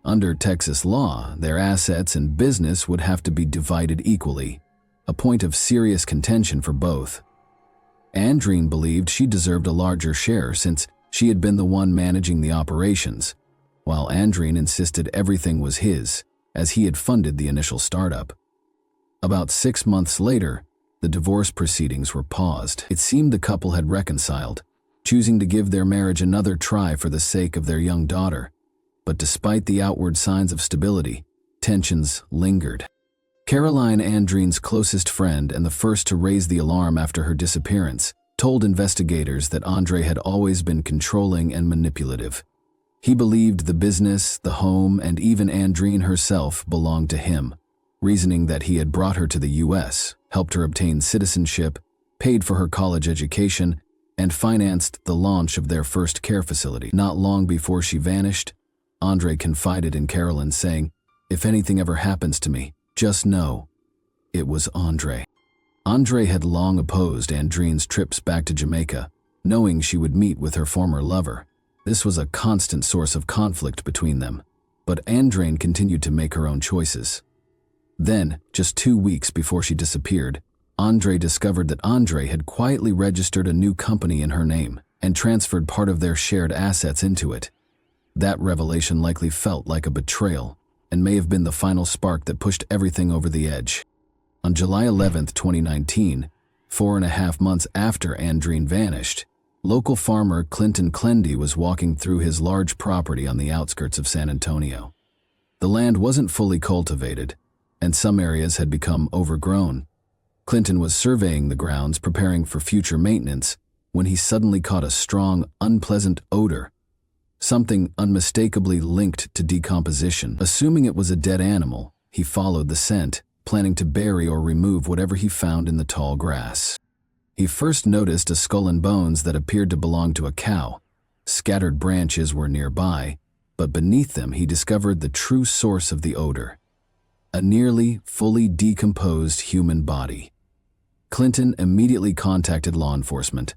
A: Under Texas law, their assets and business would have to be divided equally, a point of serious contention for both. Andreen believed she deserved a larger share since she had been the one managing the operations, while Andreen insisted everything was his, as he had funded the initial startup. About 6 months later, the divorce proceedings were paused. It seemed the couple had reconciled, choosing to give their marriage another try for the sake of their young daughter. But despite the outward signs of stability, tensions lingered. Caroline, Andreen's closest friend and the first to raise the alarm after her disappearance, told investigators that Andre had always been controlling and manipulative. He believed the business, the home, and even Andreen herself belonged to him, reasoning that he had brought her to the U.S., helped her obtain citizenship, paid for her college education, and financed the launch of their first care facility. Not long before she vanished, Andre confided in Caroline, saying, "If anything ever happens to me, just know it was Andre." Andre had long opposed Andreen's trips back to Jamaica, knowing she would meet with her former lover. This was a constant source of conflict between them, but Andreen continued to make her own choices. Then, just 2 weeks before she disappeared, Andre discovered that Andre had quietly registered a new company in her name and transferred part of their shared assets into it. That revelation likely felt like a betrayal and may have been the final spark that pushed everything over the edge. On July 11, 2019, 4.5 months after Andreen vanished, local farmer Clinton Clendy was walking through his large property on the outskirts of San Antonio. The land wasn't fully cultivated, and some areas had become overgrown. Clinton was surveying the grounds, preparing for future maintenance, when he suddenly caught a strong, unpleasant odor, something unmistakably linked to decomposition. Assuming it was a dead animal, he followed the scent, planning to bury or remove whatever he found in the tall grass. He first noticed a skull and bones that appeared to belong to a cow. Scattered branches were nearby, but beneath them he discovered the true source of the odor. a nearly fully decomposed human body. Clinton immediately contacted law enforcement.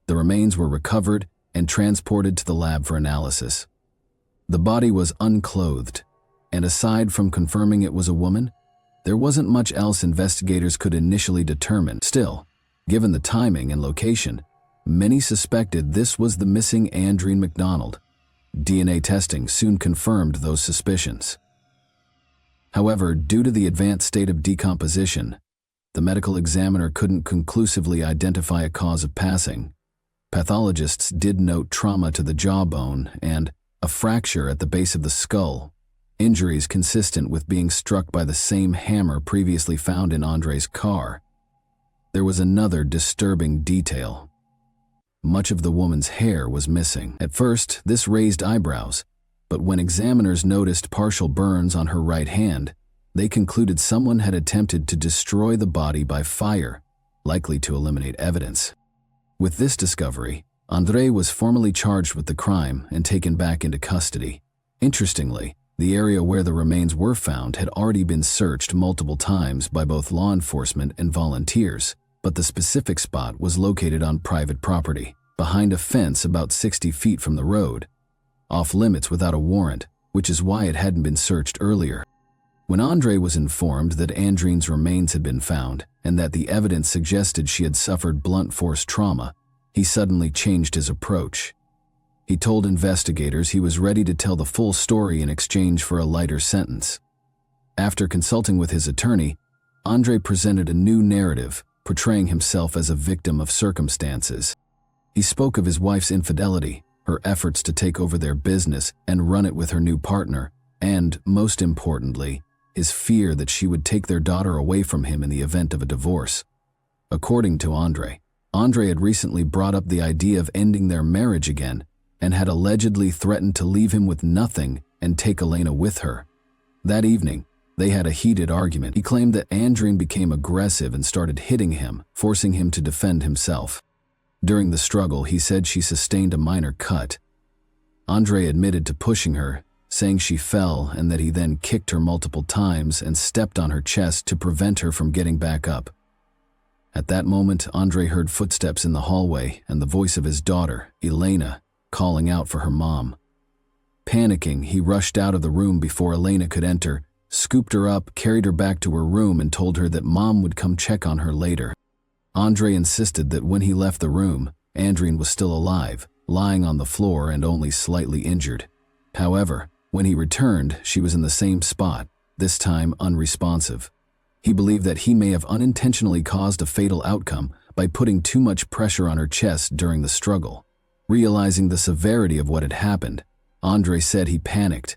A: The remains were recovered and transported to the lab for analysis. The body was unclothed, and aside from confirming it was a woman, there wasn't much else investigators could initially determine. Still, given the timing and location, many suspected this was the missing Andreen McDonald. DNA testing soon confirmed those suspicions. However, due to the advanced state of decomposition, the medical examiner couldn't conclusively identify a cause of passing. Pathologists did note trauma to the jawbone and a fracture at the base of the skull, injuries consistent with being struck by the same hammer previously found in Andre's car. There was another disturbing detail. Much of the woman's hair was missing. At first, this raised eyebrows, but when examiners noticed partial burns on her right hand, they concluded someone had attempted to destroy the body by fire, likely to eliminate evidence. With this discovery, Andre was formally charged with the crime and taken back into custody. Interestingly, the area where the remains were found had already been searched multiple times by both law enforcement and volunteers, but the specific spot was located on private property, behind a fence about 60 feet from the road, off limits without a warrant, which is why it hadn't been searched earlier. When Andre was informed that Andreen's remains had been found and that the evidence suggested she had suffered blunt force trauma, he suddenly changed his approach. He told investigators he was ready to tell the full story in exchange for a lighter sentence. After consulting with his attorney, Andre presented a new narrative, portraying himself as a victim of circumstances. He spoke of his wife's infidelity, her efforts to take over their business and run it with her new partner, and, most importantly, his fear that she would take their daughter away from him in the event of a divorce. According to Andre had recently brought up the idea of ending their marriage again and had allegedly threatened to leave him with nothing and take Elena with her. That evening, they had a heated argument. He claimed that Andreen became aggressive and started hitting him, forcing him to defend himself. During the struggle, he said she sustained a minor cut. Andre admitted to pushing her, saying she fell and that he then kicked her multiple times and stepped on her chest to prevent her from getting back up. At that moment, Andre heard footsteps in the hallway and the voice of his daughter, Elena, calling out for her mom. Panicking, he rushed out of the room before Elena could enter, scooped her up, carried her back to her room and told her that mom would come check on her later. Andre insisted that when he left the room, Andreen was still alive, lying on the floor and only slightly injured. However, when he returned, she was in the same spot, this time unresponsive. He believed that he may have unintentionally caused a fatal outcome by putting too much pressure on her chest during the struggle. Realizing the severity of what had happened, Andre said he panicked.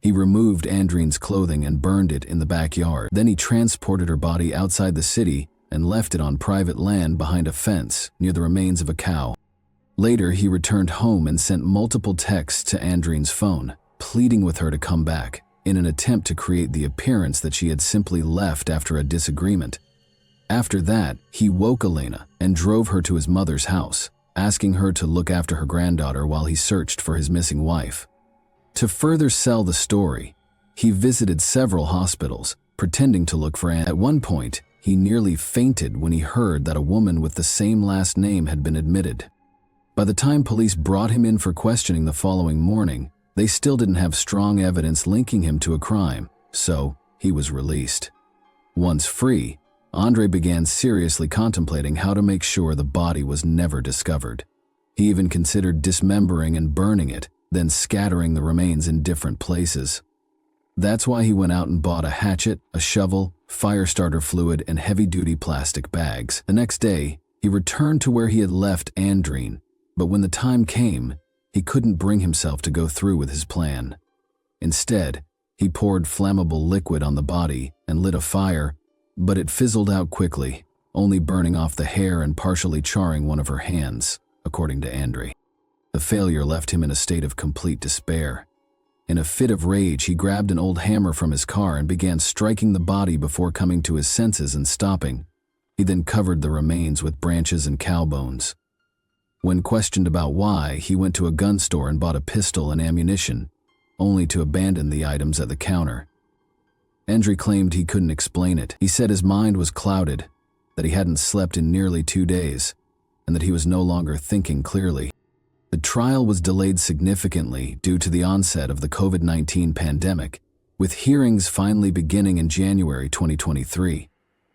A: He removed Andreen's clothing and burned it in the backyard. Then he transported her body outside the city and left it on private land behind a fence near the remains of a cow. Later, he returned home and sent multiple texts to Andreen's phone, pleading with her to come back, in an attempt to create the appearance that she had simply left after a disagreement. After that, he woke Elena and drove her to his mother's house, asking her to look after her granddaughter while he searched for his missing wife. To further sell the story, he visited several hospitals, pretending to look for Anne. At one point, he nearly fainted when he heard that a woman with the same last name had been admitted. By the time police brought him in for questioning the following morning, they still didn't have strong evidence linking him to a crime, so he was released. Once free, Andre began seriously contemplating how to make sure the body was never discovered. He even considered dismembering and burning it, then scattering the remains in different places. That's why he went out and bought a hatchet, a shovel, fire starter fluid, and heavy-duty plastic bags. The next day, he returned to where he had left Andreen, but when the time came, he couldn't bring himself to go through with his plan. Instead, he poured flammable liquid on the body and lit a fire, but it fizzled out quickly, only burning off the hair and partially charring one of her hands, according to Andre. The failure left him in a state of complete despair. In a fit of rage, he grabbed an old hammer from his car and began striking the body before coming to his senses and stopping. He then covered the remains with branches and cow bones. When questioned about why, he went to a gun store and bought a pistol and ammunition, only to abandon the items at the counter. Andre claimed he couldn't explain it. He said his mind was clouded, that he hadn't slept in nearly 2 days, and that he was no longer thinking clearly. The trial was delayed significantly due to the onset of the COVID-19 pandemic, with hearings finally beginning in January 2023.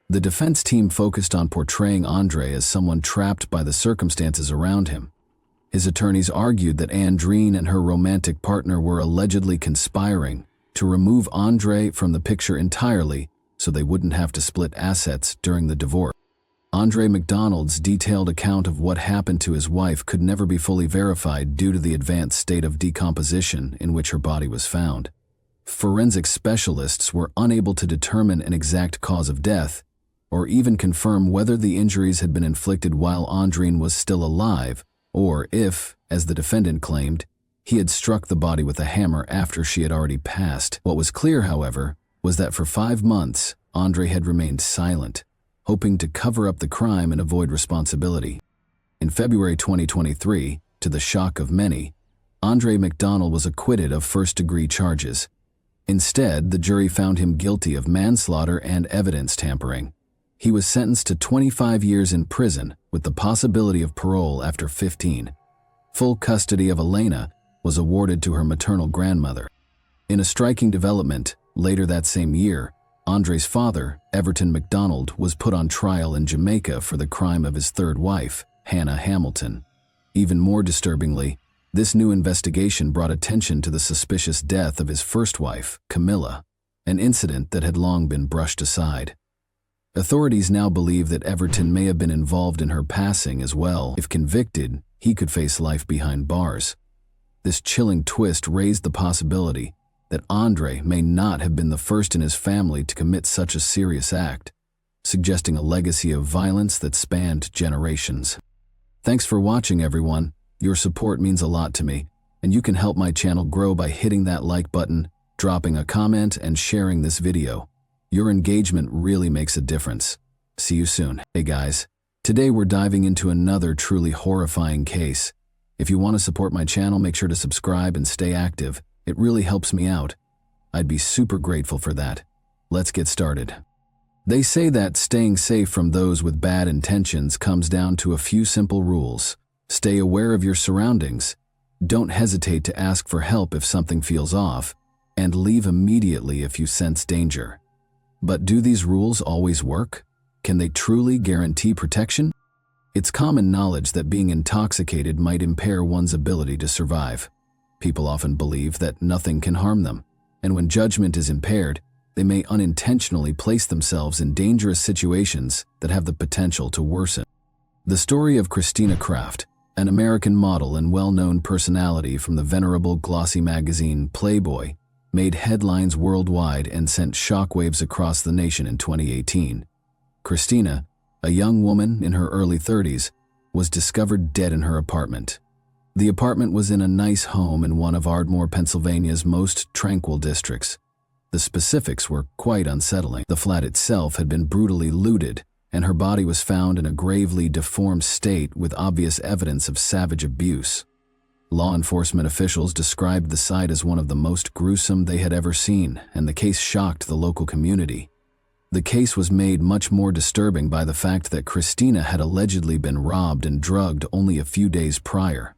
A: The defense team focused on portraying Andre as someone trapped by the circumstances around him. His attorneys argued that Andreen and her romantic partner were allegedly conspiring to remove Andre from the picture entirely so they wouldn't have to split assets during the divorce. Andre McDonald's detailed account of what happened to his wife could never be fully verified due to the advanced state of decomposition in which her body was found. Forensic specialists were unable to determine an exact cause of death, or even confirm whether the injuries had been inflicted while Andreen was still alive, or if, as the defendant claimed, he had struck the body with a hammer after she had already passed. What was clear, however, was that for 5 months, Andre had remained silent, hoping to cover up the crime and avoid responsibility. In February 2023, to the shock of many, Andre McDonald was acquitted of first-degree charges. Instead, the jury found him guilty of manslaughter and evidence tampering. He was sentenced to 25 years in prison with the possibility of parole after 15. Full custody of Elena was awarded to her maternal grandmother. In a striking development, later that same year, Andre's father, Everton McDonald, was put on trial in Jamaica for the crime of his third wife, Hannah Hamilton. Even more disturbingly, this new investigation brought attention to the suspicious death of his first wife, Camilla, an incident that had long been brushed aside. Authorities now believe that Everton may have been involved in her passing as well. If convicted, he could face life behind bars. This chilling twist raised the possibility that Andre may not have been the first in his family to commit such a serious act, suggesting a legacy of violence that spanned generations. Thanks for watching, everyone. Your support means a lot to me, and you can help my channel grow by hitting that like button, dropping a comment, and sharing this video. Your engagement really makes a difference. See you soon. Hey guys, today we're diving into another truly horrifying case. If you want to support my channel, make sure to subscribe and stay active. It really helps me out. I'd be super grateful for that. Let's get started. They say that staying safe from those with bad intentions comes down to a few simple rules. Stay aware of your surroundings. Don't hesitate to ask for help if something feels off, and leave immediately if you sense danger. But do these rules always work? Can they truly guarantee protection? It's common knowledge that being intoxicated might impair one's ability to survive. People often believe that nothing can harm them, and when judgment is impaired, they may unintentionally place themselves in dangerous situations that have the potential to worsen. The story of Christina Kraft, an American model and well-known personality from the venerable glossy magazine Playboy, made headlines worldwide and sent shockwaves across the nation in 2018. Christina, a young woman in her early 30s, was discovered dead in her apartment. The apartment was in a nice home in one of Ardmore, Pennsylvania's most tranquil districts. The specifics were quite unsettling. The flat itself had been brutally looted, and her body was found in a gravely deformed state with obvious evidence of savage abuse. Law enforcement officials described the site as one of the most gruesome they had ever seen, and the case shocked the local community. The case was made much more disturbing by the fact that Christina had allegedly been robbed and drugged only a few days prior.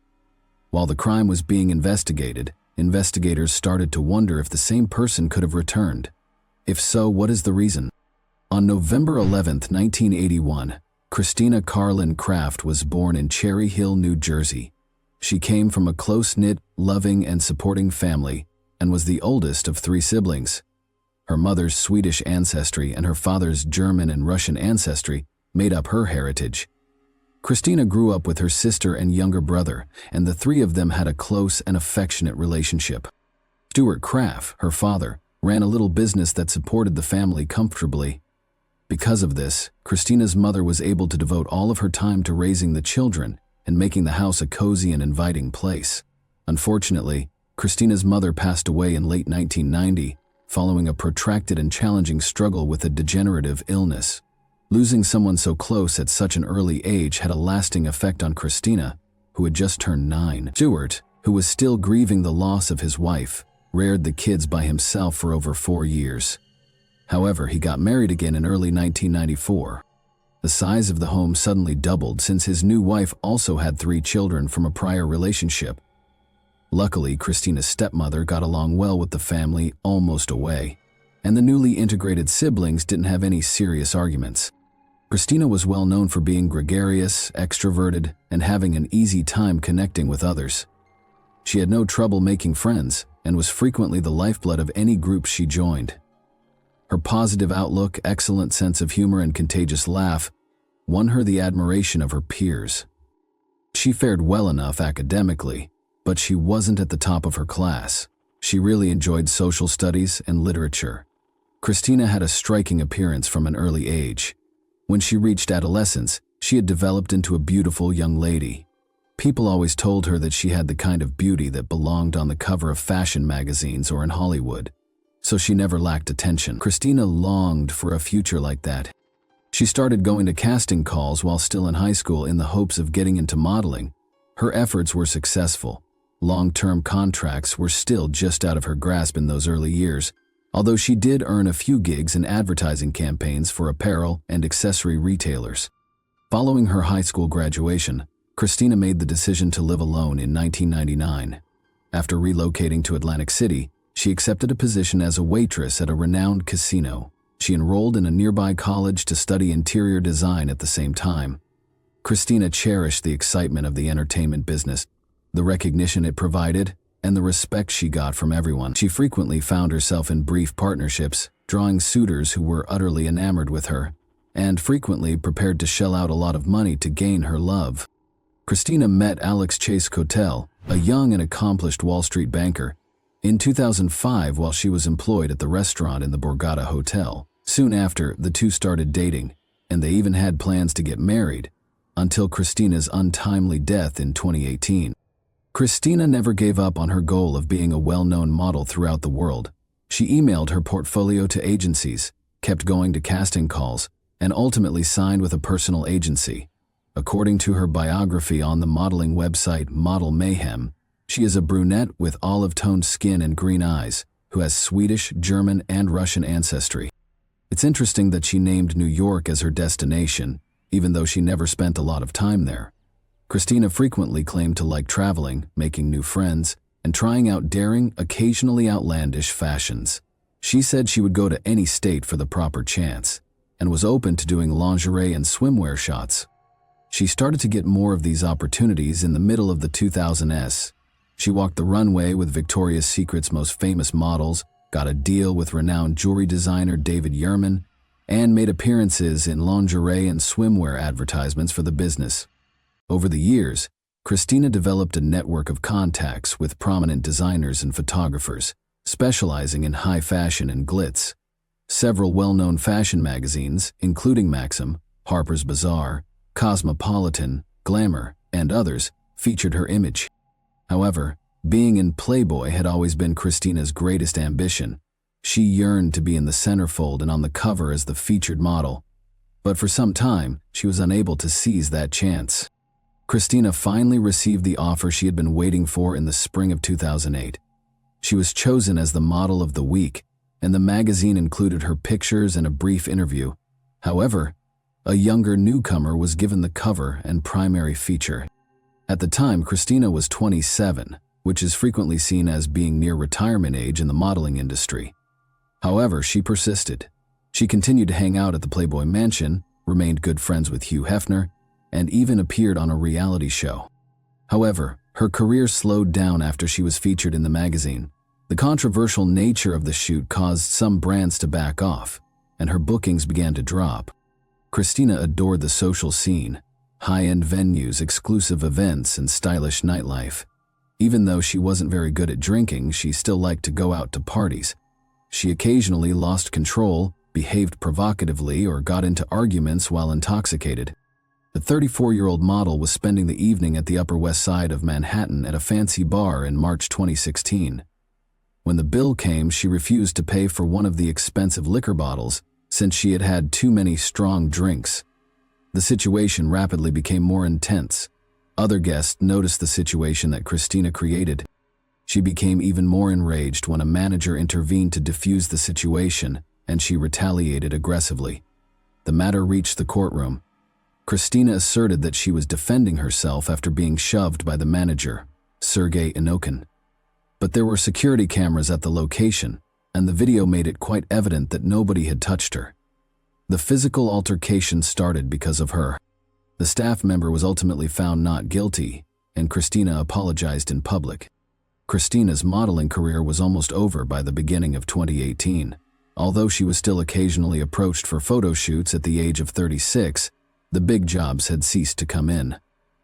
A: While the crime was being investigated, investigators started to wonder if the same person could have returned. If so, what is the reason? On November 11, 1981, Christina Carlin Kraft was born in Cherry Hill, New Jersey. She came from a close-knit, loving, and supporting family and was the oldest of 3 siblings. Her mother's Swedish ancestry and her father's German and Russian ancestry made up her heritage. Christina grew up with her sister and younger brother, and the 3 of them had a close and affectionate relationship. Stuart Kraft, her father, ran a little business that supported the family comfortably. Because of this, Christina's mother was able to devote all of her time to raising the children and making the house a cozy and inviting place. Unfortunately, Christina's mother passed away in late 1990, following a protracted and challenging struggle with a degenerative illness. Losing someone so close at such an early age had a lasting effect on Christina, who had just turned 9. Stuart, who was still grieving the loss of his wife, reared the kids by himself for over 4 years. However, he got married again in early 1994. The size of the home suddenly doubled since his new wife also had 3 children from a prior relationship. Luckily, Christina's stepmother got along well with the family almost away, and the newly integrated siblings didn't have any serious arguments. Christina was well known for being gregarious, extroverted, and having an easy time connecting with others. She had no trouble making friends and was frequently the lifeblood of any group she joined. Her positive outlook, excellent sense of humor, and contagious laugh won her the admiration of her peers. She fared well enough academically, but she wasn't at the top of her class. She really enjoyed social studies and literature. Christina had a striking appearance from an early age. When she reached adolescence, she had developed into a beautiful young lady. People always told her that she had the kind of beauty that belonged on the cover of fashion magazines or in Hollywood, so she never lacked attention. Christina longed for a future like that. She started going to casting calls while still in high school in the hopes of getting into modeling. Her efforts were successful. Long-term contracts were still just out of her grasp in those early years, although she did earn a few gigs in advertising campaigns for apparel and accessory retailers. Following her high school graduation, Christina made the decision to live alone in 1999. After relocating to Atlantic City, she accepted a position as a waitress at a renowned casino. She enrolled in a nearby college to study interior design at the same time. Christina cherished the excitement of the entertainment business, the recognition it provided, and the respect she got from everyone. She frequently found herself in brief partnerships, drawing suitors who were utterly enamored with her, and frequently prepared to shell out a lot of money to gain her love. Christina met Alex Chase Cotel, a young and accomplished Wall Street banker, in 2005 while she was employed at the restaurant in the Borgata Hotel. Soon after, the two started dating, and they even had plans to get married, until Christina's untimely death in 2018. Christina never gave up on her goal of being a well-known model throughout the world. She emailed her portfolio to agencies, kept going to casting calls, and ultimately signed with a personal agency. According to her biography on the modeling website Model Mayhem, she is a brunette with olive-toned skin and green eyes, who has Swedish, German, and Russian ancestry. It's interesting that she named New York as her destination, even though she never spent a lot of time there. Christina frequently claimed to like traveling, making new friends, and trying out daring, occasionally outlandish fashions. She said she would go to any state for the proper chance, and was open to doing lingerie and swimwear shots. She started to get more of these opportunities in the middle of the 2000s. She walked the runway with Victoria's Secret's most famous models, got a deal with renowned jewelry designer David Yurman, and made appearances in lingerie and swimwear advertisements for the business. Over the years, Christina developed a network of contacts with prominent designers and photographers, specializing in high fashion and glitz. Several well-known fashion magazines, including Maxim, Harper's Bazaar, Cosmopolitan, Glamour, and others, featured her image. However, being in Playboy had always been Christina's greatest ambition. She yearned to be in the centerfold and on the cover as the featured model. But for some time, she was unable to seize that chance. Christina finally received the offer she had been waiting for in the spring of 2008. She was chosen as the model of the week, and the magazine included her pictures and a brief interview. However, a younger newcomer was given the cover and primary feature. At the time, Christina was 27, which is frequently seen as being near retirement age in the modeling industry. However, she persisted. She continued to hang out at the Playboy Mansion, remained good friends with Hugh Hefner, and even appeared on a reality show. However, her career slowed down after she was featured in the magazine. The controversial nature of the shoot caused some brands to back off, and her bookings began to drop. Christina adored the social scene, high-end venues, exclusive events, and stylish nightlife. Even though she wasn't very good at drinking, she still liked to go out to parties. She occasionally lost control, behaved provocatively, or got into arguments while intoxicated. The 34-year-old model was spending the evening at the Upper West Side of Manhattan at a fancy bar in March 2016. When the bill came, she refused to pay for one of the expensive liquor bottles since she had had too many strong drinks. The situation rapidly became more intense. Other guests noticed the situation that Christina created. She became even more enraged when a manager intervened to defuse the situation, and she retaliated aggressively. The matter reached the courtroom. Christina asserted that she was defending herself after being shoved by the manager, Sergei Inokin. But there were security cameras at the location, and the video made it quite evident that nobody had touched her. The physical altercation started because of her. The staff member was ultimately found not guilty, and Christina apologized in public. Christina's modeling career was almost over by the beginning of 2018. Although she was still occasionally approached for photo shoots at the age of 36, the big jobs had ceased to come in.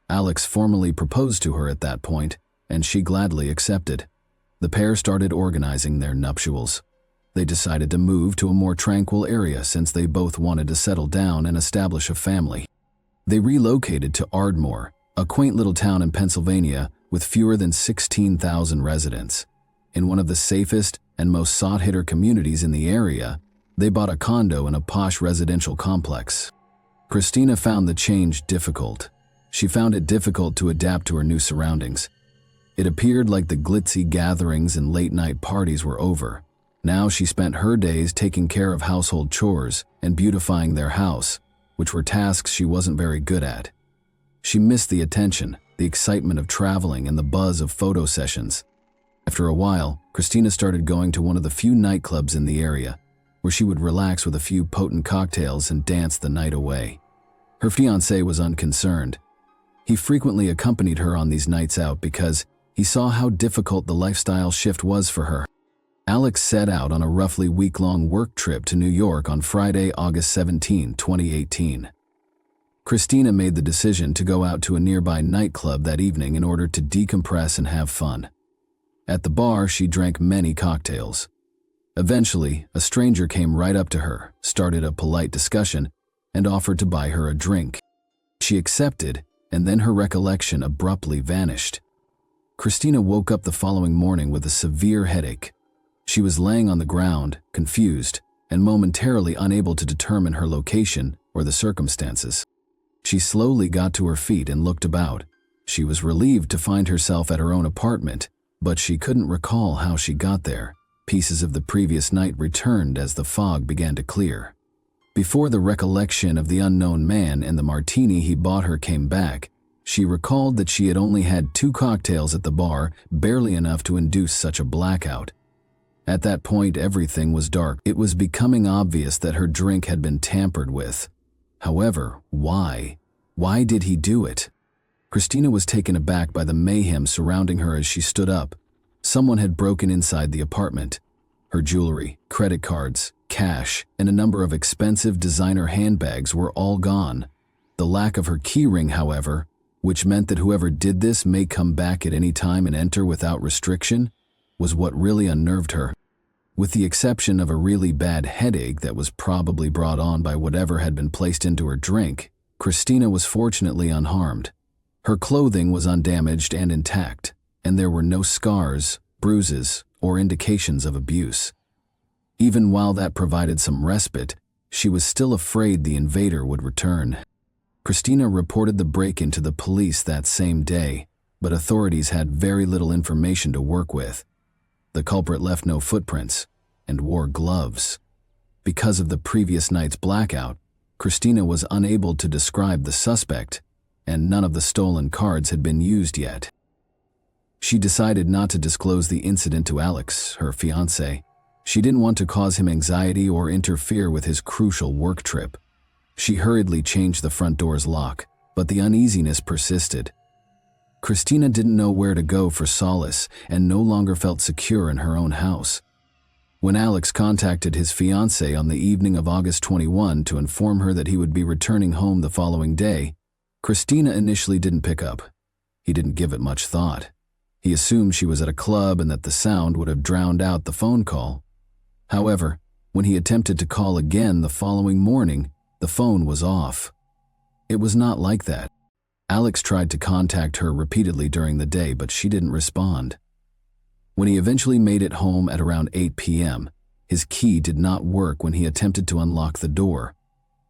A: Alex formally proposed to her at that point, and she gladly accepted. The pair started organizing their nuptials. They decided to move to a more tranquil area since they both wanted to settle down and establish a family. They relocated to Ardmore, a quaint little town in Pennsylvania with fewer than 16,000 residents. In one of the safest and most sought-after communities in the area, they bought a condo in a posh residential complex. Christina found the change difficult. She found it difficult to adapt to her new surroundings. It appeared like the glitzy gatherings and late-night parties were over. Now she spent her days taking care of household chores and beautifying their house, which were tasks she wasn't very good at. She missed the attention, the excitement of traveling, and the buzz of photo sessions. After a while, Christina started going to one of the few nightclubs in the area, where she would relax with a few potent cocktails and dance the night away. Her fiancé was unconcerned. He frequently accompanied her on these nights out because he saw how difficult the lifestyle shift was for her. Alex set out on a roughly week-long work trip to New York on Friday, August 17, 2018. Christina made the decision to go out to a nearby nightclub that evening in order to decompress and have fun. At the bar, she drank many cocktails. Eventually, a stranger came right up to her, started a polite discussion, and offered to buy her a drink. She accepted, and then her recollection abruptly vanished. Christina woke up the following morning with a severe headache. She was laying on the ground, confused, and momentarily unable to determine her location or the circumstances. She slowly got to her feet and looked about. She was relieved to find herself at her own apartment, but she couldn't recall how she got there. Pieces of the previous night returned as the fog began to clear. Before the recollection of the unknown man and the martini he bought her came back, she recalled that she had only had 2 cocktails at the bar, barely enough to induce such a blackout. At that point, everything was dark. It was becoming obvious that her drink had been tampered with. However, why? Why did he do it? Christina was taken aback by the mayhem surrounding her as she stood up. Someone had broken inside the apartment. Her jewelry, credit cards, cash, and a number of expensive designer handbags were all gone. The lack of her keyring, however, which meant that whoever did this may come back at any time and enter without restriction, was what really unnerved her. With the exception of a really bad headache that was probably brought on by whatever had been placed into her drink, Christina was fortunately unharmed. Her clothing was undamaged and intact, and there were no scars, bruises, or indications of abuse. Even while that provided some respite, she was still afraid the invader would return. Christina reported the break-in to the police that same day, but authorities had very little information to work with. The culprit left no footprints and wore gloves. Because of the previous night's blackout, Christina was unable to describe the suspect, and none of the stolen cards had been used yet. She decided not to disclose the incident to Alex, her fiancé. She didn't want to cause him anxiety or interfere with his crucial work trip. She hurriedly changed the front door's lock, but the uneasiness persisted. Christina didn't know where to go for solace and no longer felt secure in her own house. When Alex contacted his fiancée on the evening of August 21 to inform her that he would be returning home the following day, Christina initially didn't pick up. He didn't give it much thought. He assumed she was at a club and that the sound would have drowned out the phone call. However, when he attempted to call again the following morning, the phone was off. It was not like that. Alex tried to contact her repeatedly during the day, but she didn't respond. When he eventually made it home at around 8 p.m., his key did not work when he attempted to unlock the door.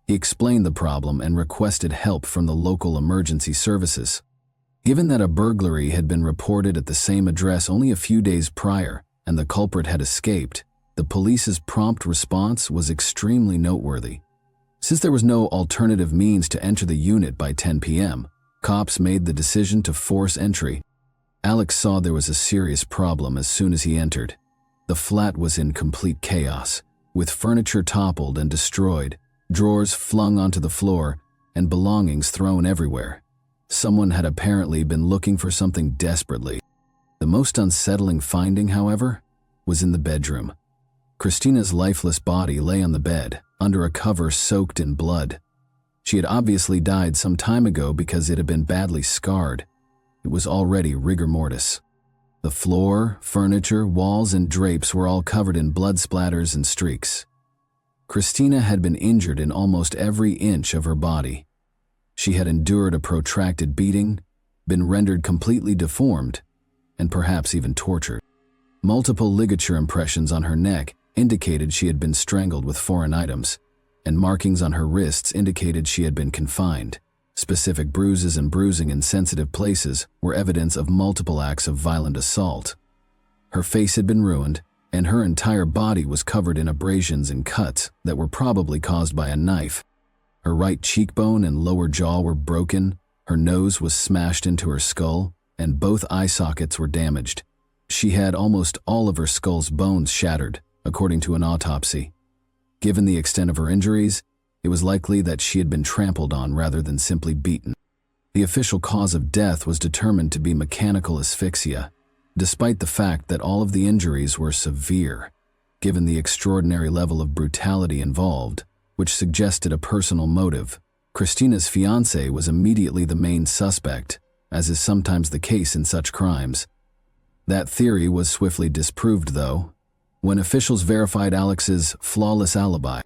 A: He explained the problem and requested help from the local emergency services. Given that a burglary had been reported at the same address only a few days prior and the culprit had escaped, The police's prompt response was extremely noteworthy. Since there was no alternative means to enter the unit by 10 p.m., cops made the decision to force entry. Alex saw there was a serious problem as soon as he entered. The flat was in complete chaos, with furniture toppled and destroyed, drawers flung onto the floor, and belongings thrown everywhere. Someone had apparently been looking for something desperately. The most unsettling finding, however, was in the bedroom. Christina's lifeless body lay on the bed, under a cover soaked in blood. She had obviously died some time ago because it had been badly scarred. It was already rigor mortis. The floor, furniture, walls, and drapes were all covered in blood splatters and streaks. Christina had been injured in almost every inch of her body. She had endured a protracted beating, been rendered completely deformed, and perhaps even tortured. Multiple ligature impressions on her neck indicated she had been strangled with foreign items, and markings on her wrists indicated she had been confined. Specific bruises and bruising in sensitive places were evidence of multiple acts of violent assault. Her face had been ruined, and her entire body was covered in abrasions and cuts that were probably caused by a knife. Her right cheekbone and lower jaw were broken, her nose was smashed into her skull, and both eye sockets were damaged. She had almost all of her skull's bones shattered, according to an autopsy. Given the extent of her injuries, it was likely that she had been trampled on rather than simply beaten. The official cause of death was determined to be mechanical asphyxia, despite the fact that all of the injuries were severe, given the extraordinary level of brutality involved, which suggested a personal motive. Christina's fiancé was immediately the main suspect, as is sometimes the case in such crimes. That theory was swiftly disproved, though, when officials verified Alex's flawless alibi.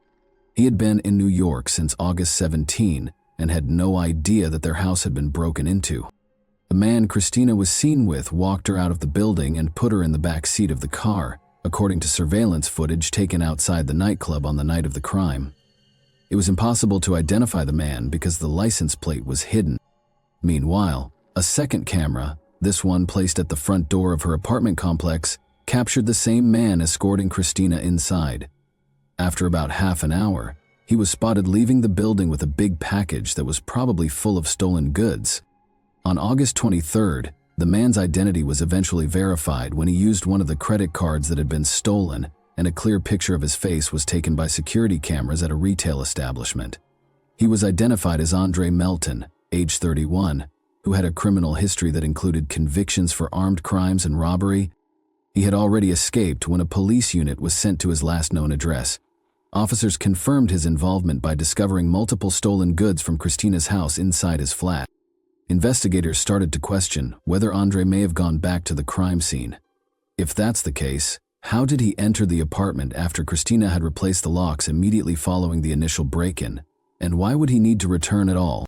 A: He had been in New York since August 17 and had no idea that their house had been broken into. The man Christina was seen with walked her out of the building and put her in the back seat of the car, according to surveillance footage taken outside the nightclub on the night of the crime. It was impossible to identify the man because the license plate was hidden. Meanwhile, a second camera, this one placed at the front door of her apartment complex, captured the same man escorting Christina inside. After about half an hour, he was spotted leaving the building with a big package that was probably full of stolen goods. On August 23rd, the man's identity was eventually verified when he used one of the credit cards that had been stolen, and a clear picture of his face was taken by security cameras at a retail establishment. He was identified as Andre Melton, age 31, who had a criminal history that included convictions for armed crimes and robbery. He had already escaped when a police unit was sent to his last known address. Officers confirmed his involvement by discovering multiple stolen goods from Christina's house inside his flat. Investigators started to question whether Andre may have gone back to the crime scene. If that's the case, how did he enter the apartment after Christina had replaced the locks immediately following the initial break-in? And why would he need to return at all?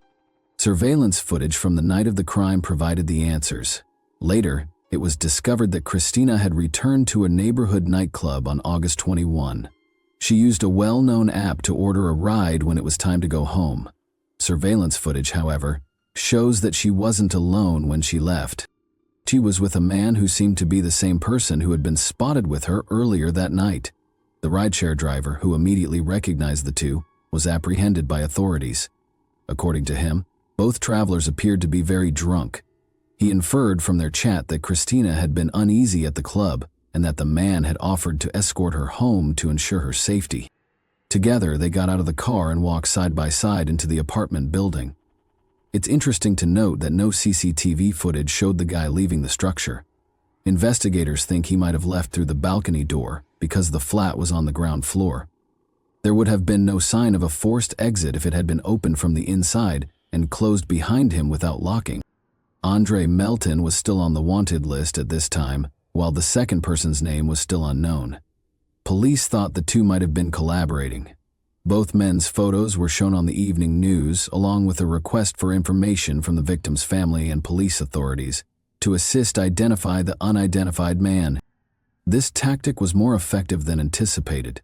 A: Surveillance footage from the night of the crime provided the answers. Later, it was discovered that Christina had returned to a neighborhood nightclub on August 21. She used a well-known app to order a ride when it was time to go home. Surveillance footage, however, shows that she wasn't alone when she left. She was with a man who seemed to be the same person who had been spotted with her earlier that night. The rideshare driver, who immediately recognized the two, was apprehended by authorities. According to him, both travelers appeared to be very drunk. He inferred from their chat that Christina had been uneasy at the club and that the man had offered to escort her home to ensure her safety. Together, they got out of the car and walked side by side into the apartment building. It's interesting to note that no CCTV footage showed the guy leaving the structure. Investigators think he might have left through the balcony door because the flat was on the ground floor. There would have been no sign of a forced exit if it had been opened from the inside and closed behind him without locking. Andre Melton was still on the wanted list at this time, while the second person's name was still unknown. Police thought the two might have been collaborating. Both men's photos were shown on the evening news, along with a request for information from the victim's family and police authorities to assist identify the unidentified man. This tactic was more effective than anticipated.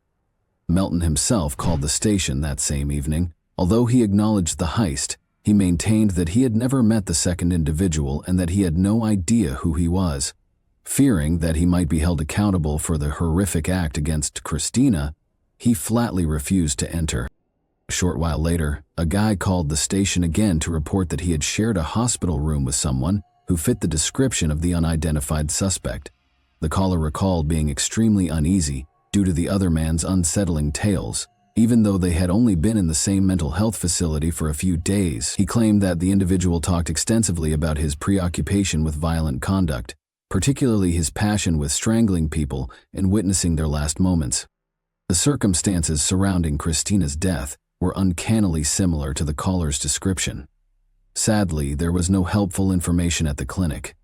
A: Melton himself called the station that same evening. Although he acknowledged the heist, he maintained that he had never met the second individual and that he had no idea who he was. Fearing that he might be held accountable for the horrific act against Christina, he flatly refused to enter. A short while later, a guy called the station again to report that he had shared a hospital room with someone who fit the description of the unidentified suspect. The caller recalled being extremely uneasy due to the other man's unsettling tales. Even though they had only been in the same mental health facility for a few days, he claimed that the individual talked extensively about his preoccupation with violent conduct, particularly his passion with strangling people and witnessing their last moments. The circumstances surrounding Christina's death were uncannily similar to the caller's description. Sadly, there was no helpful information at the clinic.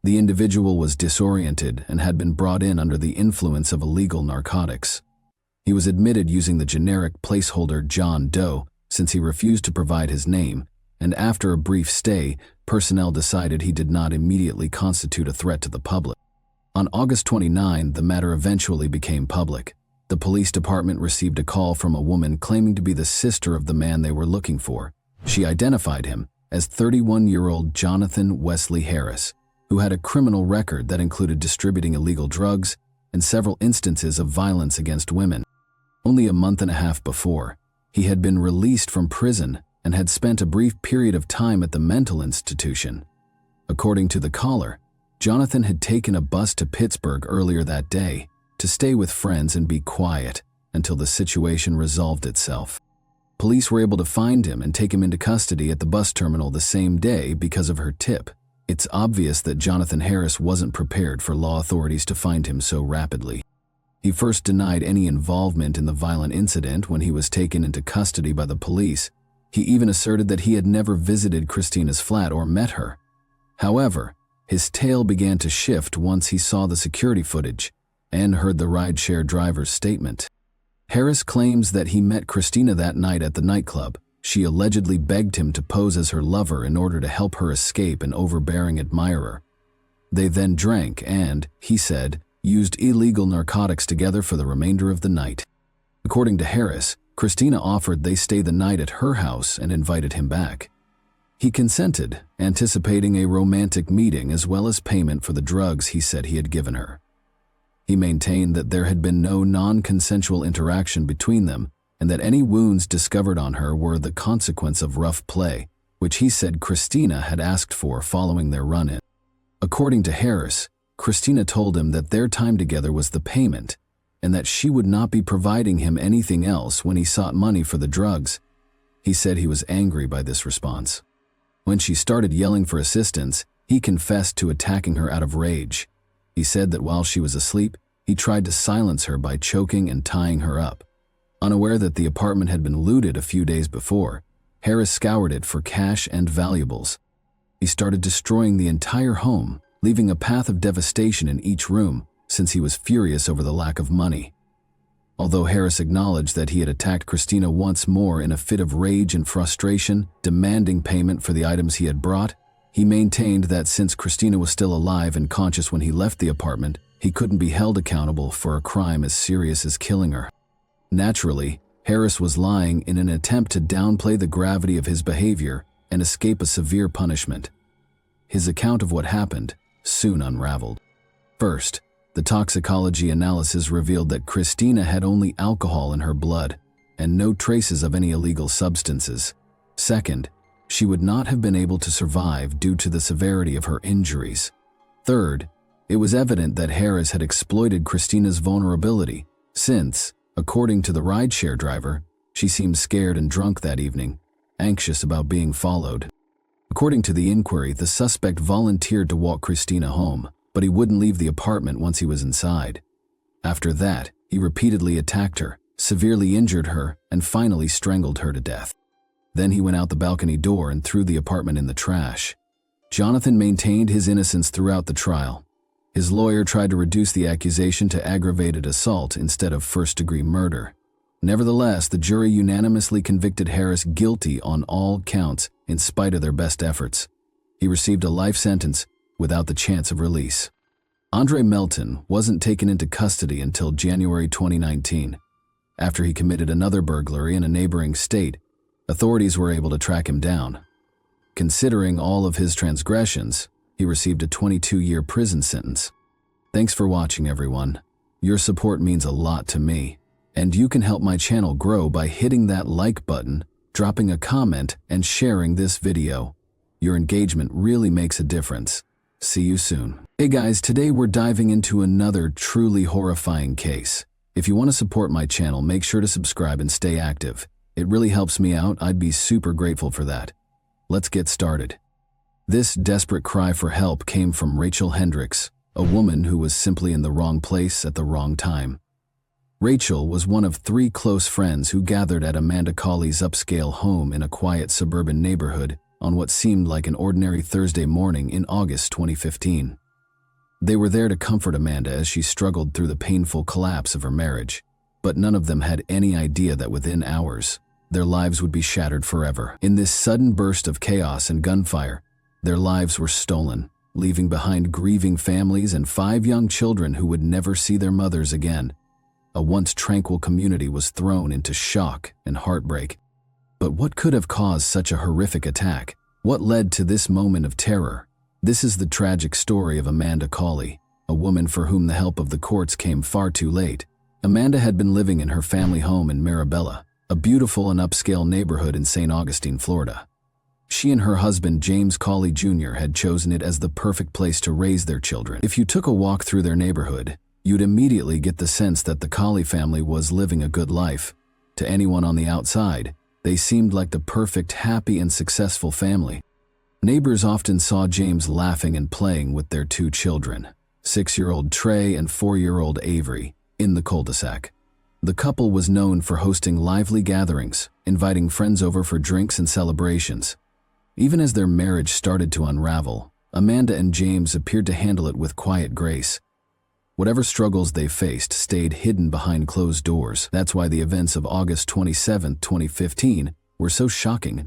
A: The individual was disoriented and had been brought in under the influence of illegal narcotics. He was admitted using the generic placeholder John Doe since he refused to provide his name, and after a brief stay, personnel decided he did not immediately constitute a threat to the public. On August 29, the matter eventually became public. The police department received a call from a woman claiming to be the sister of the man they were looking for. She identified him as 31-year-old Jonathan Wesley Harris, who had a criminal record that included distributing illegal drugs and several instances of violence against women. Only a month and a half before, he had been released from prison and had spent a brief period of time at the mental institution. According to the caller, Jonathan had taken a bus to Pittsburgh earlier that day to stay with friends and be quiet until the situation resolved itself. Police were able to find him and take him into custody at the bus terminal the same day because of her tip. It's obvious that Jonathan Harris wasn't prepared for law authorities to find him so rapidly. He first denied any involvement in the violent incident when he was taken into custody by the police. He even asserted that he had never visited Christina's flat or met her. However, his tale began to shift once he saw the security footage and heard the rideshare driver's statement. Harris claims that he met Christina that night at the nightclub. She allegedly begged him to pose as her lover in order to help her escape an overbearing admirer. They then drank and, he said, used illegal narcotics together for the remainder of the night. According to Harris, Christina offered they stay the night at her house and invited him back. He consented, anticipating a romantic meeting as well as payment for the drugs he said he had given her. He maintained that there had been no non-consensual interaction between them and that any wounds discovered on her were the consequence of rough play, which he said Christina had asked for following their run-in. According to Harris, Christina told him that their time together was the payment and that she would not be providing him anything else when he sought money for the drugs. He said he was angry by this response. When she started yelling for assistance, he confessed to attacking her out of rage. He said that while she was asleep, he tried to silence her by choking and tying her up. Unaware that the apartment had been looted a few days before, Harris scoured it for cash and valuables. He started destroying the entire home, leaving a path of devastation in each room since he was furious over the lack of money. Although Harris acknowledged that he had attacked Christina once more in a fit of rage and frustration, demanding payment for the items he had brought, he maintained that since Christina was still alive and conscious when he left the apartment, he couldn't be held accountable for a crime as serious as killing her. Naturally, Harris was lying in an attempt to downplay the gravity of his behavior and escape a severe punishment. His account of what happened soon unraveled. First, the toxicology analysis revealed that Christina had only alcohol in her blood and no traces of any illegal substances. Second, she would not have been able to survive due to the severity of her injuries. Third, it was evident that Harris had exploited Christina's vulnerability since, according to the rideshare driver, she seemed scared and drunk that evening, anxious about being followed. According to the inquiry, the suspect volunteered to walk Christina home, but he wouldn't leave the apartment once he was inside. After that, he repeatedly attacked her, severely injured her, and finally strangled her to death. Then he went out the balcony door and threw the apartment in the trash. Jonathan maintained his innocence throughout the trial. His lawyer tried to reduce the accusation to aggravated assault instead of first-degree murder. Nevertheless, the jury unanimously convicted Harris guilty on all counts in spite of their best efforts. He received a life sentence without the chance of release. Andre Melton wasn't taken into custody until January 2019. After he committed another burglary in a neighboring state, authorities were able to track him down. Considering all of his transgressions, he received a 22-year prison sentence. Thanks for watching, everyone. Your support means a lot to me, and you can help my channel grow by hitting that like button, dropping a comment, and sharing this video. Your engagement really makes a difference. See you soon. Hey guys, today we're diving into another truly horrifying case. If you want to support my channel, make sure to subscribe and stay active. It really helps me out. I'd be super grateful for that. Let's get started. This desperate cry for help came from Rachel Hendricks, a woman who was simply in the wrong place at the wrong time. Rachel was one of 3 close friends who gathered at Amanda Cawley's upscale home in a quiet suburban neighborhood on what seemed like an ordinary Thursday morning in August 2015. They were there to comfort Amanda as she struggled through the painful collapse of her marriage, but none of them had any idea that within hours, their lives would be shattered forever. In this sudden burst of chaos and gunfire, their lives were stolen, leaving behind grieving families and 5 young children who would never see their mothers again. A once tranquil community was thrown into shock and heartbreak. But what could have caused such a horrific attack? What led to this moment of terror? This is the tragic story of Amanda Cawley, a woman for whom the help of the courts came far too late. Amanda had been living in her family home in Mirabella, a beautiful and upscale neighborhood in St. Augustine, Florida. She and her husband, James Cawley Jr., had chosen it as the perfect place to raise their children. If you took a walk through their neighborhood, you'd immediately get the sense that the Cawley family was living a good life. To anyone on the outside, they seemed like the perfect, happy, and successful family. Neighbors often saw James laughing and playing with their 2 children, 6-year-old Trey and 4-year-old Avery, in the cul-de-sac. The couple was known for hosting lively gatherings, inviting friends over for drinks and celebrations. Even as their marriage started to unravel, Amanda and James appeared to handle it with quiet grace. Whatever struggles they faced stayed hidden behind closed doors. That's why the events of August 27, 2015 were so shocking.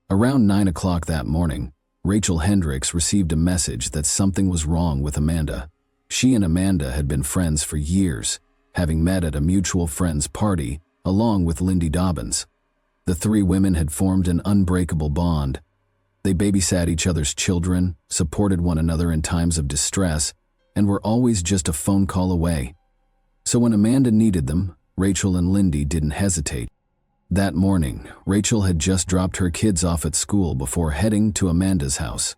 A: Around 9 o'clock that morning, Rachel Hendricks received a message that something was wrong with Amanda. She and Amanda had been friends for years, having met at a mutual friend's party along with Lindy Dobbins. The 3 women had formed an unbreakable bond. They babysat each other's children, supported one another in times of distress, and were always just a phone call away. So when Amanda needed them, Rachel and Lindy didn't hesitate. That morning, Rachel had just dropped her kids off at school before heading to Amanda's house.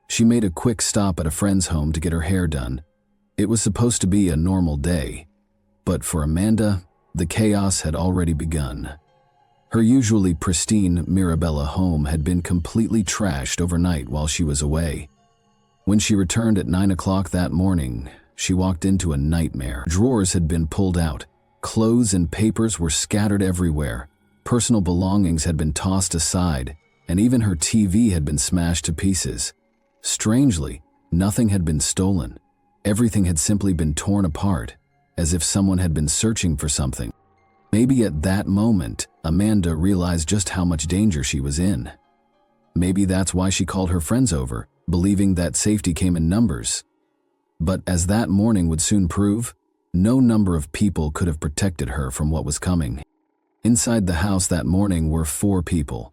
A: She made a quick stop at a friend's home to get her hair done. It was supposed to be a normal day, but for Amanda, the chaos had already begun. Her usually pristine Mirabella home had been completely trashed overnight while she was away. When she returned at 9 o'clock that morning, she walked into a nightmare. Drawers had been pulled out, clothes and papers were scattered everywhere, personal belongings had been tossed aside, and even her TV had been smashed to pieces. Strangely, nothing had been stolen. Everything had simply been torn apart, as if someone had been searching for something. Maybe at that moment, Amanda realized just how much danger she was in. Maybe that's why she called her friends over, believing that safety came in numbers. But as that morning would soon prove, no number of people could have protected her from what was coming. Inside the house that morning were 4 people: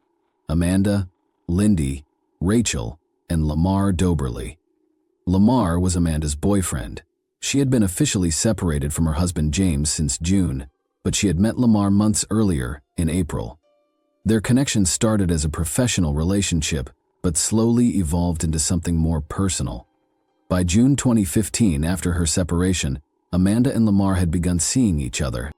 A: Amanda, Lindy, Rachel, and Lamar Doberly. Lamar was Amanda's boyfriend. She had been officially separated from her husband James since June, but she had met Lamar months earlier, in April. Their connection started as a professional relationship, but slowly evolved into something more personal. By June 2015, after her separation, Amanda and Lamar had begun seeing each other.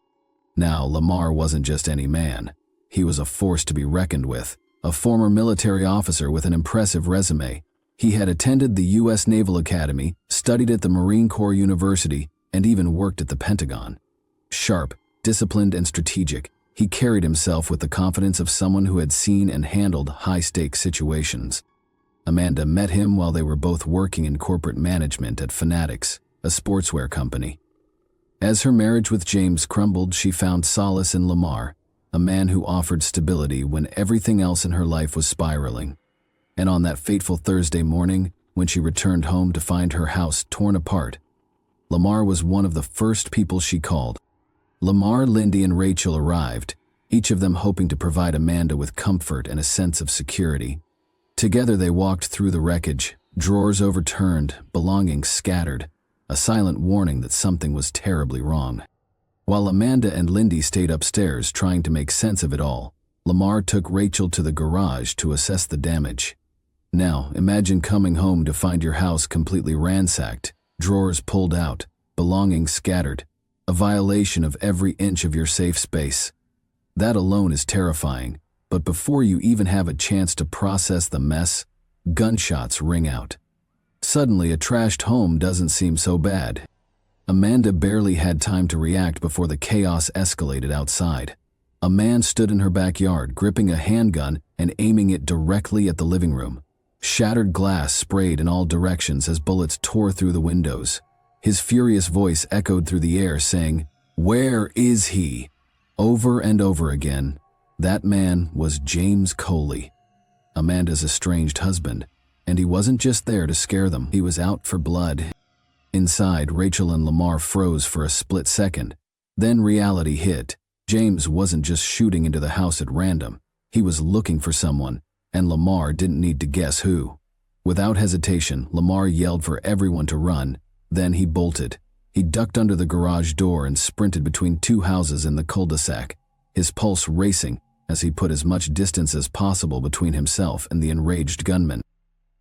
A: Now, Lamar wasn't just any man. He was a force to be reckoned with, a former military officer with an impressive resume. He had attended the U.S. Naval Academy, studied at the Marine Corps University, and even worked at the Pentagon. Sharp, disciplined, and strategic, he carried himself with the confidence of someone who had seen and handled high-stakes situations. Amanda met him while they were both working in corporate management at Fanatics, a sportswear company. As her marriage with James crumbled, she found solace in Lamar, a man who offered stability when everything else in her life was spiraling. And on that fateful Thursday morning, when she returned home to find her house torn apart, Lamar was one of the first people she called. Lamar, Lindy, and Rachel arrived, each of them hoping to provide Amanda with comfort and a sense of security. Together they walked through the wreckage, drawers overturned, belongings scattered. a silent warning that something was terribly wrong. While Amanda and Lindy stayed upstairs trying to make sense of it all, Lamar took Rachel to the garage to assess the damage. Now, imagine coming home to find your house completely ransacked, drawers pulled out, belongings scattered, a violation of every inch of your safe space. That alone is terrifying, but before you even have a chance to process the mess, gunshots ring out. Suddenly, a trashed home doesn't seem so bad. Amanda barely had time to react before the chaos escalated outside. A man stood in her backyard, gripping a handgun and aiming it directly at the living room. Shattered glass sprayed in all directions as bullets tore through the windows. His furious voice echoed through the air saying, "Where is he?" Over and over again. That man was James Coley, Amanda's estranged husband, and he wasn't just there to scare them, he was out for blood. Inside, Rachel and Lamar froze for a split second. Then reality hit. James wasn't just shooting into the house at random. He was looking for someone, and Lamar didn't need to guess who. Without hesitation, Lamar yelled for everyone to run. Then he bolted. He ducked under the garage door and sprinted between two houses in the cul-de-sac, his pulse racing as he put as much distance as possible between himself and the enraged gunman.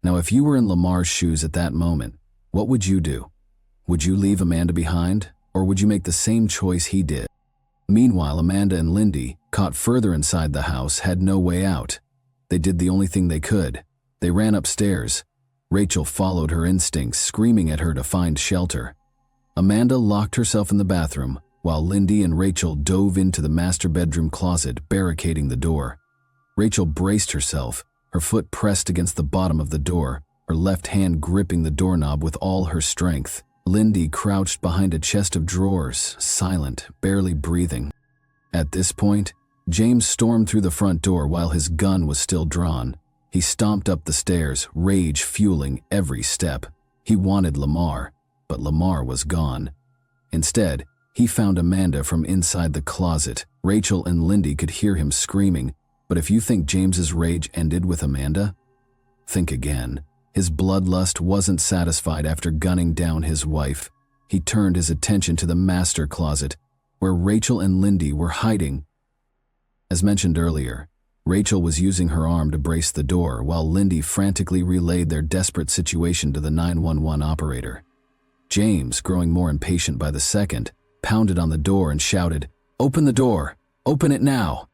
A: Now, if you were in Lamar's shoes at that moment, what would you do? Would you leave Amanda behind, or would you make the same choice he did? Meanwhile, Amanda and Lindy, caught further inside the house, had no way out. They did the only thing they could. They ran upstairs. Rachel followed her instincts, screaming at her to find shelter. Amanda locked herself in the bathroom, while Lindy and Rachel dove into the master bedroom closet, barricading the door. Rachel braced herself, her foot pressed against the bottom of the door, her left hand gripping the doorknob with all her strength. Lindy crouched behind a chest of drawers, silent, barely breathing. At this point, James stormed through the front door while his gun was still drawn. He stomped up the stairs, rage fueling every step. He wanted Lamar, but Lamar was gone. Instead, he found Amanda from inside the closet. Rachel and Lindy could hear him screaming, but if you think James's rage ended with Amanda, think again. His bloodlust wasn't satisfied after gunning down his wife. He turned his attention to the master closet, where Rachel and Lindy were hiding. As mentioned earlier, Rachel was using her arm to brace the door while Lindy frantically relayed their desperate situation to the 911 operator. James, growing more impatient by the second, pounded on the door and shouted, "Open the door! Open it now!"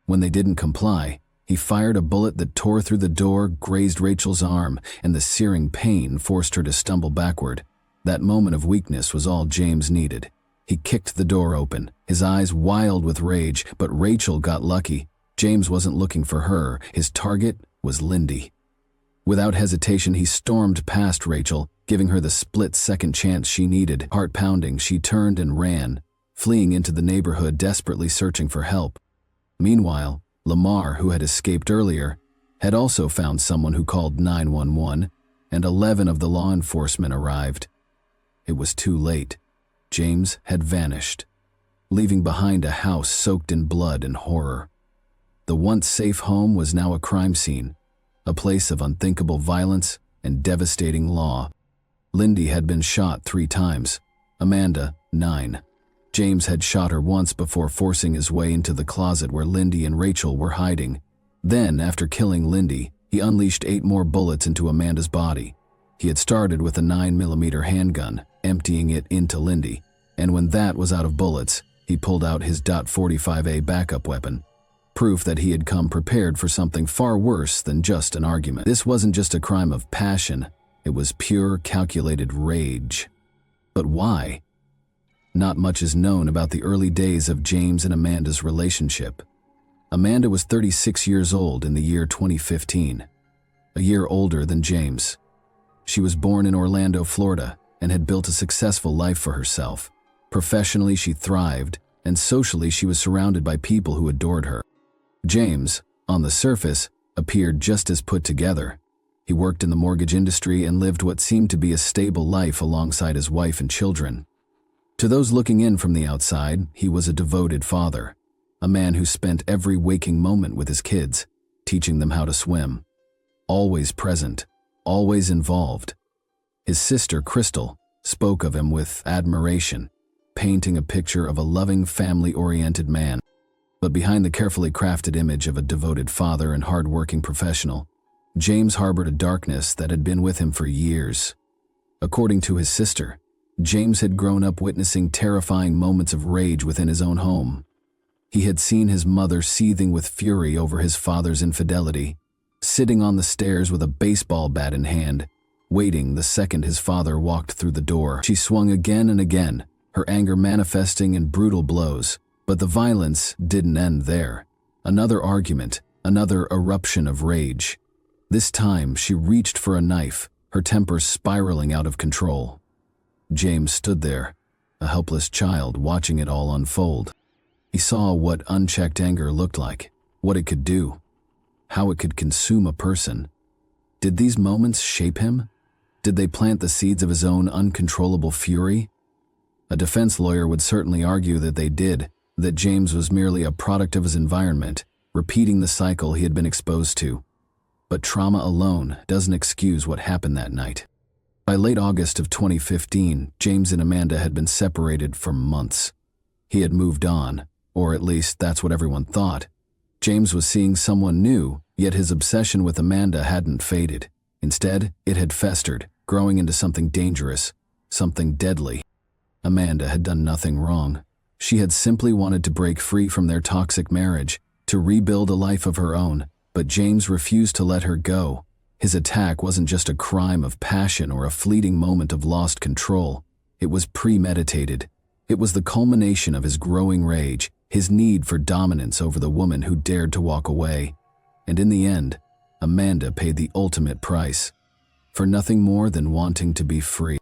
A: When they didn't comply, he fired a bullet that tore through the door, grazed Rachel's arm, and the searing pain forced her to stumble backward. That moment of weakness was all James needed. He kicked the door open, his eyes wild with rage, but Rachel got lucky. James wasn't looking for her. His target was Lindy. Without hesitation, he stormed past Rachel, giving her the split-second chance she needed. Heart pounding, she turned and ran, fleeing into the neighborhood, desperately searching for help. Meanwhile, Lamar, who had escaped earlier, had also found someone who called 911, and 11 of the law enforcement arrived. It was too late. James had vanished, leaving behind a house soaked in blood and horror. The once safe home was now a crime scene, a place of unthinkable violence and devastating law. Lindy had been shot 3 times, Amanda 9. James had shot her once before forcing his way into the closet where Lindy and Rachel were hiding. Then, after killing Lindy, he unleashed 8 more bullets into Amanda's body. He had started with a 9mm handgun, emptying it into Lindy, and when that was out of bullets, he pulled out his .45A backup weapon, proof that he had come prepared for something far worse than just an argument. This wasn't just a crime of passion, it was pure, calculated rage. But why? Not much is known about the early days of James and Amanda's relationship. Amanda was 36 years old in the year 2015, a year older than James. She was born in Orlando, Florida, and had built a successful life for herself. Professionally, she thrived, and socially, she was surrounded by people who adored her. James, on the surface, appeared just as put together. He worked in the mortgage industry and lived what seemed to be a stable life alongside his wife and children. To those looking in from the outside, he was a devoted father, a man who spent every waking moment with his kids, teaching them how to swim. Always present, always involved. His sister, Crystal, spoke of him with admiration, painting a picture of a loving, family-oriented man. But behind the carefully crafted image of a devoted father and hard-working professional, James harbored a darkness that had been with him for years. According to his sister, James had grown up witnessing terrifying moments of rage within his own home. He had seen his mother seething with fury over his father's infidelity, sitting on the stairs with a baseball bat in hand, waiting the second his father walked through the door. She swung again and again, her anger manifesting in brutal blows. But the violence didn't end there. Another argument, another eruption of rage. This time, she reached for a knife, her temper spiraling out of control. James stood there, a helpless child watching it all unfold. He saw what unchecked anger looked like, what it could do, how it could consume a person. Did these moments shape him? Did they plant the seeds of his own uncontrollable fury? A defense lawyer would certainly argue that they did, that James was merely a product of his environment, repeating the cycle he had been exposed to. But trauma alone doesn't excuse what happened that night. By late August of 2015, James and Amanda had been separated for months. He had moved on, or at least that's what everyone thought. James was seeing someone new, yet his obsession with Amanda hadn't faded. Instead, it had festered, growing into something dangerous, something deadly. Amanda had done nothing wrong. She had simply wanted to break free from their toxic marriage, to rebuild a life of her own, but James refused to let her go. His attack wasn't just a crime of passion or a fleeting moment of lost control. It was premeditated. It was the culmination of his growing rage, his need for dominance over the woman who dared to walk away. And in the end, Amanda paid the ultimate price, for nothing more than wanting to be free.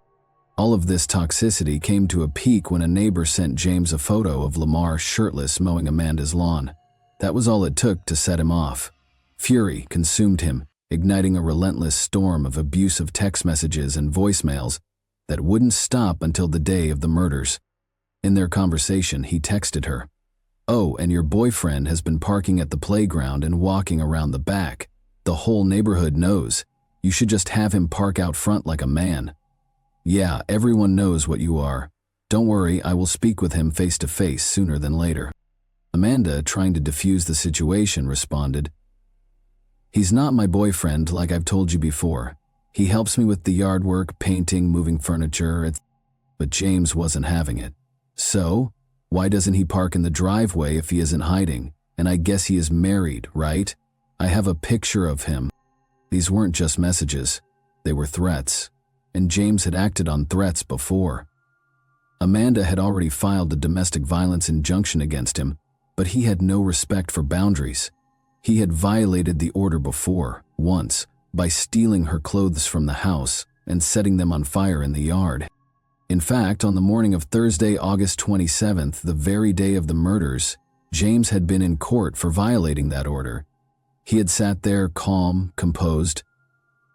A: All of this toxicity came to a peak when a neighbor sent James a photo of Lamar shirtless mowing Amanda's lawn. That was all it took to set him off. Fury consumed him, igniting a relentless storm of abusive text messages and voicemails that wouldn't stop until the day of the murders. In their conversation, he texted her, "Oh, and your boyfriend has been parking at the playground and walking around the back. The whole neighborhood knows. You should just have him park out front like a man. Yeah, everyone knows what you are. Don't worry, I will speak with him face to face sooner than later." Amanda, trying to defuse the situation, responded, "He's not my boyfriend like I've told you before. He helps me with the yard work, painting, moving furniture, But James wasn't having it. "So, why doesn't he park in the driveway if he isn't hiding? And I guess he is married, right? I have a picture of him." These weren't just messages. They were threats. And James had acted on threats before. Amanda had already filed a domestic violence injunction against him, but he had no respect for boundaries. He had violated the order before, once, by stealing her clothes from the house and setting them on fire in the yard. In fact, on the morning of Thursday, August 27th, the very day of the murders, James had been in court for violating that order. He had sat there calm, composed,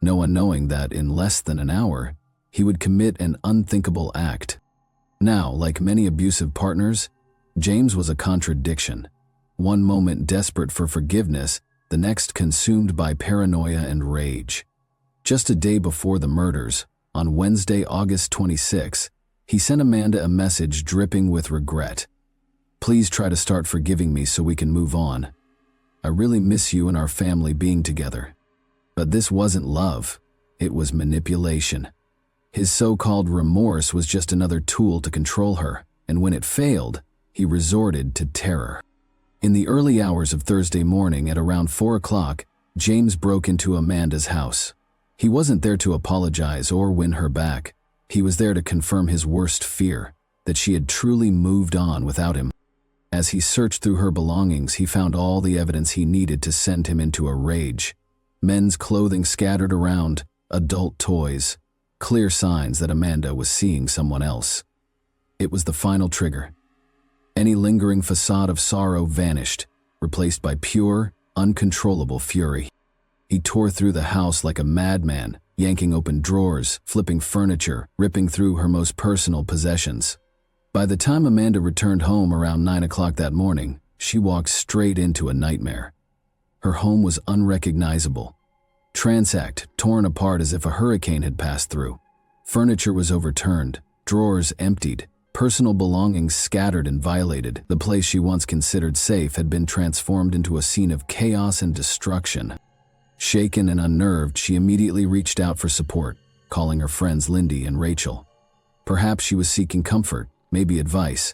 A: no one knowing that in less than an hour, he would commit an unthinkable act. Now, like many abusive partners, James was a contradiction. One moment desperate for forgiveness, the next consumed by paranoia and rage. Just a day before the murders, on Wednesday, August 26, he sent Amanda a message dripping with regret. "Please try to start forgiving me so we can move on. I really miss you and our family being together." But this wasn't love, it was manipulation. His so-called remorse was just another tool to control her, and when it failed, he resorted to terror. In the early hours of Thursday morning at around 4 o'clock, James broke into Amanda's house. He wasn't there to apologize or win her back. He was there to confirm his worst fear, that she had truly moved on without him. As he searched through her belongings, he found all the evidence he needed to send him into a rage. Men's clothing scattered around, adult toys, clear signs that Amanda was seeing someone else. It was the final trigger. Any lingering facade of sorrow vanished, replaced by pure, uncontrollable fury. He tore through the house like a madman, yanking open drawers, flipping furniture, ripping through her most personal possessions. By the time Amanda returned home around 9 o'clock that morning, she walked straight into a nightmare. Her home was unrecognizable, ransacked, torn apart as if a hurricane had passed through. Furniture was overturned, drawers emptied, personal belongings scattered and violated. The place she once considered safe had been transformed into a scene of chaos and destruction. Shaken and unnerved, she immediately reached out for support, calling her friends Lindy and Rachel. Perhaps she was seeking comfort, maybe advice.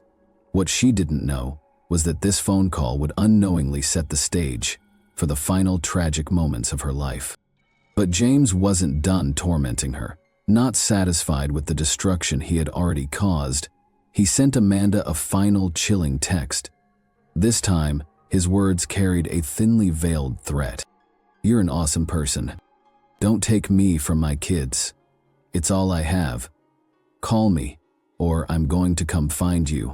A: What she didn't know was that this phone call would unknowingly set the stage for the final tragic moments of her life. But James wasn't done tormenting her. Not satisfied with the destruction he had already caused, he sent Amanda a final chilling text. This time, his words carried a thinly veiled threat. "You're an awesome person. Don't take me from my kids. It's all I have. Call me, or I'm going to come find you."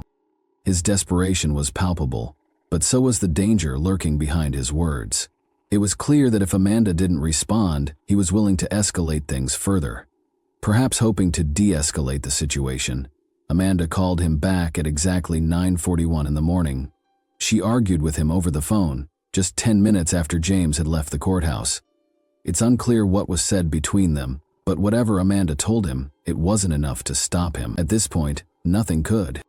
A: His desperation was palpable, but so was the danger lurking behind his words. It was clear that if Amanda didn't respond, he was willing to escalate things further. Perhaps hoping to de-escalate the situation, Amanda called him back at exactly 9:41 in the morning. She argued with him over the phone, just 10 minutes after James had left the courthouse. It's unclear what was said between them, but whatever Amanda told him, it wasn't enough to stop him. At this point, nothing could.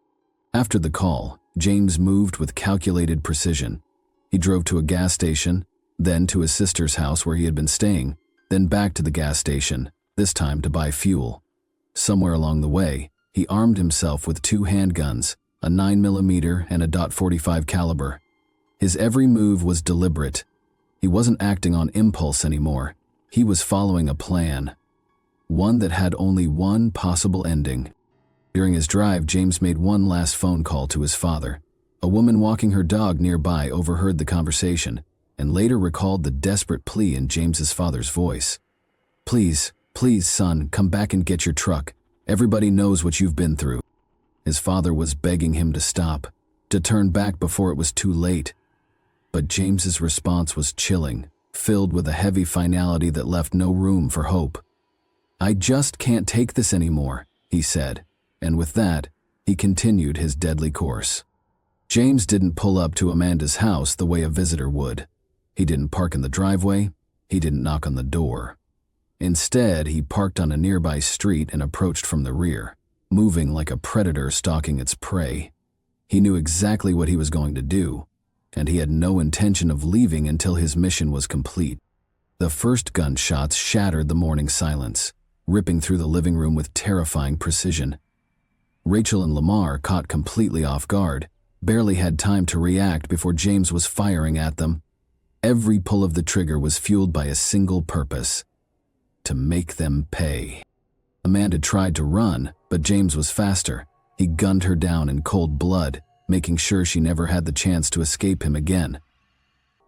A: After the call, James moved with calculated precision. He drove to a gas station, then to his sister's house where he had been staying, then back to the gas station, this time to buy fuel. Somewhere along the way, he armed himself with 2 handguns, a 9mm and a .45 caliber. His every move was deliberate. He wasn't acting on impulse anymore. He was following a plan. One that had only one possible ending. During his drive, James made one last phone call to his father. A woman walking her dog nearby overheard the conversation and later recalled the desperate plea in James's father's voice. Please, son, come back and get your truck. Everybody knows what you've been through." His father was begging him to stop, to turn back before it was too late. But James's response was chilling, filled with a heavy finality that left no room for hope. "I just can't take this anymore," he said, and with that, he continued his deadly course. James didn't pull up to Amanda's house the way a visitor would. He didn't park in the driveway. He didn't knock on the door. Instead, he parked on a nearby street and approached from the rear, moving like a predator stalking its prey. He knew exactly what he was going to do, and he had no intention of leaving until his mission was complete. The first gunshots shattered the morning silence, ripping through the living room with terrifying precision. Rachel and Lamar, caught completely off guard, barely had time to react before James was firing at them. Every pull of the trigger was fueled by a single purpose: to make them pay. Amanda tried to run, but James was faster. He gunned her down in cold blood, making sure she never had the chance to escape him again.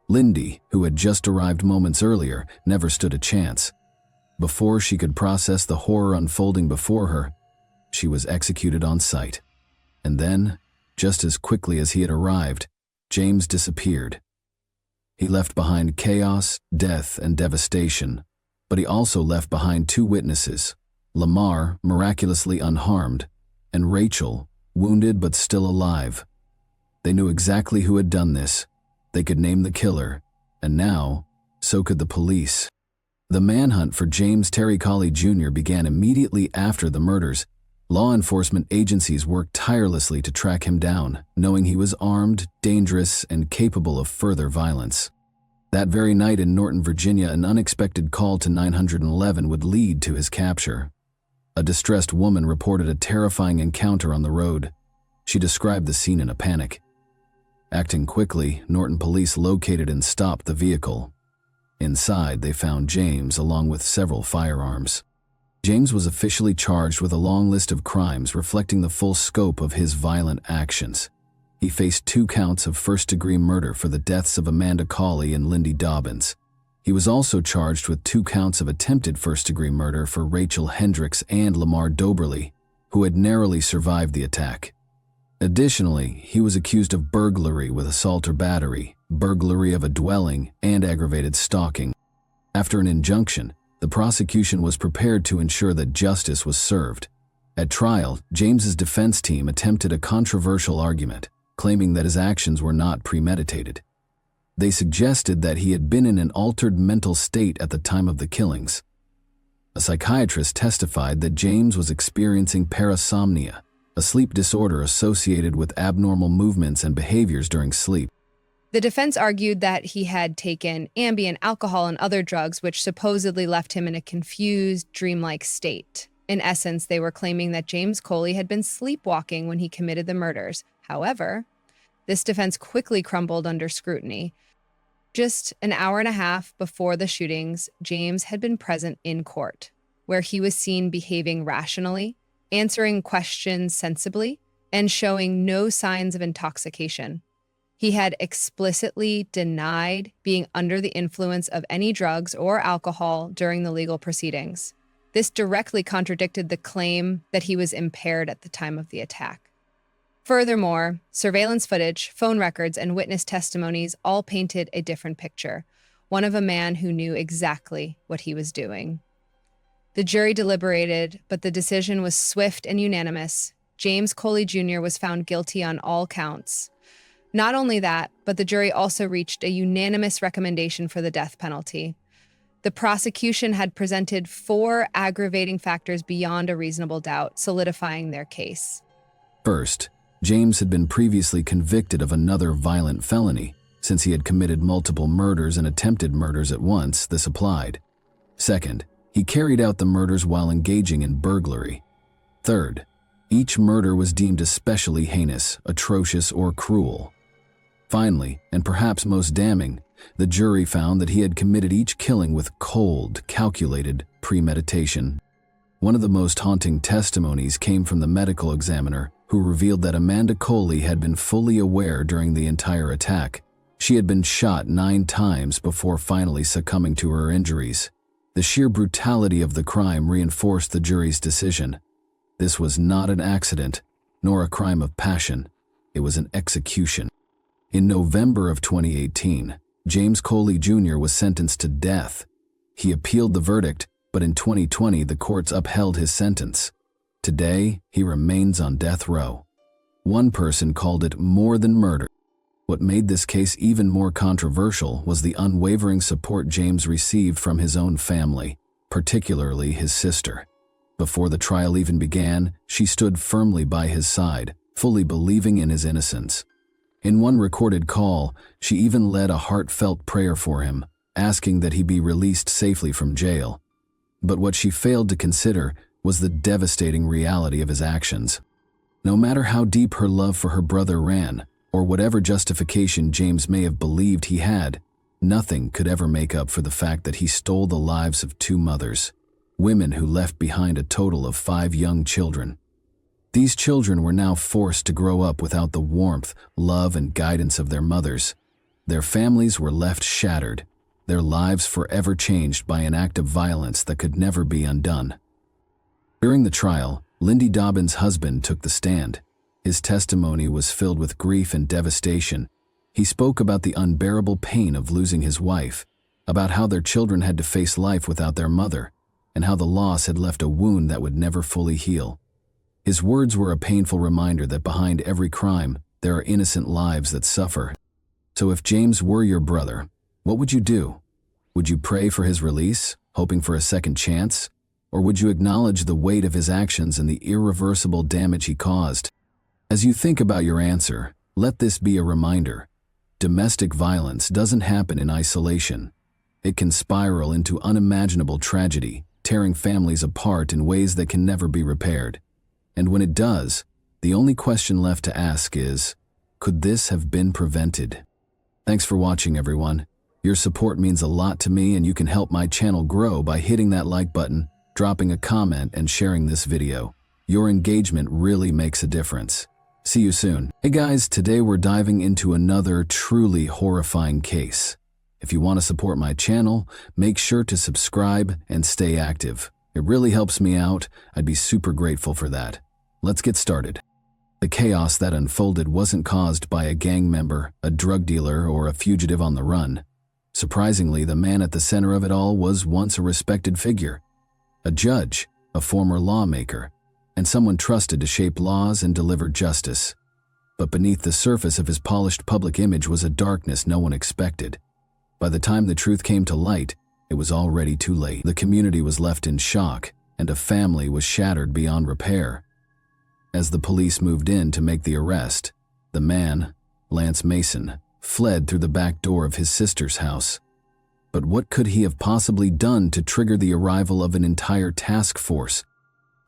A: Lindy, who had just arrived moments earlier, never stood a chance. Before she could process the horror unfolding before her, she was executed on sight. And then, just as quickly as he had arrived, James disappeared. He left behind chaos, death, and devastation, but he also left behind 2 witnesses, Lamar, miraculously unharmed, and Rachel, wounded but still alive. They knew exactly who had done this. They could name the killer, and now, so could the police. The manhunt for James Terry Colley Jr. began immediately after the murders. Law enforcement agencies worked tirelessly to track him down, knowing he was armed, dangerous, and capable of further violence. That very night in Norton, Virginia, an unexpected call to 911 would lead to his capture. A distressed woman reported a terrifying encounter on the road. She described the scene in a panic. Acting quickly, Norton police located and stopped the vehicle. Inside, they found James along with several firearms. James was officially charged with a long list of crimes reflecting the full scope of his violent actions. He faced 2 counts of first-degree murder for the deaths of Amanda Colley and Lindy Dobbins. He was also charged with 2 counts of attempted first-degree murder for Rachel Hendricks and Lamar Doberly, who had narrowly survived the attack. Additionally, he was accused of burglary with assault or battery, burglary of a dwelling, and aggravated stalking. After an injunction, the prosecution was prepared to ensure that justice was served. At trial, James's defense team attempted a controversial argument, claiming that his actions were not premeditated. They suggested that he had been in an altered mental state at the time of the killings. A psychiatrist testified that James was experiencing parasomnia, a sleep disorder associated with abnormal movements and behaviors during sleep.
B: The defense argued that he had taken Ambien, alcohol, and other drugs, which supposedly left him in a confused, dreamlike state. In essence, they were claiming that James Coley had been sleepwalking when he committed the murders. However, this defense quickly crumbled under scrutiny. Just an hour and a half before the shootings, James had been present in court, where he was seen behaving rationally, answering questions sensibly, and showing no signs of intoxication. He had explicitly denied being under the influence of any drugs or alcohol during the legal proceedings. This directly contradicted the claim that he was impaired at the time of the attack. Furthermore, surveillance footage, phone records, and witness testimonies all painted a different picture, one of a man who knew exactly what he was doing. The jury deliberated, but the decision was swift and unanimous. James Coley Jr. was found guilty on all counts. Not only that, but the jury also reached a unanimous recommendation for the death penalty. The prosecution had presented 4 aggravating factors beyond a reasonable doubt, solidifying their case.
A: First, James had been previously convicted of another violent felony. Since he had committed multiple murders and attempted murders at once, this applied. Second, he carried out the murders while engaging in burglary. Third, each murder was deemed especially heinous, atrocious, or cruel. Finally, and perhaps most damning, the jury found that he had committed each killing with cold, calculated premeditation. One of the most haunting testimonies came from the medical examiner, who revealed that Amanda Coley had been fully aware during the entire attack. She had been shot 9 times before finally succumbing to her injuries. The sheer brutality of the crime reinforced the jury's decision. This was not an accident, nor a crime of passion. It was an execution. In November of 2018, James Coley Jr. was sentenced to death. He appealed the verdict, but in 2020 the courts upheld his sentence. Today, he remains on death row. One person called it more than murder. What made this case even more controversial was the unwavering support James received from his own family, particularly his sister. Before the trial even began, she stood firmly by his side, fully believing in his innocence. In one recorded call, she even led a heartfelt prayer for him, asking that he be released safely from jail. But what she failed to consider was the devastating reality of his actions. No matter how deep her love for her brother ran, or whatever justification James may have believed he had, nothing could ever make up for the fact that he stole the lives of 2 mothers, women who left behind a total of 5 young children. These children were now forced to grow up without the warmth, love, and guidance of their mothers. Their families were left shattered, their lives forever changed by an act of violence that could never be undone. During the trial, Lindy Dobbins' husband took the stand. His testimony was filled with grief and devastation. He spoke about the unbearable pain of losing his wife, about how their children had to face life without their mother, and how the loss had left a wound that would never fully heal. His words were a painful reminder that behind every crime, there are innocent lives that suffer. So if James were your brother, what would you do? Would you pray for his release, hoping for a second chance? Or would you acknowledge the weight of his actions and the irreversible damage he caused? As you think about your answer, let this be a reminder. Domestic violence doesn't happen in isolation. It can spiral into unimaginable tragedy, tearing families apart in ways that can never be repaired. And when it does, the only question left to ask is, could this have been prevented? Thanks for watching, everyone. Your support means a lot to me, and you can help my channel grow by hitting that like button, dropping a comment, and sharing this video. Your engagement really makes a difference. See you soon. Hey guys, today we're diving into another truly horrifying case. If you want to support my channel, make sure to subscribe and stay active. It really helps me out. I'd be super grateful for that. Let's get started. The chaos that unfolded wasn't caused by a gang member, a drug dealer, or a fugitive on the run. Surprisingly, the man at the center of it all was once a respected figure. A judge, a former lawmaker, and someone trusted to shape laws and deliver justice. But beneath the surface of his polished public image was a darkness no one expected. By the time the truth came to light, it was already too late. The community was left in shock, and a family was shattered beyond repair. As the police moved in to make the arrest, the man, Lance Mason, fled through the back door of his sister's house. But what could he have possibly done to trigger the arrival of an entire task force?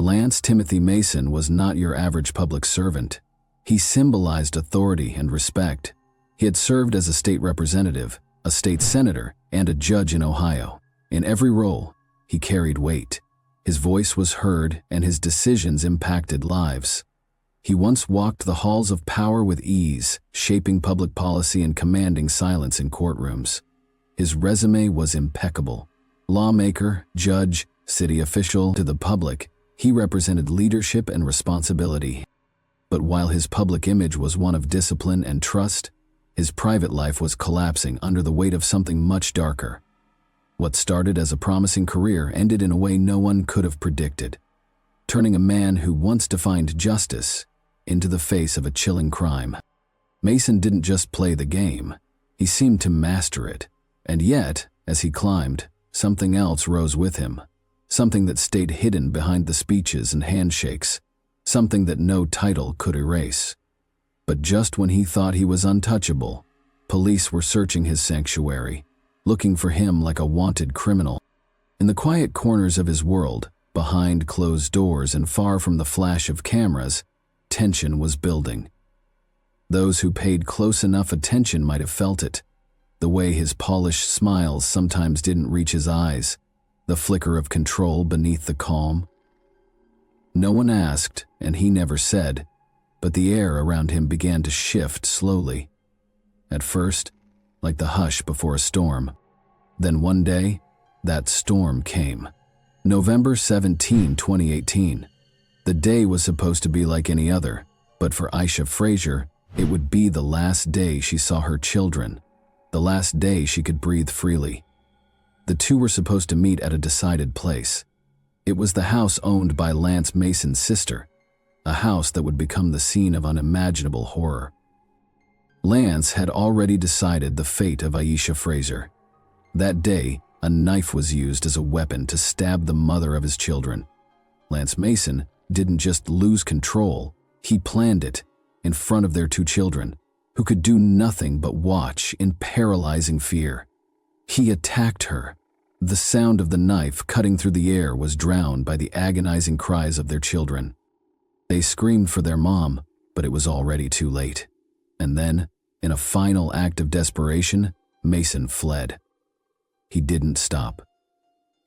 A: Lance Timothy Mason was not your average public servant. He symbolized authority and respect. He had served as a state representative, a state senator, and a judge in Ohio. In every role, he carried weight. His voice was heard, and his decisions impacted lives. He once walked the halls of power with ease, shaping public policy and commanding silence in courtrooms. His resume was impeccable. Lawmaker, judge, city official, to the public, he represented leadership and responsibility. But while his public image was one of discipline and trust, his private life was collapsing under the weight of something much darker. What started as a promising career ended in a way no one could have predicted, turning a man who once defined justice into the face of a chilling crime. Mason didn't just play the game, he seemed to master it. And yet, as he climbed, something else rose with him, something that stayed hidden behind the speeches and handshakes, something that no title could erase. But just when he thought he was untouchable, police were searching his sanctuary, looking for him like a wanted criminal. In the quiet corners of his world, behind closed doors and far from the flash of cameras, tension was building. Those who paid close enough attention might have felt it. The way his polished smiles sometimes didn't reach his eyes, the flicker of control beneath the calm. No one asked, and he never said, but the air around him began to shift slowly. At first, like the hush before a storm. Then one day, that storm came. November 17, 2018. The day was supposed to be like any other, but for Aisha Frazier, it would be the last day she saw her children, the last day she could breathe freely. The two were supposed to meet at a decided place. It was the house owned by Lance Mason's sister, a house that would become the scene of unimaginable horror. Lance had already decided the fate of Aisha Frazier. That day, a knife was used as a weapon to stab the mother of his children. Lance Mason didn't just lose control, he planned it in front of their two children, who could do nothing but watch in paralyzing fear. He attacked her. The sound of the knife cutting through the air was drowned by the agonizing cries of their children. They screamed for their mom, but it was already too late. And then, in a final act of desperation, Mason fled. He didn't stop.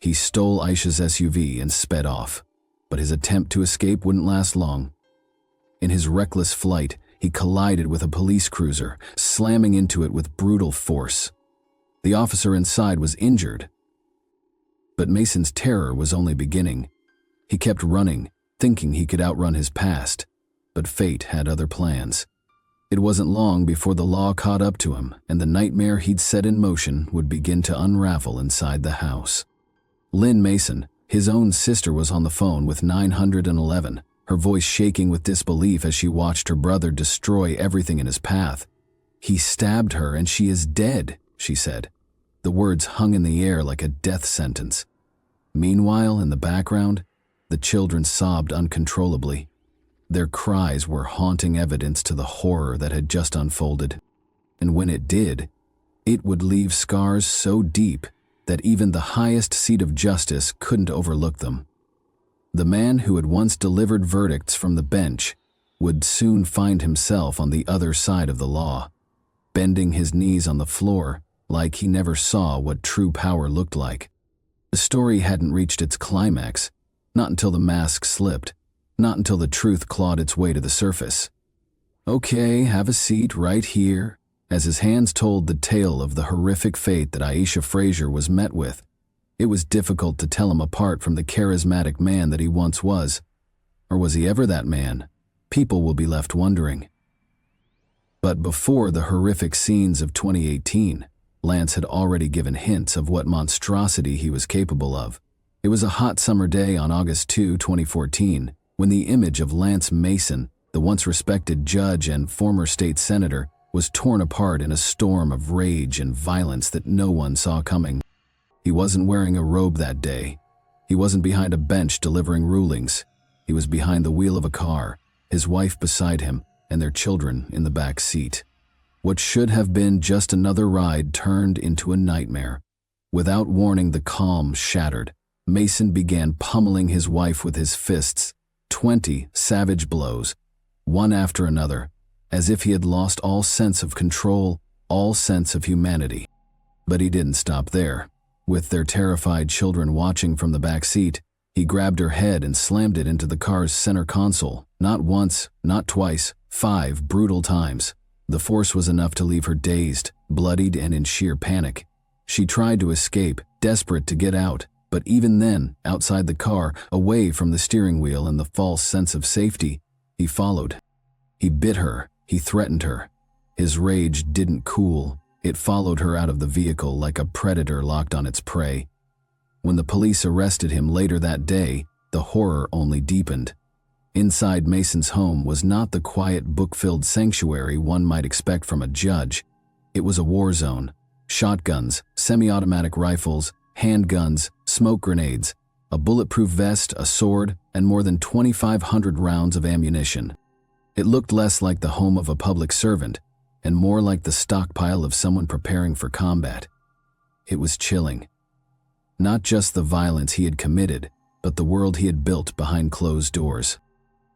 A: He stole Aisha's SUV and sped off, but his attempt to escape wouldn't last long. In his reckless flight, he collided with a police cruiser, slamming into it with brutal force. The officer inside was injured. But Mason's terror was only beginning. He kept running, thinking he could outrun his past, but fate had other plans. It wasn't long before the law caught up to him, and the nightmare he'd set in motion would begin to unravel inside the house. Lynn Mason, his own sister, was on the phone with 911, her voice shaking with disbelief as she watched her brother destroy everything in his path. "He stabbed her and she is dead," she said. The words hung in the air like a death sentence. Meanwhile, in the background, the children sobbed uncontrollably. Their cries were haunting evidence to the horror that had just unfolded. And when it did, it would leave scars so deep that even the highest seat of justice couldn't overlook them. The man who had once delivered verdicts from the bench would soon find himself on the other side of the law, bending his knees on the floor like he never saw what true power looked like. The story hadn't reached its climax, not until the mask slipped, not until the truth clawed its way to the surface. "Okay, have a seat right here," as his hands told the tale of the horrific fate that Aisha Frazier was met with. It was difficult to tell him apart from the charismatic man that he once was. Or was he ever that man? People will be left wondering. But before the horrific scenes of 2018, Lance had already given hints of what monstrosity he was capable of. It was a hot summer day on August 2, 2014, when the image of Lance Mason, the once respected judge and former state senator, was torn apart in a storm of rage and violence that no one saw coming. He wasn't wearing a robe that day. He wasn't behind a bench delivering rulings. He was behind the wheel of a car, his wife beside him, and their children in the back seat. What should have been just another ride turned into a nightmare. Without warning, the calm shattered. Mason began pummeling his wife with his fists, 20 savage blows, one after another, as if he had lost all sense of control, all sense of humanity. But he didn't stop there. With their terrified children watching from the back seat, he grabbed her head and slammed it into the car's center console. Not once, not twice, 5 brutal times. The force was enough to leave her dazed, bloodied, and in sheer panic. She tried to escape, desperate to get out, but even then, outside the car, away from the steering wheel and the false sense of safety, he followed. He bit her, he threatened her. His rage didn't cool. It followed her out of the vehicle like a predator locked on its prey. When the police arrested him later that day, the horror only deepened. Inside Mason's home was not the quiet, book-filled sanctuary one might expect from a judge. It was a war zone. Shotguns, semi-automatic rifles, handguns, smoke grenades, a bulletproof vest, a sword, and more than 2,500 rounds of ammunition. It looked less like the home of a public servant and more like the stockpile of someone preparing for combat. It was chilling. Not just the violence he had committed, but the world he had built behind closed doors.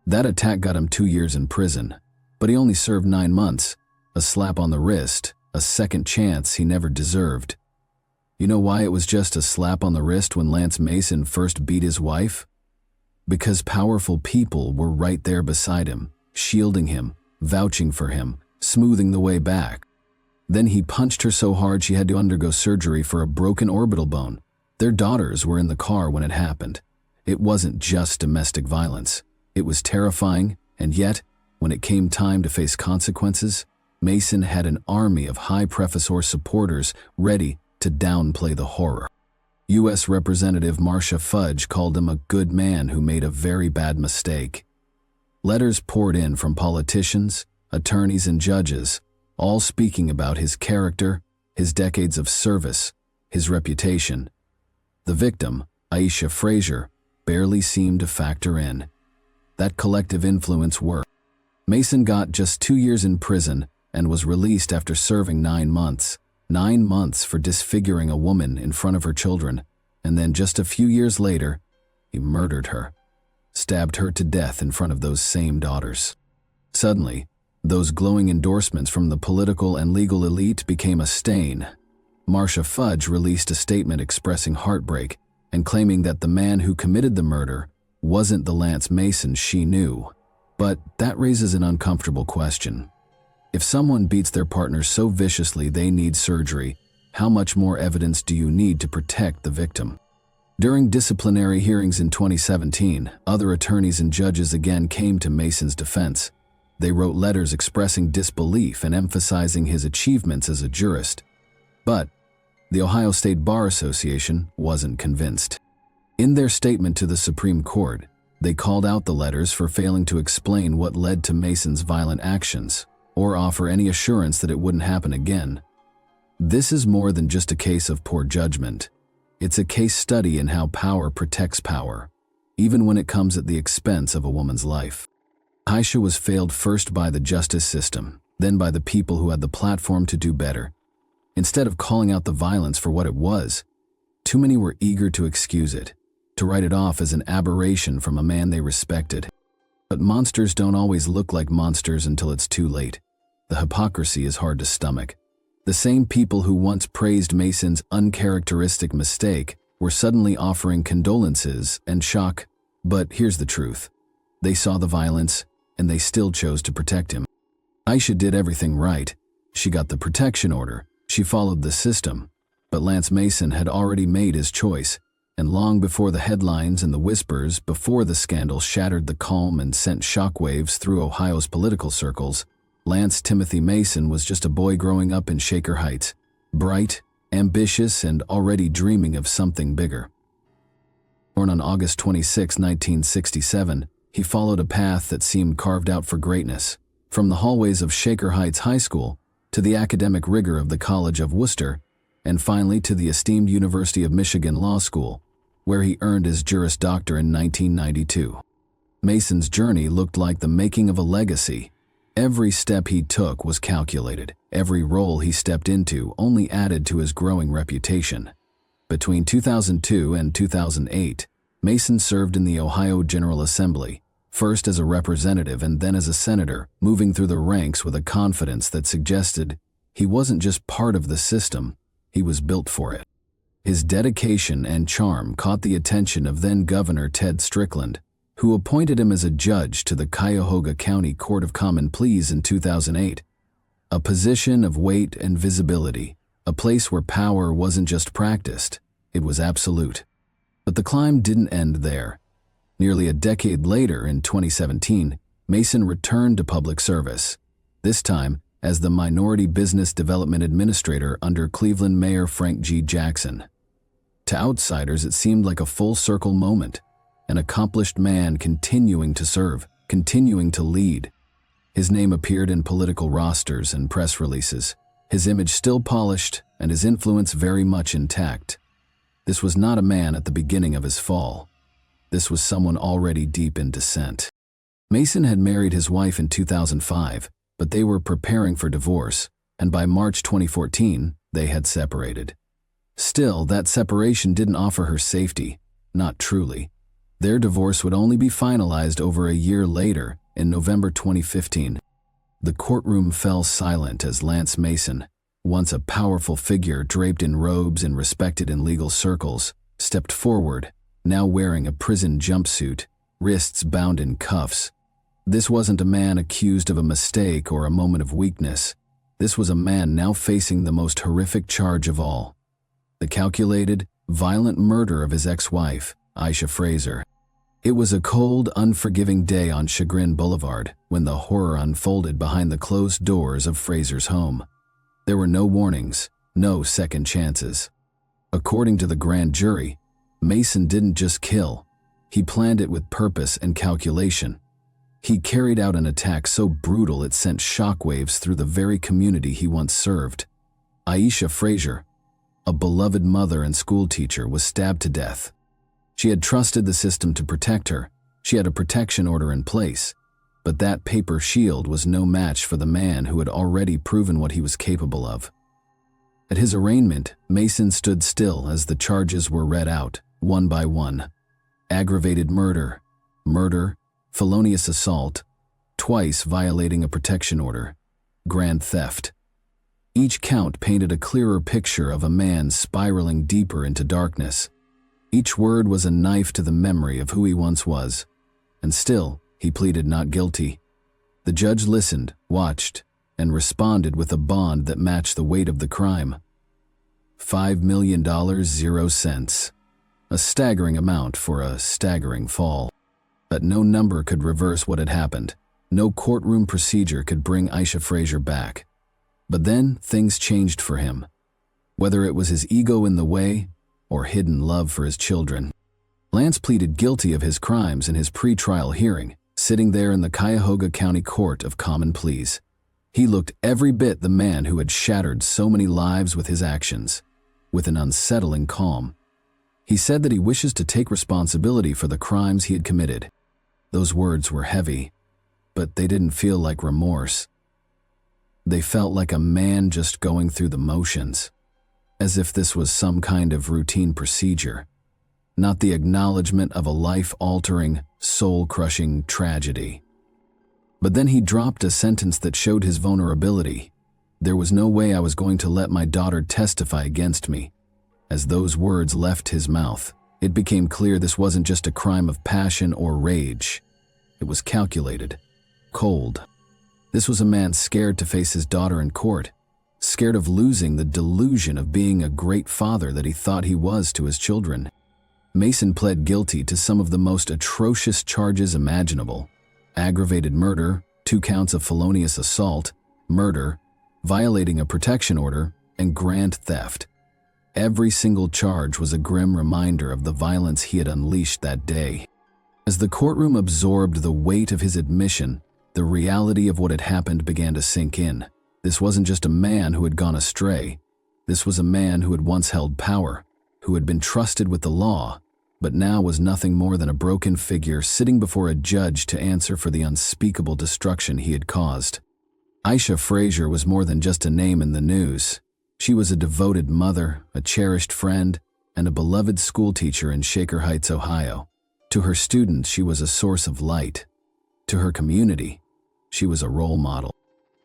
A: That attack got him 2 years in prison, but he only served 9 months, a slap on the wrist, a second chance he never deserved. You know why it was just a slap on the wrist when Lance Mason first beat his wife? Because powerful people were right there beside him, shielding him, vouching for him, smoothing the way back. Then he punched her so hard she had to undergo surgery for a broken orbital bone. Their daughters were in the car when it happened. It wasn't just domestic violence. It was terrifying, and yet, when it came time to face consequences, Mason had an army of high professor supporters ready to downplay the horror. U.S. Representative Marcia Fudge called him a good man who made a very bad mistake. Letters poured in from politicians, attorneys, and judges, all speaking about his character, his decades of service, his reputation. The victim, Aisha Frazier, barely seemed to factor in. That collective influence worked. Mason got just 2 years in prison and was released after serving 9 months. 9 months for disfiguring a woman in front of her children, and then just a few years later, he murdered her, stabbed her to death in front of those same daughters. Suddenly, those glowing endorsements from the political and legal elite became a stain. Marcia Fudge released a statement expressing heartbreak and claiming that the man who committed the murder wasn't the Lance Mason she knew. But that raises an uncomfortable question. If someone beats their partner so viciously they need surgery, how much more evidence do you need to protect the victim? During disciplinary hearings in 2017, other attorneys and judges again came to Mason's defense. They wrote letters expressing disbelief and emphasizing his achievements as a jurist. But the Ohio State Bar Association wasn't convinced. In their statement to the Supreme Court, they called out the letters for failing to explain what led to Mason's violent actions, or offer any assurance that it wouldn't happen again. This is more than just a case of poor judgment. It's a case study in how power protects power, even when it comes at the expense of a woman's life. Aisha was failed first by the justice system, then by the people who had the platform to do better. Instead of calling out the violence for what it was, too many were eager to excuse it, to write it off as an aberration from a man they respected. But monsters don't always look like monsters until it's too late. The hypocrisy is hard to stomach. The same people who once praised Mason's uncharacteristic mistake were suddenly offering condolences and shock. But here's the truth. They saw the violence, and they still chose to protect him. Aisha did everything right. She got the protection order. She followed the system. But Lance Mason had already made his choice. And long before the headlines and the whispers, before the scandal shattered the calm and sent shockwaves through Ohio's political circles, Lance Timothy Mason was just a boy growing up in Shaker Heights, bright, ambitious, and already dreaming of something bigger. Born on August 26, 1967, he followed a path that seemed carved out for greatness. From the hallways of Shaker Heights High School to the academic rigor of the College of Worcester, and finally to the esteemed University of Michigan Law School, where he earned his Juris Doctor in 1992. Mason's journey looked like the making of a legacy. Every step he took was calculated. Every role he stepped into only added to his growing reputation. Between 2002 and 2008, Mason served in the Ohio General Assembly, first as a representative and then as a senator, moving through the ranks with a confidence that suggested he wasn't just part of the system, he was built for it. His dedication and charm caught the attention of then-Governor Ted Strickland, who appointed him as a judge to the Cuyahoga County Court of Common Pleas in 2008. A position of weight and visibility, a place where power wasn't just practiced, it was absolute. But the climb didn't end there. Nearly a decade later, in 2017, Mason returned to public service, this time as the Minority Business Development Administrator under Cleveland Mayor Frank G. Jackson. To outsiders, it seemed like a full-circle moment, an accomplished man continuing to serve, continuing to lead. His name appeared in political rosters and press releases, his image still polished and his influence very much intact. This was not a man at the beginning of his fall. This was someone already deep in descent. Mason had married his wife in 2005, but they were preparing for divorce, and by March 2014, they had separated. Still, that separation didn't offer her safety, not truly. Their divorce would only be finalized over a year later, in November 2015. The courtroom fell silent as Lance Mason, once a powerful figure draped in robes and respected in legal circles, stepped forward, now wearing a prison jumpsuit, wrists bound in cuffs. This wasn't a man accused of a mistake or a moment of weakness. This was a man now facing the most horrific charge of all: the calculated, violent murder of his ex-wife, Aisha Fraser. It was a cold, unforgiving day on Chagrin Boulevard when the horror unfolded behind the closed doors of Fraser's home. There were no warnings, no second chances. According to the grand jury, Mason didn't just kill. He planned it with purpose and calculation. He carried out an attack so brutal it sent shockwaves through the very community he once served. Aisha Fraser, a beloved mother and schoolteacher, was stabbed to death. She had trusted the system to protect her. She had a protection order in place. But that paper shield was no match for the man who had already proven what he was capable of. At his arraignment, Mason stood still as the charges were read out, one by one. Aggravated murder, felonious assault, twice violating a protection order, grand theft. Each count painted a clearer picture of a man spiraling deeper into darkness. Each word was a knife to the memory of who he once was, and still, he pleaded not guilty. The judge listened, watched, and responded with a bond that matched the weight of the crime. $5 million, 0 cents. A staggering amount for a staggering fall. But no number could reverse what had happened. No courtroom procedure could bring Aisha Fraser back. But then, things changed for him. Whether it was his ego in the way, or hidden love for his children. Lance pleaded guilty of his crimes in his pre-trial hearing, sitting there in the Cuyahoga County Court of Common Pleas. He looked every bit the man who had shattered so many lives with his actions, with an unsettling calm. He said that he wishes to take responsibility for the crimes he had committed. Those words were heavy, but they didn't feel like remorse. They felt like a man just going through the motions, as if this was some kind of routine procedure, not the acknowledgement of a life-altering, soul-crushing tragedy. But then he dropped a sentence that showed his vulnerability. There was no way I was going to let my daughter testify against me. As those words left his mouth, it became clear this wasn't just a crime of passion or rage. It was calculated, cold. This was a man scared to face his daughter in court, scared of losing the delusion of being a great father that he thought he was to his children. Mason pled guilty to some of the most atrocious charges imaginable: aggravated murder, 2 counts of felonious assault, murder, violating a protection order, and grand theft. Every single charge was a grim reminder of the violence he had unleashed that day. As the courtroom absorbed the weight of his admission, the reality of what had happened began to sink in. This wasn't just a man who had gone astray. This was a man who had once held power, who had been trusted with the law, but now was nothing more than a broken figure sitting before a judge to answer for the unspeakable destruction he had caused. Aisha Frazier was more than just a name in the news. She was a devoted mother, a cherished friend, and a beloved schoolteacher in Shaker Heights, Ohio. To her students, she was a source of light. To her community, she was a role model.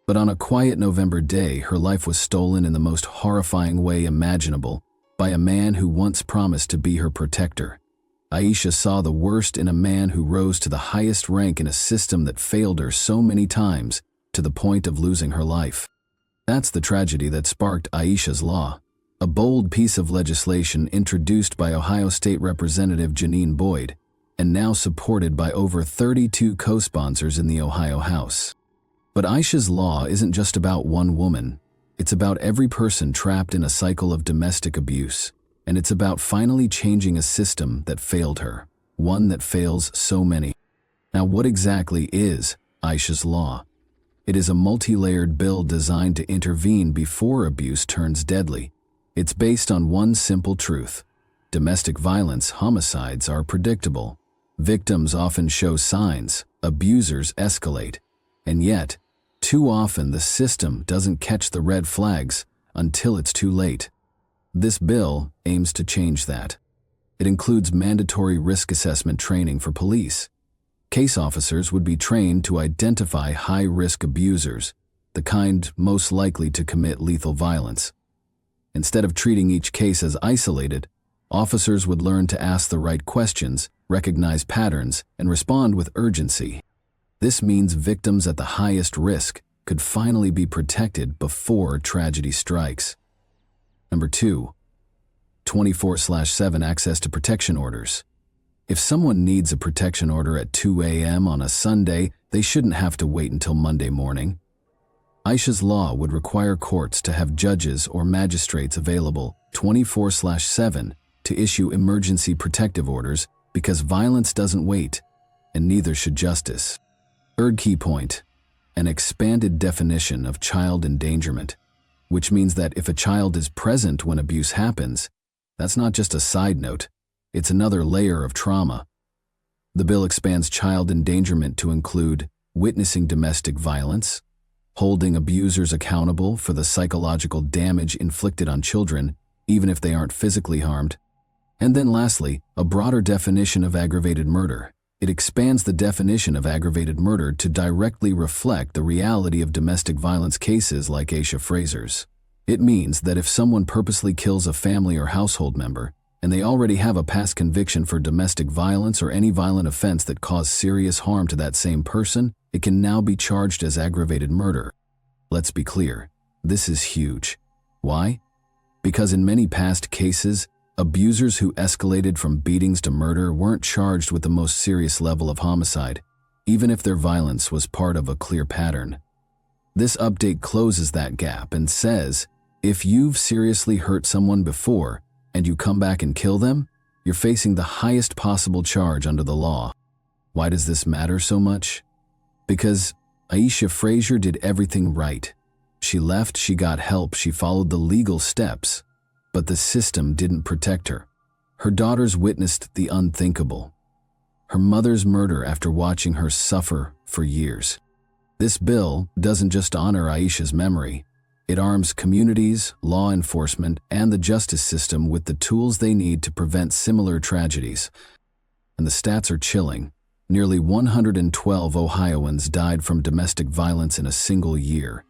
A: But on a quiet November day, her life was stolen in the most horrifying way imaginable by a man who once promised to be her protector. Aisha saw the worst in a man who rose to the highest rank in a system that failed her so many times to the point of losing her life. That's the tragedy that sparked Aisha's Law, a bold piece of legislation introduced by Ohio State Representative Janine Boyd, and now supported by over 32 co-sponsors in the Ohio House. But Aisha's Law isn't just about one woman. It's about every person trapped in a cycle of domestic abuse, and it's about finally changing a system that failed her, one that fails so many. Now, what exactly is Aisha's Law? It is a multi-layered bill designed to intervene before abuse turns deadly. It's based on one simple truth. Domestic violence homicides are predictable. Victims often show signs, abusers escalate, and yet, too often the system doesn't catch the red flags until it's too late. This bill aims to change that. It includes mandatory risk assessment training for police. Case officers would be trained to identify high-risk abusers, the kind most likely to commit lethal violence. Instead of treating each case as isolated, officers would learn to ask the right questions, recognize patterns, and respond with urgency. This means victims at the highest risk could finally be protected before tragedy strikes. Number 2, 24/7 access to protection orders. If someone needs a protection order at 2 a.m. on a Sunday, they shouldn't have to wait until Monday morning. Aisha's Law would require courts to have judges or magistrates available 24/7 to issue emergency protective orders because violence doesn't wait, and neither should justice. Third key point, an expanded definition of child endangerment, which means that if a child is present when abuse happens, that's not just a side note, it's another layer of trauma. The bill expands child endangerment to include witnessing domestic violence, holding abusers accountable for the psychological damage inflicted on children, even if they aren't physically harmed, and then lastly, a broader definition of aggravated murder. It expands the definition of aggravated murder to directly reflect the reality of domestic violence cases like Aisha Frazier's. It means that if someone purposely kills a family or household member, and they already have a past conviction for domestic violence or any violent offense that caused serious harm to that same person, it can now be charged as aggravated murder. Let's be clear, this is huge. Why? Because in many past cases, abusers who escalated from beatings to murder weren't charged with the most serious level of homicide, even if their violence was part of a clear pattern. This update closes that gap and says, if you've seriously hurt someone before and you come back and kill them, you're facing the highest possible charge under the law. Why does this matter so much? Because Aisha Frazier did everything right. She left, she got help, she followed the legal steps. But the system didn't protect her. Her daughters witnessed the unthinkable. Her mother's murder after watching her suffer for years. This bill doesn't just honor Aisha's memory. It arms communities, law enforcement, and the justice system with the tools they need to prevent similar tragedies. And the stats are chilling. Nearly 112 Ohioans died from domestic violence in a single year.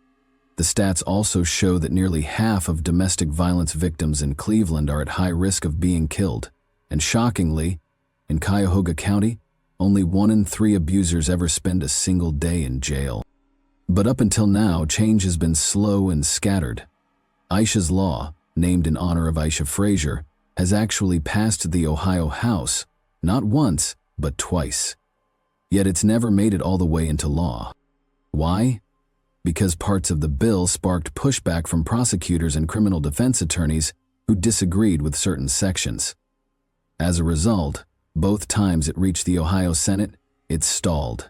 A: The stats also show that nearly half of domestic violence victims in Cleveland are at high risk of being killed. And shockingly, in Cuyahoga County, only 1 in 3 abusers ever spend a single day in jail. But up until now, change has been slow and scattered. Aisha's Law, named in honor of Aisha Frazier, has actually passed the Ohio House, not once, but twice. Yet it's never made it all the way into law. Why? Because parts of the bill sparked pushback from prosecutors and criminal defense attorneys who disagreed with certain sections. As a result, both times it reached the Ohio Senate, it stalled.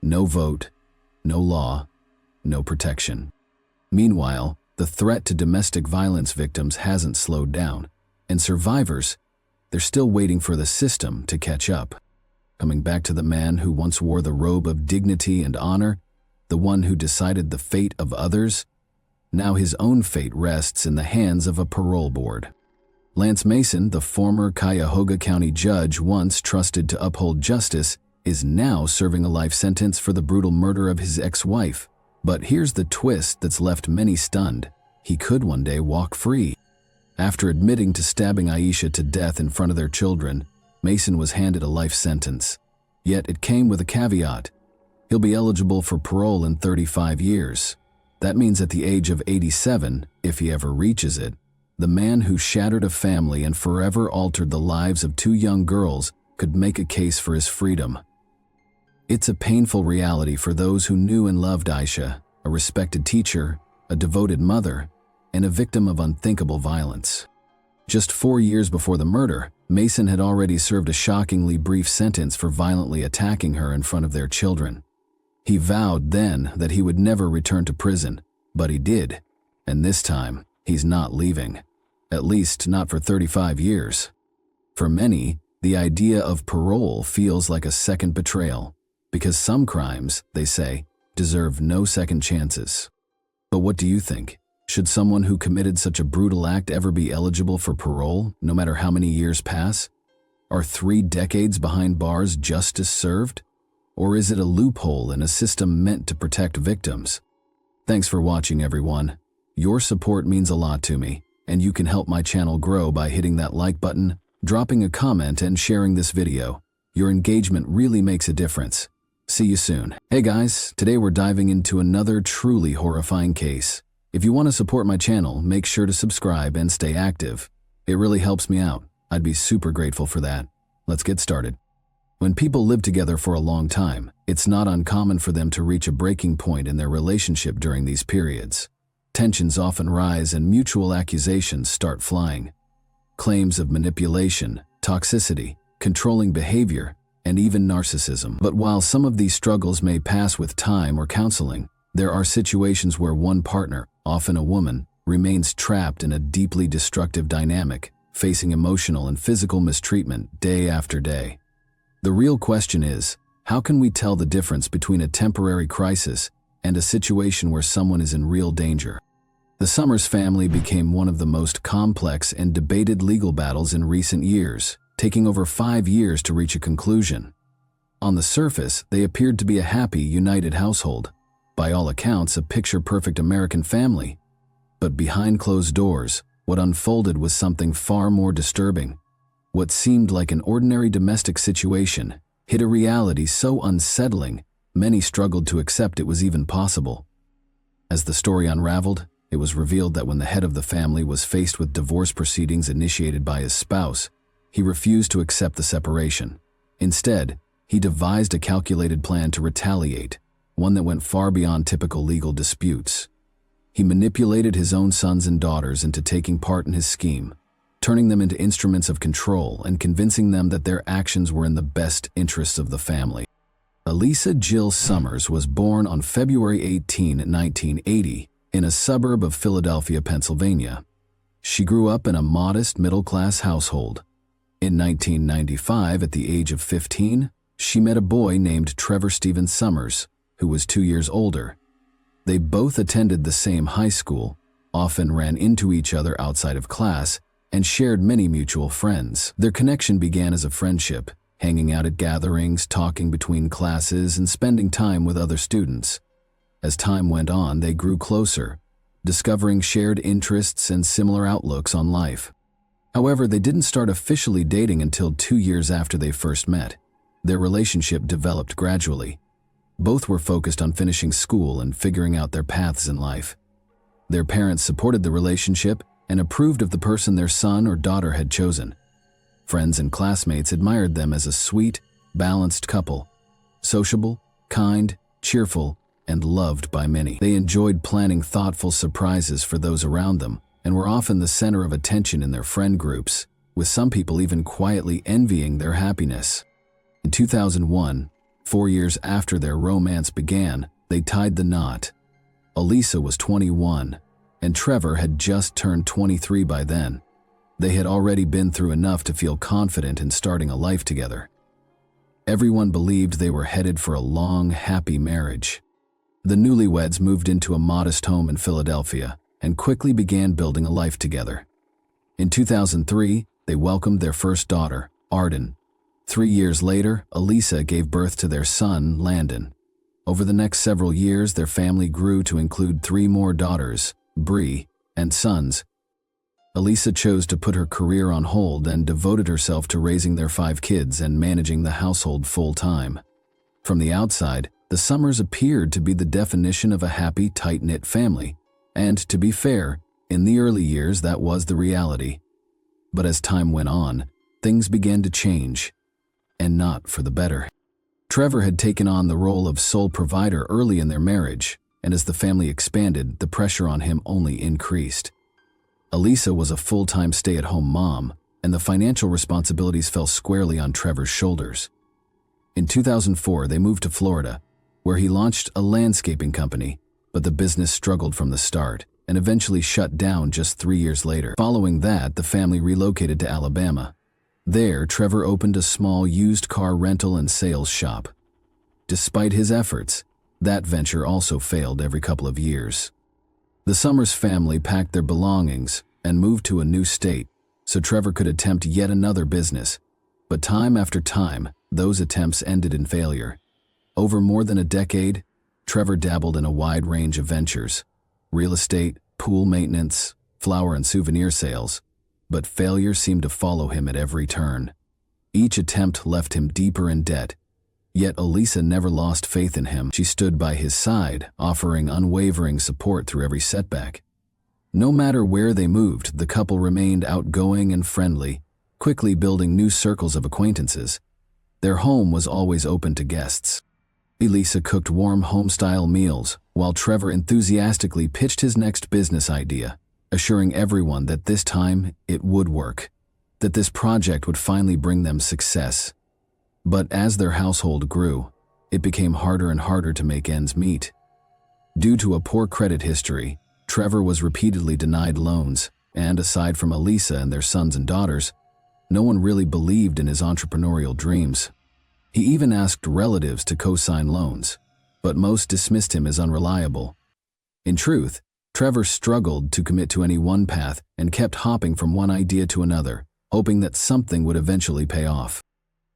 A: No vote, no law, no protection. Meanwhile, The threat to domestic violence victims hasn't slowed down, and survivors, they're still waiting for the system to catch up. Coming back to the man who once wore the robe of dignity and honor, the one who decided the fate of others, now his own fate rests in the hands of a parole board. Lance Mason, the former Cuyahoga County judge once trusted to uphold justice, is now serving a life sentence for the brutal murder of his ex-wife. But here's the twist that's left many stunned. He could one day walk free. After admitting to stabbing Aisha to death in front of their children, Mason was handed a life sentence. Yet it came with a caveat. He'll be eligible for parole in 35 years. That means at the age of 87, if he ever reaches it, the man who shattered a family and forever altered the lives of two young girls could make a case for his freedom. It's a painful reality for those who knew and loved Aisha, a respected teacher, a devoted mother, and a victim of unthinkable violence. Just 4 years before the murder, Mason had already served a shockingly brief sentence for violently attacking her in front of their children. He vowed then that he would never return to prison, but he did, and this time, he's not leaving. At least not for 35 years. For many, the idea of parole feels like a second betrayal, because some crimes, they say, deserve no second chances. But what do you think? Should someone who committed such a brutal act ever be eligible for parole, no matter how many years pass? Are 3 decades behind bars justice served? Or is it a loophole in a system meant to protect victims? Thanks for watching, everyone. Your support means a lot to me, and you can help my channel grow by hitting that like button, dropping a comment, and sharing this video. Your engagement really makes a difference. See you soon. Hey guys, today we're diving into another truly horrifying case. If you want to support my channel, make sure to subscribe and stay active. It really helps me out. I'd be super grateful for that. Let's get started. When people live together for a long time, it's not uncommon for them to reach a breaking point in their relationship during these periods. Tensions often rise and mutual accusations start flying. Claims of manipulation, toxicity, controlling behavior, and even narcissism. But while some of these struggles may pass with time or counseling, there are situations where one partner, often a woman, remains trapped in a deeply destructive dynamic, facing emotional and physical mistreatment day after day. The real question is, how can we tell the difference between a temporary crisis and a situation where someone is in real danger? The Summers family became one of the most complex and debated legal battles in recent years, taking over 5 years to reach a conclusion. On the surface, they appeared to be a happy, united household, by all accounts a picture-perfect American family. But behind closed doors, what unfolded was something far more disturbing. What seemed like an ordinary domestic situation hid a reality so unsettling, many struggled to accept it was even possible. As the story unraveled, it was revealed that when the head of the family was faced with divorce proceedings initiated by his spouse, he refused to accept the separation. Instead, he devised a calculated plan to retaliate, one that went far beyond typical legal disputes. He manipulated his own sons and daughters into taking part in his scheme, turning them into instruments of control and convincing them that their actions were in the best interests of the family. Elisa Jill Summers was born on February 18, 1980, in a suburb of Philadelphia, Pennsylvania. She grew up in a modest middle-class household. In 1995, at the age of 15, she met a boy named Trevor Stephen Summers, who was 2 years older. They both attended the same high school, often ran into each other outside of class, and shared many mutual friends. Their connection began as a friendship, hanging out at gatherings, talking between classes, and spending time with other students. As time went on, they grew closer, discovering shared interests and similar outlooks on life. However, they didn't start officially dating until 2 years after they first met. Their relationship developed gradually. Both were focused on finishing school and figuring out their paths in life. Their parents supported the relationship and approved of the person their son or daughter had chosen. Friends and classmates admired them as a sweet, balanced couple, sociable, kind, cheerful, and loved by many. They enjoyed planning thoughtful surprises for those around them and were often the center of attention in their friend groups, with some people even quietly envying their happiness. In 2001, 4 years after their romance began, they tied the knot. Elisa was 21, and Trevor had just turned 23 by then. They had already been through enough to feel confident in starting a life together. Everyone believed they were headed for a long, happy marriage. The newlyweds moved into a modest home in Philadelphia and quickly began building a life together. In 2003, they welcomed their first daughter, Arden. 3 years later, Elisa gave birth to their son, Landon. Over the next several years, their family grew to include 3 more daughters, Bree, and sons. Elisa chose to put her career on hold and devoted herself to raising their 5 kids and managing the household full-time. From the outside, the Summers appeared to be the definition of a happy, tight-knit family. And to be fair, in the early years that was the reality. But as time went on, things began to change, and not for the better. Trevor had taken on the role of sole provider early in their marriage, and as the family expanded, the pressure on him only increased. Elisa was a full-time stay-at-home mom, and the financial responsibilities fell squarely on Trevor's shoulders. In 2004, they moved to Florida, where he launched a landscaping company, but the business struggled from the start and eventually shut down just 3 years later. Following that, the family relocated to Alabama. There, Trevor opened a small used car rental and sales shop. Despite his efforts, that venture also failed every couple of years. The Summers family packed their belongings and moved to a new state, so Trevor could attempt yet another business. But time after time, those attempts ended in failure. Over more than a decade, Trevor dabbled in a wide range of ventures: real estate, pool maintenance, flower and souvenir sales, but failure seemed to follow him at every turn. Each attempt left him deeper in debt, yet Elisa never lost faith in him. She stood by his side, offering unwavering support through every setback. No matter where they moved, the couple remained outgoing and friendly, quickly building new circles of acquaintances. Their home was always open to guests. Elisa cooked warm home-style meals, while Trevor enthusiastically pitched his next business idea, assuring everyone that this time it would work, that this project would finally bring them success. But as their household grew, it became harder and harder to make ends meet. Due to a poor credit history, Trevor was repeatedly denied loans, and aside from Elisa and their sons and daughters, no one really believed in his entrepreneurial dreams. He even asked relatives to co-sign loans, but most dismissed him as unreliable. In truth, Trevor struggled to commit to any one path and kept hopping from one idea to another, hoping that something would eventually pay off.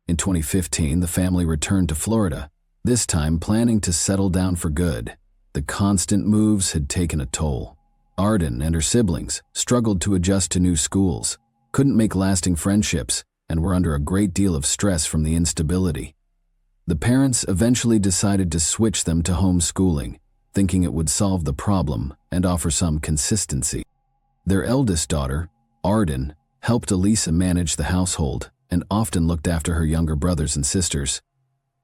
A: In 2015, the family returned to Florida, this time planning to settle down for good. The constant moves had taken a toll. Arden and her siblings struggled to adjust to new schools, couldn't make lasting friendships, and were under a great deal of stress from the instability. The parents eventually decided to switch them to homeschooling, thinking it would solve the problem and offer some consistency. Their eldest daughter, Arden, helped Elisa manage the household and often looked after her younger brothers and sisters.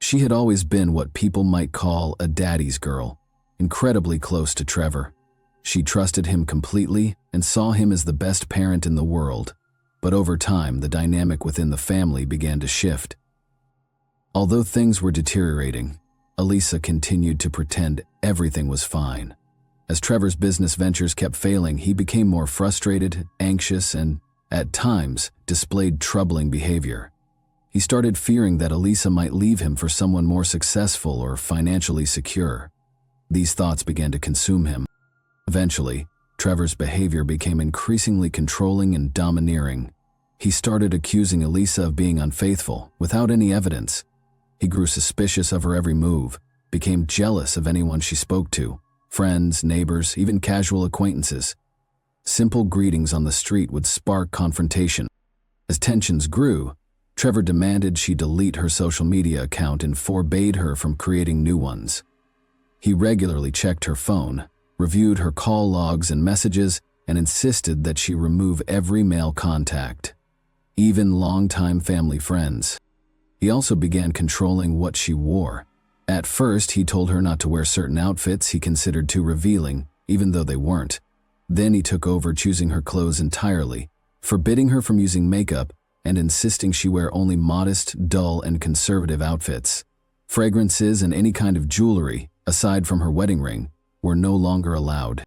A: She had always been what people might call a daddy's girl, incredibly close to Trevor. She trusted him completely and saw him as the best parent in the world. But over time, the dynamic within the family began to shift. Although things were deteriorating, Elisa continued to pretend everything was fine. As Trevor's business ventures kept failing, he became more frustrated, anxious, and, at times, displayed troubling behavior. He started fearing that Elisa might leave him for someone more successful or financially secure. These thoughts began to consume him. Eventually, Trevor's behavior became increasingly controlling and domineering. He started accusing Elisa of being unfaithful, without any evidence. He grew suspicious of her every move, became jealous of anyone she spoke to, friends, neighbors, even casual acquaintances. Simple greetings on the street would spark confrontation. As tensions grew, Trevor demanded she delete her social media account and forbade her from creating new ones. He regularly checked her phone, reviewed her call logs and messages, and insisted that she remove every male contact, even longtime family friends. He also began controlling what she wore. At first, he told her not to wear certain outfits he considered too revealing, even though they weren't. Then he took over choosing her clothes entirely, forbidding her from using makeup and insisting she wear only modest, dull, and conservative outfits. Fragrances and any kind of jewelry, aside from her wedding ring, were no longer allowed.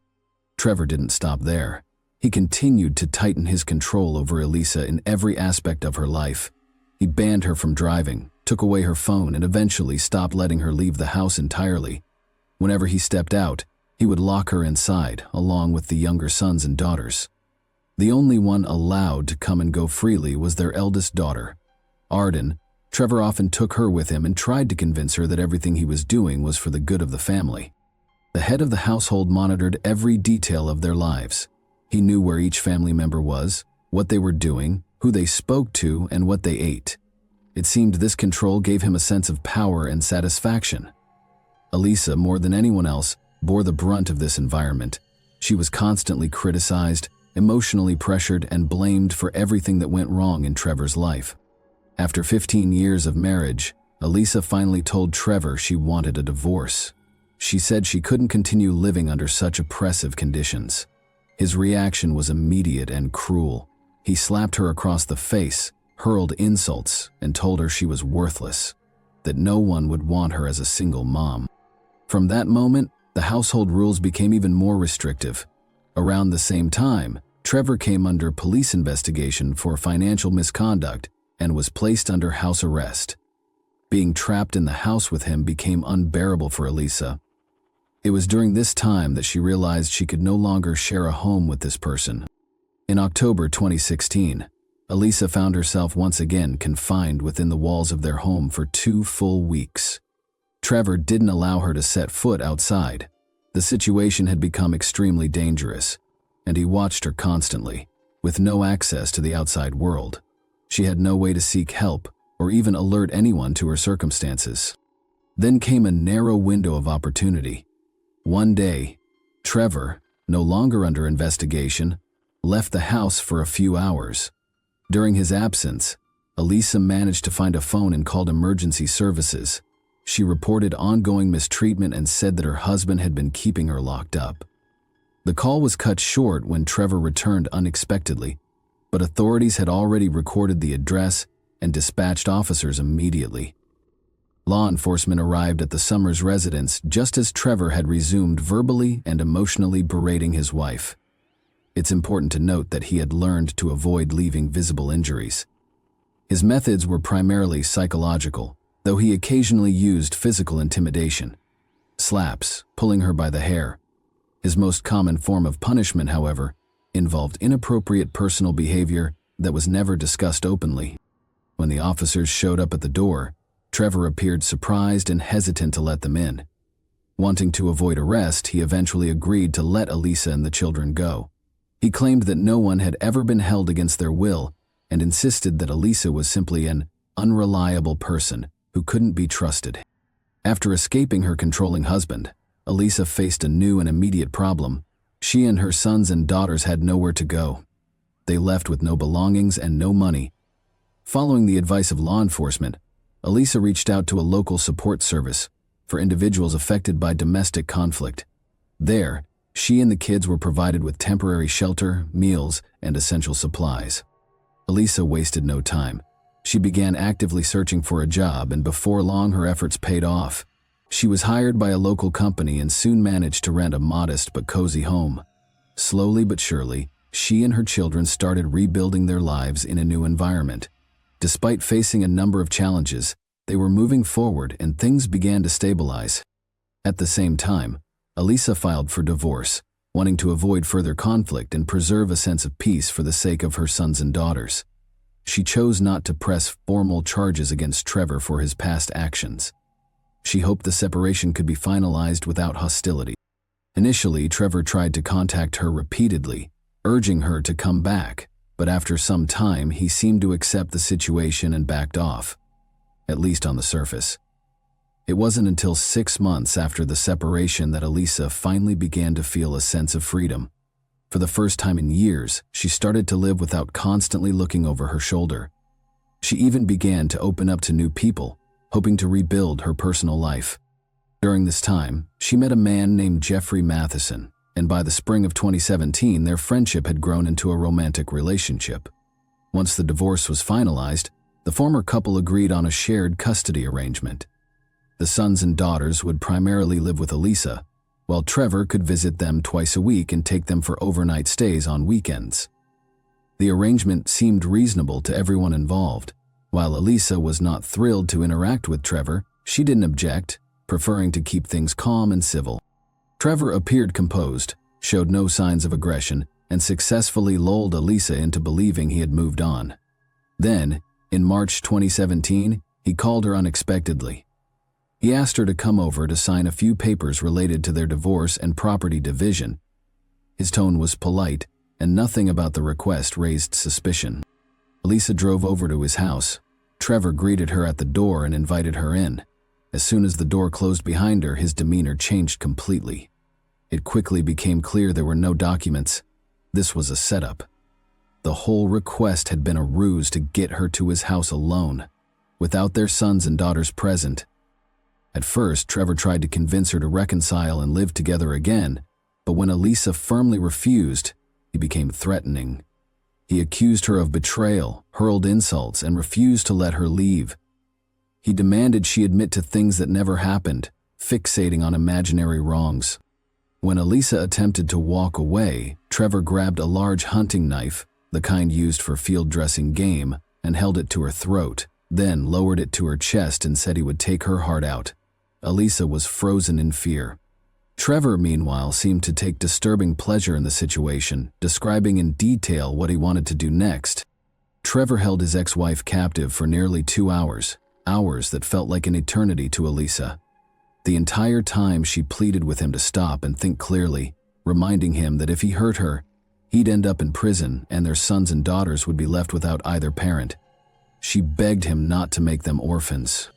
A: Trevor didn't stop there. He continued to tighten his control over Elisa in every aspect of her life. He banned her from driving, took away her phone, and eventually stopped letting her leave the house entirely. Whenever he stepped out, he would lock her inside, along with the younger sons and daughters. The only one allowed to come and go freely was their eldest daughter, Arden. Trevor often took her with him and tried to convince her that everything he was doing was for the good of the family. The head of the household monitored every detail of their lives. He knew where each family member was, what they were doing, who they spoke to, and what they ate. It seemed this control gave him a sense of power and satisfaction. Elisa, more than anyone else, bore the brunt of this environment. She was constantly criticized, emotionally pressured, and blamed for everything that went wrong in Trevor's life. After 15 years of marriage, Elisa finally told Trevor she wanted a divorce. She said she couldn't continue living under such oppressive conditions. His reaction was immediate and cruel. He slapped her across the face, hurled insults, and told her she was worthless, that no one would want her as a single mom. From that moment, the household rules became even more restrictive. Around the same time, Trevor came under police investigation for financial misconduct and was placed under house arrest. Being trapped in the house with him became unbearable for Elisa. It was during this time that she realized she could no longer share a home with this person. In October 2016, Elisa found herself once again confined within the walls of their home for 2 full weeks. Trevor didn't allow her to set foot outside. The situation had become extremely dangerous, and he watched her constantly, with no access to the outside world. She had no way to seek help or even alert anyone to her circumstances. Then came a narrow window of opportunity. One day, Trevor, no longer under investigation, left the house for a few hours. During his absence, Elisa managed to find a phone and called emergency services. She reported ongoing mistreatment and said that her husband had been keeping her locked up. The call was cut short when Trevor returned unexpectedly, but authorities had already recorded the address and dispatched officers immediately. Law enforcement arrived at the Summers residence just as Trevor had resumed verbally and emotionally berating his wife. It's important to note that he had learned to avoid leaving visible injuries. His methods were primarily psychological, though he occasionally used physical intimidation. Slaps, pulling her by the hair. His most common form of punishment, however, involved inappropriate personal behavior that was never discussed openly. When the officers showed up at the door, Trevor appeared surprised and hesitant to let them in. Wanting to avoid arrest, he eventually agreed to let Elisa and the children go. He claimed that no one had ever been held against their will and insisted that Elisa was simply an unreliable person who couldn't be trusted. After escaping her controlling husband, Elisa faced a new and immediate problem. She and her sons and daughters had nowhere to go. They left with no belongings and no money. Following the advice of law enforcement, Elisa reached out to a local support service for individuals affected by domestic conflict. There, she and the kids were provided with temporary shelter, meals, and essential supplies. Elisa wasted no time. She began actively searching for a job, and before long her efforts paid off. She was hired by a local company and soon managed to rent a modest but cozy home. Slowly but surely, she and her children started rebuilding their lives in a new environment. Despite facing a number of challenges, they were moving forward and things began to stabilize. At the same time, Elisa filed for divorce, wanting to avoid further conflict and preserve a sense of peace for the sake of her sons and daughters. She chose not to press formal charges against Trevor for his past actions. She hoped the separation could be finalized without hostility. Initially, Trevor tried to contact her repeatedly, urging her to come back, but after some time he seemed to accept the situation and backed off, at least on the surface. It wasn't until 6 months after the separation that Elisa finally began to feel a sense of freedom. For the first time in years, she started to live without constantly looking over her shoulder. She even began to open up to new people, hoping to rebuild her personal life. During this time, she met a man named Jeffrey Matheson, and by the spring of 2017, their friendship had grown into a romantic relationship. Once the divorce was finalized, the former couple agreed on a shared custody arrangement. The sons and daughters would primarily live with Elisa, while Trevor could visit them twice a week and take them for overnight stays on weekends. The arrangement seemed reasonable to everyone involved. While Elisa was not thrilled to interact with Trevor, she didn't object, preferring to keep things calm and civil. Trevor appeared composed, showed no signs of aggression, and successfully lulled Elisa into believing he had moved on. Then, in March 2017, he called her unexpectedly. He asked her to come over to sign a few papers related to their divorce and property division. His tone was polite, and nothing about the request raised suspicion. Elisa drove over to his house. Trevor greeted her at the door and invited her in. As soon as the door closed behind her, his demeanor changed completely. It quickly became clear there were no documents. This was a setup. The whole request had been a ruse to get her to his house alone, without their sons and daughters present. At first, Trevor tried to convince her to reconcile and live together again, but when Elisa firmly refused, he became threatening. He accused her of betrayal, hurled insults, and refused to let her leave. He demanded she admit to things that never happened, fixating on imaginary wrongs. When Elisa attempted to walk away, Trevor grabbed a large hunting knife, the kind used for field dressing game, and held it to her throat, then lowered it to her chest and said he would take her heart out. Elisa was frozen in fear. Trevor, meanwhile, seemed to take disturbing pleasure in the situation, describing in detail what he wanted to do next. Trevor held his ex-wife captive for nearly 2 hours, hours that felt like an eternity to Elisa. The entire time she pleaded with him to stop and think clearly, reminding him that if he hurt her, he'd end up in prison and their sons and daughters would be left without either parent. She begged him not to make them orphans.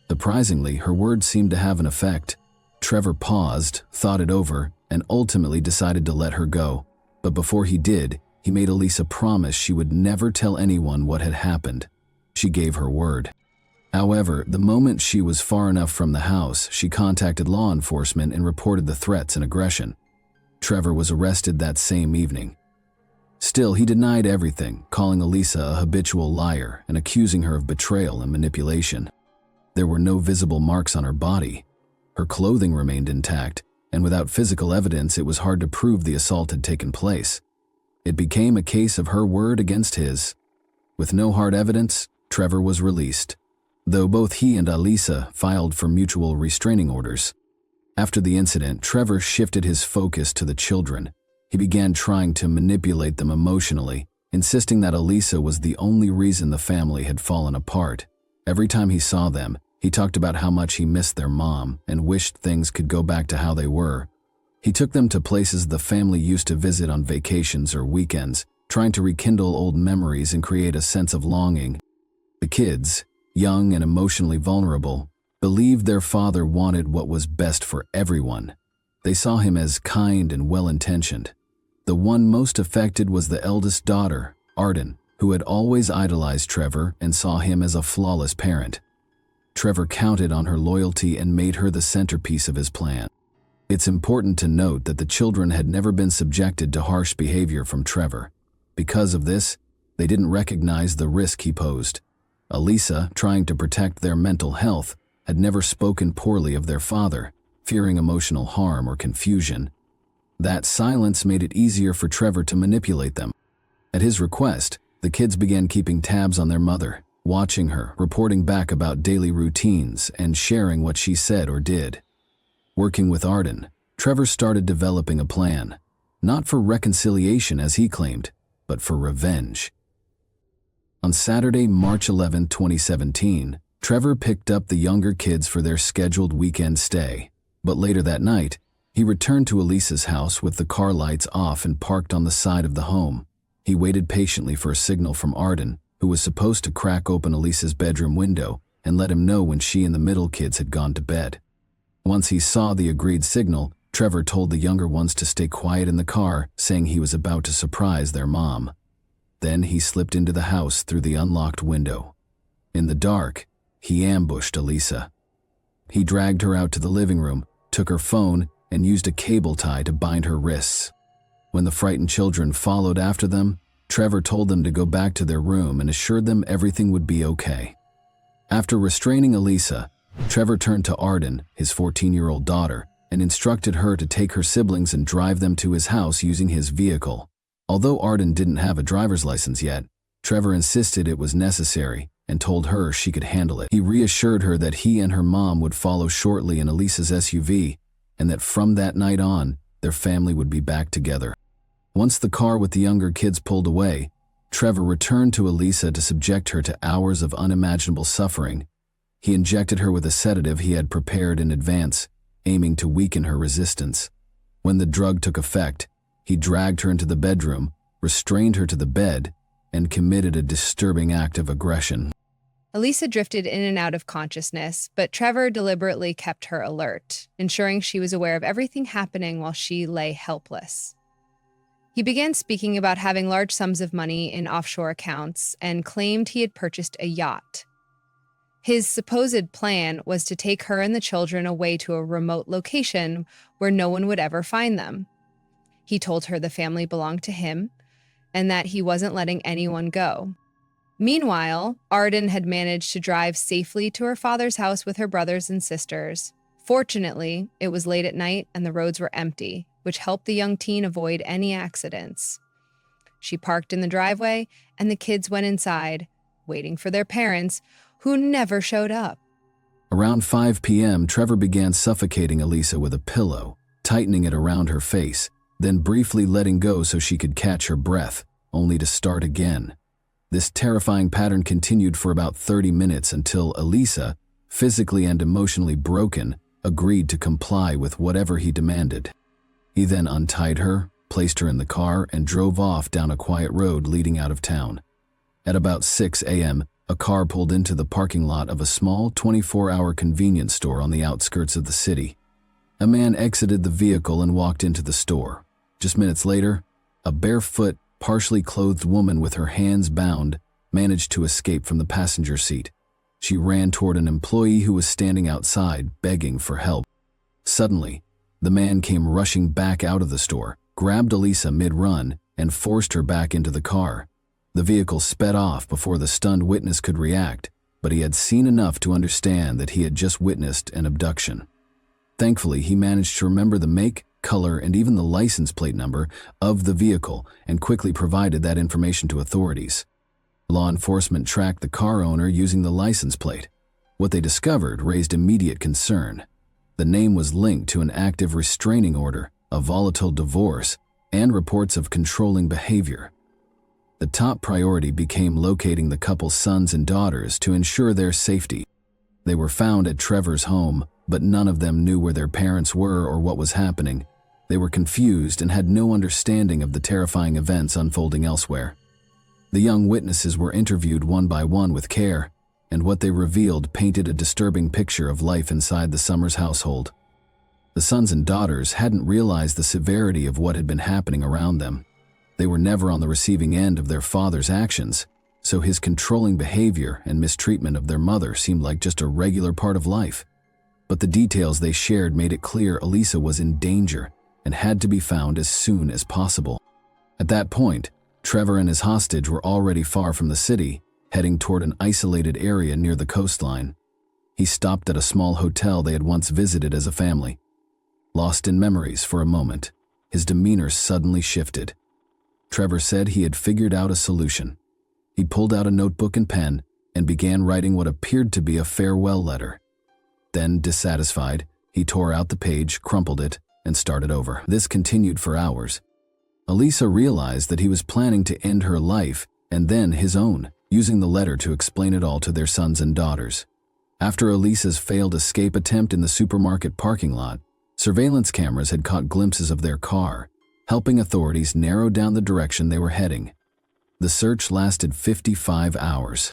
A: Surprisingly, her words seemed to have an effect. Trevor paused, thought it over, and ultimately decided to let her go. But before he did, he made Elisa promise she would never tell anyone what had happened. She gave her word. However, the moment she was far enough from the house, she contacted law enforcement and reported the threats and aggression. Trevor was arrested that same evening. Still, he denied everything, calling Elisa a habitual liar and accusing her of betrayal and manipulation. There were no visible marks on her body. Her clothing remained intact, and without physical evidence, it was hard to prove the assault had taken place. It became a case of her word against his. With no hard evidence, Trevor was released, though both he and Elisa filed for mutual restraining orders. After the incident, Trevor shifted his focus to the children. He began trying to manipulate them emotionally, insisting that Elisa was the only reason the family had fallen apart. Every time he saw them, he talked about how much he missed their mom and wished things could go back to how they were. He took them to places the family used to visit on vacations or weekends, trying to rekindle old memories and create a sense of longing. The kids, young and emotionally vulnerable, believed their father wanted what was best for everyone. They saw him as kind and well-intentioned. The one most affected was the eldest daughter, Arden, who had always idolized Trevor and saw him as a flawless parent. Trevor counted on her loyalty and made her the centerpiece of his plan. It's important to note that the children had never been subjected to harsh behavior from Trevor. Because of this, they didn't recognize the risk he posed. Elisa, trying to protect their mental health, had never spoken poorly of their father, fearing emotional harm or confusion. That silence made it easier for Trevor to manipulate them. At his request, the kids began keeping tabs on their mother, watching her, reporting back about daily routines, and sharing what she said or did. Working with Arden, Trevor started developing a plan, not for reconciliation as he claimed, but for revenge. On Saturday, March 11, 2017, Trevor picked up the younger kids for their scheduled weekend stay, but later that night, he returned to Elisa's house with the car lights off and parked on the side of the home. He waited patiently for a signal from Arden, who was supposed to crack open Elisa's bedroom window and let him know when she and the middle kids had gone to bed. Once he saw the agreed signal, Trevor told the younger ones to stay quiet in the car, saying he was about to surprise their mom. Then he slipped into the house through the unlocked window. In the dark, he ambushed Elisa. He dragged her out to the living room, took her phone, and used a cable tie to bind her wrists. When the frightened children followed after them, Trevor told them to go back to their room and assured them everything would be okay. After restraining Elisa, Trevor turned to Arden, his 14-year-old daughter, and instructed her to take her siblings and drive them to his house using his vehicle. Although Arden didn't have a driver's license yet, Trevor insisted it was necessary and told her she could handle it. He reassured her that he and her mom would follow shortly in Elisa's SUV, and that from that night on, their family would be back together. Once the car with the younger kids pulled away, Trevor returned to Elisa to subject her to hours of unimaginable suffering. He injected her with a sedative he had prepared in advance, aiming to weaken her resistance. When the drug took effect, he dragged her into the bedroom, restrained her to the bed, and committed a disturbing act of aggression.
B: Elisa drifted in and out of consciousness, but Trevor deliberately kept her alert, ensuring she was aware of everything happening while she lay helpless. He began speaking about having large sums of money in offshore accounts and claimed he had purchased a yacht. His supposed plan was to take her and the children away to a remote location where no one would ever find them. He told her the family belonged to him and that he wasn't letting anyone go. Meanwhile, Arden had managed to drive safely to her father's house with her brothers and sisters. Fortunately, it was late at night and the roads were empty, which helped the young teen avoid any accidents. She parked in the driveway, and the kids went inside, waiting for their parents, who never showed up.
A: Around 5 p.m., Trevor began suffocating Elisa with a pillow, tightening it around her face, then briefly letting go so she could catch her breath, only to start again. This terrifying pattern continued for about 30 minutes until Elisa, physically and emotionally broken, agreed to comply with whatever he demanded. He then untied her, placed her in the car, and drove off down a quiet road leading out of town. At about 6 a.m., a car pulled into the parking lot of a small 24-hour convenience store on the outskirts of the city. A man exited the vehicle and walked into the store. Just minutes later, a barefoot, partially clothed woman with her hands bound managed to escape from the passenger seat. She ran toward an employee who was standing outside, begging for help. Suddenly, the man came rushing back out of the store, grabbed Elisa mid-run, and forced her back into the car. The vehicle sped off before the stunned witness could react, but he had seen enough to understand that he had just witnessed an abduction. Thankfully, he managed to remember the make, color, and even the license plate number of the vehicle and quickly provided that information to authorities. Law enforcement tracked the car owner using the license plate. What they discovered raised immediate concern. The name was linked to an active restraining order, a volatile divorce, and reports of controlling behavior. The top priority became locating the couple's sons and daughters to ensure their safety. They were found at Trevor's home, but none of them knew where their parents were or what was happening. They were confused and had no understanding of the terrifying events unfolding elsewhere. The young witnesses were interviewed one by one with care, and what they revealed painted a disturbing picture of life inside the Summers household. The sons and daughters hadn't realized the severity of what had been happening around them. They were never on the receiving end of their father's actions, so his controlling behavior and mistreatment of their mother seemed like just a regular part of life. But the details they shared made it clear Elisa was in danger and had to be found as soon as possible. At that point, Trevor and his hostage were already far from the city, heading toward an isolated area near the coastline. He stopped at a small hotel they had once visited as a family. Lost in memories for a moment, his demeanor suddenly shifted. Trevor said he had figured out a solution. He pulled out a notebook and pen and began writing what appeared to be a farewell letter. Then, dissatisfied, he tore out the page, crumpled it, and started over. This continued for hours. Elisa realized that he was planning to end her life and then his own, using the letter to explain it all to their sons and daughters. After Elisa's failed escape attempt in the supermarket parking lot, surveillance cameras had caught glimpses of their car, helping authorities narrow down the direction they were heading. The search lasted 55 hours.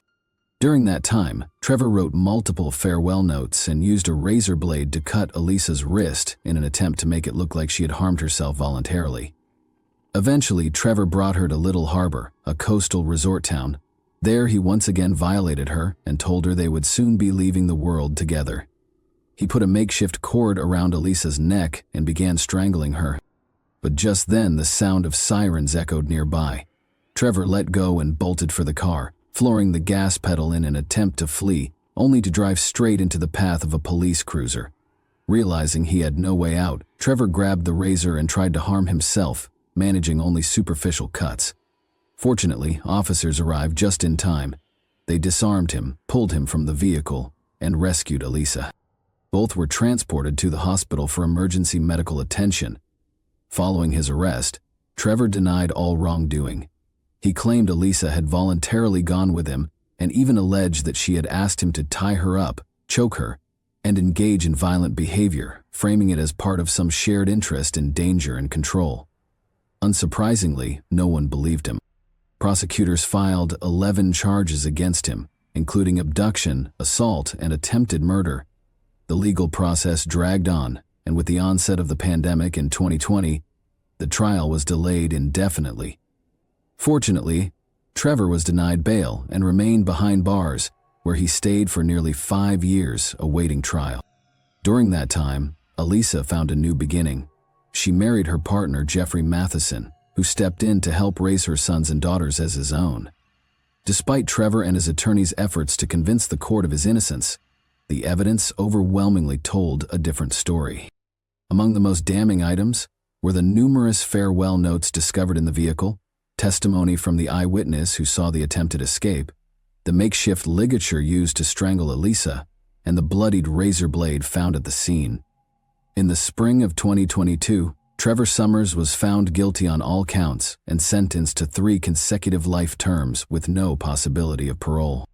A: During that time, Trevor wrote multiple farewell notes and used a razor blade to cut Elisa's wrist in an attempt to make it look like she had harmed herself voluntarily. Eventually, Trevor brought her to Little Harbor, a coastal resort town. There, he once again violated her and told her they would soon be leaving the world together. He put a makeshift cord around Elisa's neck and began strangling her. But just then, the sound of sirens echoed nearby. Trevor let go and bolted for the car, flooring the gas pedal in an attempt to flee, only to drive straight into the path of a police cruiser. Realizing he had no way out, Trevor grabbed the razor and tried to harm himself, managing only superficial cuts. Fortunately, officers arrived just in time. They disarmed him, pulled him from the vehicle, and rescued Elisa. Both were transported to the hospital for emergency medical attention. Following his arrest, Trevor denied all wrongdoing. He claimed Elisa had voluntarily gone with him and even alleged that she had asked him to tie her up, choke her, and engage in violent behavior, framing it as part of some shared interest in danger and control. Unsurprisingly, no one believed him. Prosecutors filed 11 charges against him, including abduction, assault, and attempted murder. The legal process dragged on, and with the onset of the pandemic in 2020, the trial was delayed indefinitely. Fortunately, Trevor was denied bail and remained behind bars, where he stayed for nearly 5 years awaiting trial. During that time, Elisa found a new beginning. She married her partner, Jeffrey Matheson, who stepped in to help raise her sons and daughters as his own. Despite Trevor and his attorney's efforts to convince the court of his innocence, the evidence overwhelmingly told a different story. Among the most damning items were the numerous farewell notes discovered in the vehicle, testimony from the eyewitness who saw the attempted escape, the makeshift ligature used to strangle Elisa, and the bloodied razor blade found at the scene. In the spring of 2022, Trevor Summers was found guilty on all counts and sentenced to 3 consecutive life terms with no possibility of parole.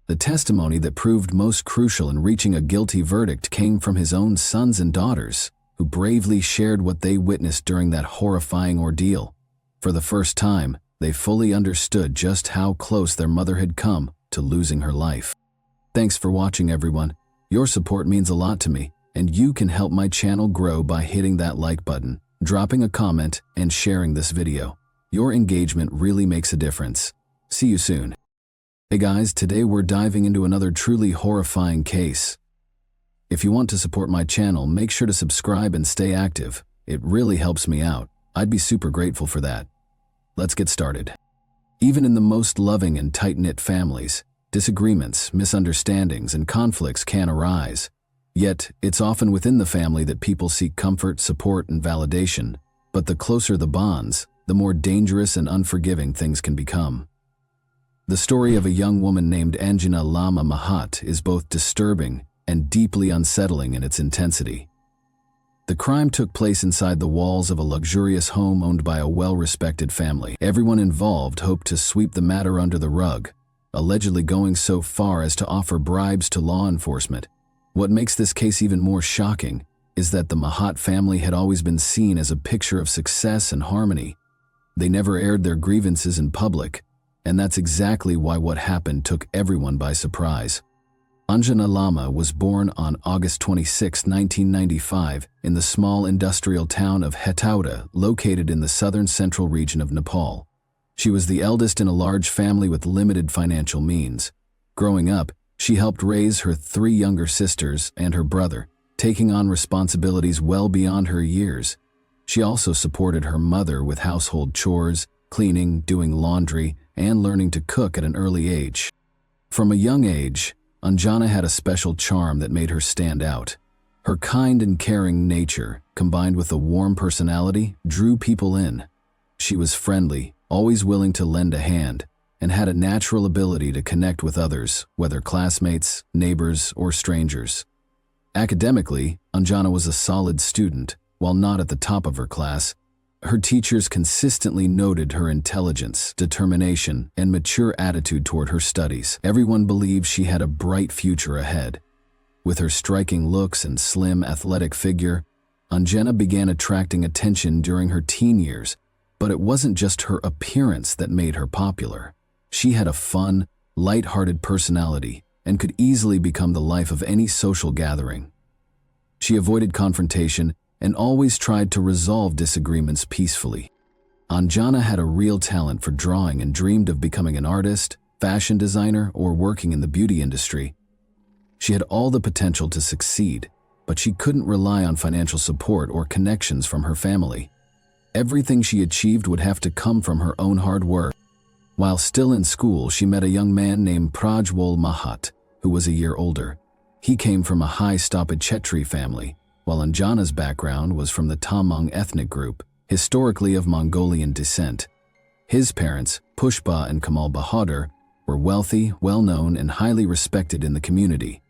A: The testimony that proved most crucial in reaching a guilty verdict came from his own sons and daughters, who bravely shared what they witnessed during that horrifying ordeal. For the first time, they fully understood just how close their mother had come to losing her life. Thanks for watching, everyone. Your support means a lot to me, and you can help my channel grow by hitting that like button, dropping a comment, and sharing this video. Your engagement really makes a difference. See you soon. Hey guys, today we're diving into another truly horrifying case. If you want to support my channel, make sure to subscribe and stay active. It really helps me out. I'd be super grateful for that. Let's get started. Even in the most loving and tight-knit families, disagreements, misunderstandings, and conflicts can arise. Yet, it's often within the family that people seek comfort, support, and validation. But the closer the bonds, the more dangerous and unforgiving things can become. The story of a young woman named Anjana Lama Mahat is both disturbing and deeply unsettling in its intensity. The crime took place inside the walls of a luxurious home owned by a well-respected family. Everyone involved hoped to sweep the matter under the rug, allegedly going so far as to offer bribes to law enforcement. What makes this case even more shocking is that the Mahat family had always been seen as a picture of success and harmony. They never aired their grievances in public, and that's exactly why what happened took everyone by surprise. Anjana Lama was born on August 26, 1995, in the small industrial town of Hetauda, located in the southern central region of Nepal. She was the eldest in a large family with limited financial means. Growing up, she helped raise her 3 younger sisters and her brother, taking on responsibilities well beyond her years. She also supported her mother with household chores, cleaning, doing laundry, and learning to cook at an early age. From a young age, Anjana had a special charm that made her stand out. Her kind and caring nature, combined with a warm personality, drew people in. She was friendly, always willing to lend a hand, and had a natural ability to connect with others, whether classmates, neighbors, or strangers. Academically, Anjana was a solid student. While not at the top of her class, her teachers consistently noted her intelligence, determination, and mature attitude toward her studies. Everyone believed she had a bright future ahead. With her striking looks and slim, athletic figure, Anjana began attracting attention during her teen years, but it wasn't just her appearance that made her popular. She had a fun, light-hearted personality and could easily become the life of any social gathering. She avoided confrontation and always tried to resolve disagreements peacefully. Anjana had a real talent for drawing and dreamed of becoming an artist, fashion designer, or working in the beauty industry. She had all the potential to succeed, but she couldn't rely on financial support or connections from her family. Everything she achieved would have to come from her own hard work. While still in school, she met a young man named Prajwal Mahat, who was a year older. He came from a high Stoppa Chetri family, while Anjana's background was from the Tamang ethnic group, historically of Mongolian descent. His parents, Pushpa and Kamal Bahadur, were wealthy, well-known, and highly respected in the community.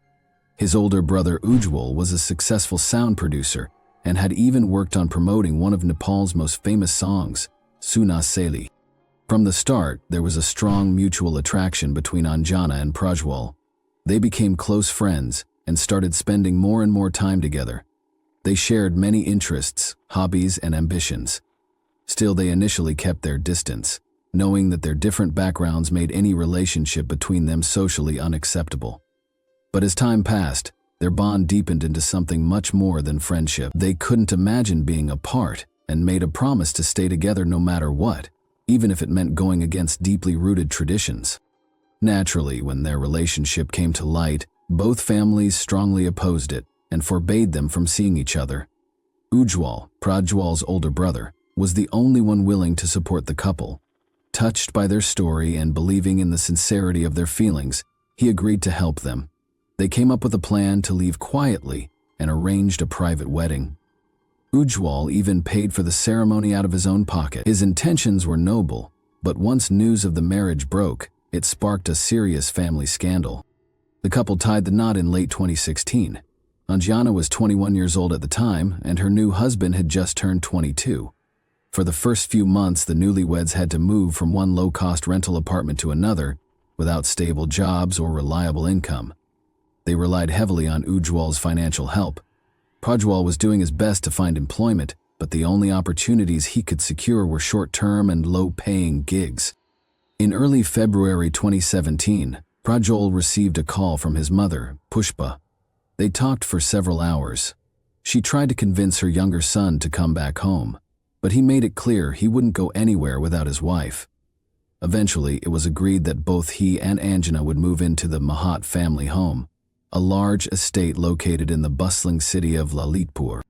A: His older brother Ujjwal was a successful sound producer and had even worked on promoting one of Nepal's most famous songs, Suna Seli. From the start, there was a strong mutual attraction between Anjana and Prajwal. They became close friends and started spending more and more time together. They shared many interests, hobbies, and ambitions. Still, they initially kept their distance, knowing that their different backgrounds made any relationship between them socially unacceptable. But as time passed, their bond deepened into something much more than friendship. They couldn't imagine being apart and made a promise to stay together no matter what, even if it meant going against deeply rooted traditions. Naturally, when their relationship came to light, both families strongly opposed it and forbade them from seeing each other. Ujjwal, Prajwal's older brother, was the only one willing to support the couple. Touched by their story and believing in the sincerity of their feelings, he agreed to help them. They came up with a plan to leave quietly and arranged a private wedding. Ujjwal even paid for the ceremony out of his own pocket. His intentions were noble, but once news of the marriage broke, it sparked a serious family scandal. The couple tied the knot in late 2016. Anjana was 21 years old at the time, and her new husband had just turned 22. For the first few months, the newlyweds had to move from one low-cost rental apartment to another without stable jobs or reliable income. They relied heavily on Ujjwal's financial help. Prajwal was doing his best to find employment, but the only opportunities he could secure were short-term and low-paying gigs. In early February 2017, Prajwal received a call from his mother, Pushpa. They talked for several hours. She tried to convince her younger son to come back home, but he made it clear he wouldn't go anywhere without his wife. Eventually, it was agreed that both he and Anjana would move into the Mahat family home, a large estate located in the bustling city of Lalitpur.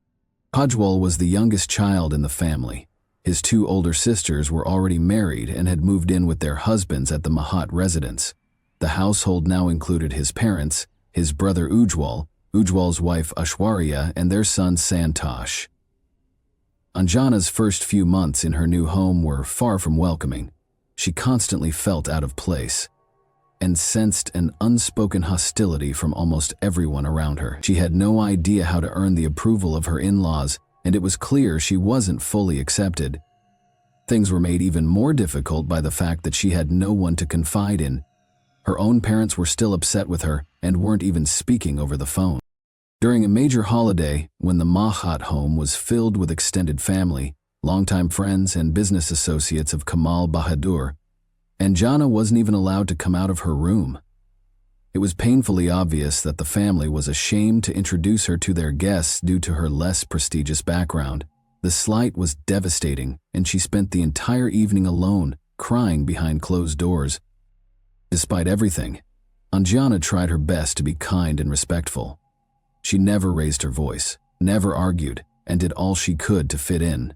A: Prajwal was the youngest child in the family. His two older sisters were already married and had moved in with their husbands at the Mahat residence. The household now included his parents, his brother Ujjwal, Ujjwal's wife Ashwarya, and their son Santosh. Anjana's first few months in her new home were far from welcoming. She constantly felt out of place and sensed an unspoken hostility from almost everyone around her. She had no idea how to earn the approval of her in-laws, and it was clear she wasn't fully accepted. Things were made even more difficult by the fact that she had no one to confide in. Her own parents were still upset with her and weren't even speaking over the phone. During a major holiday, when the Mahat home was filled with extended family, longtime friends, and business associates of Kamal Bahadur, Anjana wasn't even allowed to come out of her room. It was painfully obvious that the family was ashamed to introduce her to their guests due to her less prestigious background. The slight was devastating, and she spent the entire evening alone, crying behind closed doors. Despite everything, Anjana tried her best to be kind and respectful. She never raised her voice, never argued, and did all she could to fit in.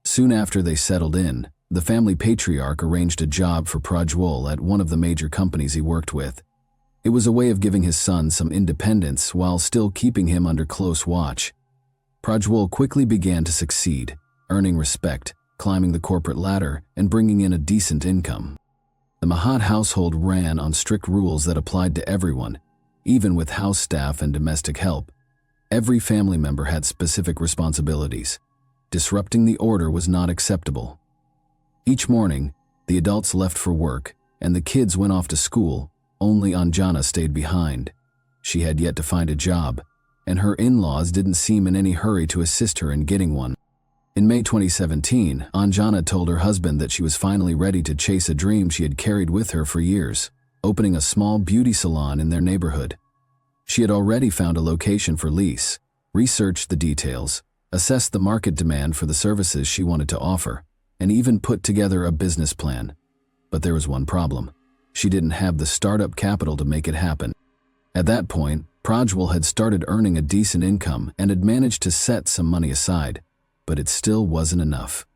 A: Soon after they settled in, the family patriarch arranged a job for Prajwal at one of the major companies he worked with. It was a way of giving his son some independence while still keeping him under close watch. Prajwal quickly began to succeed, earning respect, climbing the corporate ladder, and bringing in a decent income. The Mahat household ran on strict rules that applied to everyone, even with house staff and domestic help. Every family member had specific responsibilities. Disrupting the order was not acceptable. Each morning, the adults left for work, and the kids went off to school. Only Anjana stayed behind. She had yet to find a job, and her in-laws didn't seem in any hurry to assist her in getting one. In May 2017, Anjana told her husband that she was finally ready to chase a dream she had carried with her for years, opening a small beauty salon in their neighborhood. She had already found a location for lease, researched the details, assessed the market demand for the services she wanted to offer, and even put together a business plan. But there was one problem. She didn't have the startup capital to make it happen. At that point, Prajwal had started earning a decent income and had managed to set some money aside, but it still wasn't enough.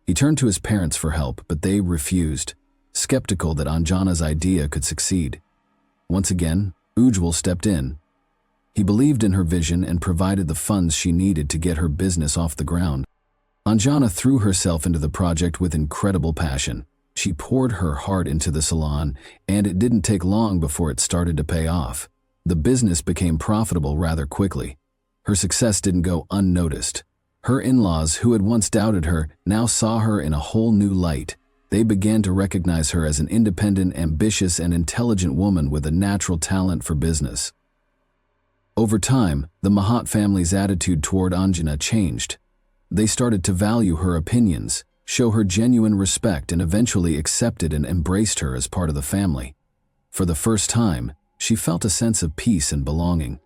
A: He turned to his parents for help, but they refused, skeptical that Anjana's idea could succeed. Once again, Ujjwal stepped in. He believed in her vision and provided the funds she needed to get her business off the ground. Anjana threw herself into the project with incredible passion. She poured her heart into the salon, and it didn't take long before it started to pay off. The business became profitable rather quickly. Her success didn't go unnoticed. Her in-laws, who had once doubted her, now saw her in a whole new light. They began to recognize her as an independent, ambitious, and intelligent woman with a natural talent for business. Over time, the Mahat family's attitude toward Anjana changed. They started to value her opinions, show her genuine respect, and eventually accepted and embraced her as part of the family. For the first time, she felt a sense of peace and belonging.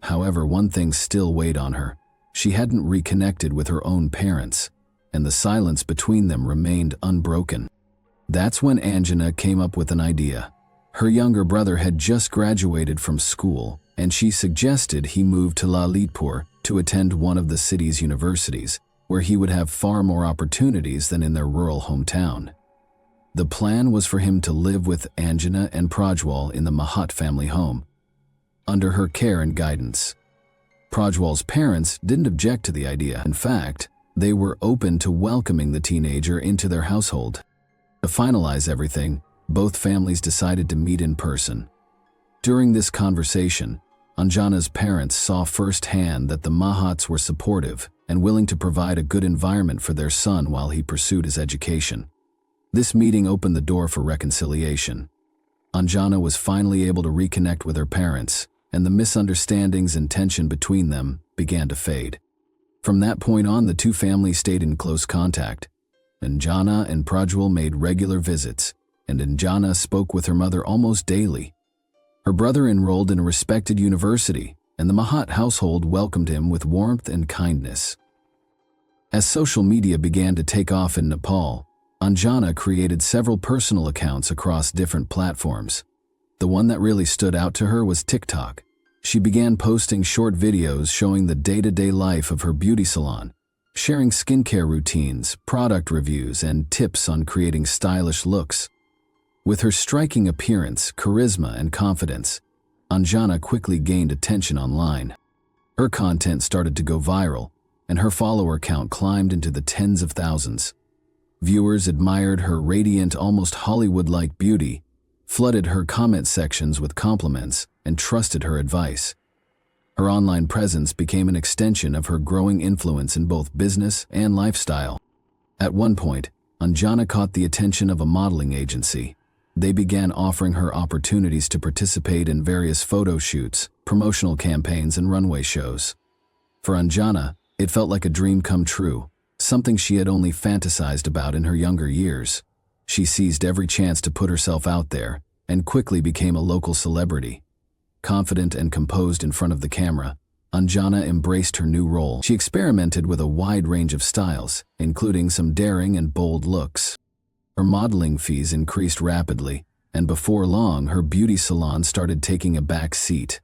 A: However, one thing still weighed on her. She hadn't reconnected with her own parents, and the silence between them remained unbroken. That's when Anjana came up with an idea. Her younger brother had just graduated from school, and she suggested he move to Lalitpur to attend one of the city's universities, where he would have far more opportunities than in their rural hometown. The plan was for him to live with Anjana and Prajwal in the Mahat family home, under her care and guidance. Prajwal's parents didn't object to the idea. In fact, they were open to welcoming the teenager into their household. To finalize everything, both families decided to meet in person. During this conversation, Anjana's parents saw firsthand that the Mahats were supportive and willing to provide a good environment for their son while he pursued his education. This meeting opened the door for reconciliation. Anjana was finally able to reconnect with her parents, and the misunderstandings and tension between them began to fade. From that point on, the two families stayed in close contact. Anjana and Prajwal made regular visits, and Anjana spoke with her mother almost daily. Her brother enrolled in a respected university, and the Mahat household welcomed him with warmth and kindness. As social media began to take off in Nepal, Anjana created several personal accounts across different platforms. The one that really stood out to her was TikTok. She began posting short videos showing the day-to-day life of her beauty salon, sharing skincare routines, product reviews, and tips on creating stylish looks. With her striking appearance, charisma, and confidence, Anjana quickly gained attention online. Her content started to go viral, and her follower count climbed into the tens of thousands. Viewers admired her radiant, almost Hollywood-like beauty, flooded her comment sections with compliments, and trusted her advice. Her online presence became an extension of her growing influence in both business and lifestyle. At one point, Anjana caught the attention of a modeling agency. They began offering her opportunities to participate in various photo shoots, promotional campaigns, and runway shows. For Anjana, it felt like a dream come true, something she had only fantasized about in her younger years. She seized every chance to put herself out there and quickly became a local celebrity. Confident and composed in front of the camera, Anjana embraced her new role. She experimented with a wide range of styles, including some daring and bold looks. Her modeling fees increased rapidly, and before long, her beauty salon started taking a back seat.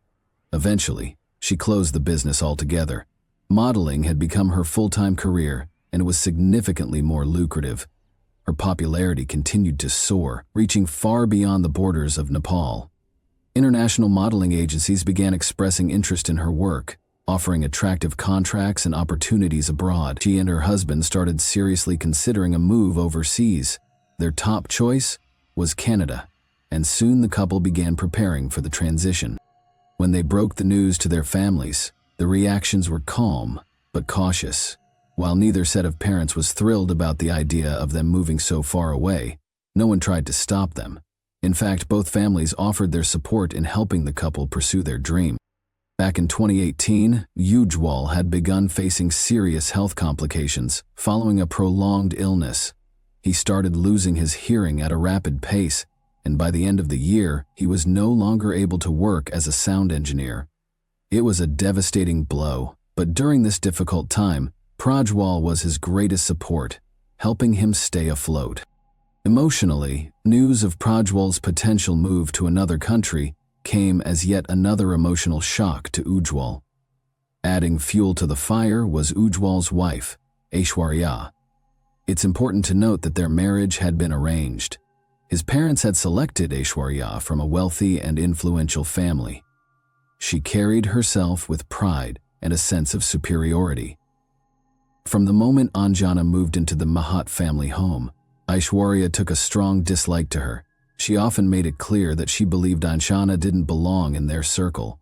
A: Eventually, she closed the business altogether. Modeling had become her full-time career, and it was significantly more lucrative. Her popularity continued to soar, reaching far beyond the borders of Nepal. International modeling agencies began expressing interest in her work, offering attractive contracts and opportunities abroad. She and her husband started seriously considering a move overseas. Their top choice was Canada, and soon the couple began preparing for the transition. When they broke the news to their families, the reactions were calm but cautious. While neither set of parents was thrilled about the idea of them moving so far away, no one tried to stop them. In fact, both families offered their support in helping the couple pursue their dream. Back in 2018, Ujwal had begun facing serious health complications following a prolonged illness. He started losing his hearing at a rapid pace, and by the end of the year, he was no longer able to work as a sound engineer. It was a devastating blow, but during this difficult time, Prajwal was his greatest support, helping him stay afloat. Emotionally, news of Prajwal's potential move to another country came as yet another emotional shock to Ujwal. Adding fuel to the fire was Ujwal's wife, Aishwarya. It's important to note that their marriage had been arranged. His parents had selected Aishwarya from a wealthy and influential family. She carried herself with pride and a sense of superiority. From the moment Anjana moved into the Mahat family home, Aishwarya took a strong dislike to her. She often made it clear that she believed Anjana didn't belong in their circle.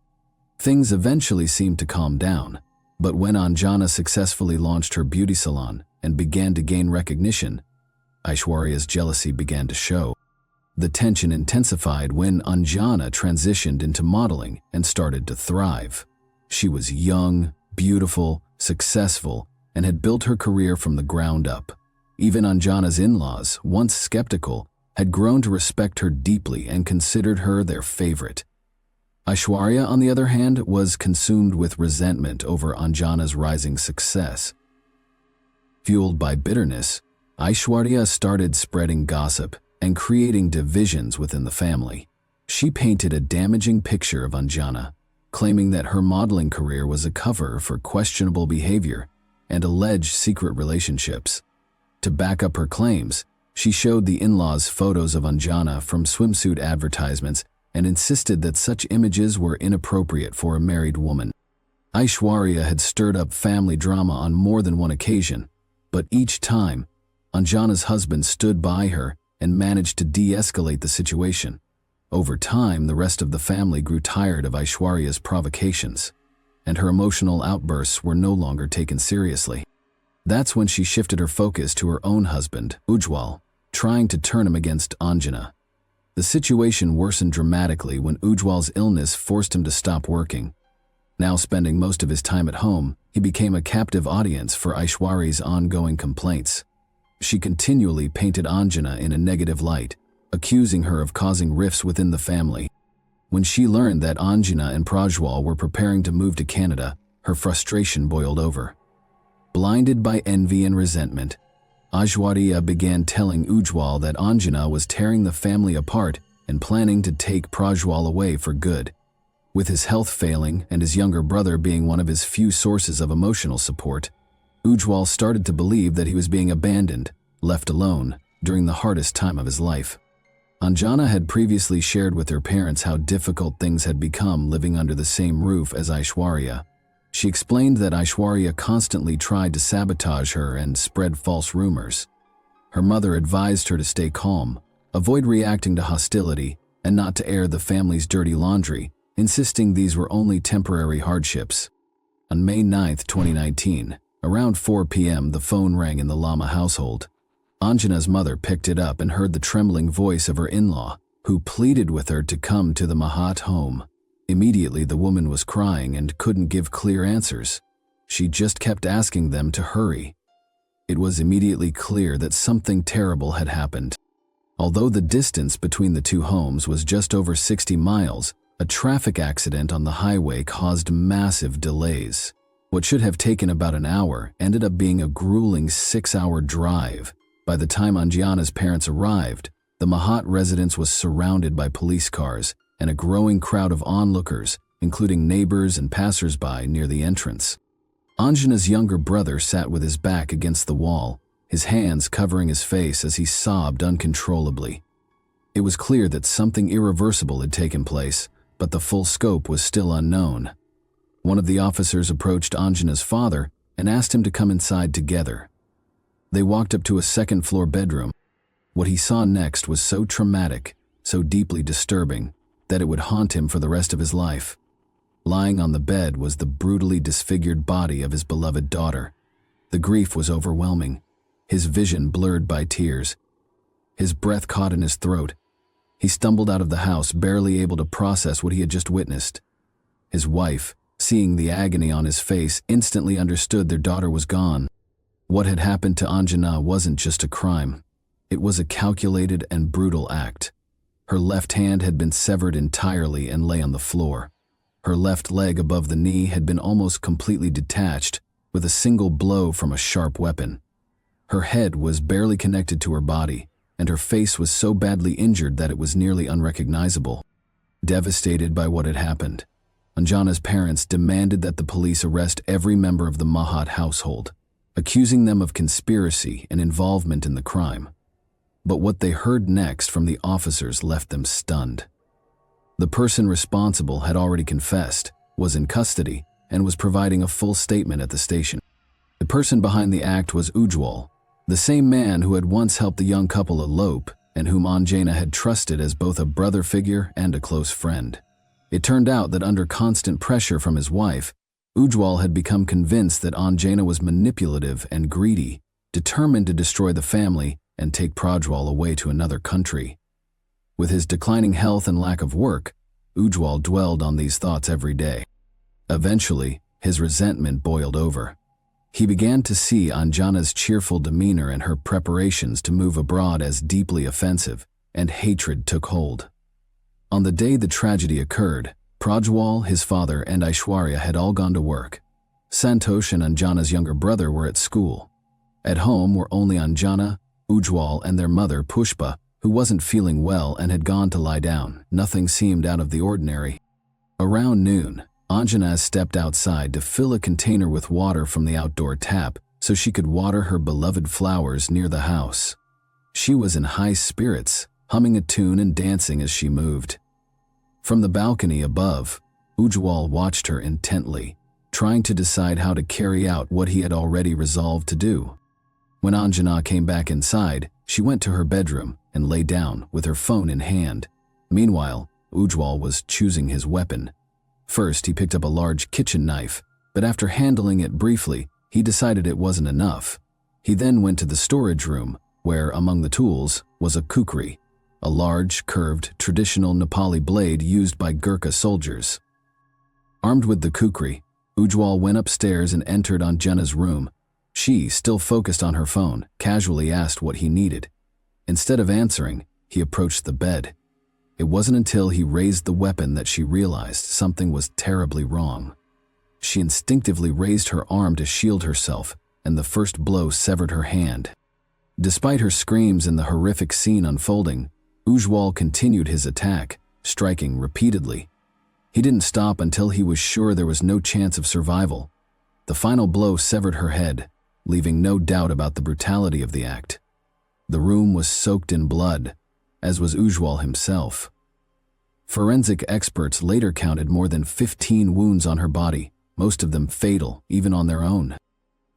A: Things eventually seemed to calm down, but when Anjana successfully launched her beauty salon and began to gain recognition, Aishwarya's jealousy began to show. The tension intensified when Anjana transitioned into modeling and started to thrive. She was young, beautiful, successful, and had built her career from the ground up. Even Anjana's in-laws, once skeptical, had grown to respect her deeply and considered her their favorite. Aishwarya, on the other hand, was consumed with resentment over Anjana's rising success. Fueled by bitterness, Aishwarya started spreading gossip and creating divisions within the family. She painted a damaging picture of Anjana, claiming that her modeling career was a cover for questionable behavior and alleged secret relationships. To back up her claims, she showed the in-laws photos of Anjana from swimsuit advertisements and insisted that such images were inappropriate for a married woman. Aishwarya had stirred up family drama on more than one occasion, but each time, Anjana's husband stood by her and managed to de-escalate the situation. Over time, the rest of the family grew tired of Aishwarya's provocations, and her emotional outbursts were no longer taken seriously. That's when she shifted her focus to her own husband, Ujjwal, trying to turn him against Anjana. The situation worsened dramatically when Ujjwal's illness forced him to stop working. Now spending most of his time at home, he became a captive audience for Aishwarya's ongoing complaints. She continually painted Anjana in a negative light, accusing her of causing rifts within the family. When she learned that Anjana and Prajwal were preparing to move to Canada, her frustration boiled over. Blinded by envy and resentment, Aishwarya began telling Ujjwal that Anjana was tearing the family apart and planning to take Prajwal away for good. With his health failing and his younger brother being one of his few sources of emotional support, Ujjwal started to believe that he was being abandoned, left alone, during the hardest time of his life. Anjana had previously shared with her parents how difficult things had become living under the same roof as Aishwarya. She explained that Aishwarya constantly tried to sabotage her and spread false rumors. Her mother advised her to stay calm, avoid reacting to hostility, and not to air the family's dirty laundry, insisting these were only temporary hardships. On May 9, 2019, around 4 p.m., the phone rang in the Lama household. Anjana's mother picked it up and heard the trembling voice of her in-law, who pleaded with her to come to the Mahat home. Immediately, the woman was crying and couldn't give clear answers. She just kept asking them to hurry. It was immediately clear that something terrible had happened. Although the distance between the two homes was just over 60 miles, a traffic accident on the highway caused massive delays. What should have taken about an hour ended up being a grueling 6-hour drive. By the time Anjana's parents arrived, the Mahat residence was surrounded by police cars and a growing crowd of onlookers, including neighbors and passers-by near the entrance. Anjana's younger brother sat with his back against the wall, his hands covering his face as he sobbed uncontrollably. It was clear that something irreversible had taken place, but the full scope was still unknown. One of the officers approached Anjana's father and asked him to come inside together. They walked up to a second-floor bedroom. What he saw next was so traumatic, so deeply disturbing, that it would haunt him for the rest of his life. Lying on the bed was the brutally disfigured body of his beloved daughter. The grief was overwhelming, his vision blurred by tears. His breath caught in his throat. He stumbled out of the house, barely able to process what he had just witnessed. His wife, seeing the agony on his face, instantly understood their daughter was gone. What had happened to Anjana wasn't just a crime. It was a calculated and brutal act. Her left hand had been severed entirely and lay on the floor. Her left leg above the knee had been almost completely detached, with a single blow from a sharp weapon. Her head was barely connected to her body, and her face was so badly injured that it was nearly unrecognizable. Devastated by what had happened, Anjana's parents demanded that the police arrest every member of the Mahat household, accusing them of conspiracy and involvement in the crime. But what they heard next from the officers left them stunned. The person responsible had already confessed, was in custody, and was providing a full statement at the station. The person behind the act was Ujwal, the same man who had once helped the young couple elope and whom Anjana had trusted as both a brother figure and a close friend. It turned out that under constant pressure from his wife, Ujwal had become convinced that Anjana was manipulative and greedy, determined to destroy the family and take Prajwal away to another country. With his declining health and lack of work, Ujwal dwelled on these thoughts every day. Eventually, his resentment boiled over. He began to see Anjana's cheerful demeanor and her preparations to move abroad as deeply offensive, and hatred took hold. On the day the tragedy occurred, Prajwal, his father, and Aishwarya had all gone to work. Santosh and Anjana's younger brother were at school. At home were only Anjana, Ujwal, and their mother, Pushpa, who wasn't feeling well and had gone to lie down. Nothing seemed out of the ordinary. Around noon, Anjana stepped outside to fill a container with water from the outdoor tap so she could water her beloved flowers near the house. She was in high spirits, humming a tune and dancing as she moved. From the balcony above, Ujwal watched her intently, trying to decide how to carry out what he had already resolved to do. When Anjana came back inside, she went to her bedroom and lay down with her phone in hand. Meanwhile, Ujwal was choosing his weapon. First, he picked up a large kitchen knife, but after handling it briefly, he decided it wasn't enough. He then went to the storage room, where, among the tools, was a kukri, a large, curved, traditional Nepali blade used by Gurkha soldiers. Armed with the kukri, Ujwal went upstairs and entered Anjana's room. She, still focused on her phone, casually asked what he needed. Instead of answering, he approached the bed. It wasn't until he raised the weapon that she realized something was terribly wrong. She instinctively raised her arm to shield herself, and the first blow severed her hand. Despite her screams and the horrific scene unfolding, Ujwal continued his attack, striking repeatedly. He didn't stop until he was sure there was no chance of survival. The final blow severed her head, leaving no doubt about the brutality of the act. The room was soaked in blood, as was Ujwal himself. Forensic experts later counted more than 15 wounds on her body, most of them fatal, even on their own.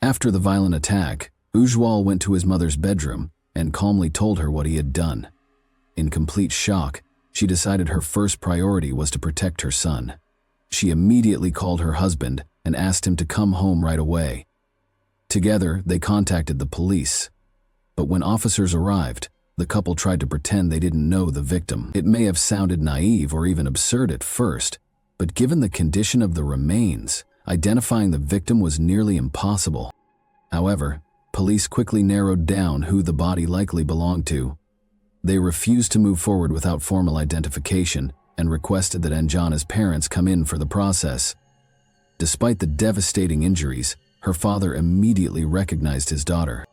A: After the violent attack, Ujwal went to his mother's bedroom and calmly told her what he had done. In complete shock, she decided her first priority was to protect her son. She immediately called her husband and asked him to come home right away. Together, they contacted the police. But when officers arrived, the couple tried to pretend they didn't know the victim. It may have sounded naive or even absurd at first, but given the condition of the remains, identifying the victim was nearly impossible. However, police quickly narrowed down who the body likely belonged to. They refused to move forward without formal identification and requested that Anjana's parents come in for the process. Despite the devastating injuries, her father immediately recognized his daughter.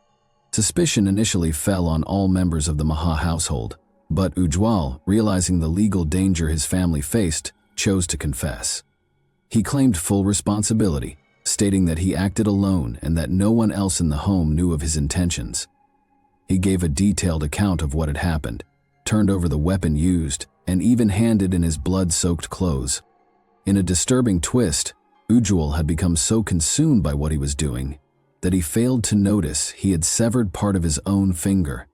A: Suspicion initially fell on all members of the Maha household, but Ujwal, realizing the legal danger his family faced, chose to confess. He claimed full responsibility, stating that he acted alone and that no one else in the home knew of his intentions. He gave a detailed account of what had happened, turned over the weapon used, and even handed in his blood-soaked clothes. In a disturbing twist, Ujwal had become so consumed by what he was doing that he failed to notice he had severed part of his own finger.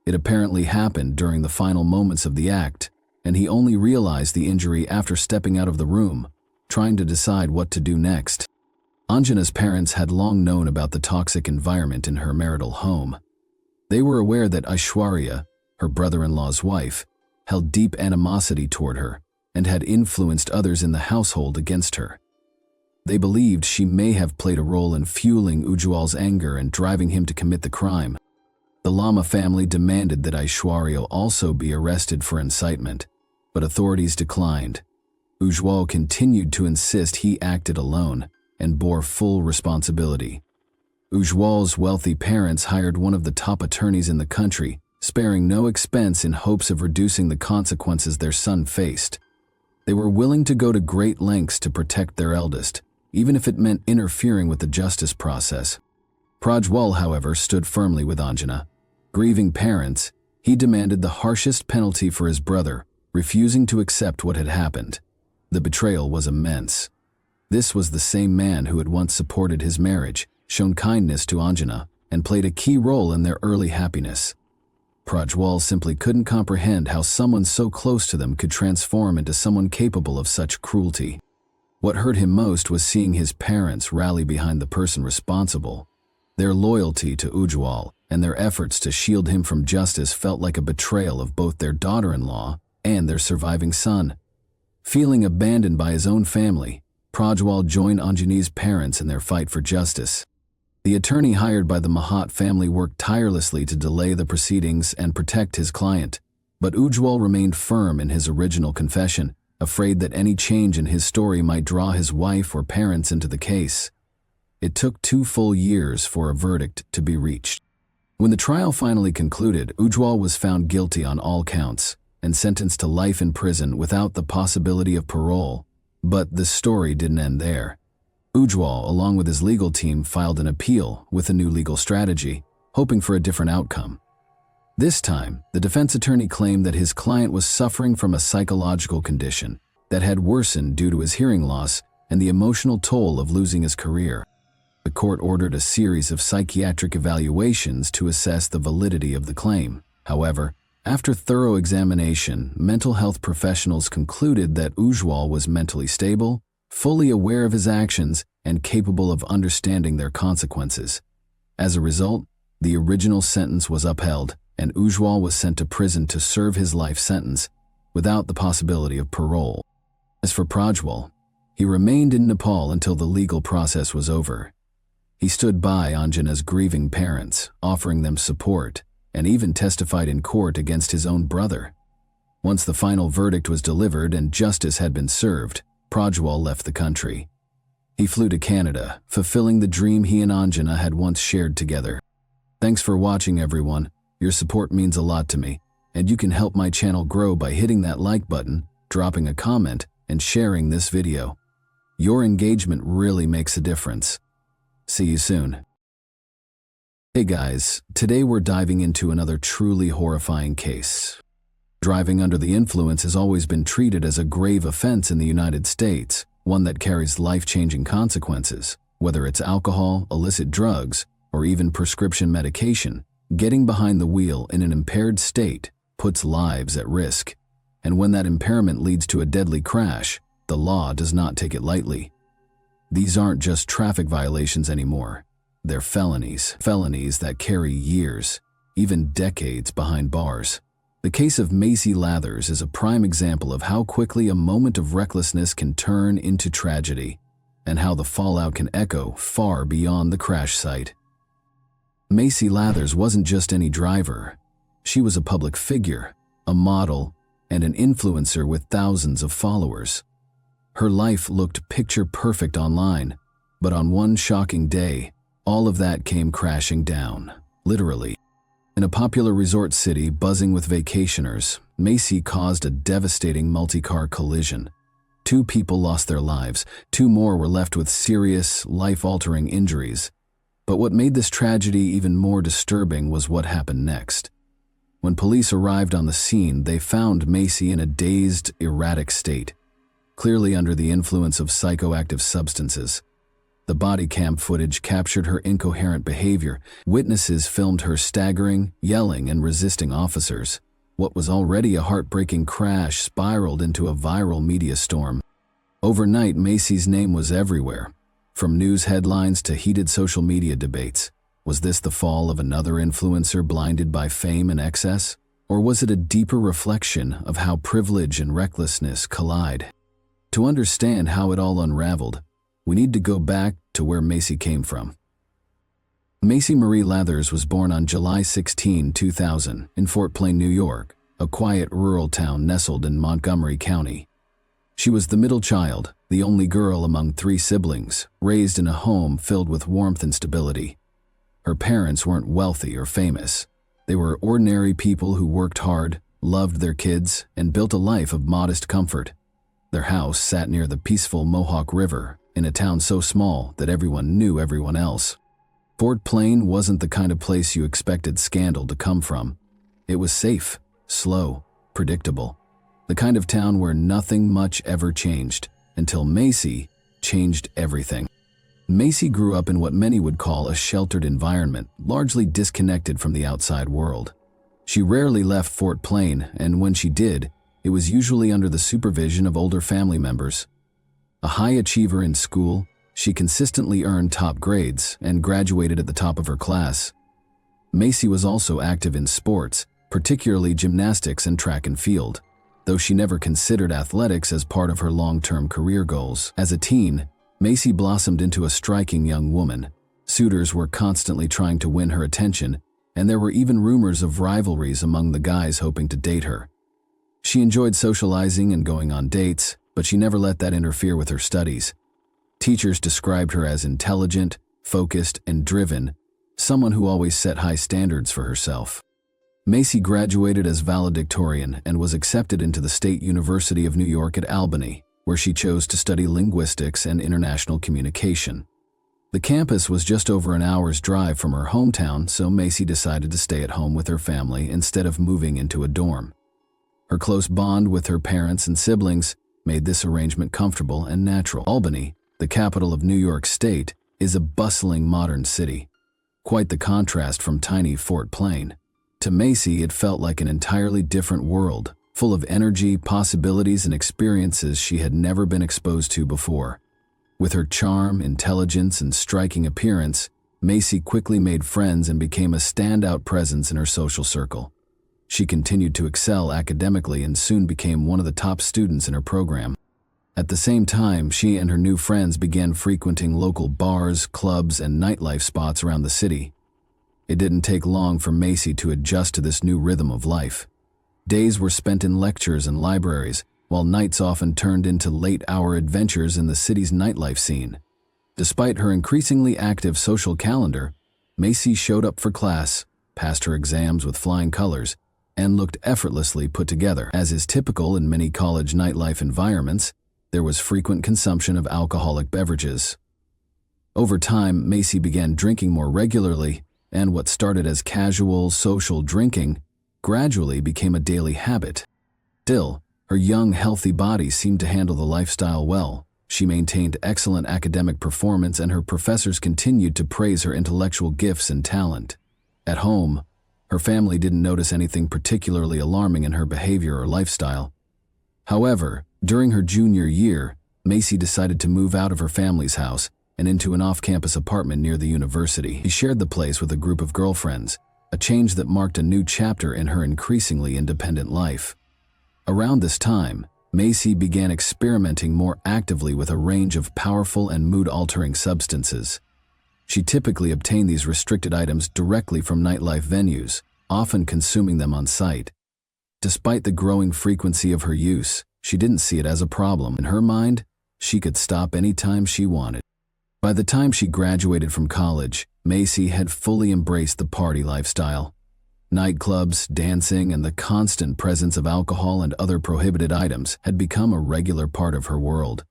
A: It apparently happened during the final moments of the act, and he only realized the injury after stepping out of the room, trying to decide what to do next. Anjana's parents had long known about the toxic environment in her marital home. They were aware that Aishwarya, her brother-in-law's wife, held deep animosity toward her and had influenced others in the household against her. They believed she may have played a role in fueling Ujwal's anger and driving him to commit the crime. The Lama family demanded that Aishwarya also be arrested for incitement, but authorities declined. Ujwal continued to insist he acted alone and bore full responsibility. Ujwal's wealthy parents hired one of the top attorneys in the country, sparing no expense in hopes of reducing the consequences their son faced. They were willing to go to great lengths to protect their eldest, even if it meant interfering with the justice process. Prajwal, however, stood firmly with Anjana. Grieving parents, he demanded the harshest penalty for his brother, refusing to accept what had happened. The betrayal was immense. This was the same man who had once supported his marriage, shown kindness to Anjana, and played a key role in their early happiness. Prajwal simply couldn't comprehend how someone so close to them could transform into someone capable of such cruelty. What hurt him most was seeing his parents rally behind the person responsible. Their loyalty to Ujjwal and their efforts to shield him from justice felt like a betrayal of both their daughter-in-law and their surviving son. Feeling abandoned by his own family, Prajwal joined Anjani's parents in their fight for justice. The attorney hired by the Mahat family worked tirelessly to delay the proceedings and protect his client, but Ujjwal remained firm in his original confession, afraid that any change in his story might draw his wife or parents into the case. It took 2 full years for a verdict to be reached. When the trial finally concluded, Ujjwal was found guilty on all counts and sentenced to life in prison without the possibility of parole. But the story didn't end there. Ujjwal, along with his legal team, filed an appeal with a new legal strategy, hoping for a different outcome. This time, the defense attorney claimed that his client was suffering from a psychological condition that had worsened due to his hearing loss and the emotional toll of losing his career. The court ordered a series of psychiatric evaluations to assess the validity of the claim. However, after thorough examination, mental health professionals concluded that Ujjwal was mentally stable, fully aware of his actions, and capable of understanding their consequences. As a result, the original sentence was upheld, and Ujjwal was sent to prison to serve his life sentence, without the possibility of parole. As for Prajwal, he remained in Nepal until the legal process was over. He stood by Anjana's grieving parents, offering them support, and even testified in court against his own brother. Once the final verdict was delivered and justice had been served, Prajwal left the country. He flew to Canada, fulfilling the dream he and Anjana had once shared together. Thanks for watching, everyone. Your support means a lot to me, and you can help my channel grow by hitting that like button, dropping a comment, and sharing this video. Your engagement really makes a difference. See you soon. Hey guys, today we're diving into another truly horrifying case. Driving under the influence has always been treated as a grave offense in the United States, one that carries life-changing consequences. Whether it's alcohol, illicit drugs, or even prescription medication, getting behind the wheel in an impaired state puts lives at risk. And when that impairment leads to a deadly crash, the law does not take it lightly. These aren't just traffic violations anymore. They're felonies that carry years, even decades behind bars. The case of Macy Lathers is a prime example of how quickly a moment of recklessness can turn into tragedy, and how the fallout can echo far beyond the crash site. Macy Lathers wasn't just any driver. She was a public figure, a model, and an influencer with thousands of followers. Her life looked picture-perfect online, but on one shocking day, all of that came crashing down, literally. In a popular resort city buzzing with vacationers, Macy caused a devastating multi-car collision. 2 people lost their lives, 2 more were left with serious, life-altering injuries. But what made this tragedy even more disturbing was what happened next. When police arrived on the scene, they found Macy in a dazed, erratic state, clearly under the influence of psychoactive substances. The body cam footage captured her incoherent behavior. Witnesses filmed her staggering, yelling, and resisting officers. What was already a heartbreaking crash spiraled into a viral media storm. Overnight, Macy's name was everywhere, from news headlines to heated social media debates. Was this the fall of another influencer blinded by fame and excess? Or was it a deeper reflection of how privilege and recklessness collide? To understand how it all unraveled, we need to go back to where Macy came from. Macy Marie Lathers was born on July 16, 2000, in Fort Plain, New York, a quiet rural town nestled in Montgomery County. She was the middle child, the only girl among 3 siblings, raised in a home filled with warmth and stability. Her parents weren't wealthy or famous. They were ordinary people who worked hard, loved their kids, and built a life of modest comfort. Their house sat near the peaceful Mohawk River, in a town so small that everyone knew everyone else. Fort Plain wasn't the kind of place you expected scandal to come from. It was safe, slow, predictable. The kind of town where nothing much ever changed, until Macy changed everything. Macy grew up in what many would call a sheltered environment, largely disconnected from the outside world. She rarely left Fort Plain, and when she did, it was usually under the supervision of older family members. A high achiever in school, she consistently earned top grades and graduated at the top of her class. Macy was also active in sports, particularly gymnastics and track and field, though she never considered athletics as part of her long-term career goals. As a teen, Macy blossomed into a striking young woman. Suitors were constantly trying to win her attention, and there were even rumors of rivalries among the guys hoping to date her. She enjoyed socializing and going on dates, but she never let that interfere with her studies. Teachers described her as intelligent, focused, and driven, someone who always set high standards for herself. Macy graduated as valedictorian and was accepted into the State University of New York at Albany, where she chose to study linguistics and international communication. The campus was just over an hour's drive from her hometown, so Macy decided to stay at home with her family instead of moving into a dorm. Her close bond with her parents and siblings made this arrangement comfortable and natural. Albany, the capital of New York State, is a bustling modern city. Quite the contrast from tiny Fort Plain. To Macy, it felt like an entirely different world, full of energy, possibilities, and experiences she had never been exposed to before. With her charm, intelligence, and striking appearance, Macy quickly made friends and became a standout presence in her social circle. She continued to excel academically and soon became one of the top students in her program. At the same time, she and her new friends began frequenting local bars, clubs, and nightlife spots around the city. It didn't take long for Macy to adjust to this new rhythm of life. Days were spent in lectures and libraries, while nights often turned into late-hour adventures in the city's nightlife scene. Despite her increasingly active social calendar, Macy showed up for class, passed her exams with flying colors, and looked effortlessly put together. As is typical in many college nightlife environments, there was frequent consumption of alcoholic beverages. Over time, Macy began drinking more regularly, and what started as casual, social drinking gradually became a daily habit. Still, her young, healthy body seemed to handle the lifestyle well. She maintained excellent academic performance, and her professors continued to praise her intellectual gifts and talent. At home, her family didn't notice anything particularly alarming in her behavior or lifestyle. However, during her junior year, Macy decided to move out of her family's house and into an off-campus apartment near the university. She shared the place with a group of girlfriends, a change that marked a new chapter in her increasingly independent life. Around this time, Macy began experimenting more actively with a range of powerful and mood-altering substances. She typically obtained these restricted items directly from nightlife venues, often consuming them on site. Despite the growing frequency of her use, she didn't see it as a problem. In her mind, she could stop anytime she wanted. By the time she graduated from college, Macy had fully embraced the party lifestyle. Nightclubs, dancing, and the constant presence of alcohol and other prohibited items had become a regular part of her world.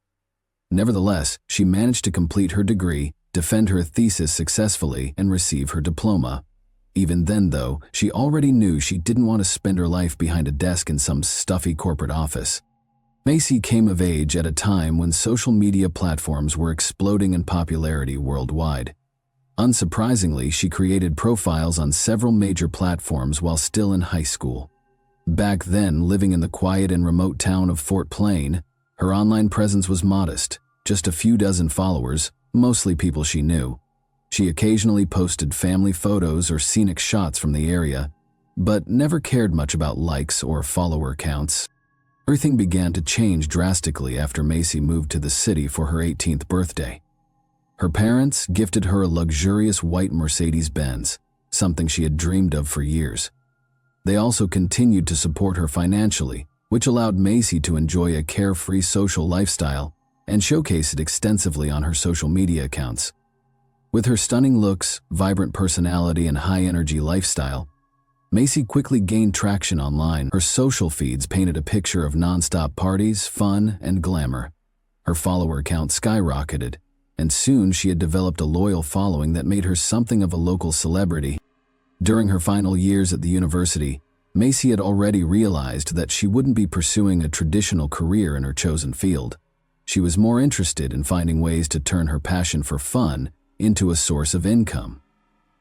A: Nevertheless, she managed to complete her degree, defend her thesis successfully, and receive her diploma. Even then, though, she already knew she didn't want to spend her life behind a desk in some stuffy corporate office. Macy came of age at a time when social media platforms were exploding in popularity worldwide. Unsurprisingly, she created profiles on several major platforms while still in high school. Back then, living in the quiet and remote town of Fort Plain, her online presence was modest, just a few dozen followers, mostly people she knew. She occasionally posted family photos or scenic shots from the area, but never cared much about likes or follower counts. Everything began to change drastically after Macy moved to the city for her 18th birthday. Her parents gifted her a luxurious white Mercedes-Benz, something she had dreamed of for years. They also continued to support her financially, which allowed Macy to enjoy a carefree social lifestyle and showcase it extensively on her social media accounts. With her stunning looks, vibrant personality, and high-energy lifestyle, Macy quickly gained traction online. Her social feeds painted a picture of nonstop parties, fun, and glamour. Her follower count skyrocketed, and soon she had developed a loyal following that made her something of a local celebrity. During her final years at the university, Macy had already realized that she wouldn't be pursuing a traditional career in her chosen field. She was more interested in finding ways to turn her passion for fun into a source of income.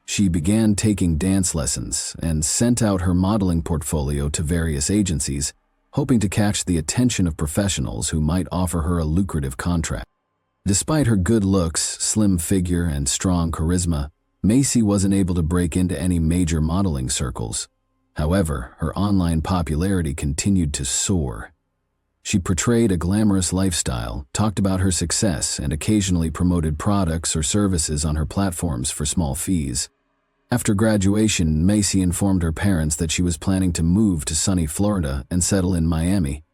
A: She began taking dance lessons and sent out her modeling portfolio to various agencies, hoping to catch the attention of professionals who might offer her a lucrative contract. Despite her good looks, slim figure, and strong charisma, Macy wasn't able to break into any major modeling circles. However, her online popularity continued to soar. She portrayed a glamorous lifestyle, talked about her success, and occasionally promoted products or services on her platforms for small fees. After graduation, Macy informed her parents that she was planning to move to sunny Florida and settle in Miami.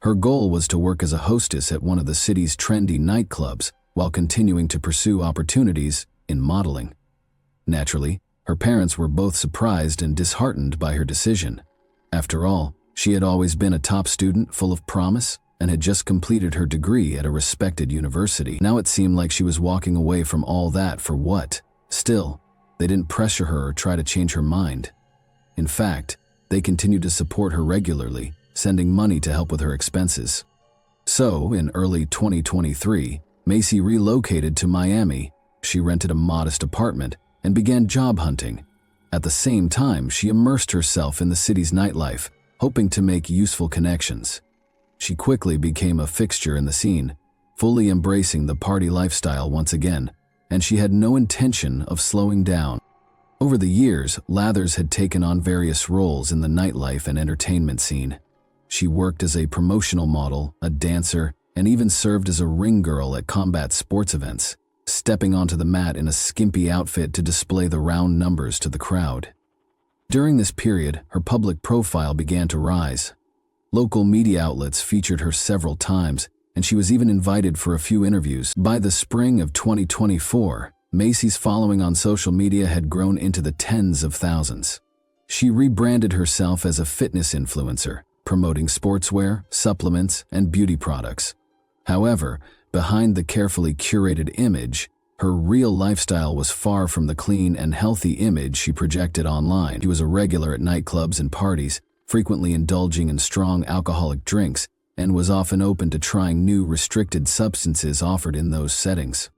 A: Her goal was to work as a hostess at one of the city's trendy nightclubs while continuing to pursue opportunities in modeling. Naturally, her parents were both surprised and disheartened by her decision. After all, she had always been a top student full of promise and had just completed her degree at a respected university. Now it seemed like she was walking away from all that for what? Still, they didn't pressure her or try to change her mind. In fact, they continued to support her regularly, sending money to help with her expenses. So, in early 2023, Macy relocated to Miami. She rented a modest apartment and began job hunting. At the same time, she immersed herself in the city's nightlife, hoping to make useful connections. She quickly became a fixture in the scene, fully embracing the party lifestyle once again, and she had no intention of slowing down. Over the years, Lathers had taken on various roles in the nightlife and entertainment scene. She worked as a promotional model, a dancer, and even served as a ring girl at combat sports events, stepping onto the mat in a skimpy outfit to display the round numbers to the crowd. During this period, her public profile began to rise. Local media outlets featured her several times, and she was even invited for a few interviews. By the spring of 2024, Macy's following on social media had grown into the tens of thousands. She rebranded herself as a fitness influencer, promoting sportswear, supplements, and beauty products. However, behind the carefully curated image, her real lifestyle was far from the clean and healthy image she projected online. She was a regular at nightclubs and parties, frequently indulging in strong alcoholic drinks, and was often open to trying new restricted substances offered in those settings.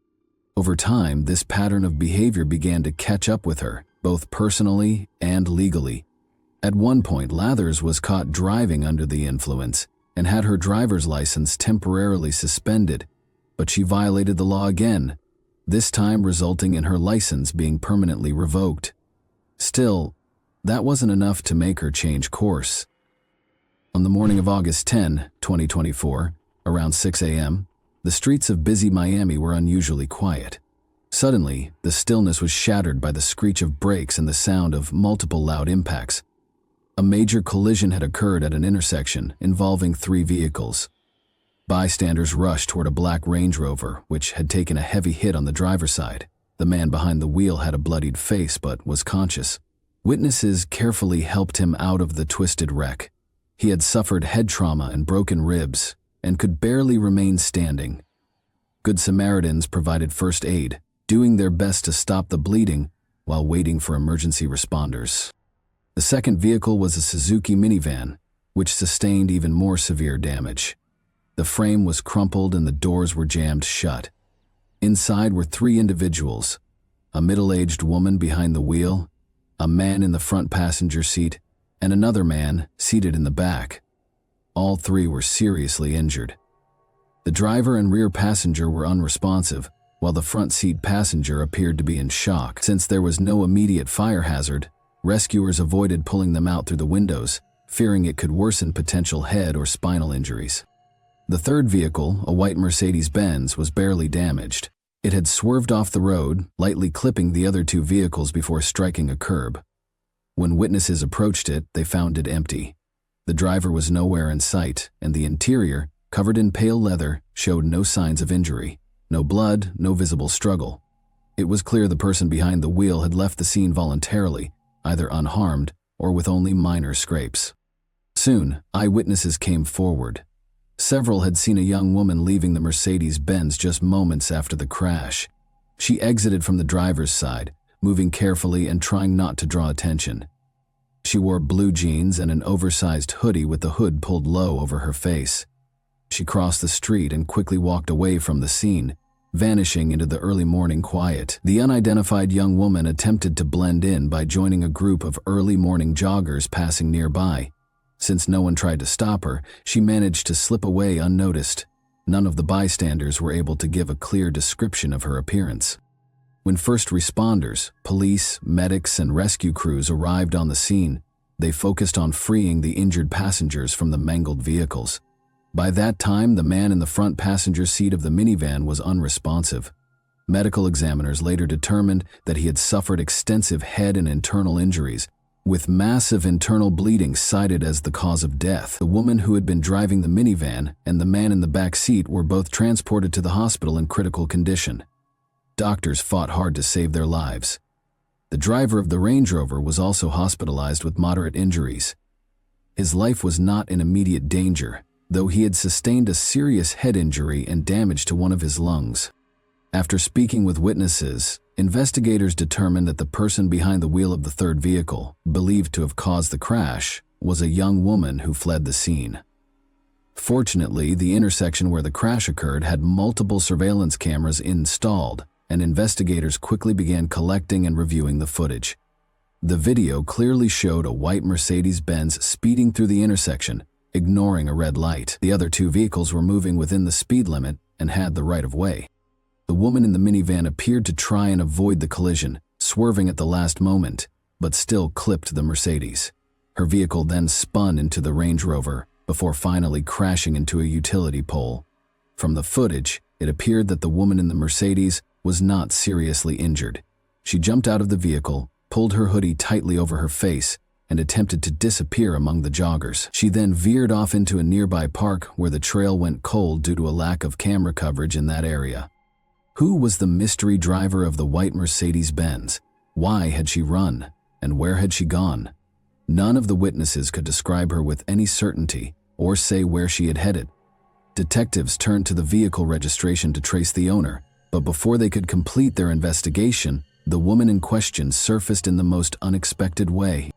A: Over time, this pattern of behavior began to catch up with her, both personally and legally. At one point, Lathers was caught driving under the influence and had her driver's license temporarily suspended, but she violated the law again, this time resulting in her license being permanently revoked. Still, that wasn't enough to make her change course. On the morning of August 10, 2024, around 6 a.m., the streets of busy Miami were unusually quiet. Suddenly, the stillness was shattered by the screech of brakes and the sound of multiple loud impacts. A major collision had occurred at an intersection involving 3 vehicles. Bystanders rushed toward a black Range Rover, which had taken a heavy hit on the driver's side. The man behind the wheel had a bloodied face but was conscious. Witnesses carefully helped him out of the twisted wreck. He had suffered head trauma and broken ribs and could barely remain standing. Good Samaritans provided first aid, doing their best to stop the bleeding while waiting for emergency responders. The second vehicle was a Suzuki minivan, which sustained even more severe damage. The frame was crumpled and the doors were jammed shut. Inside were 3 individuals, a middle-aged woman behind the wheel, a man in the front passenger seat, and another man seated in the back. All 3 were seriously injured. The driver and rear passenger were unresponsive, while the front seat passenger appeared to be in shock. Since there was no immediate fire hazard, rescuers avoided pulling them out through the windows, fearing it could worsen potential head or spinal injuries. The third vehicle, a white Mercedes-Benz, was barely damaged. It had swerved off the road, lightly clipping the other 2 vehicles before striking a curb. When witnesses approached it, they found it empty. The driver was nowhere in sight, and the interior, covered in pale leather, showed no signs of injury. No blood, no visible struggle. It was clear the person behind the wheel had left the scene voluntarily, either unharmed or with only minor scrapes. Soon, eyewitnesses came forward. Several had seen a young woman leaving the Mercedes-Benz just moments after the crash. She exited from the driver's side, moving carefully and trying not to draw attention. She wore blue jeans and an oversized hoodie with the hood pulled low over her face. She crossed the street and quickly walked away from the scene, vanishing into the early morning quiet. The unidentified young woman attempted to blend in by joining a group of early morning joggers passing nearby. Since no one tried to stop her, she managed to slip away unnoticed. None of the bystanders were able to give a clear description of her appearance. When first responders, police, medics, and rescue crews arrived on the scene, they focused on freeing the injured passengers from the mangled vehicles. By that time, the man in the front passenger seat of the minivan was unresponsive. Medical examiners later determined that he had suffered extensive head and internal injuries, with massive internal bleeding cited as the cause of death. The woman who had been driving the minivan and the man in the back seat were both transported to the hospital in critical condition. Doctors fought hard to save their lives. The driver of the Range Rover was also hospitalized with moderate injuries. His life was not in immediate danger, though he had sustained a serious head injury and damage to one of his lungs. After speaking with witnesses, investigators determined that the person behind the wheel of the third vehicle, believed to have caused the crash, was a young woman who fled the scene. Fortunately, the intersection where the crash occurred had multiple surveillance cameras installed, and investigators quickly began collecting and reviewing the footage. The video clearly showed a white Mercedes-Benz speeding through the intersection, ignoring a red light. The other two vehicles were moving within the speed limit and had the right of way. The woman in the minivan appeared to try and avoid the collision, swerving at the last moment, but still clipped the Mercedes. Her vehicle then spun into the Range Rover before finally crashing into a utility pole. From the footage, it appeared that the woman in the Mercedes was not seriously injured. She jumped out of the vehicle, pulled her hoodie tightly over her face, and attempted to disappear among the joggers. She then veered off into a nearby park where the trail went cold due to a lack of camera coverage in that area. Who was the mystery driver of the white Mercedes-Benz? Why had she run? And where had she gone? None of the witnesses could describe her with any certainty or say where she had headed. Detectives turned to the vehicle registration to trace the owner, but before they could complete their investigation, the woman in question surfaced in the most unexpected way.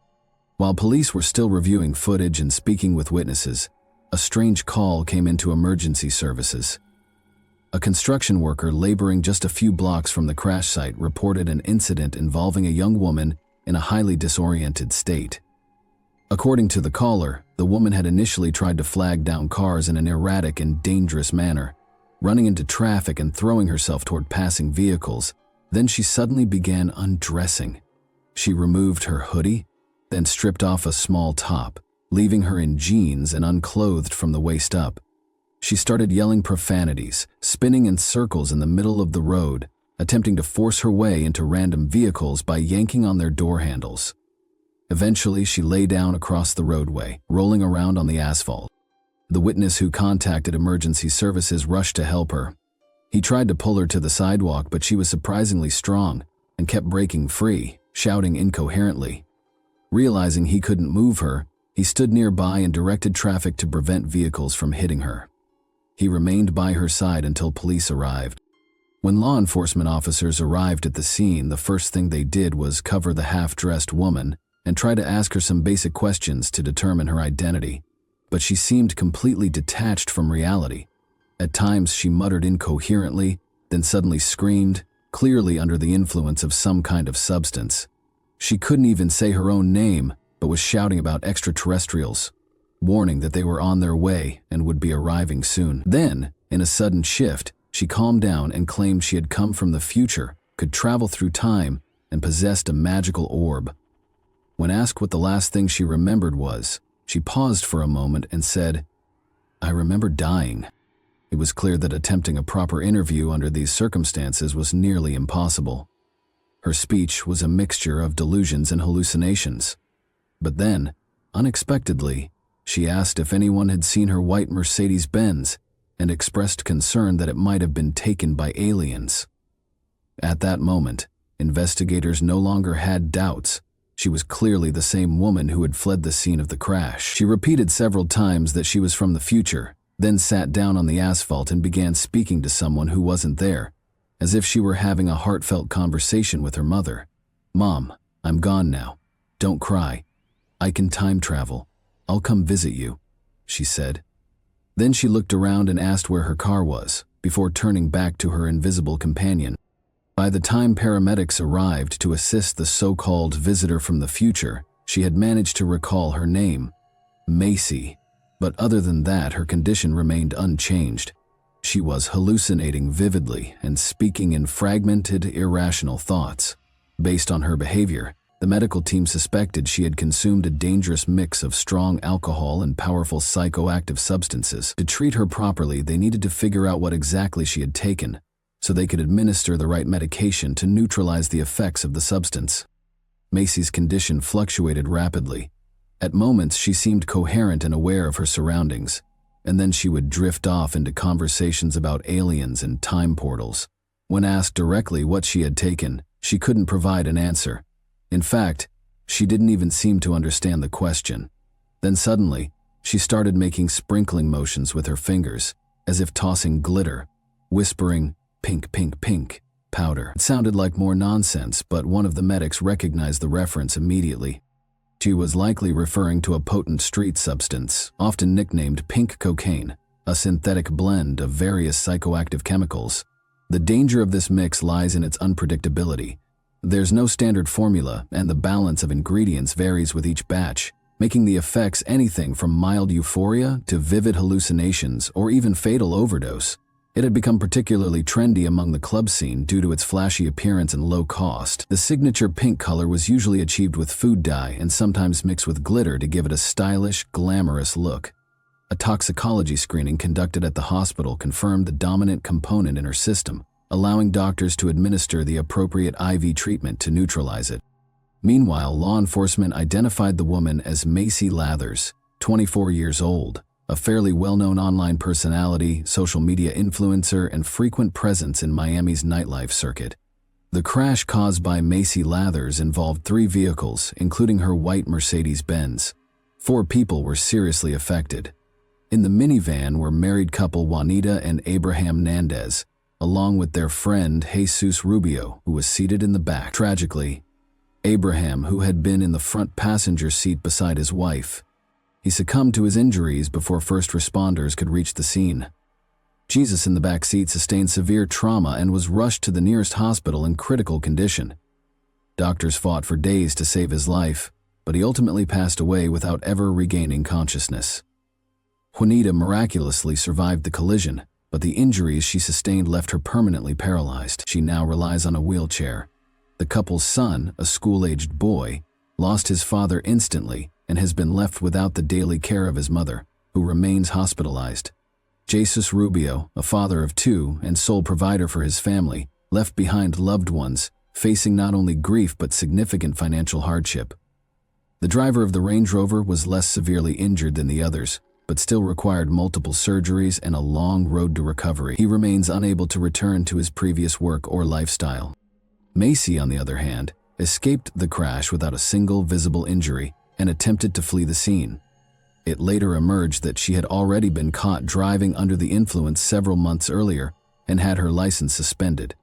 A: While police were still reviewing footage and speaking with witnesses, a strange call came into emergency services. A construction worker laboring just a few blocks from the crash site reported an incident involving a young woman in a highly disoriented state. According to the caller, the woman had initially tried to flag down cars in an erratic and dangerous manner, running into traffic and throwing herself toward passing vehicles. Then she suddenly began undressing. She removed her hoodie, then stripped off a small top, leaving her in jeans and unclothed from the waist up. She started yelling profanities, spinning in circles in the middle of the road, attempting to force her way into random vehicles by yanking on their door handles. Eventually, she lay down across the roadway, rolling around on the asphalt. The witness who contacted emergency services rushed to help her. He tried to pull her to the sidewalk, but she was surprisingly strong and kept breaking free, shouting incoherently. Realizing he couldn't move her, he stood nearby and directed traffic to prevent vehicles from hitting her. He remained by her side until police arrived. When law enforcement officers arrived at the scene, the first thing they did was cover the half-dressed woman and try to ask her some basic questions to determine her identity. But she seemed completely detached from reality. At times, she muttered incoherently, then suddenly screamed, clearly under the influence of some kind of substance. She couldn't even say her own name, but was shouting about extraterrestrials, warning that they were on their way and would be arriving soon. Then, in a sudden shift, she calmed down and claimed she had come from the future, could travel through time, and possessed a magical orb. When asked what the last thing she remembered was, she paused for a moment and said, "I remember dying." It was clear that attempting a proper interview under these circumstances was nearly impossible. Her speech was a mixture of delusions and hallucinations. But then, unexpectedly, she asked if anyone had seen her white Mercedes-Benz and expressed concern that it might have been taken by aliens. At that moment, investigators no longer had doubts. She was clearly the same woman who had fled the scene of the crash. She repeated several times that she was from the future, then sat down on the asphalt and began speaking to someone who wasn't there, as if she were having a heartfelt conversation with her mother. "Mom, I'm gone now. Don't cry. "I can time travel. I'll come visit you," she said. Then she looked around and asked where her car was, before turning back to her invisible companion. By the time paramedics arrived to assist the so-called visitor from the future, she had managed to recall her name, Macy. But other than that, her condition remained unchanged. She was hallucinating vividly and speaking in fragmented, irrational thoughts. Based on her behavior, the medical team suspected she had consumed a dangerous mix of strong alcohol and powerful psychoactive substances. To treat her properly, they needed to figure out what exactly she had taken, so they could administer the right medication to neutralize the effects of the substance. Macy's condition fluctuated rapidly. At moments, she seemed coherent and aware of her surroundings, and then she would drift off into conversations about aliens and time portals. When asked directly what she had taken, she couldn't provide an answer. In fact, she didn't even seem to understand the question. Then suddenly, she started making sprinkling motions with her fingers, as if tossing glitter, whispering, "Pink, pink, pink, powder." It sounded like more nonsense, but one of the medics recognized the reference immediately. She was likely referring to a potent street substance, often nicknamed pink cocaine, a synthetic blend of various psychoactive chemicals. The danger of this mix lies in its unpredictability. There's no standard formula, and the balance of ingredients varies with each batch, making the effects anything from mild euphoria to vivid hallucinations or even fatal overdose. It had become particularly trendy among the club scene due to its flashy appearance and low cost. The signature pink color was usually achieved with food dye and sometimes mixed with glitter to give it a stylish, glamorous look. A toxicology screening conducted at the hospital confirmed the dominant component in her system, allowing doctors to administer the appropriate IV treatment to neutralize it. Meanwhile, law enforcement identified the woman as Macy Lathers, 24 years old, a fairly well-known online personality, social media influencer, and frequent presence in Miami's nightlife circuit. The crash caused by Macy Lathers involved 3 vehicles, including her white Mercedes-Benz. 4 people were seriously affected. In the minivan were married couple Juanita and Abraham Nandez, along with their friend Jesus Rubio, who was seated in the back. Tragically, Abraham, who had been in the front passenger seat beside his wife, he succumbed to his injuries before first responders could reach the scene. Jesus in the back seat sustained severe trauma and was rushed to the nearest hospital in critical condition. Doctors fought for days to save his life, but he ultimately passed away without ever regaining consciousness. Juanita miraculously survived the collision, but the injuries she sustained left her permanently paralyzed. She now relies on a wheelchair. The couple's son, a school-aged boy, lost his father instantly and has been left without the daily care of his mother, who remains hospitalized. Jesus Rubio, a father of 2 and sole provider for his family, left behind loved ones, facing not only grief but significant financial hardship. The driver of the Range Rover was less severely injured than the others, but still required multiple surgeries and a long road to recovery. He remains unable to return to his previous work or lifestyle. Macy, on the other hand, escaped the crash without a single visible injury and attempted to flee the scene. It later emerged that she had already been caught driving under the influence several months earlier and had her license suspended.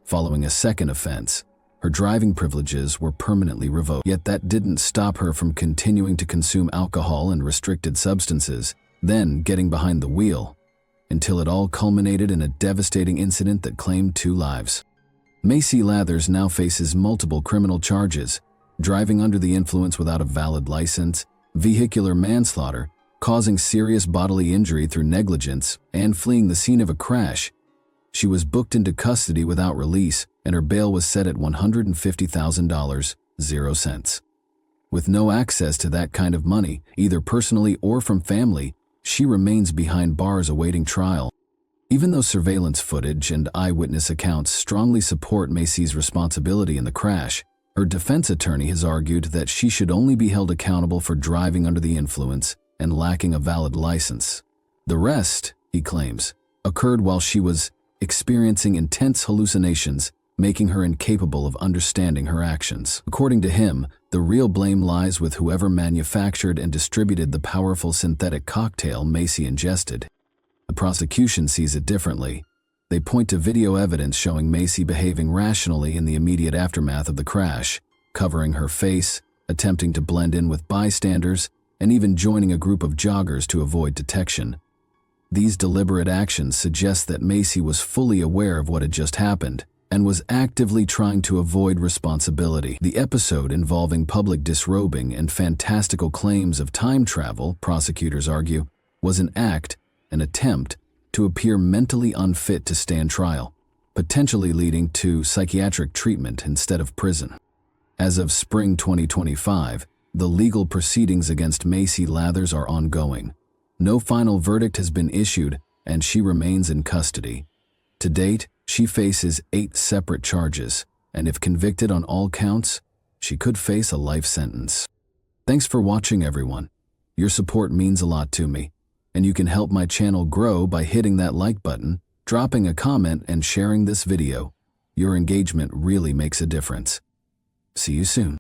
A: Following a second offense, her driving privileges were permanently revoked. Yet that didn't stop her from continuing to consume alcohol and restricted substances, then getting behind the wheel, until it all culminated in a devastating incident that claimed 2 lives. Macy Lathers now faces multiple criminal charges: driving under the influence without a valid license, vehicular manslaughter, causing serious bodily injury through negligence, and fleeing the scene of a crash. She was booked into custody without release, and her bail was set at $150,000, 0 cents. With no access to that kind of money, either personally or from family, she remains behind bars awaiting trial. Even though surveillance footage and eyewitness accounts strongly support Macy's responsibility in the crash, her defense attorney has argued that she should only be held accountable for driving under the influence and lacking a valid license. The rest, he claims, occurred while she was experiencing intense hallucinations, making her incapable of understanding her actions. According to him, the real blame lies with whoever manufactured and distributed the powerful synthetic cocktail Macy ingested. The prosecution sees it differently. They point to video evidence showing Macy behaving rationally in the immediate aftermath of the crash, covering her face, attempting to blend in with bystanders, and even joining a group of joggers to avoid detection. These deliberate actions suggest that Macy was fully aware of what had just happened and was actively trying to avoid responsibility. The episode involving public disrobing and fantastical claims of time travel, prosecutors argue, was an attempt to appear mentally unfit to stand trial, potentially leading to psychiatric treatment instead of prison. As of spring 2025, the legal proceedings against Macy Lathers are ongoing. No final verdict has been issued, and she remains in custody. To date, she faces 8 separate charges, and if convicted on all counts, she could face a life sentence. Thanks for watching, everyone. Your support means a lot to me, and you can help my channel grow by hitting that like button, dropping a comment, and sharing this video. Your engagement really makes a difference. See you soon.